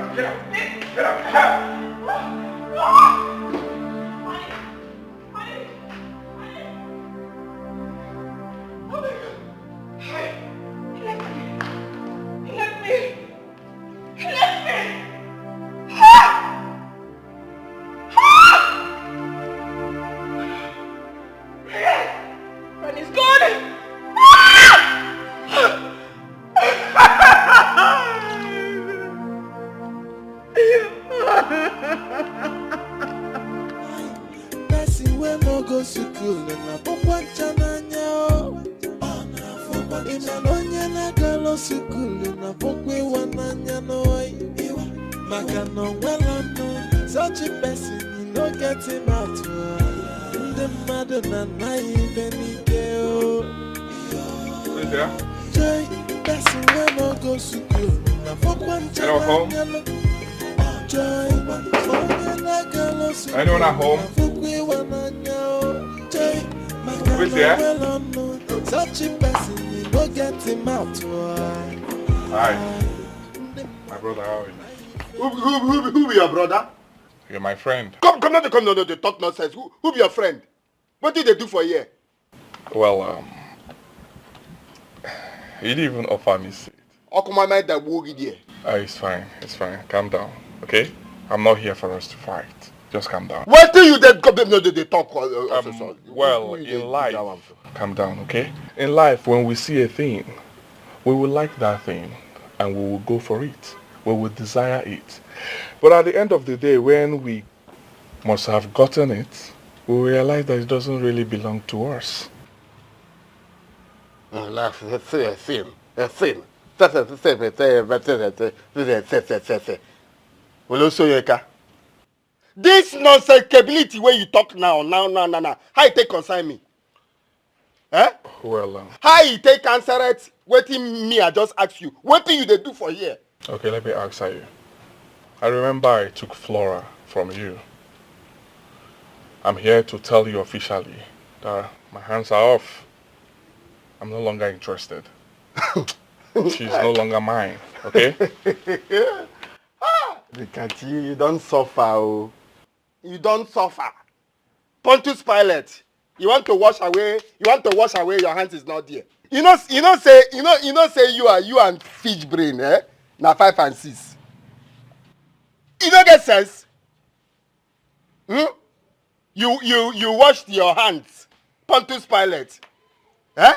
Such a person, you don't get him out. The mother and naive and girl. Joy, person when I go to school. Now for one time, anyone at home? Who's there? Such a person, you don't get him out. Hi. My brother, how are you? Who be your brother? You're my friend. Come, no, talk nonsense. Who be your friend? What did they do for you? Well, he didn't even offer me seat. It's fine, calm down, okay? I'm not here for us to fight. Just calm down. What do you then come? No, they talk. Well, in life, calm down, okay? In life, when we see a thing, we will like that thing and we will go for it. We will desire it. But at the end of the day, when we must have gotten it, we realize that it doesn't really belong to us. This nonsense capability where you talk now. How you take concern me? Eh? Well, how you take answer it? Waiting me, I just ask you. What do you they do for here? Okay, let me ask you. I remember I took Flora from you. I'm here to tell you officially that my hands are off. I'm no longer interested. She's no longer mine, okay? Look at you, you don't suffer. Oh. You don't suffer. Pontius Pilate, you want to wash away your hands is not there. You know say you and fish brain, eh? Now 5 and 6. You don't get sense. You washed your hands. Pontius Pilate. Eh?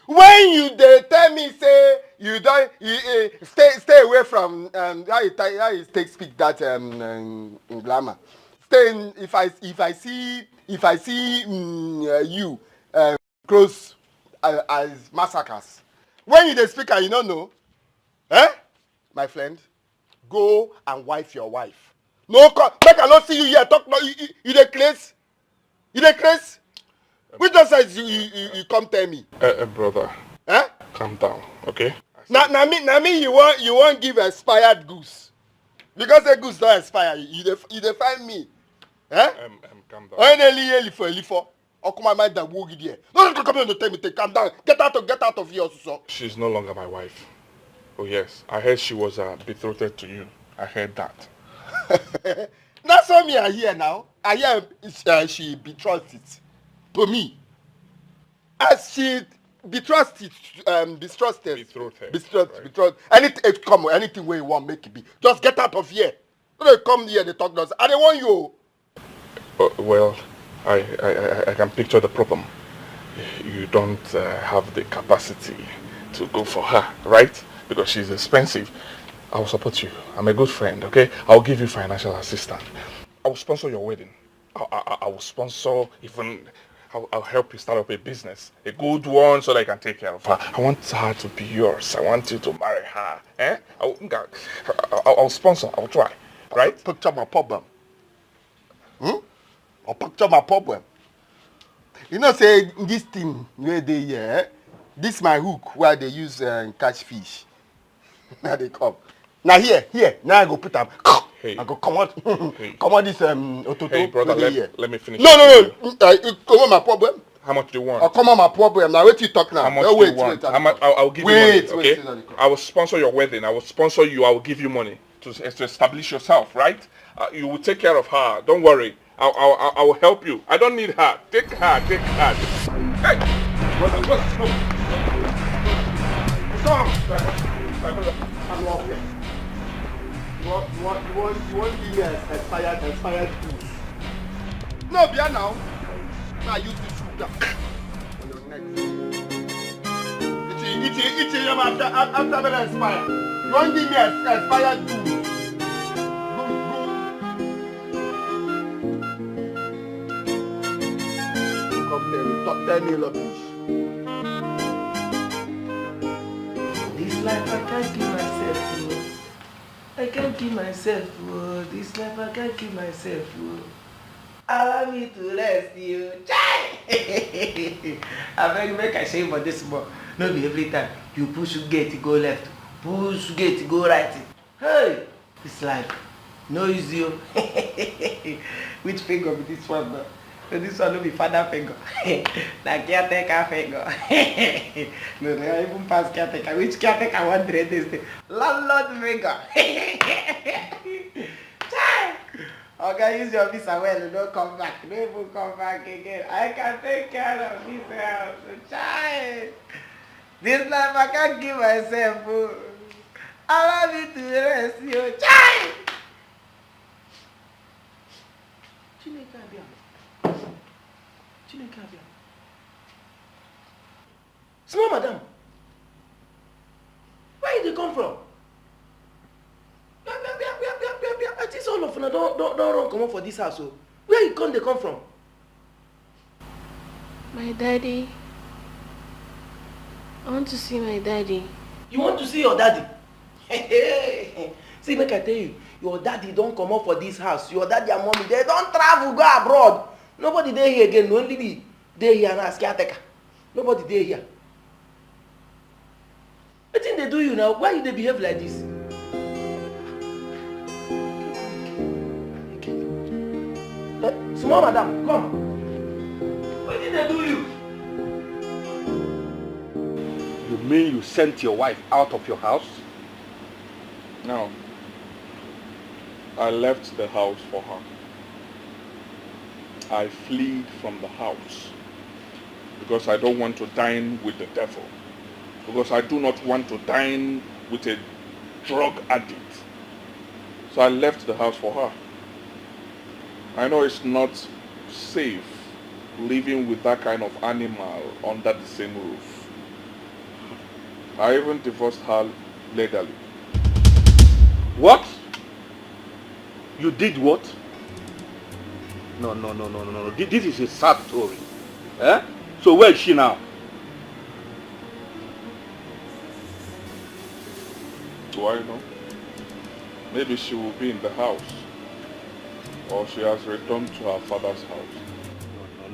When you they tell me say you don't stay away from how you take speak that in glamour. Stay in, if I see you close as massacres. When you they speak and you don't know, eh? My friend, go and wife your wife. No, make I not see you here talk. No, you dey craze. You dey craze. Which just says you come tell me. Brother. Eh? Calm down, okay? Now me you want give expired goose. Because the goose don't expire, you dey find me. Eh? Calm down. Oh, any for. Oh, come on, mind that wogi there. No, come on, tell me, calm down. Get out of here, so. She's no longer my wife. Oh yes, I heard she was betrothed to you. I heard that. That's what me I hear now. I hear she betrothed it to me. As she betrothed. Anything where you want make it be. Just get out of here. Don't come here they talk nonsense. I don't want you. Well, I can picture the problem. You don't have the capacity to go for her, right? Because she's expensive. I'll support you. I'm a good friend, okay? I'll give you financial assistance. I'll sponsor your wedding. I'll sponsor even... I'll help you start up a business. A good one so that I can take care of her. I want her to be yours. I want you to marry her. Eh? I'll sponsor. I'll try. Right? I'll picture my problem. I'll picture my problem. You know, say, this thing where they here, this my hook where they use catch fish. Now they come. Now here. Now I go put them. Hey. I go come out this ototo. Hey brother, let me finish. No. Come on my problem. How much do you want? I'll come on my problem. Now wait till you talk now. How much do you want? I'll give you money, okay? I will sponsor your wedding. I will sponsor you. I will give you money to establish yourself, right? You will take care of her. Don't worry. I will help you. I don't need her. Take her. Hey! Brother, no. Stop! I'm off here. You want give me expired goods? No, be now. Now use this sugar on your neck. It's after the expire. You want give me expired goods? Come tell me rubbish. This life I can't give myself. I can't kill myself, oh. This life I can't kill myself, oh. Allow me to rest you. I beg make I say for this more. No be every time you push gate go left, push gate go right. Hey, this life no easy. Which finger be this one now? So this one will be father finger. Na caretaker finger. No, they even pass caretaker. Which caretaker want to read this? Landlord finger. Okay, use your visa well. Don't come back. Don't even come back again. I can take care of this house. Child. This life I can't give myself. Allow me to rest you. Child. Small madam, where did they come from? I think all of them don't run come up for this house. So where they come from? My daddy. I want to see my daddy. You want to see your daddy? See, make I tell you, your daddy don't come up for this house. Your daddy and mommy, they don't travel, go abroad. Nobody there here again. Only be there here and ask caretaker. Nobody there here. What thing they do you now? Why they behave like this? Small madam, come. What did they do you? mean you sent your wife out of your house? No. I left the house for her. I fled from the house because I don't want to dine with the devil. Because I do not want to dine with a drug addict. So I left the house for her. I know it's not safe living with that kind of animal under the same roof. I even divorced her legally. What? You did what? No. This is a sad story. Eh? So where is she now? Do I know? Maybe she will be in the house. Or she has returned to her father's house.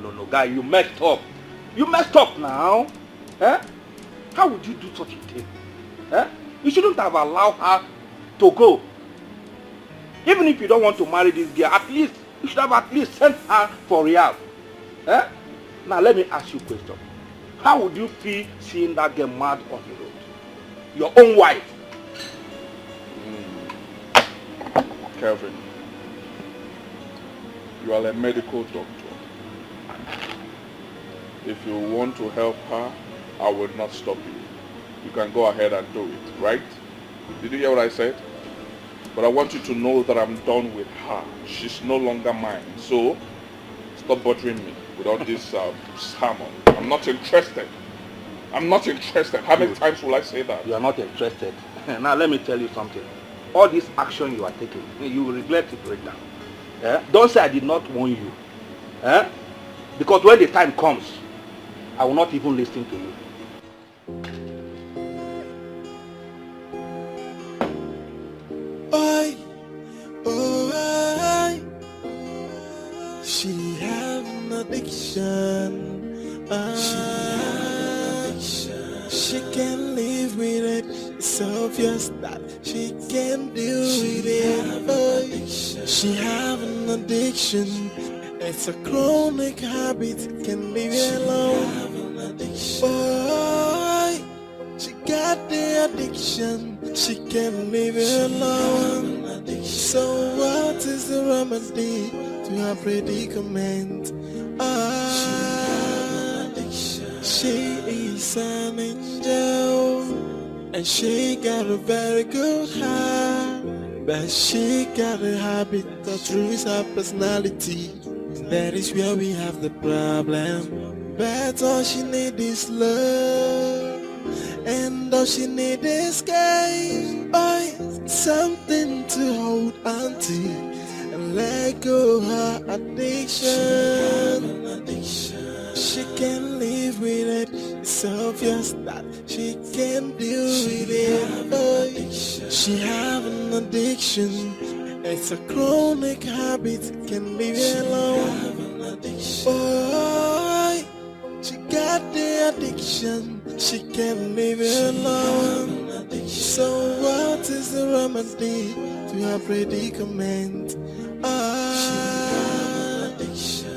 No, guy, you messed up. You messed up now. Eh? How would you do such a thing? Eh? You shouldn't have allowed her to go. Even if you don't want to marry this girl, at least you should have at least sent her for rehab. Eh? Now let me ask you a question. How would you feel seeing that girl mad on the road? Your own wife. Kelvin, you are a medical doctor. If you want to help her, I will not stop you. You can go ahead and do it, right? Did you hear what I said? But I want you to know that I'm done with her. She's no longer mine. So, stop bothering me with all this sermon. I'm not interested. I'm not interested. How many times will I say that? You are not interested. Now let me tell you something. All this action you are taking, you will regret it right now. Eh? Don't say I did not warn you. Eh? Because when the time comes, I will not even listen to you. She have an addiction. She can't live with it. It's obvious that she can't deal with it. She have an addiction. It's a chronic habit. Can't leave it alone. She got the addiction. She can't leave it alone. So what is the remedy to her predicament? She is an angel, and she got a very good heart, but she got a habit that ruins her personality. That is where we have the problem. But all she need is love, and all she need is escape. Something to hold on to and let go her addiction. She can't live with it. It's obvious that she can't deal with it. She have an addiction. It's a chronic habit. Can't leave it alone. She got the addiction. She can't leave it alone. So what is the remedy to her predicament?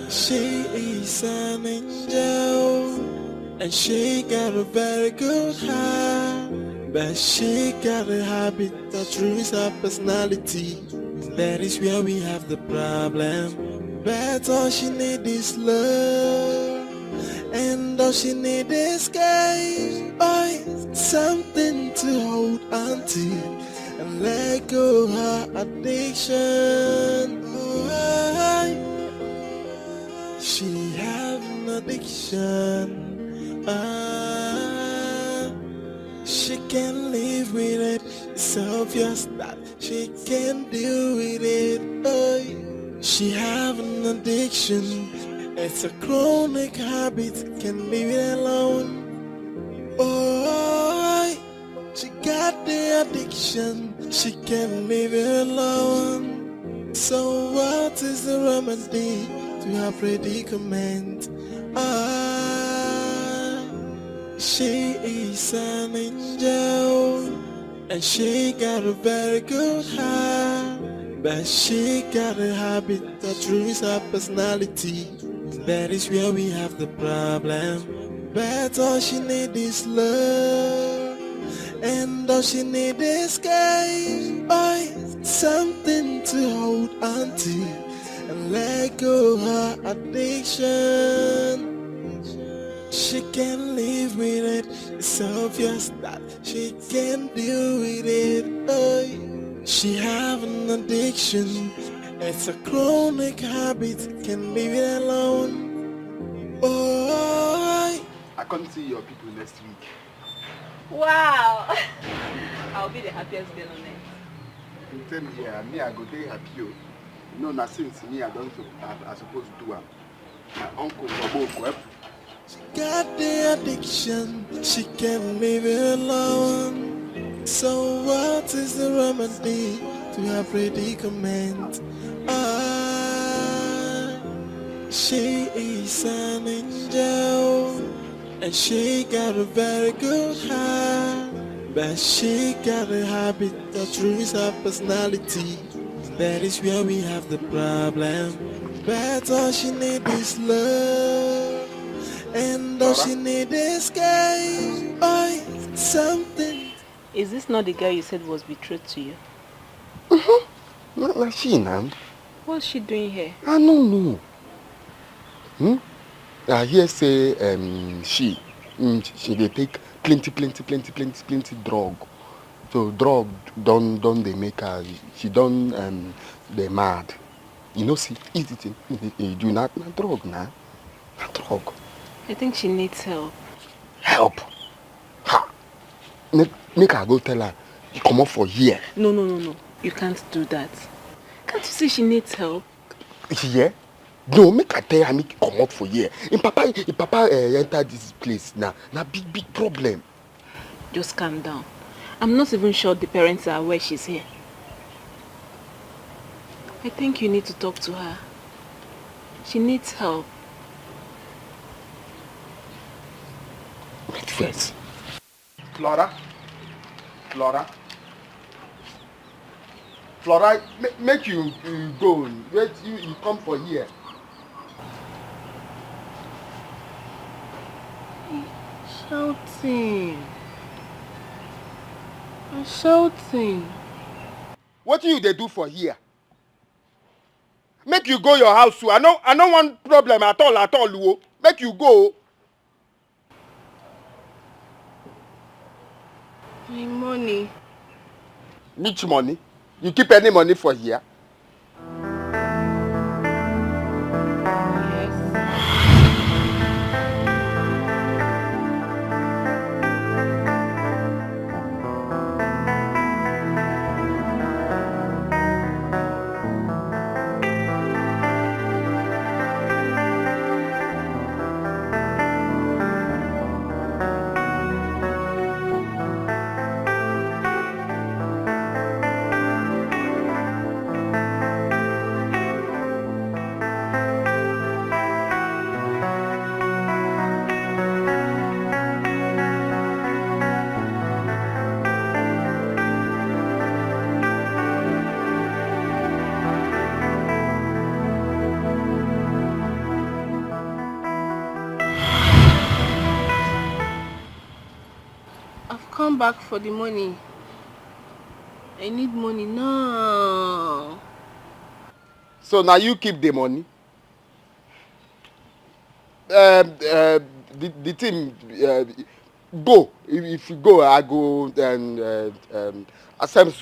She is an angel, and she got a very good heart, but she got a habit that ruins her personality. That is where we have the problem. But all she need is love, and all she need is escape. Something to hold on to and let go her addiction. She have an addiction. She can't live with it. It's obvious that she can't deal with it. She have an addiction. It's a chronic habit. Can't leave it alone. She got the addiction. She can't leave it alone. So what is the remedy to her predicament? She is an angel, and she got a very good heart, but she got a habit that ruins her personality. That is where we have the problem. But all she need is love, and all she need is escape. Something to hold on to and let go her addiction. She can't live with it. It's obvious that she can't deal with it. She have an addiction. It's a chronic habit. Can leave it alone. I can't see your people next week. Wow. I'll be the happiest girl on earth. You tell me, yeah, me, I go day happy. You know, now since me, I don't I supposed to do it. My uncle, she got the addiction. She can't leave it alone. So what is the remedy to her predicament? She is an angel, and she got a very good heart, but she got a habit that ruins her personality. That is where we have the problem. But all she need is love, and all she need is escape. Something. Is this not the girl you said was betrayed to you? Not like she now. What's she doing here? I don't know. I hear say she they take plenty drug. So drug don't they make her, she don't they mad. You know, see, easy you do not drug now. Not drug. I think she needs help. Help? Ha! Make her go tell her you come up for here. No. You can't do that. Can't you see she needs help? Yeah? No, make her tell her make come up for here. If Papa enter this place now, big problem. Just calm down. I'm not even sure the parents are aware she's here. I think you need to talk to her. She needs help. Wait first. Flora, make you go. Wait, you come for here. Shouting. What you they do for here? Make you go your house too. I no want problem at all. Make you go. My money. Which money? You keep any money for here? Come back for the money. I need money now. So now you keep the money. The team go. If you go, I go and assemble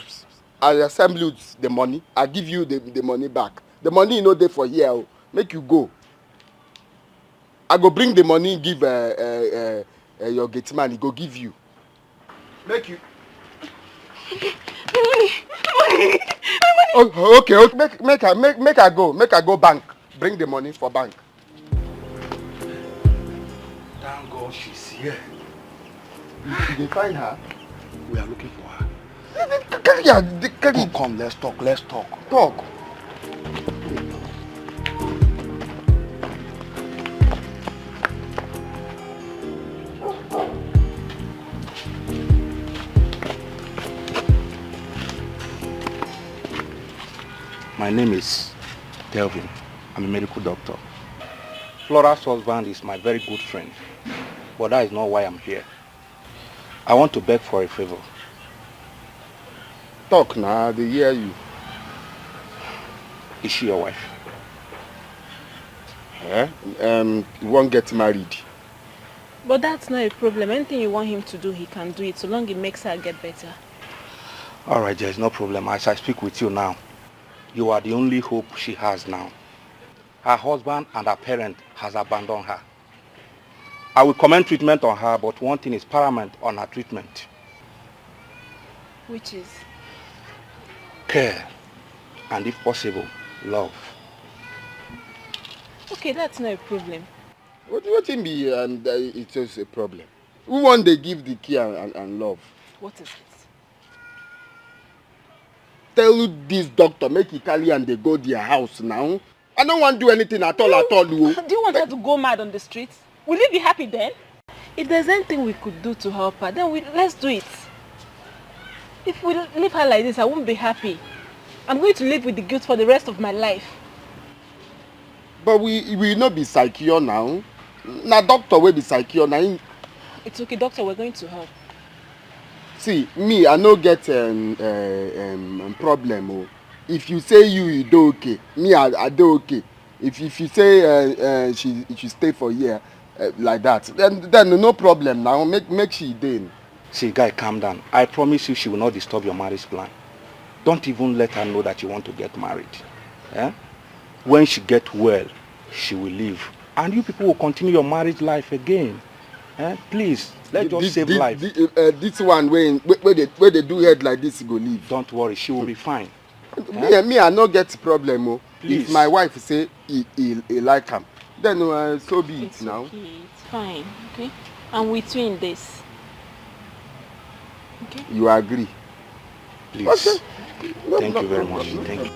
the money. I give you the money back. The money you know there for here. Make you go. I go bring the money. Give your gate man. He go give you. Make you. Money. Oh, okay. Make her go. Make her go bank. Bring the money for bank. Thank God she's here. Did they find her? We are looking for her. Come, let's talk. Talk. My name is Delvin. I'm a medical doctor. Flora's husband is my very good friend. But that is not why I'm here. I want to beg for a favor. Talk now, they hear you. Is she your wife? You won't get married. But that's not a problem. Anything you want him to do, he can do it, so long it makes her get better. All right, there's no problem. As I speak with you now, you are the only hope she has now. Her husband and her parent has abandoned her. I will commend treatment on her, but one thing is paramount on her treatment. Which is? Care. And if possible, love. Okay, that's not a problem. What in be and it's just a problem? Who want they give the care and love? What is it? Tell this doctor, make it carry and they go their house now. I don't want to do anything at all. Do you want her to go mad on the streets? Will you be happy then? If there's anything we could do to help her, then let's do it. If we leave her like this, I won't be happy. I'm going to live with the guilt for the rest of my life. But we will not be secure now. Now doctor will be secure now. It's okay, doctor, we're going to help. See, me, I no get problem. Oh. If you say you do okay, me, I do okay. If you say she stay for a year like that, then no problem now. Make she then. See, guy, calm down. I promise you she will not disturb your marriage plan. Don't even let her know that you want to get married. Eh? When she gets well, she will leave. And you people will continue your marriage life again. Eh? Please, let's just save life. This one, where they do head like this, go leave. Don't worry, she will be fine. Me, I no get problem. Oh. Please. If my wife say he like him, then so be it now. Okay, it's fine, okay? I'm with you in this. Okay? You agree? Please. Okay. Thank you very much. Thank you.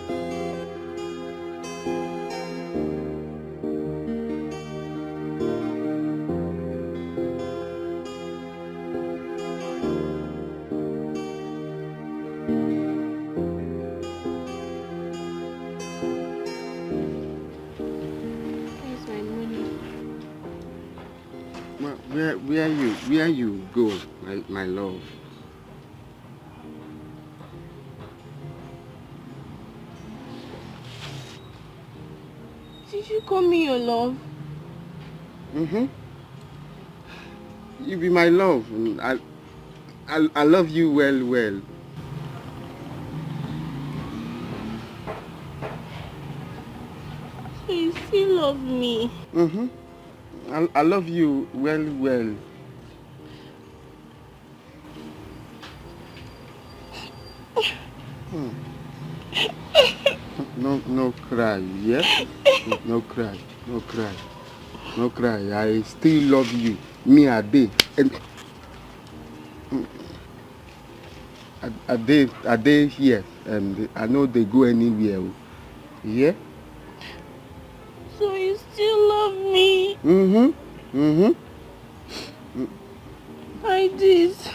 Where you go, my love? Did you call me your love? You be my love. I love you well. So you still love me? I love you well. No cry, yeah? No cry. I still love you. Me a day. And a day here, and I know they go anywhere. Yeah? So you still love me? Like this?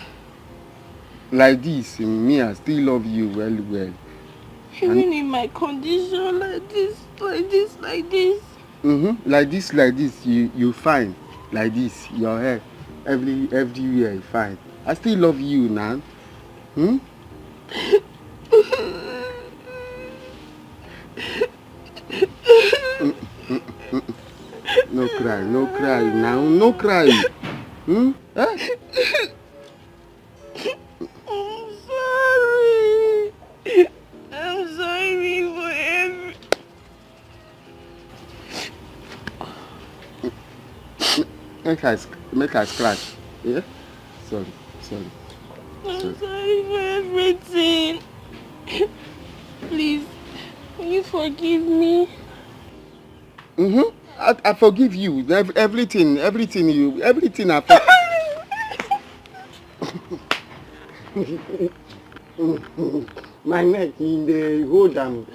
Like this, me I still love you well. Even in my condition, like this. Like this, you fine. Like this, your hair, everywhere you fine. I still love you, now. No cry now, no cry. Eh? I'm sorry for everything. Make I scratch. Yeah? Sorry. I'm sorry for everything. Please, will you forgive me? I forgive you. Everything I my neck in the hold am.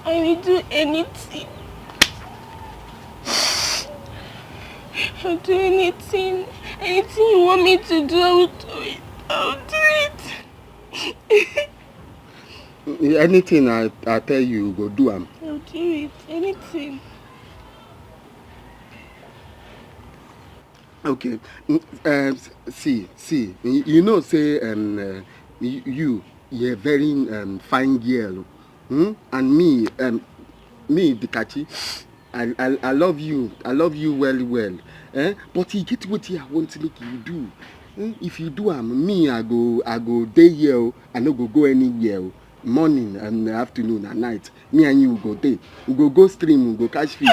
I will do anything. I'll do anything. Anything you want me to do, I will do it. Anything I tell you, go do am. I'll do it. Anything. Okay. See, you know, say you're a very fine girl, and me, Dikachi, I love you. I love you well. But you get what I want to make you do. If you do me, I go day here. I no go anywhere. Morning and afternoon and night. Me and you go day. We go stream. We go catch fish.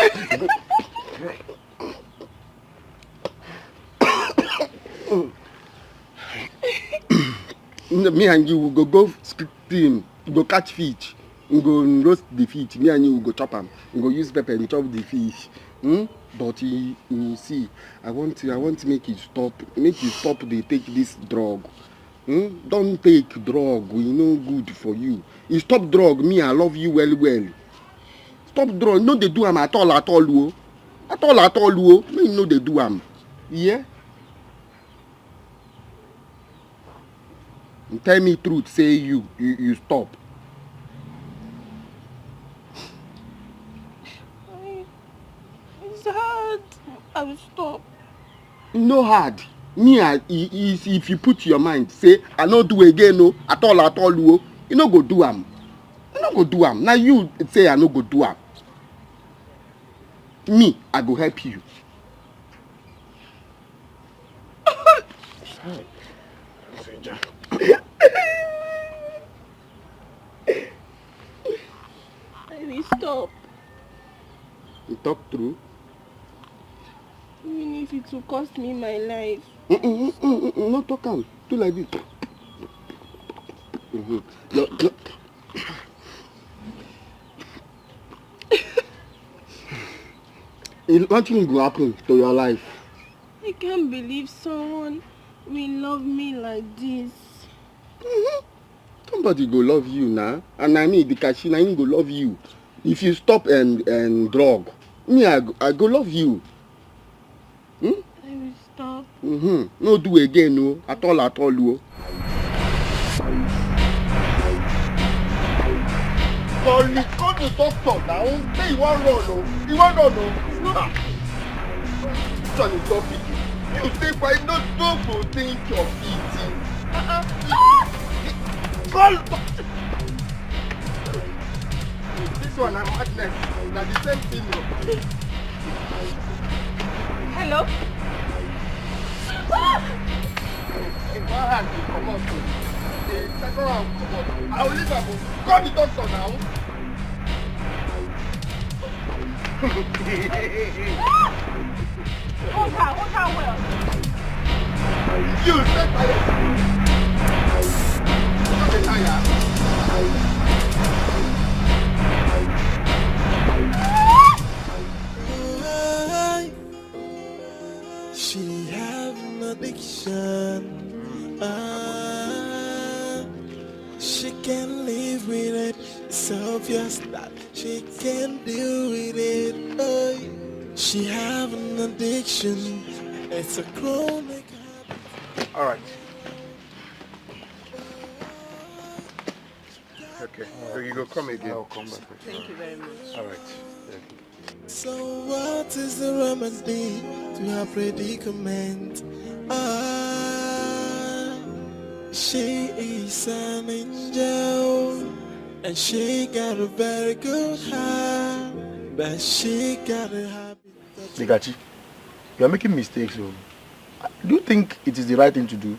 Me and you will go stream, go catch fish, we go roast the fish. Me and you will go chop them, we go use pepper and chop the fish. But you see, I want to make you stop they take this drug. Don't take drug, we no good for you. You stop drug, me I love you well. Stop drug, no they do am at all. At all, me no they do am. Yeah. Tell me truth, say you stop. It's hard. I will stop. No hard. Me, if you put your mind, say, I no do again, no, at all, you no go do am. You no go do am. Now you say I no go do am. Me, I go help you. I will stop. You talk true. Even if it will cost me my life. No talk am. Do like this. Nothing will happen to your life. I can't believe someone will love me like this. Somebody go love you now, and I mean the cashier, I go love you. If you stop and drug, me I go love you. I will stop. No do again, no. At all, no. Only go to doctor now. Say you want run, no. You want run, no. Johnny, stop it. You stay quiet. No, don't go think your feet. Call. This one, I'm madness. Now the same thing. Hello? In one hand, you come out. The second round, come out. I will leave her. Call the doctor now. Hold her well. You stay quiet. Stay tired. She have an addiction. She can't live with it. It's obvious that she can't deal with it. She have an addiction. It's a chronic habit. All right. Okay. So you go come again. I'll come back. Thank you very much. All right. So what is the remedy to her predicament? She is an angel, and she got a very good heart, but she got a habit. Dikachi, you are making mistakes. Do you think it is the right thing to do?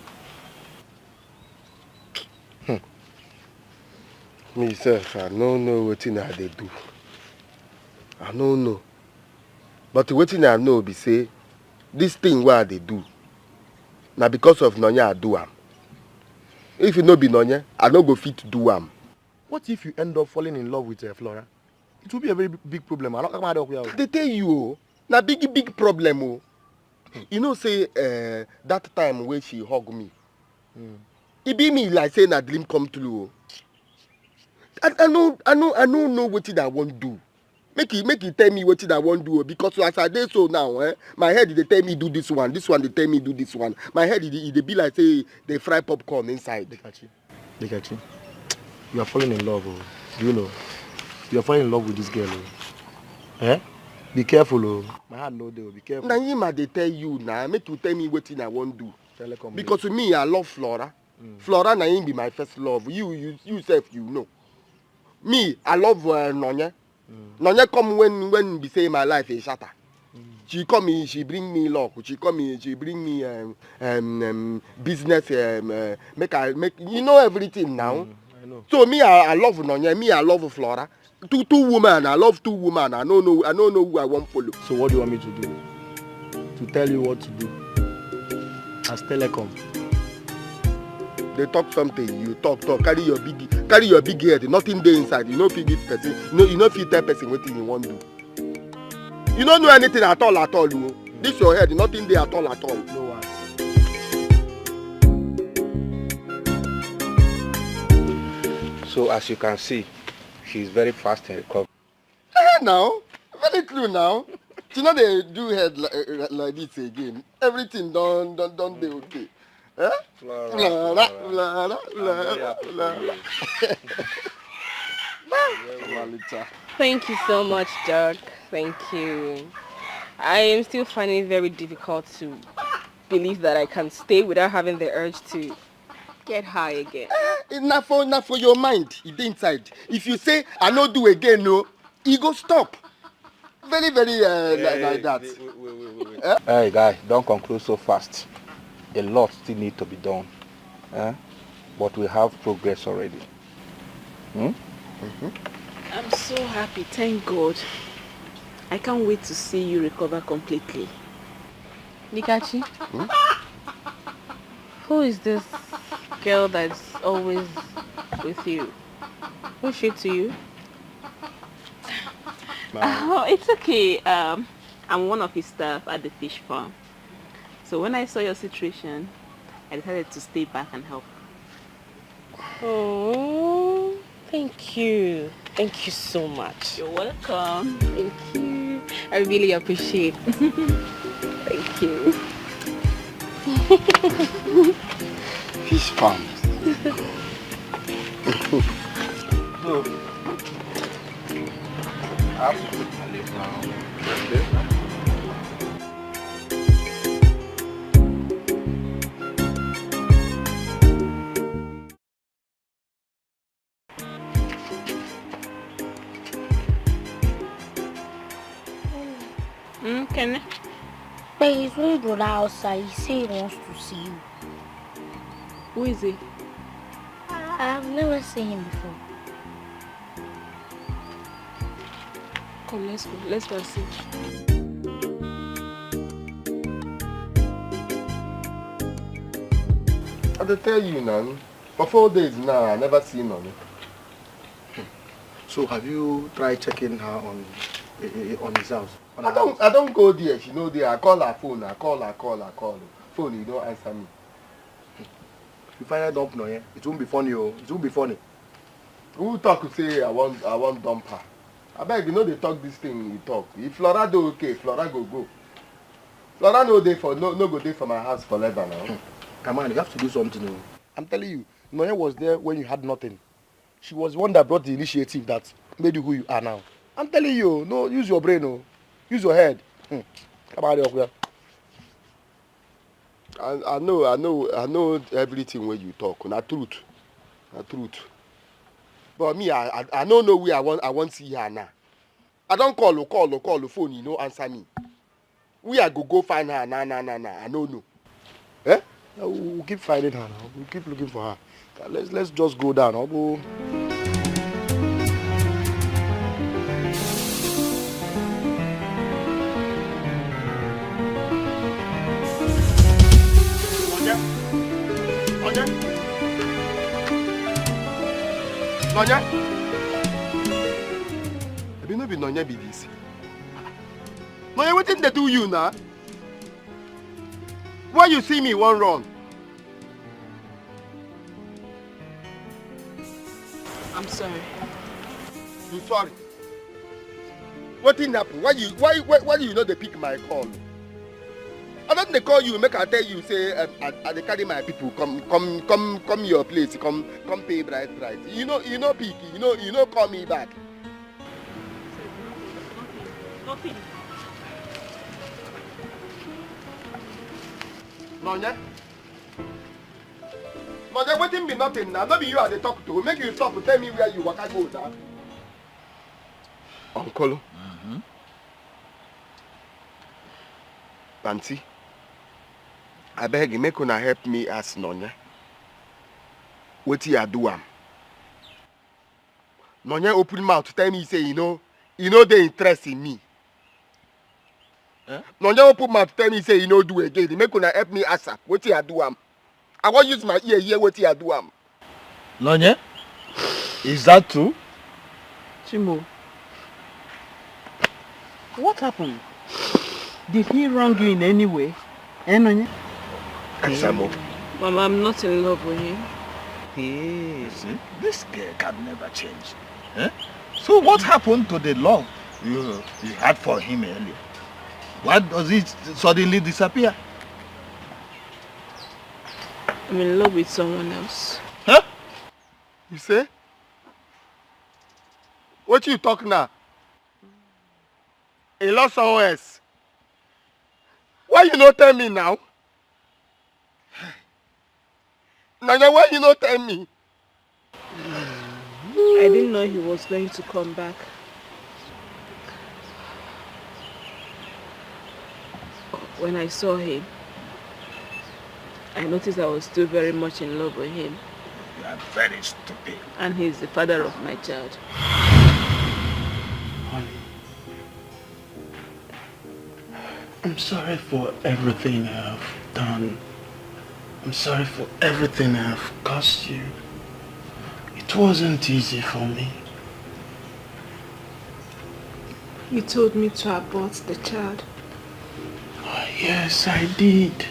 Myself, I don't know what thing I dey do. I don't know. But what thing I know be say, this thing what they do, now because of Nonya I do am. If you no be Nonya, I no go fit do am. What if you end up falling in love with Flora? It will be a very big problem. They tell you, na big problem. Oh. You know, say that time when she hug me, it be me like saying a dream come true. I don't know what I want to do. Make it tell me what I want to do, because as I dey so now, my head they tell me do this one they tell me do this one. My head they be like say they fry popcorn inside. Dikachi, You are falling in love, oh. Do you know? You are falling in love with this girl, oh. Eh? Be careful, oh. My hand no dey, be careful. Now him they tell you now, make you tell me what I won't do. Telecom Because to me, I love Flora. Flora na him be my first love. You self, you know. Me, I love Nonya. Nonya come when be say my life is shatter. She come me, she bring me luck. She come me, she bring me business. Make you know everything now. I know. So me, I love Nonya. Me, I love Flora. Two women. I love 2 women. I don't know who I want follow. So what do you want me to do? To tell you what to do? As telecom. They talk something, you talk. Carry your big head. Nothing there inside. You know if you give person. You know if you tell person what you want to do. You don't know anything at all. You. This your head. Nothing there at all. No one. So as you can see, she's very fast in recovery. Now, very true now. You know they do head like this again. Everything done they okay. Eh? Flora. Thank you so much, Doug. Thank you. I am still finding it very difficult to believe that I can stay without having the urge to get high again. Enough for your mind. It's inside. If you say I no do again, no, it go stop. Very like that. Wait. Hey guy, don't conclude so fast. A lot still need to be done. But we have progress already. I'm so happy, thank God. I can't wait to see you recover completely. Nikachi, who is this girl that's always with you? Who's she to you? Oh, it's okay. I'm one of his staff at the fish farm. So when I saw your situation, I decided to stay back and help. Oh, thank you. Thank you so much. You're welcome. Thank you. I really appreciate it. Thank you. Fish farm. So, I have to put my leave now. Kenny? But he's going to go outside. He said he wants to see you. Who is he? I've never seen him before. Come, let's go. Let's go and see. I tell you now, for 4 days now, I never seen her. So have you tried checking her on his house? I don't go there. She know there. I call her phone. I call her. Phone, you don't answer me. You find her dump no, yeah? It won't be funny, oh. It won't be funny. Who talk to say I want dump her? I beg you know they talk this thing you talk. If Flora do okay, Flora go. Flora no go there for my house forever now. Come on, you have to do something. Oh. I'm telling you, Noya was there when you had nothing. She was the one that brought the initiative that made you who you are now. I'm telling you, no, use your brain, oh. Use your head. Come on, here. I know everything when you talk. Na truth. But me, I don't know where I want to see her now. I don't call the phone, you know, answer me. We are go find her, nah. I don't know. Eh? We'll keep finding her now. We'll keep looking for her. Let's just go down. I'll go. Nonya? Maybe no be Nonya be this. Nonya, what did they do you now? Why you see me one wrong? I'm sorry. You sorry? What didn't happen? Why do you not they pick my call? I don't dey call you, make I tell you, say, I dey carry my people, come your place, come pay bright. You know, pick, you know, call me back. Nothing. Nonya, wetin be nothing now? No be you I dey talk to. Make you stop to tell me where you waka go now. Uncle. Auntie, I beg you, make una help me ask Nonya. Wetin I do am? Nonya open mouth to tell me say you know dey interest in me. Nonya open mouth to tell me say you no do again. Make una help me ask her. Wetin I do am? I wan use my ear hear wetin I do am. Nonya, is that true? Chimo, what happened? Did he wrong you in any way? Nonya? Asamo. Mama, I'm not in love with him. Hey, see, this girl can never change. So what happened to the love you had for him earlier? Why does it suddenly disappear? I'm in love with someone else. Huh? You say? What you talk now? A lot someone else. Why you not tell me now? Nanya, why you not tell me? I didn't know he was going to come back. When I saw him, I noticed I was still very much in love with him. You are very stupid. And he's the father of my child. Honey, I'm sorry for everything I have done. I'm sorry for everything I have caused you. It wasn't easy for me. You told me to abort the child. Oh, yes, I did.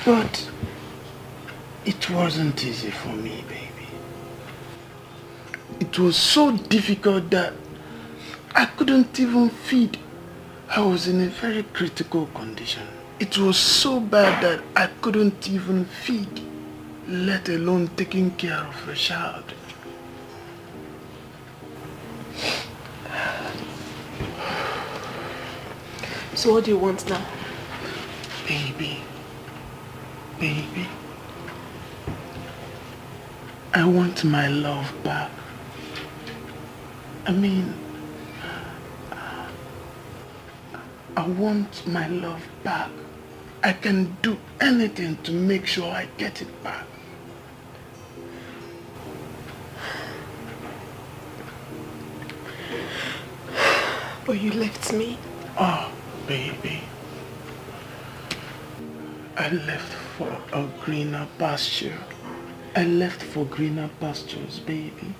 But it wasn't easy for me, baby. It was so difficult that I couldn't even feed. I was in a very critical condition. It was so bad that I couldn't even feed, let alone taking care of a child. So what do you want now? Baby, I want my love back. I mean, I want my love back. I can do anything to make sure I get it back. But you left me. Oh, baby. I left for a greener pasture. I left for greener pastures, baby.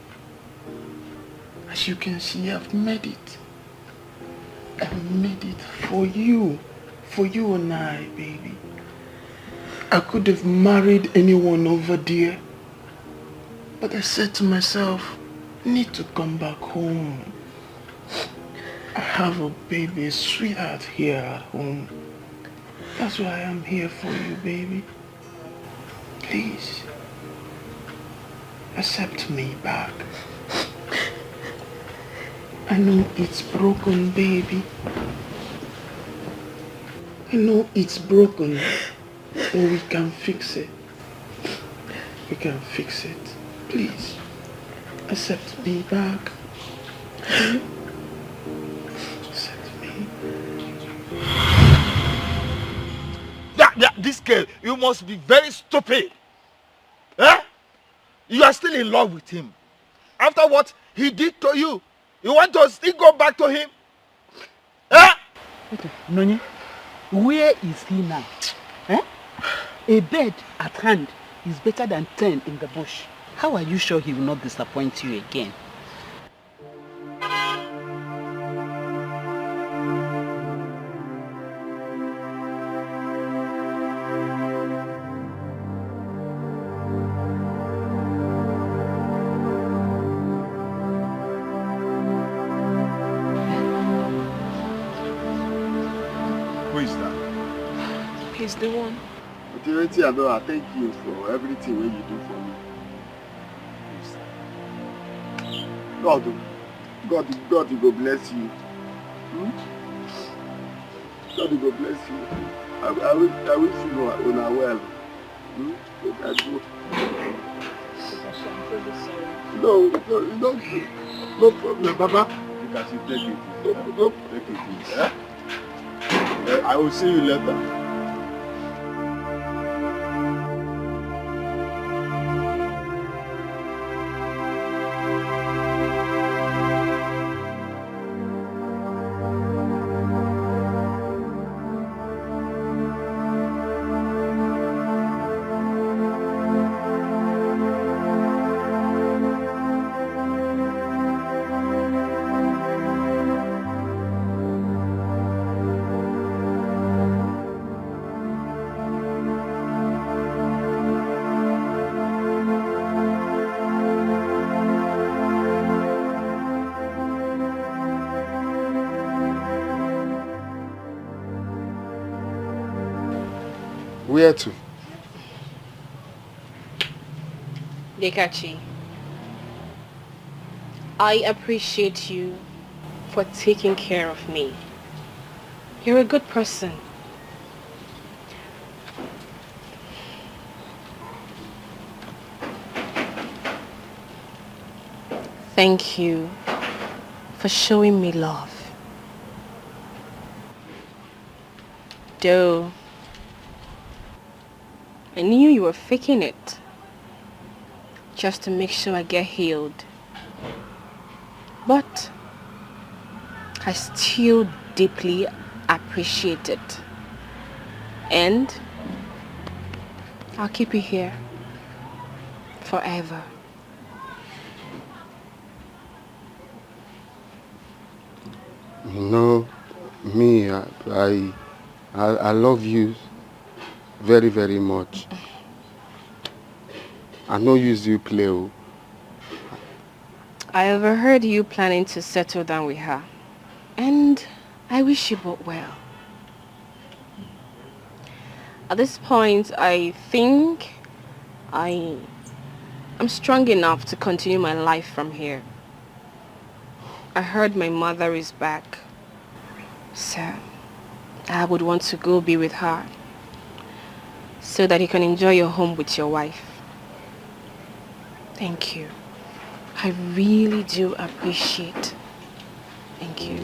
As you can see, I've made it. I've made it for you. For you and I, baby. I could have married anyone over there. But I said to myself, I need to come back home. I have a baby, a sweetheart here at home. That's why I'm here for you, baby. Please, accept me back. I know it's broken, baby. I know it's broken, but we can fix it. We can fix it. Please, accept me back. Accept me. This girl, you must be very stupid. Eh? You are still in love with him. After what he did to you, you want to still go back to him? Eh? Okay, Nonye, where is he now? Eh? A bird at hand is better than 10 in the bush. How are you sure he will not disappoint you again? he's the one. Authority Adora, thank you for everything when you do for me. God will bless you. God will bless you. I wish you are well. No, no problem, Baba. You can see, take it. No, take it. I will see you later. Where to? Dekachi, I appreciate you for taking care of me. You're a good person. Thank you for showing me love. Though I knew you were faking it just to make sure I get healed. But I still deeply appreciate it. And I'll keep you here forever. You know, me, I love you very, very much. I know you play. I overheard you planning to settle down with her. And I wish you both well. At this point, I think I'm strong enough to continue my life from here. I heard my mother is back. So I would want to go be with her so that you can enjoy your home with your wife. Thank you. I really do appreciate. Thank you.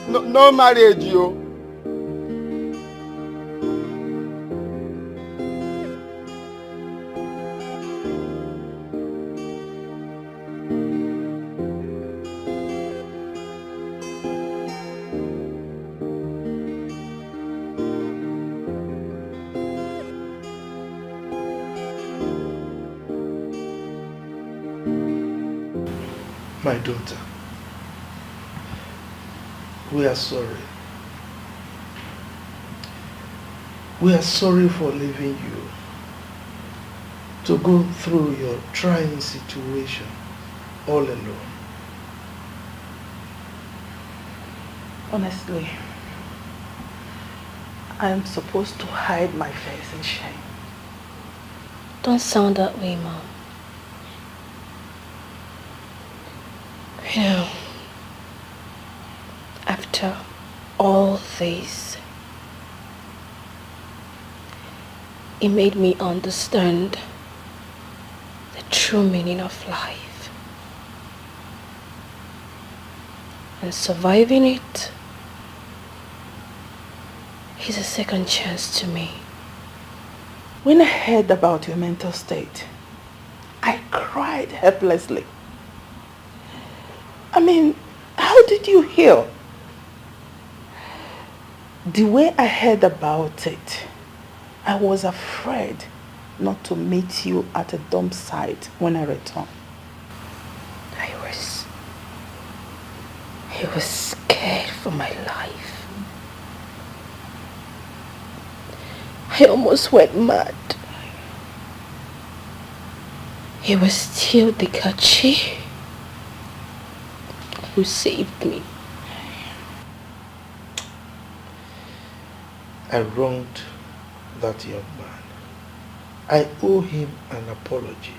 No marriage, yo. My daughter, we are sorry. We are sorry for leaving you to go through your trying situation all alone. Honestly, I am supposed to hide my face in shame. Don't sound that way, Mom. You know, after all this, it made me understand the true meaning of life. And surviving it is a second chance to me. When I heard about your mental state, I cried helplessly. I mean, how did you heal? The way I heard about it, I was afraid not to meet you at a dump site when I returned. I was scared for my life. I almost went mad. It was still Dikachi who saved me. I wronged that young man. I owe him an apology.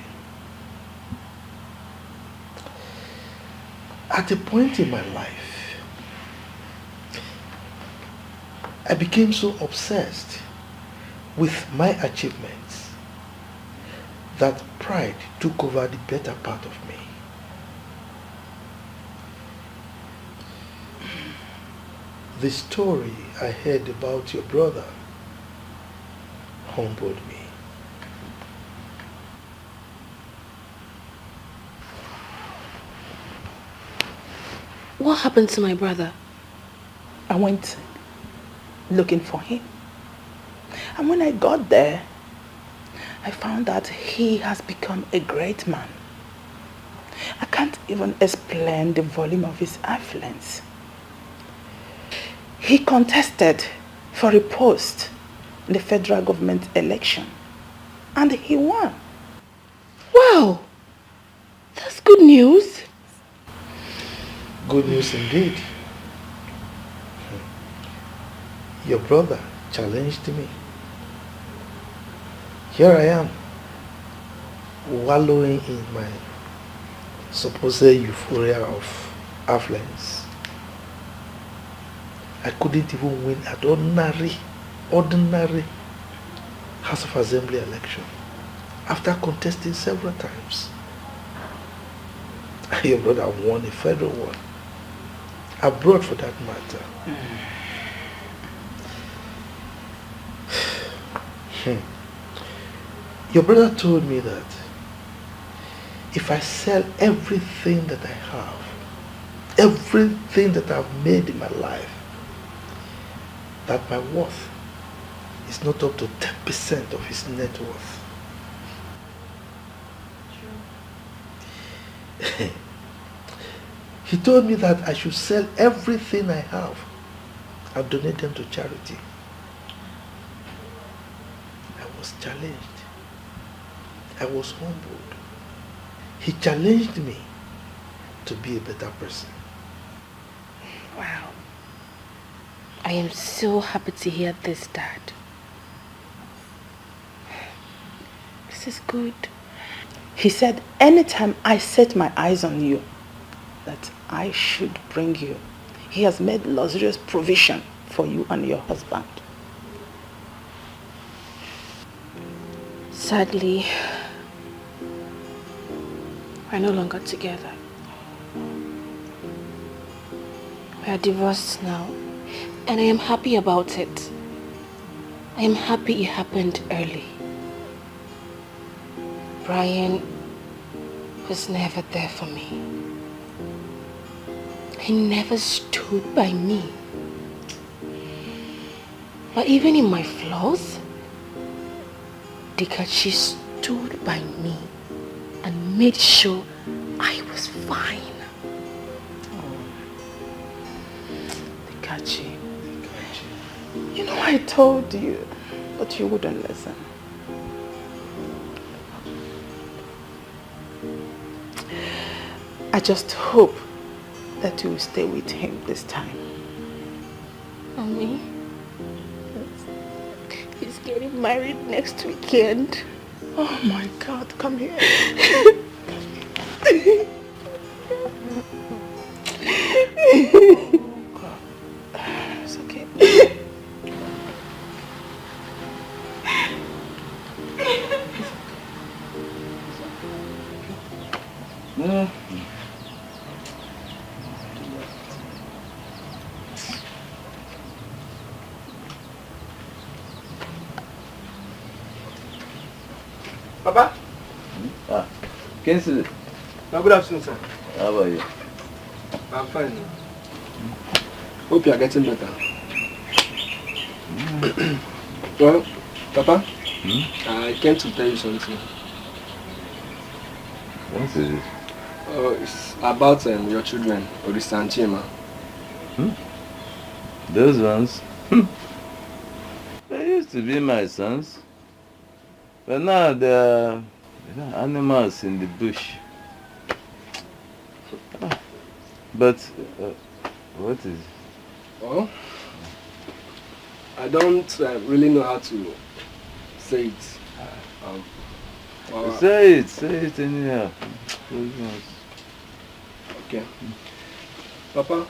At a point in my life, I became so obsessed with my achievements that pride took over the better part of me. The story I heard about your brother humbled me. What happened to my brother? I went looking for him. And when I got there, I found that he has become a great man. I can't even explain the volume of his affluence. He contested for a post in the federal government election and he won. Wow! That's good news. Good news indeed. Your brother challenged me. Here I am, wallowing in my supposed euphoria of affluence. I couldn't even win an ordinary House of Assembly election after contesting several times. Your brother won a federal one, abroad for that matter. Your brother told me that if I sell everything that I have, everything that I've made in my life, that my worth is not up to 10% of his net worth. He told me that I should sell everything I have and donate them to charity. I was challenged. I was humbled. He challenged me to be a better person. Wow. I am so happy to hear this, Dad. This is good. He said anytime I set my eyes on you, that I should bring you. He has made luxurious provision for you and your husband. Sadly, we're no longer together. We are divorced now, and I am happy about it. I am happy it happened early. Brian was never there for me. He never stood by me. But even in my flaws, Dikachi stood by me and made sure I was fine. Dikachi. You know I told you, but you wouldn't listen. I just hope that you will stay with him this time. Mommy, he's getting married next weekend. Oh my God, come here. It's okay. No. Papa? Ah, Kensley. Good afternoon, sir. How are you? I'm fine. Hope you are getting better. Well, Papa, I came to tell you something. What is it? It's about your children, Orisa and Chima. Those ones? They used to be my sons. But now there are animals in the bush. But what is it? Well, I don't really know how to say it. Say it anyhow. Okay. Papa,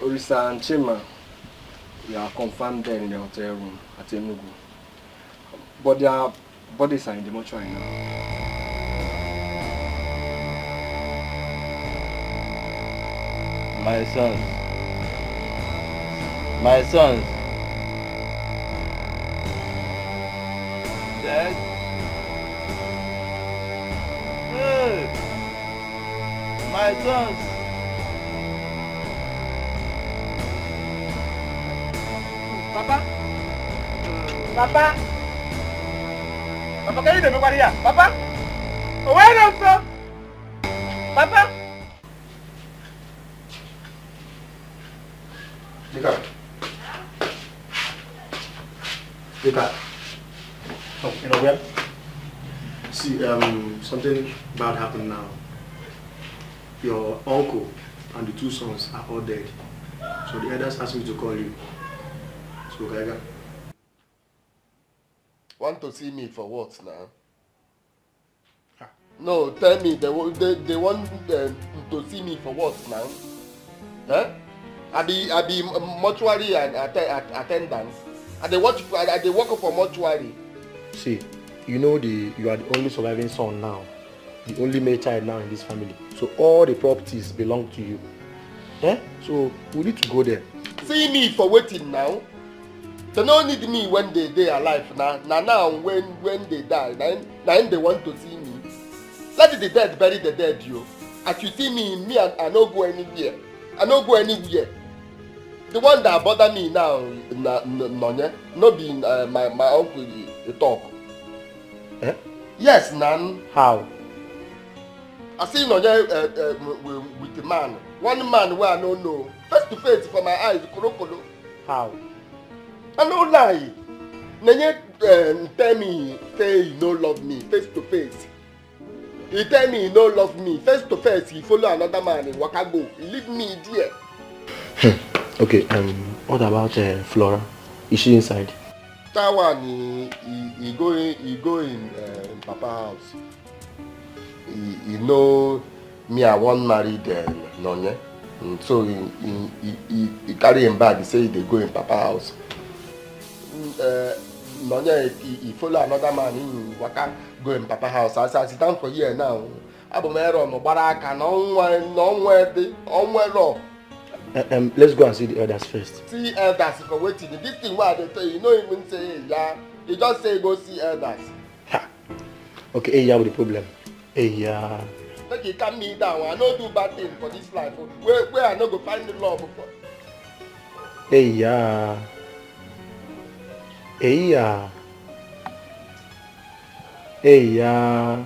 Orisa and Chima, we are confirmed there in the hotel room at Enugu. But their bodies are in the mortuary now. My sons. My sons. Dad. Hey. My sons. Papa. Papa. Papa, can you do nobody here? Papa. Where now, sir? Papa. Nika. Oh, you know where? See, something bad happened now. Your uncle and the two sons are all dead. So the elders asked me to call you. So, Gaiga. Want to see me for what now? No, tell me, they want to see me for what now? Huh? I be mortuary and attendance. They work for mortuary. See, you know you are the only surviving son now. The only male child now in this family. So all the properties belong to you. Eh? So we need to go there. See me for waiting now. They don't need me when they alive now. Now when they die, now they want to see me. Let the dead bury the dead, you. As you see me, I don't go anywhere. I don't go anywhere. The one that bother me now, no be my uncle the talk. Eh? Yes, Nan. How? I see Nonye with the man. One man where I don't know. Face to face for my eyes, kolo. How? I don't lie. Nonye tell me say he no love me face to face. He tell me he no love me face to face. He follow another man in Wakago. He leave me there. Okay, what about Flora? Is she inside? That one, he go in Papa house. He know me, I want married Nonye. So he carry him back. He say they go in Papa house. Nonye, he follow another man in Waka, go in Papa house. As I sit down for here now, Abomero no baraka no one. Let's go and see the elders first. See elders for waiting. This thing why they tell you, no even say yeah. You just say go see elders. Okay, hey, yeah, with the problem. Hey, yeah. Like you calm me down. I no do bad thing for this life. Where I no go find the love for. Hey, yeah. Hey, yeah. Hey, yeah.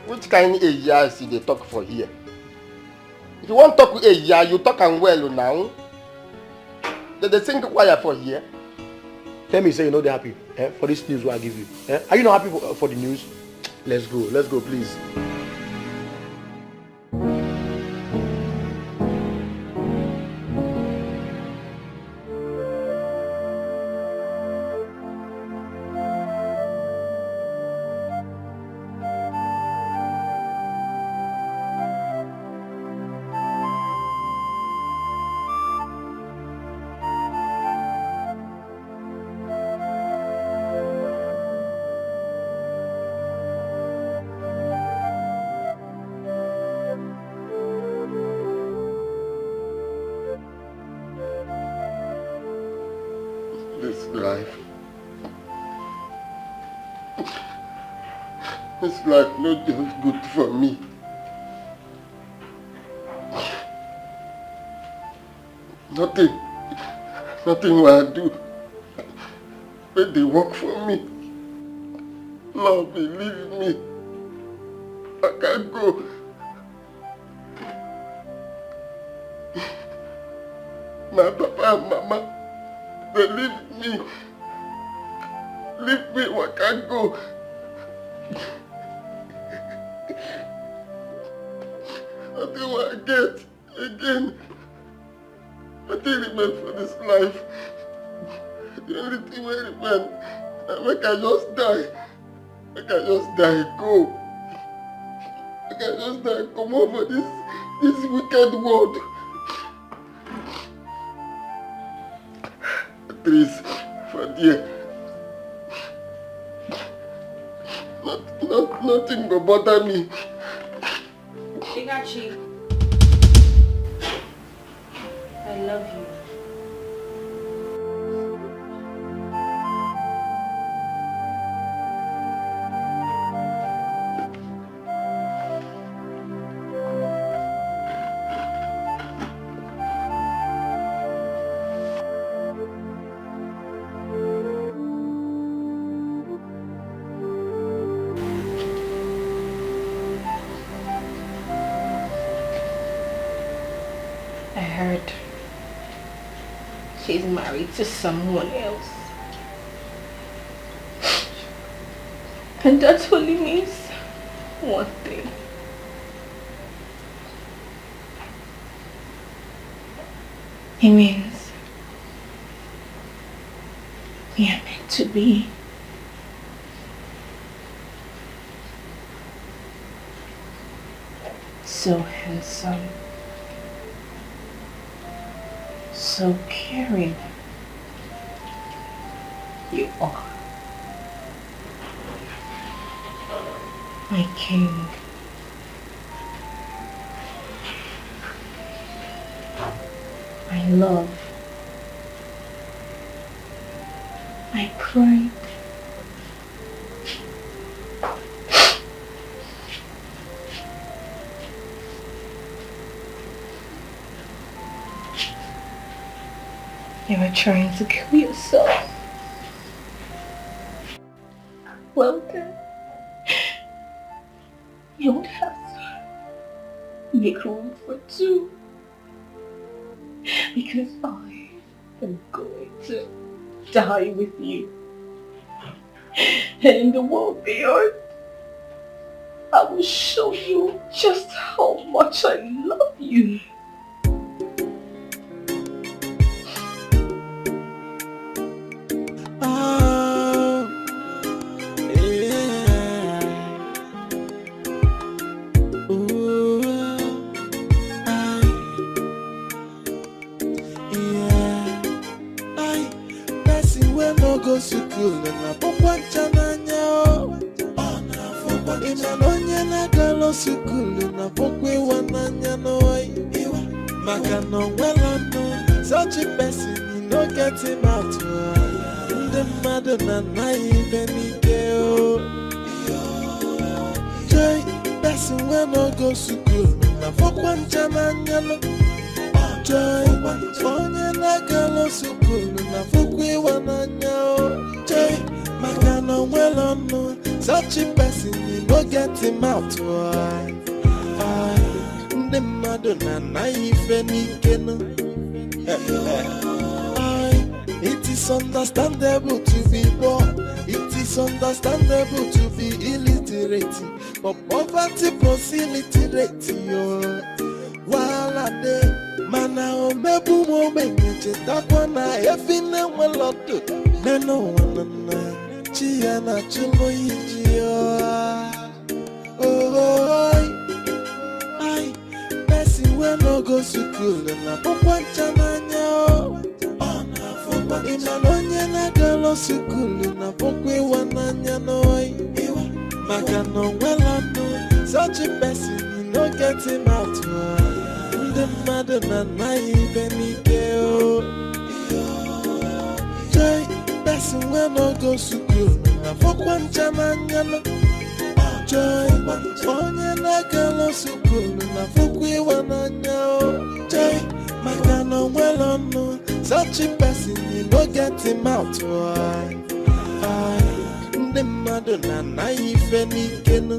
Which kind of yeah see they talk for here? If you want to talk with yeah, you talk and well now. They sing choir for here. Tell me, say you know they're happy for this news what I give you. Are you not happy for the news? Let's go, please. This life not just good for me. Nothing will I do. But they work for me. Lord, believe me. I can't go. My papa and mama, leave me. Leave me, I can't go. Until I get again. I didn't remain for this life. The only thing I remain, I can just die. I can just die, go. I can just die, come over this wicked world. Please, for dear. Nothing will bother me. Chigachi, I love you. I heard she's married to someone else. And that only means one thing. It means we are meant to be. So handsome. So caring. You are my king. My love. My pride. You were trying to kill yourself. Well then, you would have to make room for two. Because I am going to die with you. And in the world beyond, I will show you just how much I love you. Such a person, you no get him out. The mother and I even joy, person when no go to school. Na for one channel. Joy, onye na galo school. Na for we wananya. Joy, makano well no. Such a person, you no get him out. The mother and I even it is understandable to be poor. It is understandable to be illiterate. But poverty facilitate you. While I day, mana o mebu mo benye takwana efine weloto. Neno wana chia na chulo yijio. Oh. We no go school na pokwa chananya Imanonye na galo school na pokwe wananya noi Maka no wela no such a person you no get him out The mother na ibenike o Joy person we no go school na pokwa chananya Joy, onye na galo school na fukwi wananya. Joy, makano well no. Such a person you no get him out. The mother na ife ni kenu.